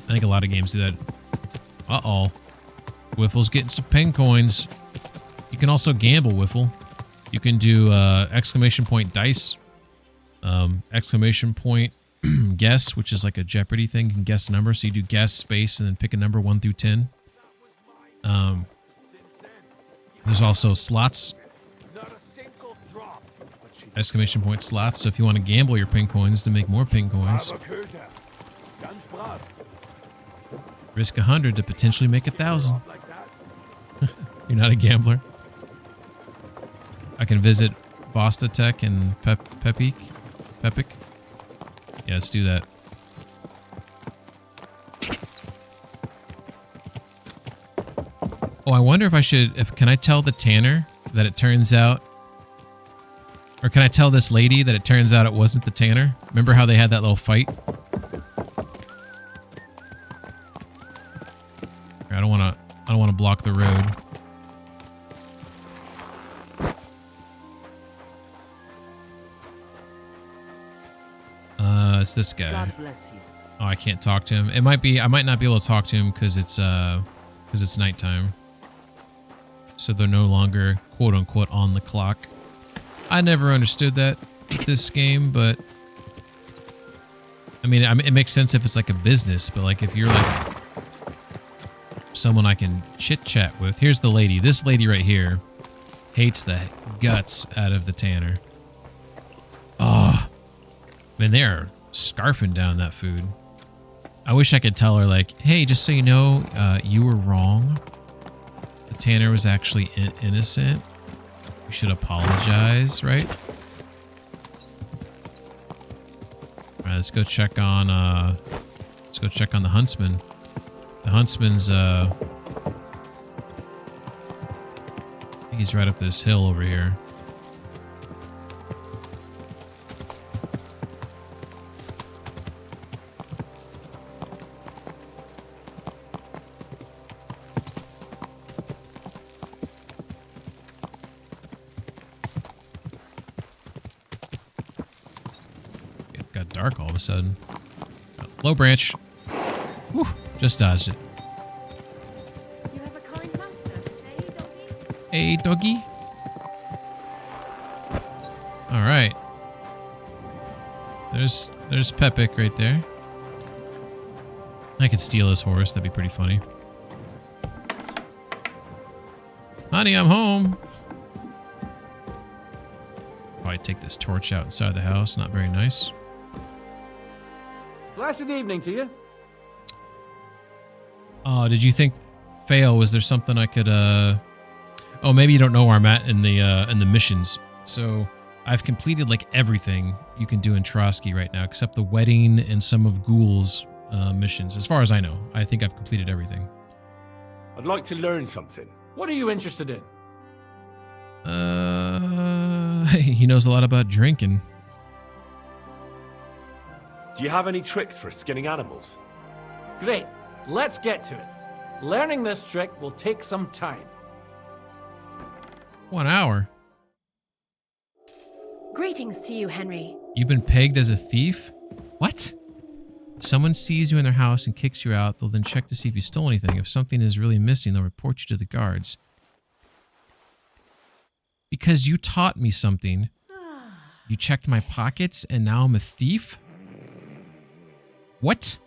I think a lot of games do that. Uh-oh. Whiffle's getting some pen coins. You can also gamble, Whiffle. You can do exclamation point dice, exclamation point guess, which is like a Jeopardy thing. You can guess a number, so you do guess space and then pick a number 1 through 10. There's also slots, exclamation point slots. So if you want to gamble your pin coins to make more pin coins, risk 100 to potentially make 1,000. You're not a gambler. I can visit Vostatech and Pepic. Yeah, let's do that. Oh, I wonder if I should... Can I tell the tanner that it turns out... Or can I tell this lady that it turns out it wasn't the tanner? Remember how they had that little fight? I don't want to block the road. It's this guy. God bless you. Oh, I can't talk to him. I might not be able to talk to him because it's nighttime. So they're no longer quote unquote on the clock. I never understood that with this game, but I mean, it makes sense if it's like a business, but like if you're like someone I can chit chat with. Here's the lady. This lady right here hates the guts out of the tanner. Oh, man, they are scarfing down that food. I wish I could tell her, like, hey, just so you know, you were wrong. The tanner was actually innocent. You should apologize, right? All right, let's go check on the huntsman. The huntsman's I think he's right up this hill over here. dark all of a sudden. Oh, low branch. Whew, just dodged it. You have a kind master, eh, doggy? Hey, doggy. All right. There's Pepik right there. I could steal his horse. That'd be pretty funny. Honey, I'm home. Probably take this torch out inside the house. Not very nice. Blessed evening to you. Did you think, Fail, was there something I could, Oh, maybe you don't know where I'm at in the missions. So, I've completed, like, everything you can do in Trotsky right now, except the wedding and some of Ghoul's missions. As far as I know, I think I've completed everything. I'd like to learn something. What are you interested in? He knows a lot about drinking. Do you have any tricks for skinning animals? Great. Let's get to it. Learning this trick will take some time. 1 hour. Greetings to you, Henry. You've been pegged as a thief? What? Someone sees you in their house and kicks you out. They'll then check to see if you stole anything. If something is really missing, they'll report you to the guards. Because you taught me something. You checked my pockets and now I'm a thief? What?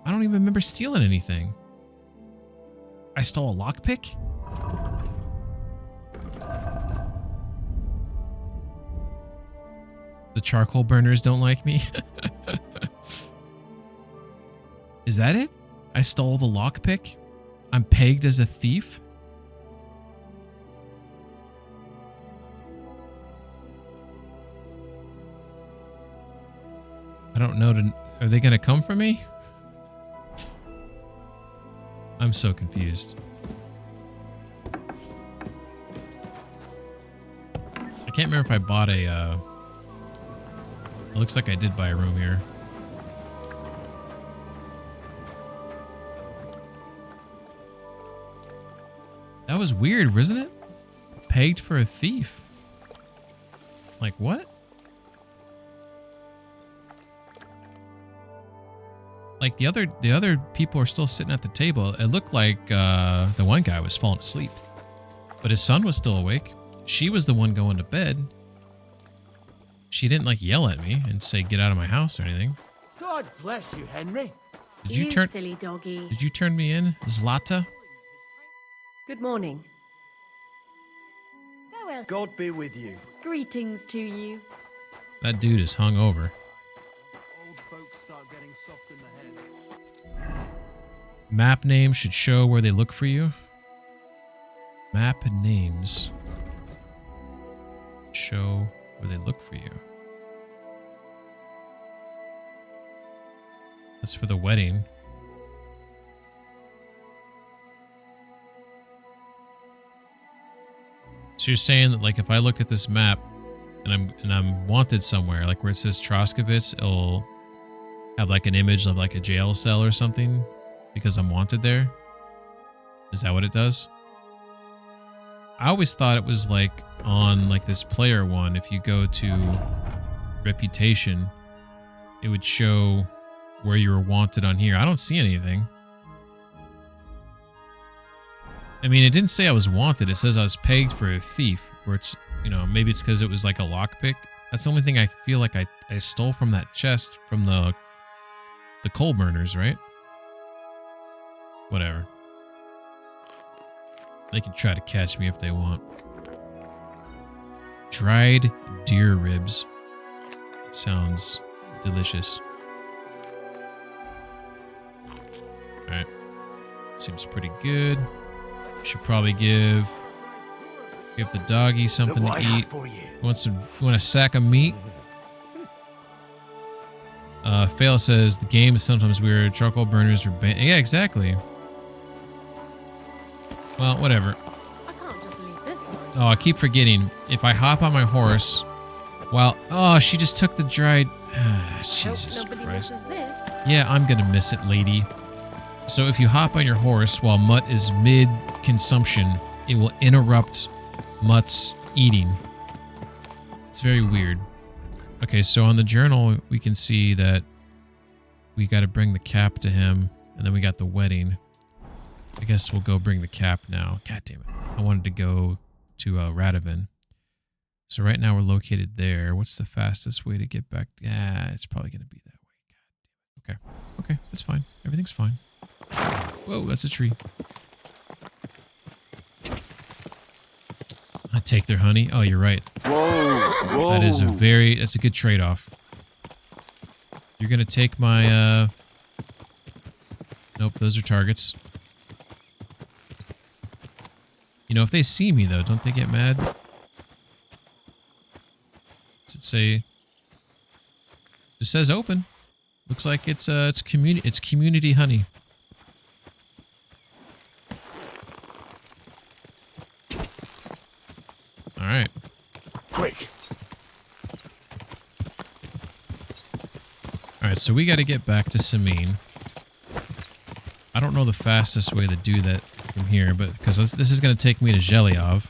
I don't even remember stealing anything. I stole a lockpick? The charcoal burners don't like me? Is that it? I stole the lockpick? I'm pegged as a thief? I don't know. Are they going to come for me? I'm so confused. I can't remember if I bought a, it looks like I did buy a room here. That was weird, wasn't it? Pegged for a thief. Like what? Like the other people are still sitting at the table. It looked like the one guy was falling asleep, but his son was still awake. She was the one going to bed. She didn't like yell at me and say get out of my house or anything. God bless you, Henry. Did you turn? Silly doggy. Did you turn me in, Zlata? Good morning. Farewell. God be with you. Greetings to you. That dude is hungover. Old folks start getting soft in the head. Map names should show where they look for you. Map names show where they look for you. That's for the wedding. So you're saying that, like, if I look at this map and I'm wanted somewhere, like where it says Troskovitz, it'll have like an image of like a jail cell or something because I'm wanted there? Is that what it does? I always thought it was like on like this player one, if you go to reputation, it would show where you were wanted on here. I don't see anything. I mean, it didn't say I was wanted. It says I was pegged for a thief, where it's, you know, maybe it's because it was like a lockpick. That's the only thing I feel like I stole from that chest from the coal burners, right? Whatever. They can try to catch me if they want. Dried deer ribs. Sounds delicious. Alright. Seems pretty good. Should probably give the doggy something to eat. Want a sack of meat? Fail says the game is sometimes weird. Charcoal burners are banned. Yeah, exactly. Well, whatever. I can't just leave this one. Oh, I keep forgetting. If I hop on my horse, oh, she just took the dried. Jesus Nobody Christ. misses this. Yeah, I'm gonna miss it, lady. So if you hop on your horse while Mutt is mid-consumption, it will interrupt mutts eating. It's very weird. Okay, so on the journal, we can see that we got to bring the cap to him, and then we got the wedding. I guess we'll go bring the cap now. God damn it. I wanted to go to Radovan. So right now we're located there. What's the fastest way to get back? Yeah, it's probably going to be that way. God damn it. Okay. Okay, that's fine. Everything's fine. Whoa, that's a tree. I take their honey. Oh, you're right. Whoa. That's a good trade-off. You're going to take my, nope, those are targets. You know, if they see me, though, don't they get mad? Does it say... It says open. Looks like it's community honey. All right. Quick. All right, so we got to get back to Samin. I don't know the fastest way to do that from here, but because this is going to take me to Zhelyov.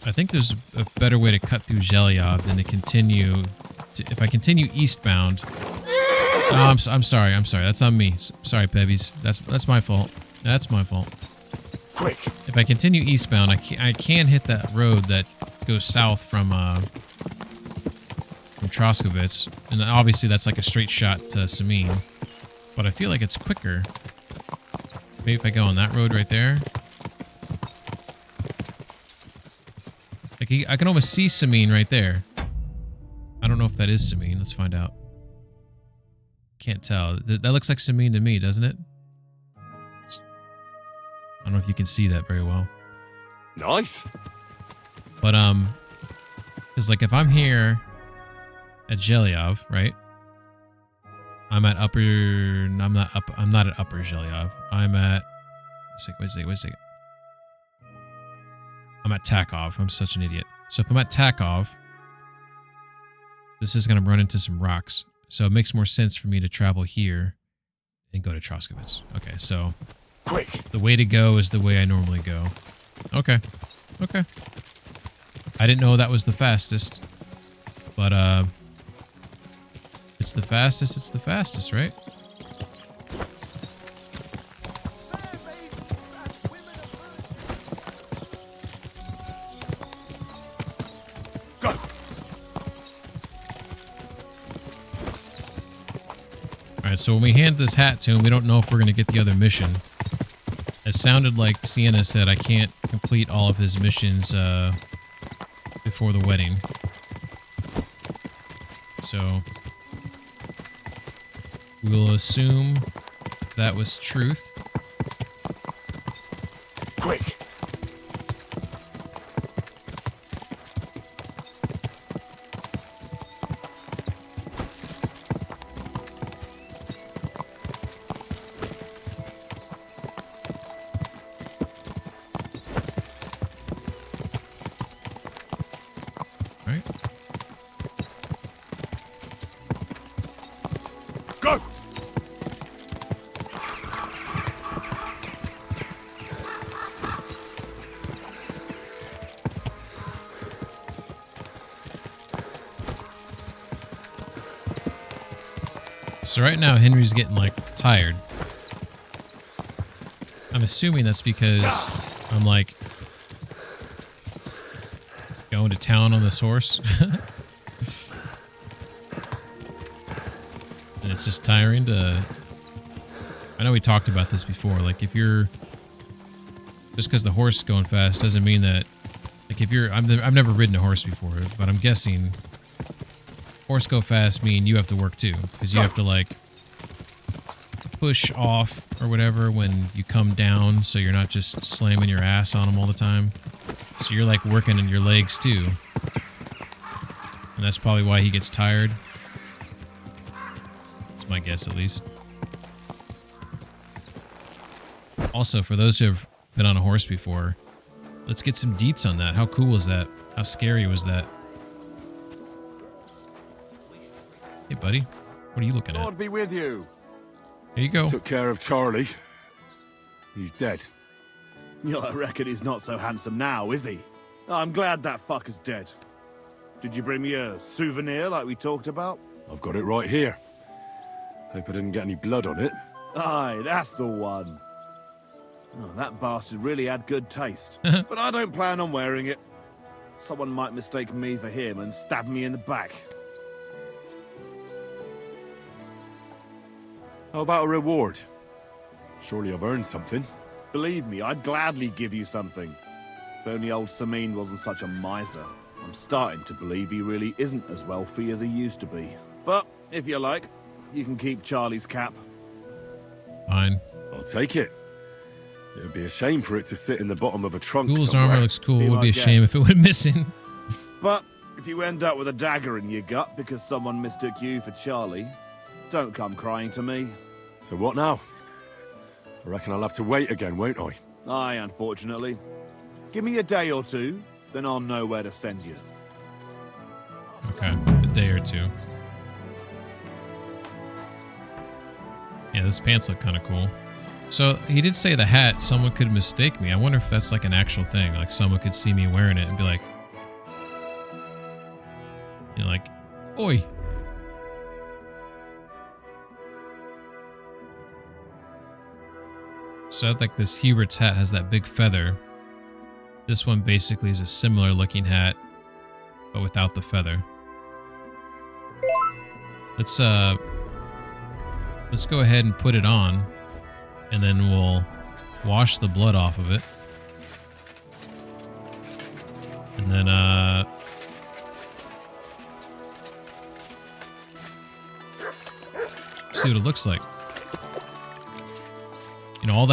I think there's a better way to cut through Zhelyov than to continue. If I continue eastbound. Oh, I'm sorry. That's on me. Sorry, Pebbies. That's my fault. That's my fault. Quick. If I continue eastbound, I can hit that road that goes south from Troskovitz, and obviously that's like a straight shot to Samin. But I feel like it's quicker. Maybe if I go on that road right there. Like I can almost see Samin right there. I don't know if that is Samin. Let's find out. Can't tell. That looks like Samin to me, doesn't it? I don't know if you can see that very well. Nice. But because like if I'm here at Zhelyov, right? I'm at upper. I'm not at upper Zhelyov. I'm at. Wait a second. I'm at Takov. I'm such an idiot. So if I'm at Takov, this is gonna run into some rocks. So it makes more sense for me to travel here and go to Troskovitz. Okay, so quick. The way to go is the way I normally go. Okay. Okay. I didn't know that was the fastest. But it's the fastest, right? Go. Alright, so when we hand this hat to him, we don't know if we're going to get the other mission. It sounded like Sienna said I can't complete all of his missions before the wedding. So we'll assume that was truth. Quick. Right? Go. So right now Henry's getting like tired. I'm assuming that's because I'm like going to town on this horse. And it's just tiring to... I know we talked about this before. Like if you're... Just because the horse is going fast doesn't mean that... Like if you're... I've never ridden a horse before, but I'm guessing horse go fast mean you have to work too. Because you have to like push off or whatever when you come down so you're not just slamming your ass on them all the time. So you're like working in your legs too. And that's probably why he gets tired. That's my guess at least. Also, for those who have been on a horse before, let's get some deets on that. How cool was that? How scary was that? Hey, buddy. What are you looking at? Lord be with you. Here you go. Took care of Charlie. He's dead. I reckon he's not so handsome now, is he? I'm glad that fucker's dead. Did you bring me a souvenir like we talked about? I've got it right here. Hope I didn't get any blood on it. Aye, that's the one. Oh, that bastard really had good taste. But I don't plan on wearing it. Someone might mistake me for him and stab me in the back. How about a reward? Surely I've earned something. Believe me, I'd gladly give you something. If only old Samin wasn't such a miser. I'm starting to believe he really isn't as wealthy as he used to be. But, if you like, you can keep Charlie's cap. Fine. I'll take it. It would be a shame for it to sit in the bottom of a trunk Ghoul's somewhere. armor looks cool. It would be a shame if it went missing. But, if you end up with a dagger in your gut because someone mistook you for Charlie, don't come crying to me. So what now? I reckon I'll have to wait again, won't I? Aye, unfortunately. Give me a day or two, then I'll know where to send you. Okay, a day or two. Yeah, those pants look kind of cool. So he did say the hat, someone could mistake me. I wonder if that's like an actual thing. Like someone could see me wearing it and be like, you know, like, oi. So I think this Hubert's hat has that big feather. This one basically is a similar looking hat, but without the feather. Let's go ahead and put it on, and then we'll wash the blood off of it. And then see what it looks like. You know, all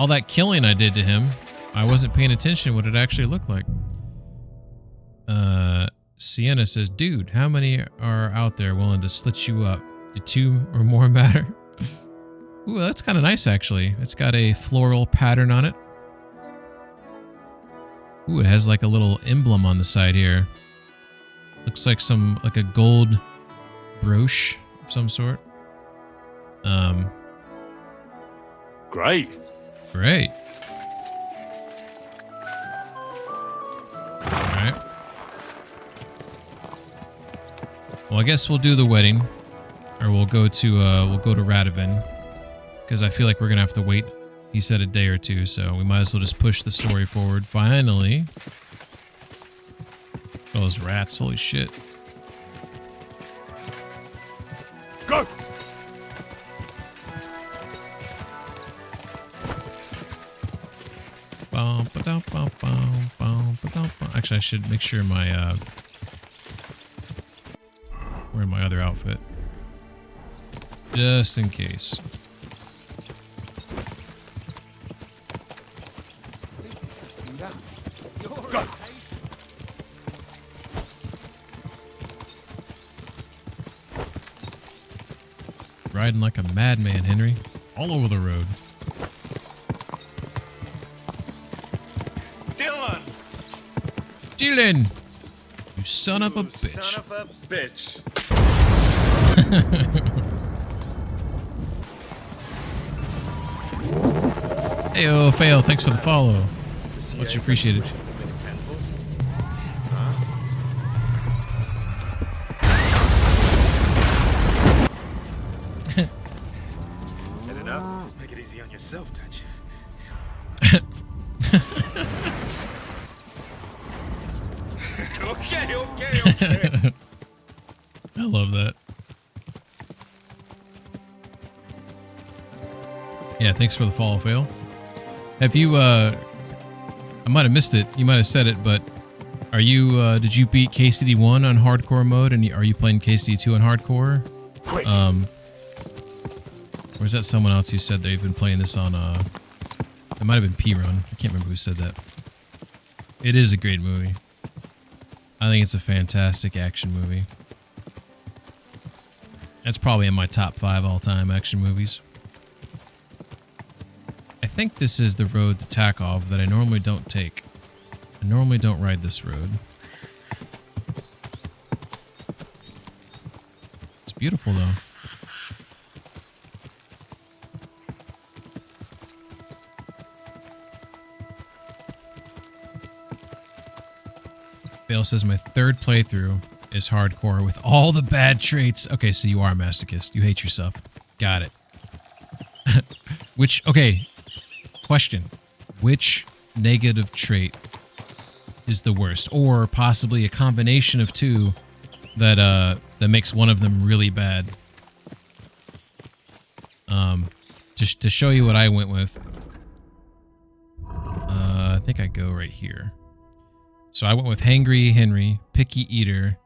that killing I did to him, I wasn't paying attention what it actually looked like. Sienna says, dude, how many are out there willing to slit you up? Do 2 or more matter? Ooh, that's kind of nice, actually. It's got a floral pattern on it. Ooh, it has like a little emblem on the side here. Looks like a gold brooch of some sort. Great. Great. Alright. Well, I guess we'll do the wedding. Or we'll go to Radovan. Because I feel like we're gonna have to wait. He said a day or two, so we might as well just push the story forward. Finally. Oh, those rats, holy shit. Go! Actually, I should make sure my wearing my other outfit. Just in case. Go. Riding like a madman, Henry. All over the road. Dylan! You son of a bitch. Son of a bitch. Heyo, Fail, thanks for the follow. Much appreciated. Get it up? Make it easy on yourself, don't you? Okay. I love that. Yeah, thanks for the follow, Fail. Have you, I might have missed it. You might have said it, but are you, did you beat KCD1 on hardcore mode, and are you playing KCD2 on hardcore? Or is that someone else who said they've been playing this on, it might have been P-Run. I can't remember who said that. It is a great movie. I think it's a fantastic action movie. That's probably in my top 5 all-time action movies. I think this is the road to Takov that I normally don't take. I normally don't ride this road. It's beautiful, though. Fail says my third playthrough is hardcore with all the bad traits. Okay, so you are a masochist. You hate yourself. Got it. Okay, question. Which negative trait is the worst? Or possibly a combination of two that makes one of them really bad? Just to show you what I went with, I think I go right here. So I went with Hangry Henry, Picky Eater,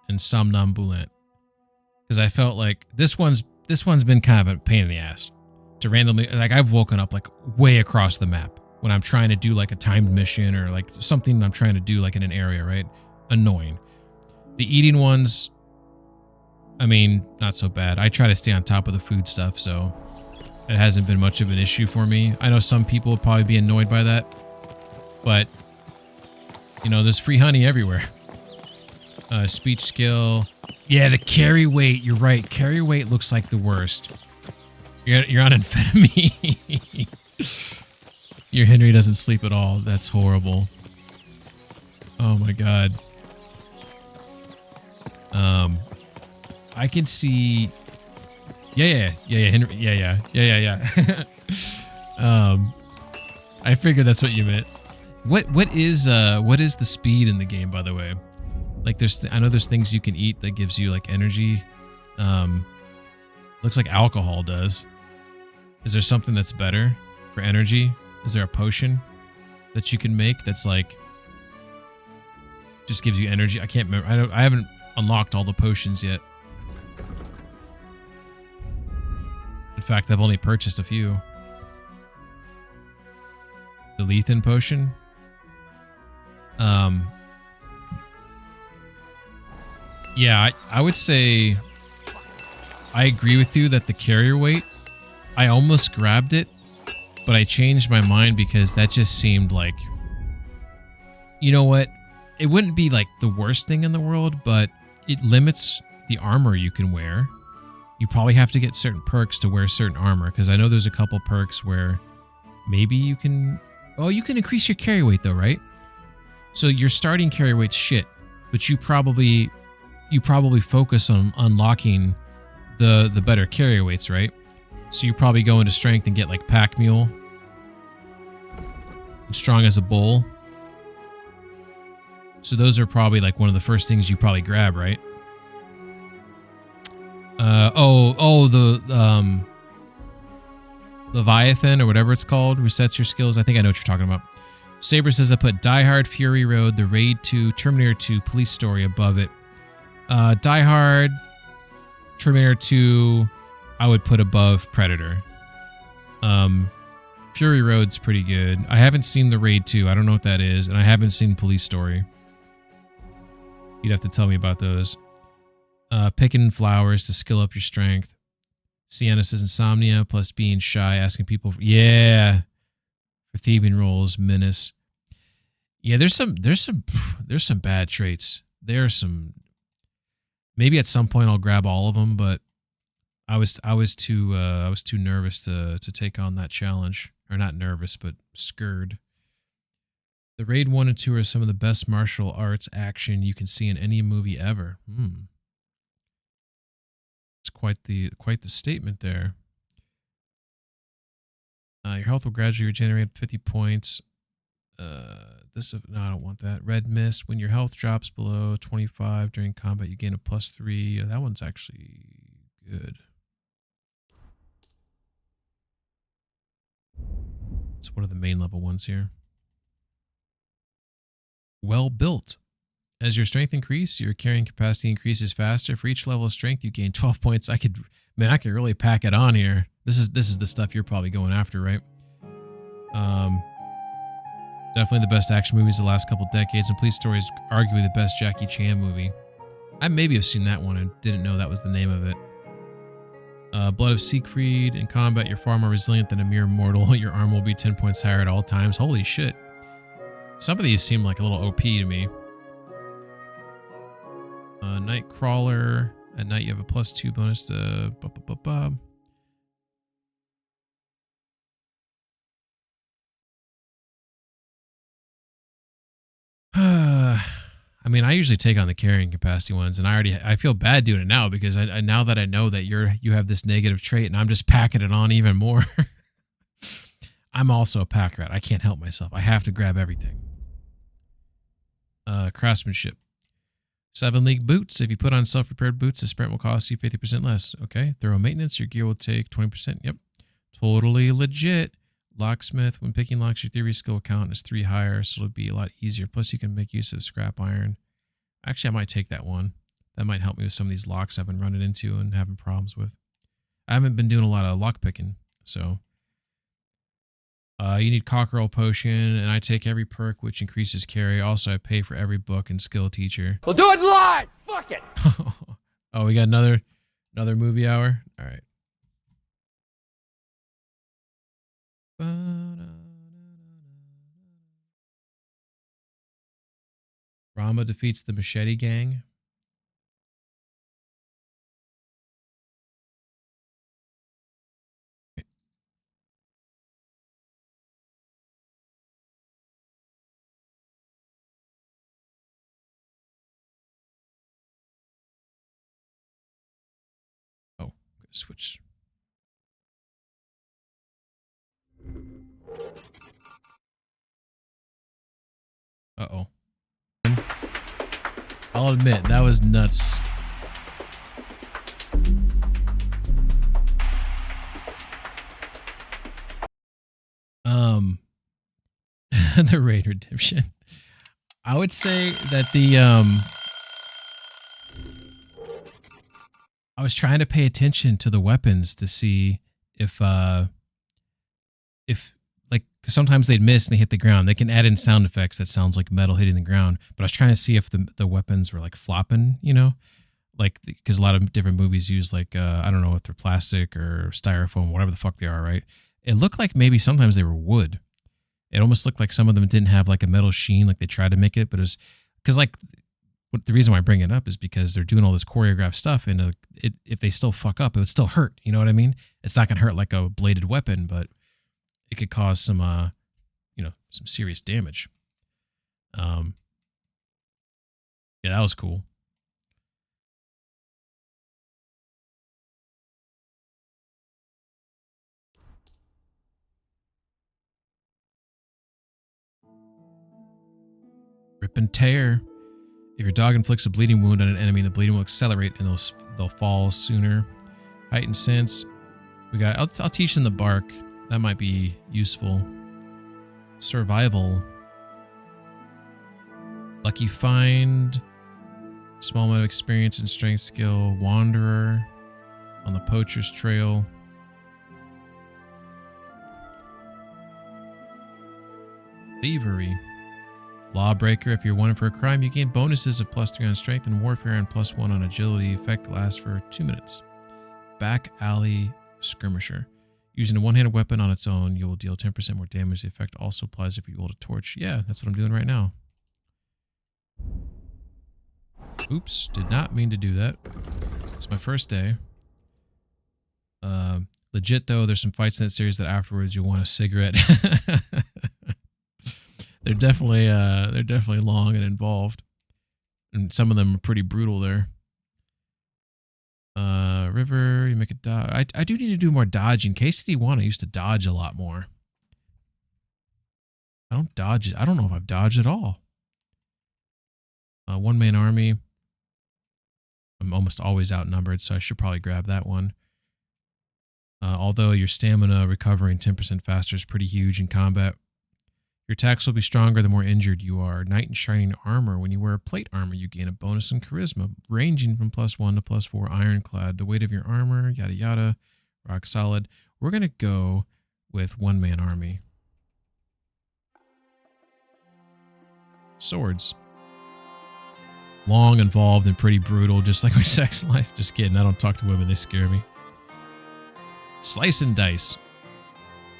and Somnambulant. Because I felt like this one's been kind of a pain in the ass to randomly, like, I've woken up like way across the map when I'm trying to do like a timed mission or like something I'm trying to do like in an area, right? Annoying. The eating ones, I mean, not so bad. I try to stay on top of the food stuff, so it hasn't been much of an issue for me. I know some people would probably be annoyed by that, but you know, there's free honey everywhere. Speech skill. Yeah, the carry weight. You're right. Carry weight looks like the worst. You're on amphetamine. Your Henry doesn't sleep at all. That's horrible. Oh my god. I can see. Yeah. Henry. Yeah. I figured that's what you meant. What is the speed in the game, by the way? Like, I know there's things you can eat that gives you like energy. Looks like alcohol does. Is there something that's better for energy? Is there a potion that you can make that's like just gives you energy? I can't remember. I haven't unlocked all the potions yet. In fact, I've only purchased a few. The Lethan potion. Yeah, I would say I agree with you that the carrier weight, I almost grabbed it, but I changed my mind because that just seemed like, you know what? It wouldn't be like the worst thing in the world, but it limits the armor you can wear. You probably have to get certain perks to wear certain armor, because I know there's a couple perks where maybe you can... Oh, you can increase your carry weight though, right? So your starting carry weight's shit, but you probably focus on unlocking the better carry weights, right? So you probably go into strength and get like pack mule, strong as a bull. So those are probably like one of the first things you probably grab, right? The Leviathan or whatever it's called resets your skills. I think I know what you're talking about. Saber says I put Die Hard, Fury Road, The Raid 2, Terminator 2, Police Story above it. Die Hard, Terminator 2, I would put above Predator. Fury Road's pretty good. I haven't seen The Raid 2. I don't know what that is, and I haven't seen Police Story. You'd have to tell me about those. Picking flowers to skill up your strength. Sienna says insomnia plus being shy, asking people. For thieving roles, menace. Yeah, there's some bad traits. There are some. Maybe at some point I'll grab all of them, but I was too nervous to take on that challenge. Or not nervous, but scared. The Raid 1 and 2 are some of the best martial arts action you can see in any movie ever. It's quite the statement there. Your health will gradually regenerate 50 points. No, I don't want that. Red Mist. When your health drops below 25 during combat, you gain a +3. That one's actually good. It's one of the main level ones here. Well built. As your strength increases, your carrying capacity increases faster. For each level of strength, you gain 12 points. I could really pack it on here. This is the stuff you're probably going after, right? Definitely the best action movies of the last couple decades, and Police Story is arguably the best Jackie Chan movie. I maybe have seen that one and didn't know that was the name of it. Blood of Siegfried. In combat, you're far more resilient than a mere mortal. Your armor will be 10 points higher at all times. Holy shit. Some of these seem like a little OP to me. Nightcrawler. At night, you have a +2 bonus to... I mean, I usually take on the carrying capacity ones, and I feel bad doing it now because I now that I know that you have this negative trait, and I'm just packing it on even more. I'm also a pack rat. I can't help myself. I have to grab everything. Craftsmanship. 7 league boots. If you put on self-repaired boots, the sprint will cost you 50% less. Okay. Thorough maintenance. Your gear will take 20%. Yep. Totally legit. Locksmith. When picking locks, your theory skill count is 3 higher, so it'll be a lot easier. Plus, you can make use of scrap iron. Actually, I might take that one. That might help me with some of these locks I've been running into and having problems with. I haven't been doing a lot of lock picking, so... you need Cockerel Potion, and I take every perk which increases carry. Also, I pay for every book and skill teacher. We'll do it live! Fuck it! Oh, we got another movie hour? All right. Rama defeats the Machete Gang. Oh, switch. Uh-oh. I'll admit, that was nuts. The raid redemption. I would say that I was trying to pay attention to the weapons to see if like, 'cause sometimes they'd miss and they hit the ground. They can add in sound effects that sounds like metal hitting the ground. But I was trying to see if the weapons were like flopping, you know, like, because a lot of different movies use like I don't know if they're plastic or styrofoam, whatever the fuck they are, right? It looked like maybe sometimes they were wood. It almost looked like some of them didn't have like a metal sheen, like they tried to make it, but it was because like the reason why I bring it up is because they're doing all this choreographed stuff, and if they still fuck up, it would still hurt. You know what I mean? It's not gonna hurt like a bladed weapon, but it could cause some some serious damage. Yeah, that was cool. Rip and tear. If your dog inflicts a bleeding wound on an enemy, the bleeding will accelerate and they'll fall sooner. Heightened sense. We got. I'll teach them the bark. That might be useful. Survival. Lucky find. Small amount of experience and strength skill. Wanderer. On the poacher's trail. Thievery. Lawbreaker. If you're wanted for a crime, you gain bonuses of +3 on strength and warfare and +1 on agility. Effect lasts for 2 minutes. Back alley skirmisher. Using a one-handed weapon on its own, you will deal 10% more damage. The effect also applies if you hold a torch. Yeah, that's what I'm doing right now. Oops, did not mean to do that. It's my first day. Legit though, there's some fights in that series that afterwards you'll want a cigarette. They're definitely long and involved, and some of them are pretty brutal there. River, you make a dodge. I do need to do more dodging. KCD1, I used to dodge a lot more. I don't dodge it. I don't know if I've dodged at all. One-man army. I'm almost always outnumbered, so I should probably grab that one. Although your stamina recovering 10% faster is pretty huge in combat. Your attacks will be stronger the more injured you are. Knight in Shining Armor. When you wear plate armor, you gain a bonus in Charisma, ranging from +1 to +4. Ironclad. The weight of your armor, yada yada. Rock solid. We're going to go with one-man army. Swords. Long, involved, and pretty brutal, just like my sex life. Just kidding. I don't talk to women. They scare me. Slice and dice.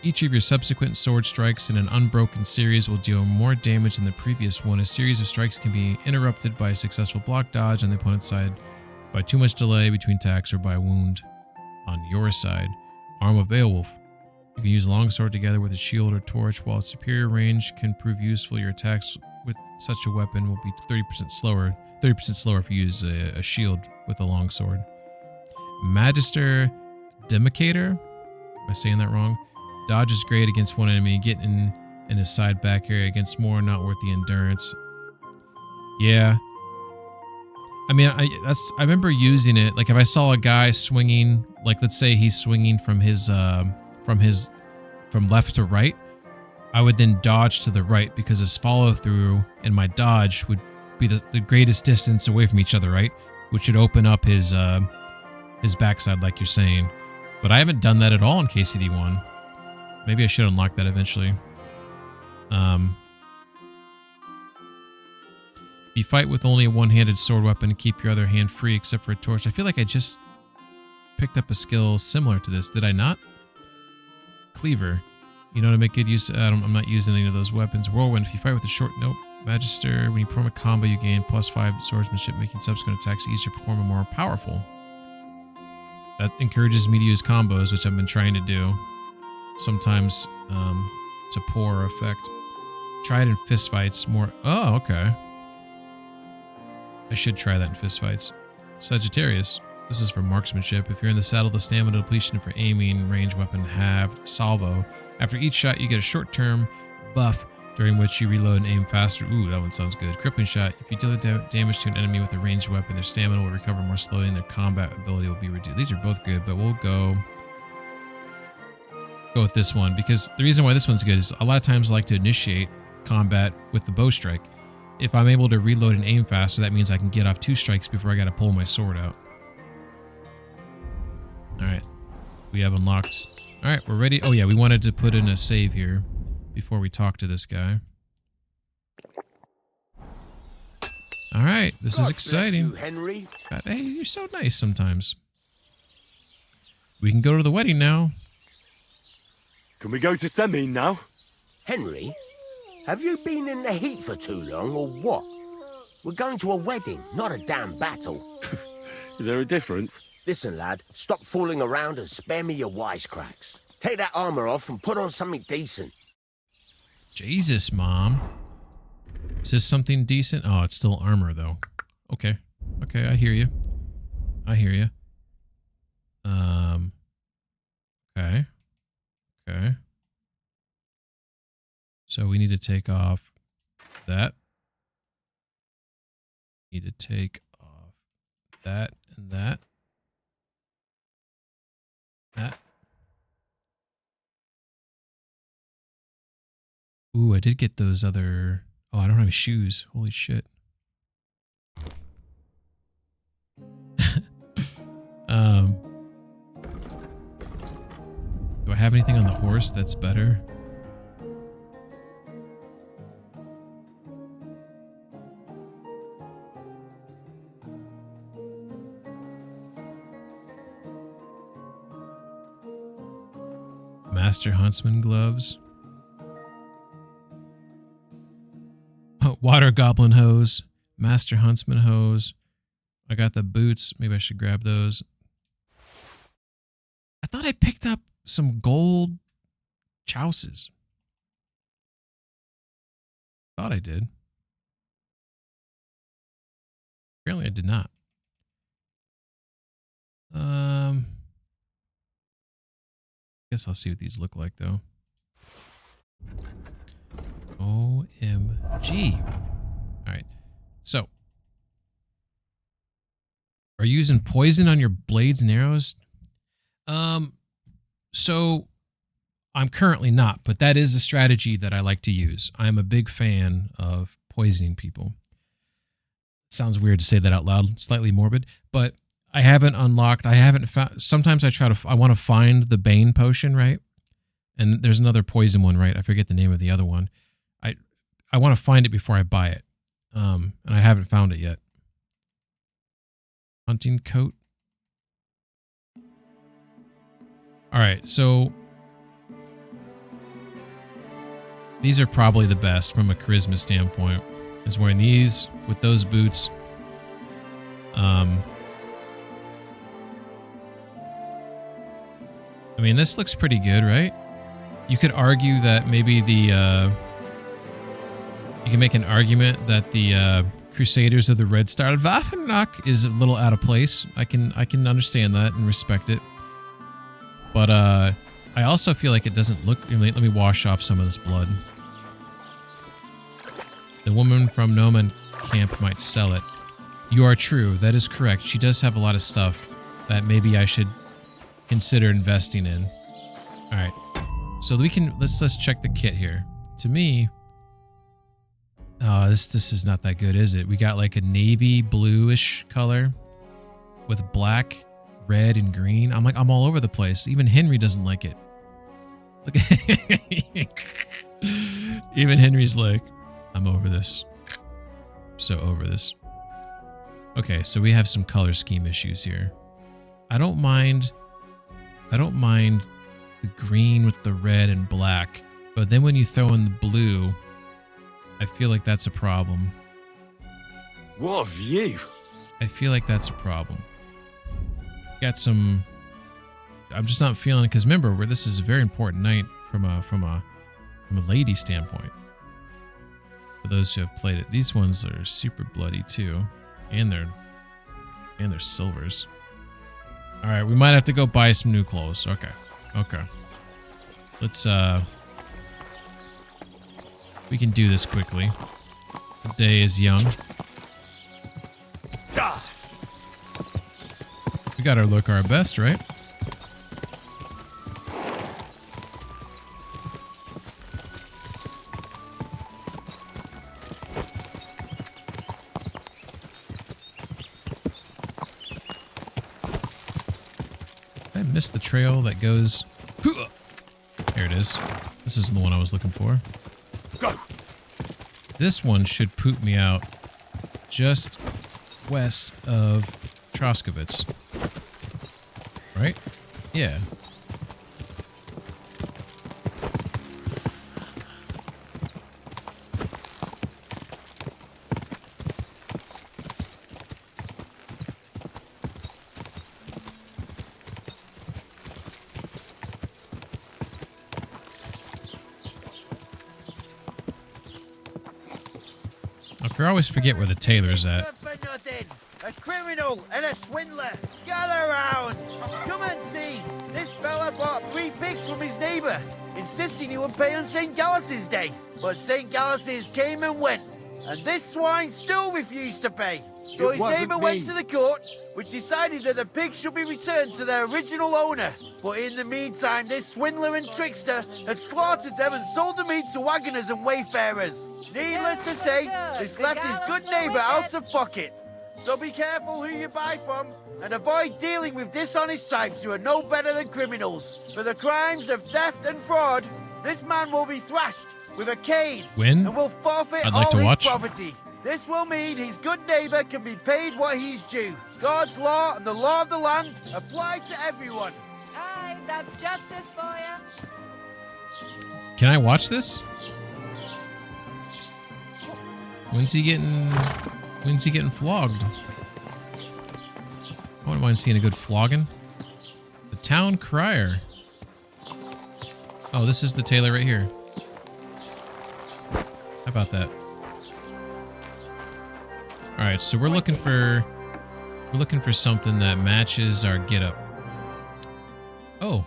Each of your subsequent sword strikes in an unbroken series will deal more damage than the previous one. A series of strikes can be interrupted by a successful block dodge on the opponent's side, by too much delay between attacks, or by a wound on your side. Arm of Beowulf. You can use a longsword together with a shield or torch. While its superior range can prove useful, your attacks with such a weapon will be 30% slower. 30% slower if you use a shield with a longsword. Magister Demicator. Am I saying that wrong? Dodge is great against one enemy. Get in his side back area against more, not worth the endurance. Yeah. I mean, I remember using it. Like if I saw a guy swinging, like let's say he's swinging from left to right, I would then dodge to the right because his follow through and my dodge would be the greatest distance away from each other, right? Which should open up his backside, like you're saying. But I haven't done that at all in KCD1. Maybe I should unlock that eventually. If you fight with only a one-handed sword weapon, keep your other hand free except for a torch. I feel like I just picked up a skill similar to this. Did I not? Cleaver. You know, to make good use. I'm not using any of those weapons. Whirlwind. If you fight with a short. Nope. Magister. When you perform a combo, you gain +5 swordsmanship, making subsequent attacks easier to perform and more powerful. That encourages me to use combos, which I've been trying to do. Sometimes to poor effect. Try it in fistfights more. Oh, okay. I should try that in fistfights. Sagittarius. This is for marksmanship. If you're in the saddle, the stamina depletion for aiming, range weapon halved. Salvo. After each shot, you get a short-term buff during which you reload and aim faster. Ooh, that one sounds good. Crippling shot. If you deal damage to an enemy with a ranged weapon, their stamina will recover more slowly and their combat ability will be reduced. These are both good, but we'll go with this one because the reason why this one's good is a lot of times I like to initiate combat with the bow strike. If I'm able to reload and aim faster, that means I can get off 2 strikes before I got to pull my sword out. Alright. We have unlocked. Alright, we're ready. Oh yeah, we wanted to put in a save here before we talk to this guy. Alright, this is exciting. You, Henry. God, hey, you're so nice sometimes. We can go to the wedding now. Can we go to Semine now? Henry, have you been in the heat for too long, or what? We're going to a wedding, not a damn battle. Is there a difference? Listen, lad, stop fooling around and spare me your wisecracks. Take that armor off and put on something decent. Jesus, Mom. Is this something decent? Oh, it's still armor, though. Okay. Okay, I hear you. I hear you. Okay. Okay. So we need to take off that. Need to take off that and that. That. Ooh, I did get those other... Oh, I don't have shoes. Holy shit. Do I have anything on the horse that's better? Master Huntsman gloves. Oh, water goblin hose. Master Huntsman hose. I got the boots. Maybe I should grab those. I thought I picked up some gold chouses. Thought I did. Apparently I did not. Guess I'll see what these look like though. OMG. Alright. So. Are you using poison on your blades and arrows? So I'm currently not, but that is a strategy that I like to use. I'm a big fan of poisoning people. Sounds weird to say that out loud, slightly morbid, but I haven't unlocked, I haven't found, sometimes I want to find the Bane potion, right? And there's another poison one, right? I forget the name of the other one. I want to find it before I buy it. And I haven't found it yet. Hunting coat. All right, so these are probably the best from a charisma standpoint. Is wearing these with those boots. I mean, this looks pretty good, right? You could argue that maybe the You can make an argument that the Crusaders of the Red Star Waffenrock is a little out of place. I can understand that and respect it. But I also feel like it doesn't look... Let me wash off some of this blood. The woman from Noman Camp might sell it. You are true. That is correct. She does have a lot of stuff that maybe I should consider investing in. All right. So we can... Let's check the kit here. To me... Oh, this is not that good, is it? We got like a navy bluish color with black, red, and green. I'm all over the place. Even Henry doesn't like it. Look at even Henry's like, I'm over this. So over this. Okay, so we have some color scheme issues here. I don't mind the green with the red and black, but then when you throw in the blue, I feel like that's a problem. What a view! I feel like that's a problem. Got some... I'm just not feeling it, because remember, this is a very important night from a lady standpoint. For those who have played it. These ones are super bloody too. And they're silvers. Alright, we might have to go buy some new clothes. Okay. Okay. Let's we can do this quickly. The day is young. We gotta look our best, right? I missed the trail that goes... There it is. This is the one I was looking for. Go. This one should poop me out just west of Troskowitz. Right? Yeah. I always forget where the tailor's at. A criminal and a swindler. Gather round. Come and see. This fella bought 3 pigs from his neighbour, insisting he would pay on St. Gallus's Day. But St. Gallus's came and went, and this swine still refused to pay. So his neighbour went to the court, which decided that the pigs should be returned to their original owner. But in the meantime, this swindler and trickster had slaughtered them and sold the meat to wagoners and wayfarers. Needless to say, this left his good neighbour out of pocket. So be careful who you buy from, and avoid dealing with dishonest types who are no better than criminals. For the crimes of theft and fraud, this man will be thrashed with a cane and will forfeit all his property. This will mean his good neighbour can be paid what he's due. God's law and the law of the land apply to everyone. Aye, that's justice for you. Can I watch this? When's he getting flogged? I wouldn't mind seeing a good flogging. The town crier. Oh, this is the tailor right here. How about that? All right, so we're looking for something that matches our getup. Oh,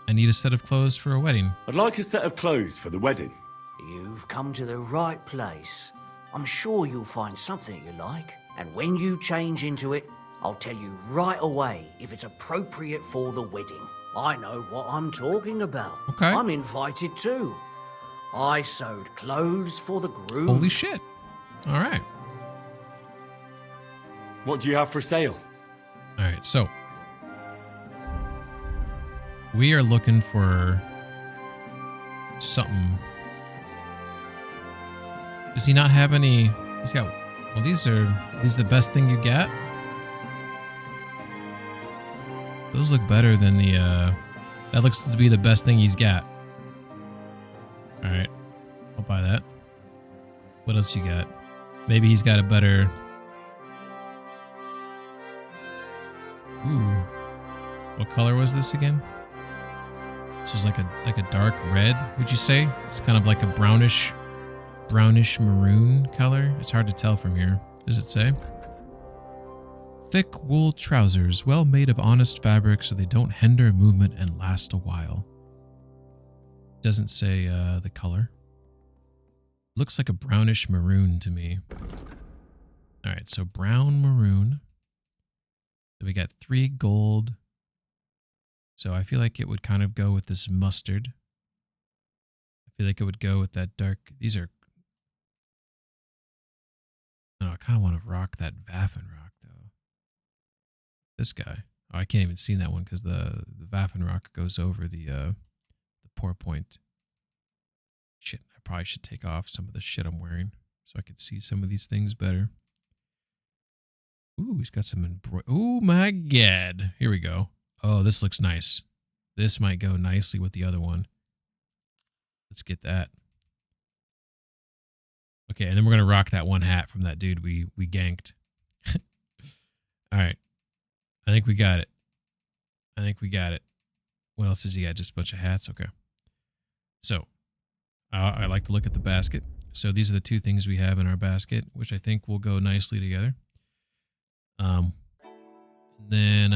I need a set of clothes for a wedding. I'd like a set of clothes for the wedding. You've come to the right place. I'm sure you'll find something you like. And when you change into it, I'll tell you right away if it's appropriate for the wedding. I know what I'm talking about. Okay. I'm invited too. I sewed clothes for the groom. Holy shit. All right. What do you have for sale? All right, so we are looking for something. Does he not have any? He's got. Well, these are the best thing you get. Those look better than the. That looks to be the best thing he's got. All right, I'll buy that. What else you got? Maybe he's got a better. Ooh, what color was this again? This was like a dark red. Would you say? It's kind of like a brownish brownish maroon color. It's hard to tell from here. Does it say? Thick wool trousers, well made of honest fabric so they don't hinder movement and last a while. Doesn't say the color. Looks like a brownish maroon to me. All right, so brown maroon. Then we got 3 gold. So I feel like it would kind of go with this mustard. I feel like it would go with that dark. These are. No, I kind of want to rock that Vaffen rock though. This guy. Oh, I can't even see that one because the Vaffen rock goes over the pour point. Shit, I probably should take off some of the shit I'm wearing so I could see some of these things better. Ooh, he's got some embroidery. Oh my god. Here we go. Oh, this looks nice. This might go nicely with the other one. Let's get that. Okay, and then we're going to rock that one hat from that dude we ganked. All right. I think we got it. I think we got it. What else has he got? Just a bunch of hats? Okay. So, I like to look at the basket. So these are the 2 things we have in our basket, which I think will go nicely together. Then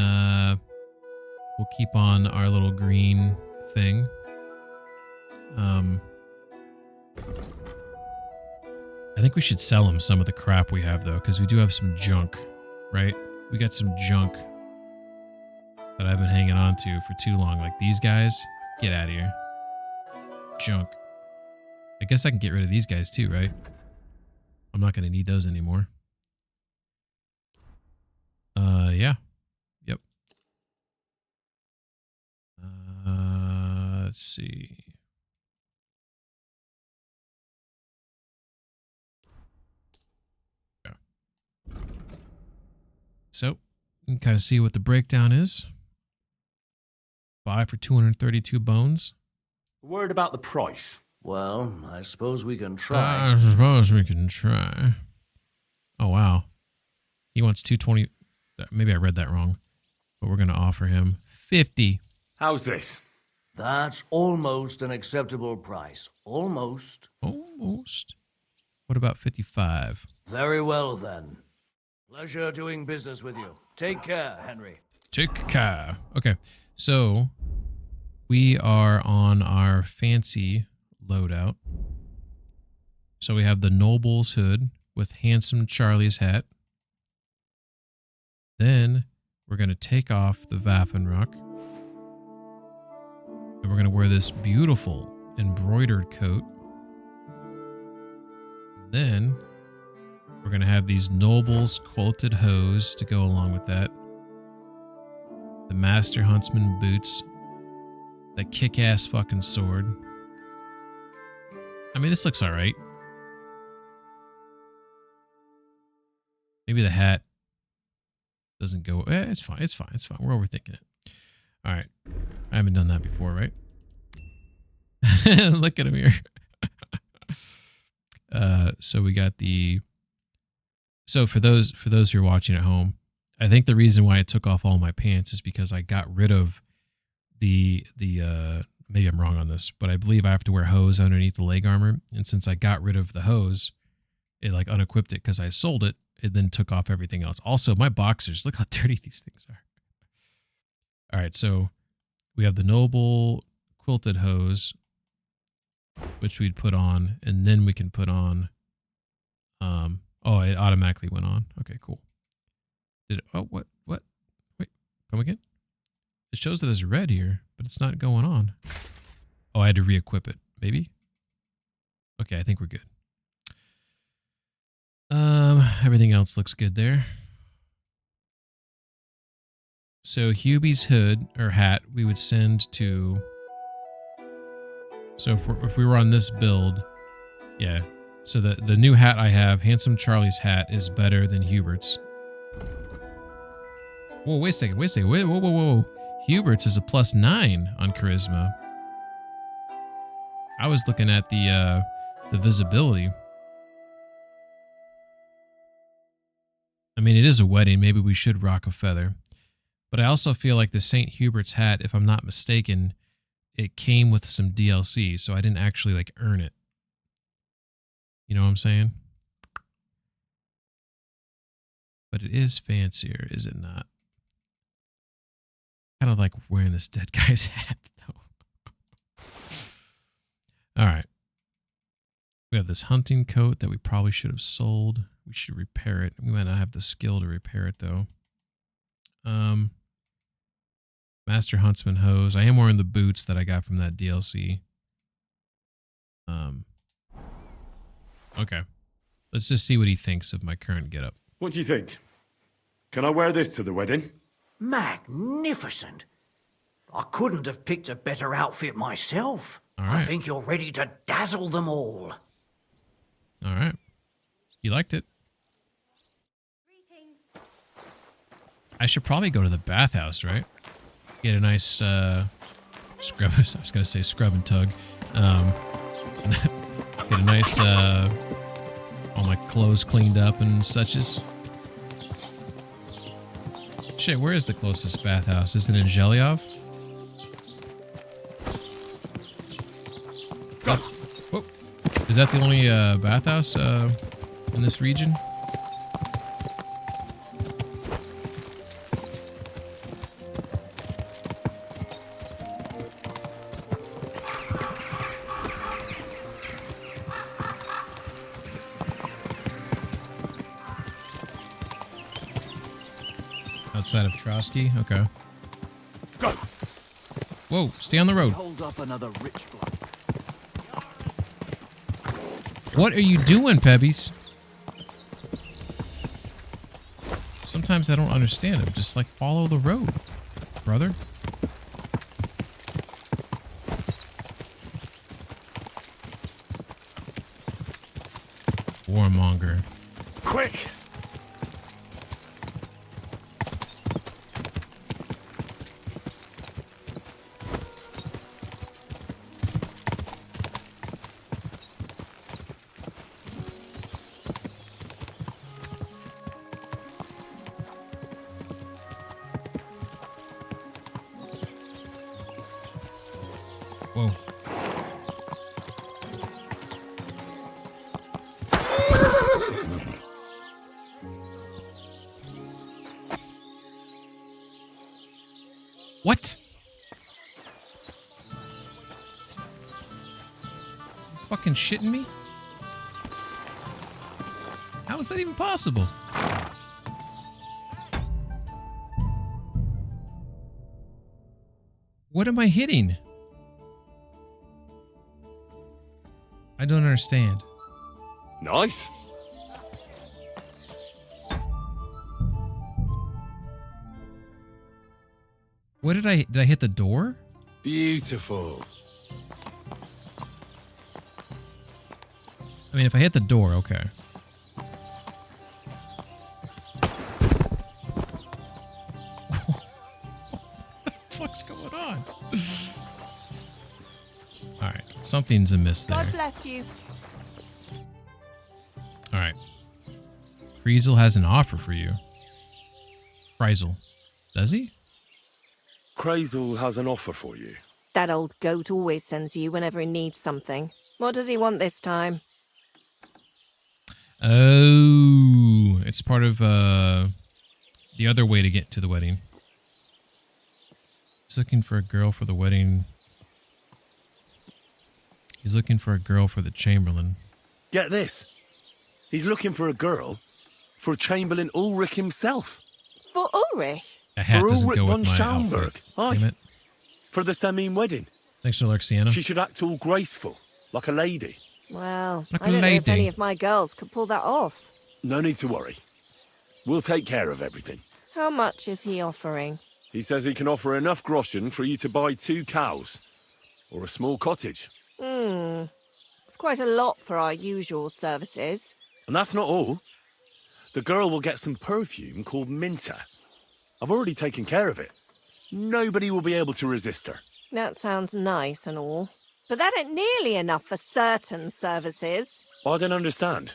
we'll keep on our little green thing. I think we should sell him some of the crap we have, though, because we do have some junk, right? We got some junk that I've been hanging on to for too long. Like these guys, get out of here. Junk. I guess I can get rid of these guys too, right? I'm not going to need those anymore. Yeah. Yep. Let's see. Yeah. So, you can kind of see what the breakdown is. 5 for 232 bones. Word about the price. Well, I suppose we can try. I suppose we can try. Oh, wow. He wants 220. Maybe I read that wrong. But we're going to offer him 50. How's this? That's almost an acceptable price. Almost. Almost. What about 55? Very well, then. Pleasure doing business with you. Take care, Henry. Take care. Okay, so we are on our fancy loadout. So we have the Noble's hood with Handsome Charlie's hat. Then we're going to take off the Waffenrock. And we're going to wear this beautiful embroidered coat. Then we're going to have these Noble's quilted hose to go along with that. The Master Huntsman boots. That kick-ass fucking sword. I mean, this looks alright. Maybe the hat doesn't go... it's fine, it's fine, it's fine. We're overthinking it. Alright. I haven't done that before, right? Look at him here. So we got the... So for those who are watching at home, I think the reason why I took off all my pants is because I got rid of the maybe I'm wrong on this, but I believe I have to wear hose underneath the leg armor. And since I got rid of the hose, it like unequipped it because I sold it. It then took off everything else. Also, my boxers, look how dirty these things are. All right, so we have the Noble quilted hose, which we'd put on, and then we can put on. Oh, it automatically went on. Okay, cool. Did it, oh, what? Wait, come again? It shows that it's red here, but it's not going on. Oh, I had to re-equip it. Maybe? Okay, I think we're good. Everything else looks good there. So Hubie's hood or hat we would send to. So if we were on this build, yeah. So the new hat I have, Handsome Charlie's hat, is better than Hubert's. Whoa, wait a second, whoa. Hubert's is a +9 on charisma. I was looking at the visibility. I mean, it is a wedding. Maybe we should rock a feather. But I also feel like the St. Hubert's hat, if I'm not mistaken, it came with some DLC, so I didn't actually like earn it. You know what I'm saying? But it is fancier, is it not? Kind of like wearing this dead guy's hat, though. All right. We have this hunting coat that we probably should have sold. We should repair it. We might not have the skill to repair it, though. Master Huntsman hose. I am wearing the boots that I got from that DLC. Okay. Let's just see what he thinks of my current getup. What do you think? Can I wear this to the wedding? Magnificent. I couldn't have picked a better outfit myself. All I right. think you're ready to dazzle them all. All right. You liked it. I should probably go to the bathhouse, right? Get a nice scrub. I was going to say scrub and tug. Get a nice all my clothes cleaned up and suches. Shit, where is the closest bathhouse? Is it in Zhelyov? Whoa. Is that the only bathhouse in this region? Outside of Trotsky? Okay. Go. Whoa, stay on the road. Hold up another rich blood. What are you doing, Pebbies? Sometimes I don't understand him. Just like follow the road, brother. Warmonger. Quick! Whoa. What? You fucking shitting me? How is that even possible? What am I hitting? I don't understand. Nice. What did I hit the door? Beautiful. I mean, if I hit the door, okay. What the fuck's going on? All right, something's amiss there. God bless you. All right. Kreisel has an offer for you. Kreisel. Does he? Kreisel has an offer for you. That old goat always sends you whenever he needs something. What does he want this time? Oh, it's part of the other way to get to the wedding. He's looking for a girl for the wedding. He's looking for a girl for the Chamberlain. Get this. He's looking for a girl for Chamberlain Ulrich himself. For Ulrich? A hat for doesn't Ulrich go von with my Schaumburg. outfit. Aye. Damn it. For the Samine wedding. Thanks for Larxiana. She should act all graceful, like a lady. Well, Like I a don't know if lady. any of my girls could pull that off. No need to worry. We'll take care of everything. How much is he offering? He says he can offer enough groschen for you to buy 2 cows. Or a small cottage. It's quite a lot for our usual services. And that's not all. The girl will get some perfume called Minter. I've already taken care of it. Nobody will be able to resist her. That sounds nice and all. But that ain't nearly enough for certain services. I don't understand.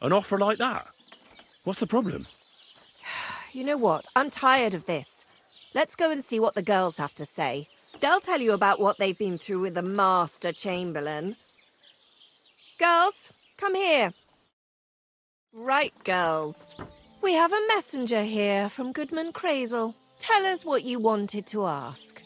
An offer like that? What's the problem? You know what? I'm tired of this. Let's go and see what the girls have to say. They'll tell you about what they've been through with the Master Chamberlain. Girls, come here. Right, girls. We have a messenger here from Goodman Crazel. Tell us what you wanted to ask.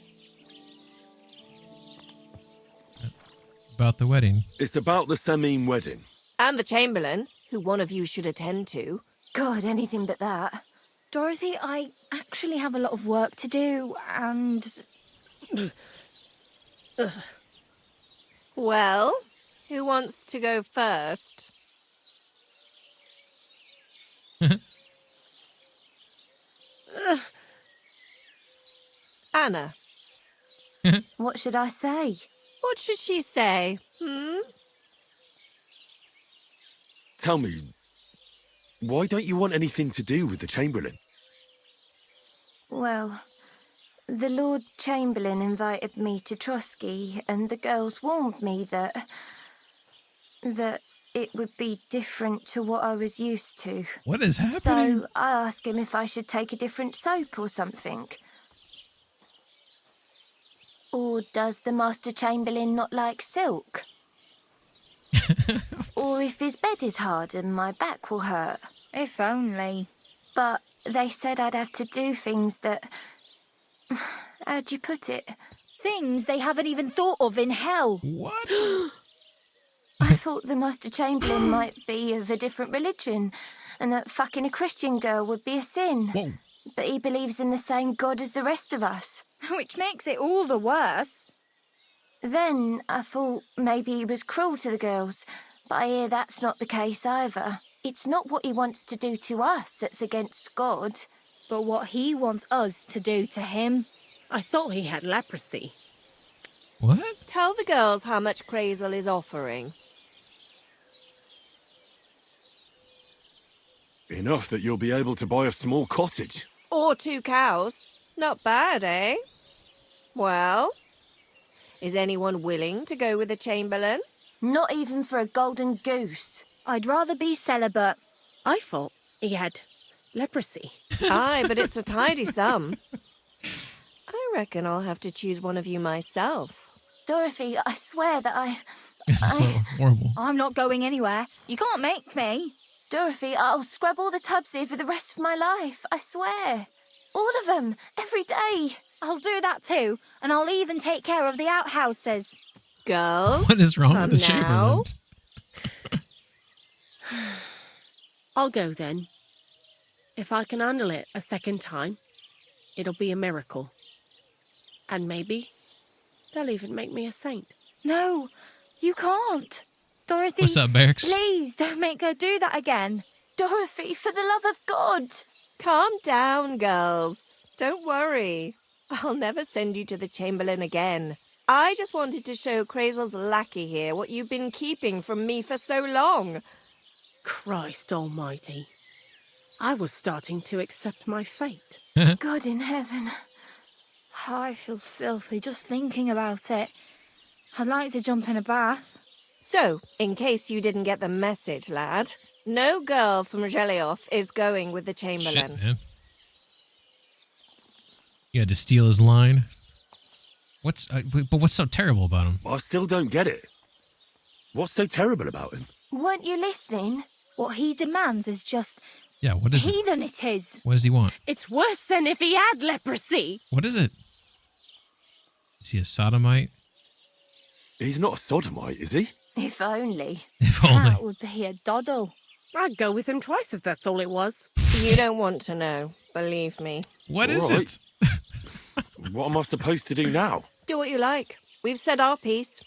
About the wedding. It's about the Samim wedding. And the Chamberlain, who one of you should attend to. God, anything but that. Dorothy, I actually have a lot of work to do, and... Well, who wants to go first? Anna. What should I say? What should she say? Tell me, why don't you want anything to do with the Chamberlain? Well, the Lord Chamberlain invited me to Trotsky, and the girls warned me that it would be different to what I was used to. What is happening? So I asked him if I should take a different soap or something. Or does the Master Chamberlain not like silk? Or if his bed is hard and my back will hurt. If only. But they said I'd have to do things that... How'd you put it? Things they haven't even thought of in hell. What? I thought the Master Chamberlain might be of a different religion, and that fucking a Christian girl would be a sin. Whoa. But he believes in the same God as the rest of us. Which makes it all the worse. Then I thought maybe he was cruel to the girls, but I hear that's not the case either. It's not what he wants to do to us that's against God. But what he wants us to do to him. I thought he had leprosy. What? Tell the girls how much Crazel is offering. Enough that you'll be able to buy a small cottage. Or 2 cows. Not bad, eh? Well, is anyone willing to go with the Chamberlain? Not even for a golden goose. I'd rather be celibate. I thought he had leprosy. Aye, but it's a tidy sum. I reckon I'll have to choose one of you myself. Dorothy, I swear that This is so horrible. I'm not going anywhere. You can't make me. Dorothy, I'll scrub all the tubs here for the rest of my life. I swear. All of them. Every day. I'll do that too. And I'll even take care of the outhouses. Girls, What is wrong with the now. Chamberlain? I'll go then. If I can handle it a second time, it'll be a miracle. And maybe they'll even make me a saint. No, you can't. Dorothy, What's up, Barracks? please don't make her do that again. Dorothy, for the love of God. Calm down, girls. Don't worry. I'll never send you to the Chamberlain again. I just wanted to show Crazel's lackey here what you've been keeping from me for so long. Christ almighty. I was starting to accept my fate. God in heaven. I feel filthy just thinking about it. I'd like to jump in a bath. So, in case you didn't get the message, lad, no girl from Zhelyov is going with the Chamberlain. Shit, man. You had to steal his line. But what's so terrible about him? I still don't get it. What's so terrible about him? Weren't you listening? What he demands is just Yeah, what is it? heathen it is. What does he want? It's worse than if he had leprosy. What is it? Is he a sodomite? He's not a sodomite, is he? If only. If only. That would be a doddle. I'd go with him twice if that's all it was. You don't want to know, believe me. What is it? What am I supposed to do now? Do what you like. We've said our piece.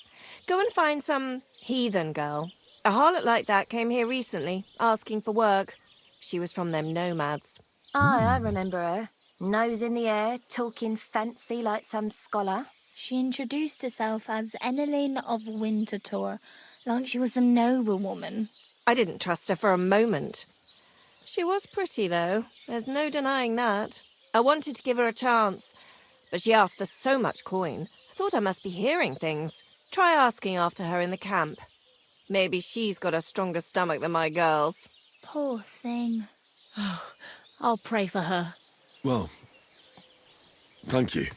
Go and find some heathen girl. A harlot like that came here recently, asking for work. She was from them nomads. Aye, I remember her. Nose in the air, talking fancy like some scholar. She introduced herself as Enelin of Winterthur, like she was a noblewoman. I didn't trust her for a moment. She was pretty, though. There's no denying that. I wanted to give her a chance, but she asked for so much coin. I thought I must be hearing things. Try asking after her in the camp. Maybe she's got a stronger stomach than my girls. Poor thing. I'll pray for her. Well, thank you.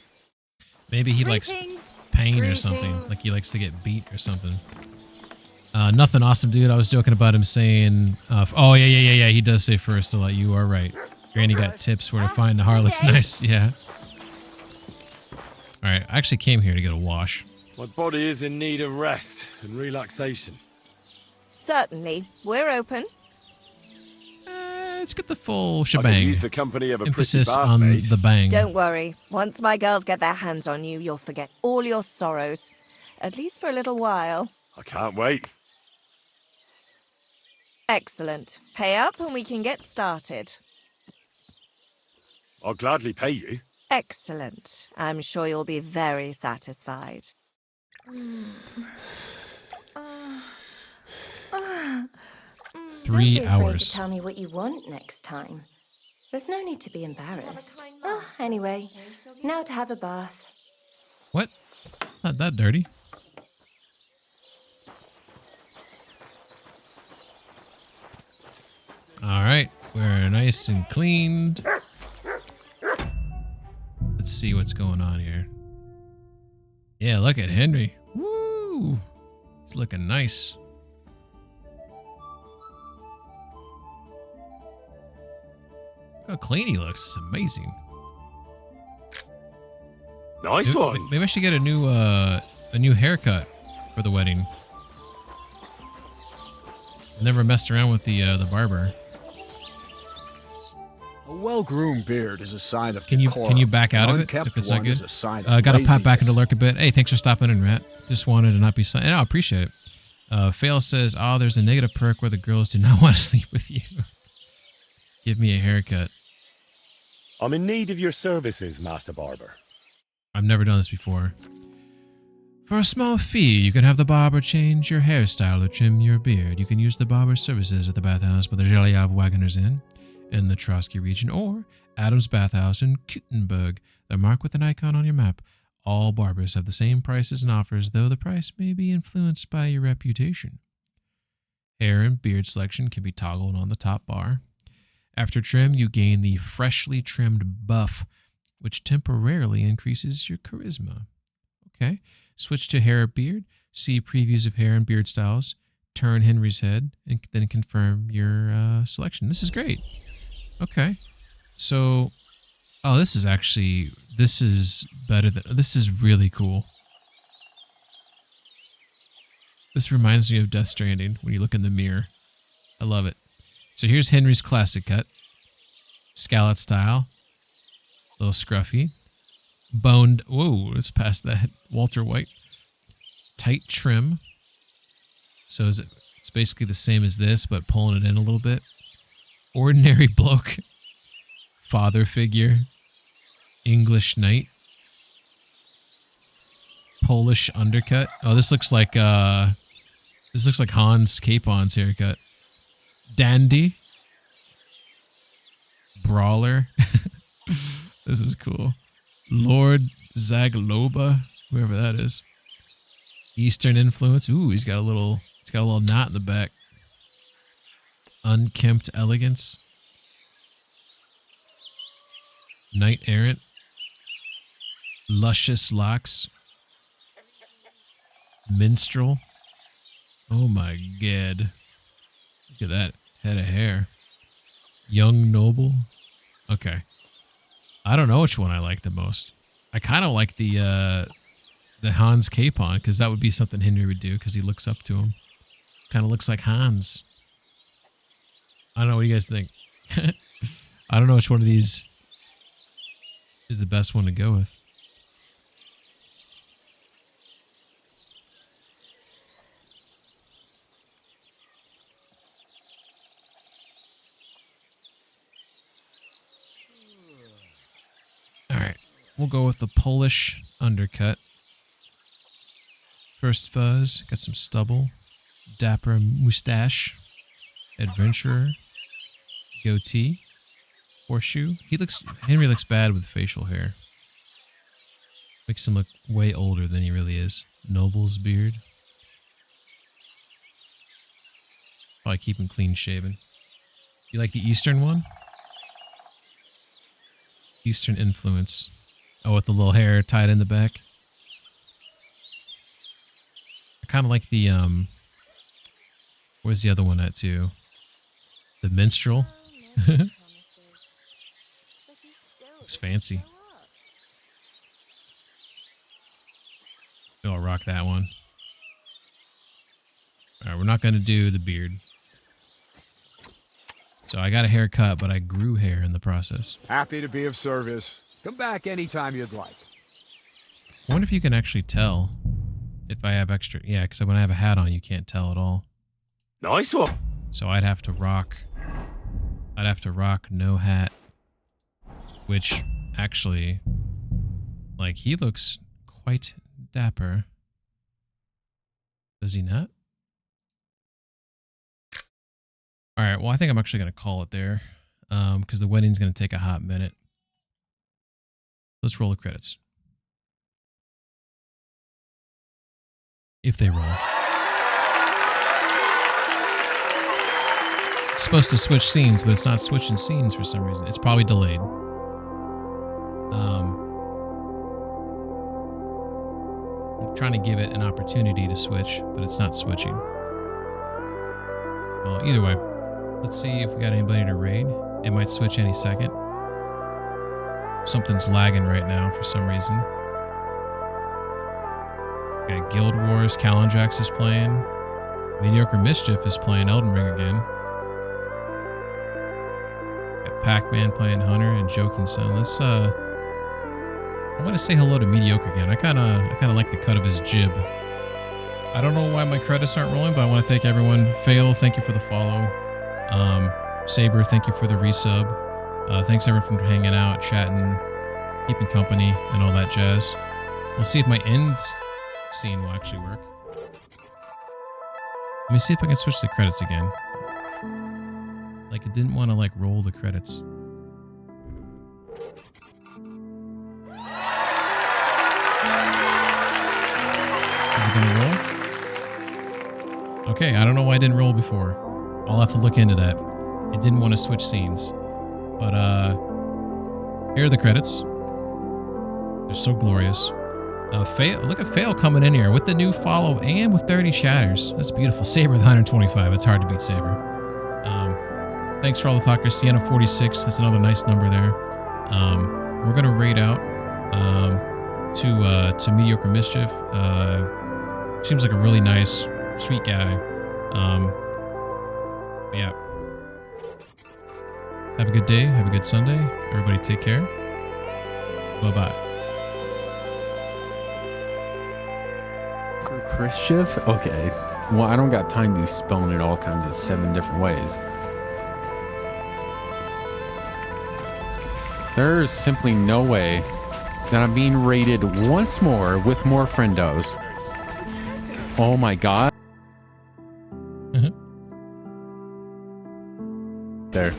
Maybe he likes Greetings. pain or something. Like he likes to get beat or something. Nothing awesome, dude. I was joking about him saying, oh, yeah. He does say first a lot. You are right. Granny got tips where to find the harlots. okay. Nice, yeah. All right, I actually came here to get a wash. My body is in need of rest and relaxation. Certainly. We're open. Let's get the full I could shebang. use the company of a Emphasis pretty bath on maid. the bang. Don't worry. Once my girls get their hands on you, you'll forget all your sorrows. At least for a little while. I can't wait. Excellent. Pay up and we can get started. I'll gladly pay you. Excellent. I'm sure you'll be very satisfied. 3 Don't be afraid hours. to tell me what you want next time. There's no need to be embarrassed. Oh, anyway, now to have a bath. What? Not that dirty. All right, we're nice and cleaned. Let's see what's going on here. Yeah, look at Henry. Woo! He's looking nice. Look how clean he looks. It's amazing. Nice one. Maybe I should get a new haircut for the wedding. Never messed around with the barber. A well-groomed beard is a sign of Can you decorum. back out An of it unkept if it's not one good? is a sign of Gotta pop back laziness. into lurk a bit. Hey, thanks for stopping in, Rat. Just wanted to not be silent. No, I appreciate it. Fail says, oh, there's a negative perk where the girls do not want to sleep with you. Give me a haircut. I'm in need of your services, Master Barber. I've never done this before. For a small fee, you can have the barber change your hairstyle or trim your beard. You can use the barber's services at the bathhouse by the Geliav Wagoner's Inn in the Trotsky region, or Adam's Bathhouse in Kutenberg. They're marked with an icon on your map. All barbers have the same prices and offers, though the price may be influenced by your reputation. Hair and beard selection can be toggled on the top bar. After trim, you gain the freshly trimmed buff, which temporarily increases your charisma. Okay, switch to hair or beard, see previews of hair and beard styles, turn Henry's head, and then confirm your selection. This is great. Okay, so, oh, this is better than, this is really cool. This reminds me of Death Stranding when you look in the mirror. I love it. So here's Henry's classic cut. Scallop style. A little scruffy. Boned. Whoa, it's past that. Walter White. Tight trim. So it's basically the same as this, but pulling it in a little bit. Ordinary bloke. Father figure. English knight. Polish undercut. Oh, this looks like Hans Capon's haircut. Dandy. Brawler. This is cool. Lord Zagloba, whoever that is. Eastern influence. Ooh, he's got a little knot in the back. Unkempt elegance. Knight errant. Luscious locks. Minstrel. Oh my god. Look at that head of hair. Young noble. Okay. I don't know which one I like the most. I kind of like the Hans Capon, because that would be something Henry would do, because he looks up to him. Kind of looks like Hans. I don't know. What do you guys think? I don't know which one of these is the best one to go with. All right, we'll go with the Polish undercut. First fuzz, got some stubble, dapper mustache, adventurer, goatee, horseshoe. Henry looks bad with facial hair. Makes him look way older than he really is. Noble's beard. Probably keep him clean shaven. You like the Eastern one? Eastern influence. Oh, with the little hair tied in the back. I kind of like the Where's the other one at too? The minstrel. Looks fancy. I'll rock that one. Alright, we're not going to do the beard. So I got a haircut, but I grew hair in the process. Happy to be of service. Come back anytime you'd like. I wonder if you can actually tell if I have extra. Yeah, because when I have a hat on, you can't tell at all. Nice one. So I'd have to rock no hat, which actually, like, he looks quite dapper. Does he not? All right, well, I think I'm actually going to call it there because the wedding's going to take a hot minute. Let's roll the credits. If they roll. It's supposed to switch scenes, but it's not switching scenes for some reason. It's probably delayed. I'm trying to give it an opportunity to switch, but it's not switching. Well, either way, let's see if we got anybody to raid. It might switch any second. Something's lagging right now for some reason. Got Guild Wars, Calendrax is playing. Mediocre Mischief is playing Elden Ring again. Got Pac-Man playing Hunter and Joking Son. Let's I want to say hello to Mediocre again. I kinda like the cut of his jib. I don't know why my credits aren't rolling, but I want to thank everyone. Fail, thank you for the follow. Saber, thank you for the resub. Thanks everyone for hanging out, chatting, keeping company, and all that jazz. We'll see if my end scene will actually work. Let me see if I can switch the credits again. Like, it didn't want to, like, roll the credits. Is it gonna roll? Okay, I don't know why it didn't roll before. I'll have to look into that. It didn't want to switch scenes. But, here are the credits. They're so glorious. Fail, look at Fail coming in here with the new follow and with 30 shatters. That's beautiful. Saber with 125. It's hard to beat Saber. Thanks for all the talkers. Sienna 46. That's another nice number there. We're going to raid out to Mediocre Mischief. Seems like a really nice, sweet guy. Yeah. Have a good day. Have a good Sunday. Everybody take care. Bye-bye. Chris Schiff? Okay. Well, I don't got time to spell it all kinds of 7 different ways. There's simply no way that I'm being raided once more with more friendos. Oh my god. There.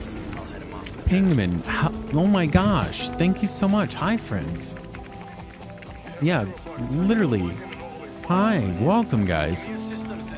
Pingman, oh my gosh. Thank you so much. Hi, friends. Yeah, literally. Hi, welcome, guys.